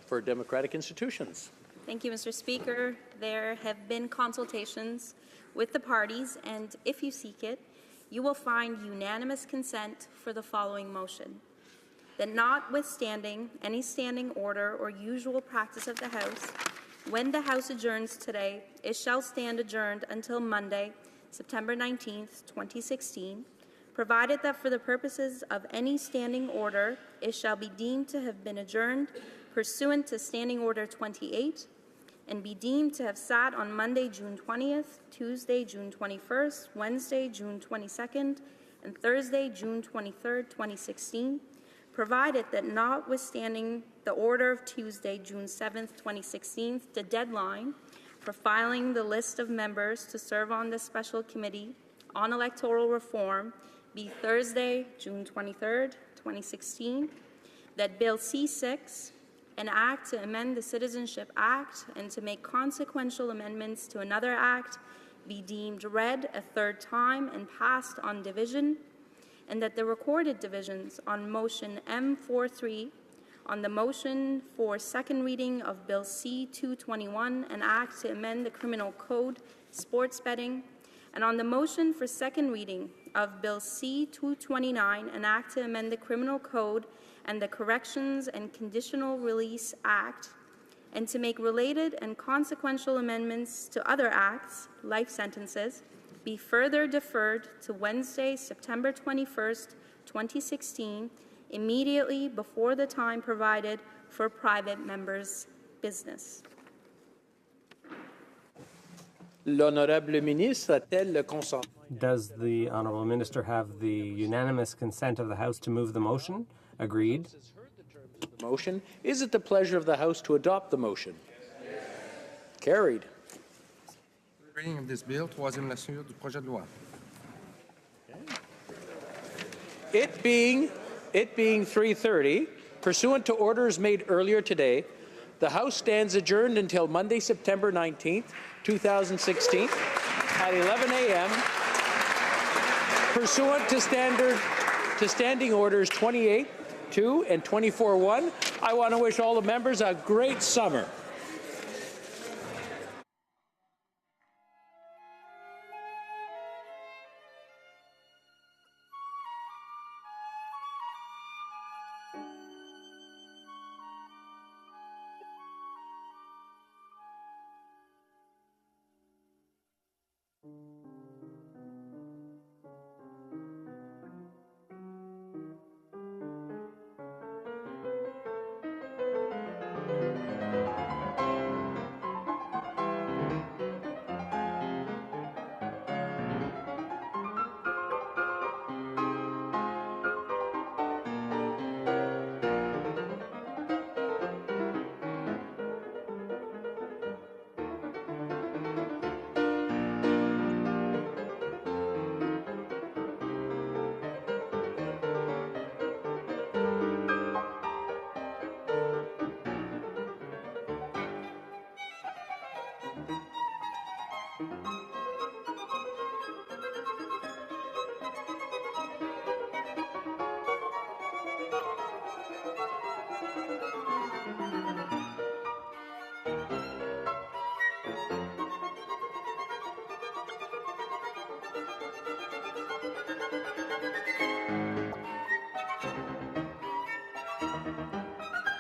For democratic institutions. Thank you, Mr. Speaker. There have been consultations with the parties, and if you seek it, you will find unanimous consent for the following motion. That notwithstanding any standing order or usual practice of the House, when the House adjourns today, it shall stand adjourned until Monday, September 19th, 2016, provided that for the purposes of any standing order, it shall be deemed to have been adjourned pursuant to Standing Order 28, and be deemed to have sat on Monday, June 20th, Tuesday, June 21st, Wednesday, June 22nd, and Thursday, June 23rd, 2016, provided that notwithstanding the order of Tuesday, June 7th, 2016, the deadline for filing the list of members to serve on the Special Committee on Electoral Reform be Thursday, June 23rd, 2016, that Bill C-6, an act to amend the Citizenship Act and to make consequential amendments to another act, be deemed read a third time and passed on division, and that the recorded divisions on motion M43, on the motion for second reading of Bill C-221, an act to amend the Criminal Code, sports betting, and on the motion for second reading of Bill C-229, an act to amend the Criminal Code and the Corrections and Conditional Release Act, and to make related and consequential amendments to other acts, life sentences, be further deferred to Wednesday, September 21st, 2016, immediately before the time provided for private members' business. L'honorable ministre a-t-elle le consentement? Does the Honourable Minister have the unanimous consent of the House to move the motion? Agreed. Motion. Is it the pleasure of the House to adopt the motion? Yes. Carried. Reading of this bill, troisième lecture du projet de loi. It being 3:30, pursuant to orders made earlier today, the House stands adjourned until Monday, September 19th, 2016 at 11 a.m. pursuant to Standing Orders 28, 2 and 24-1. I want to wish all the members a great summer.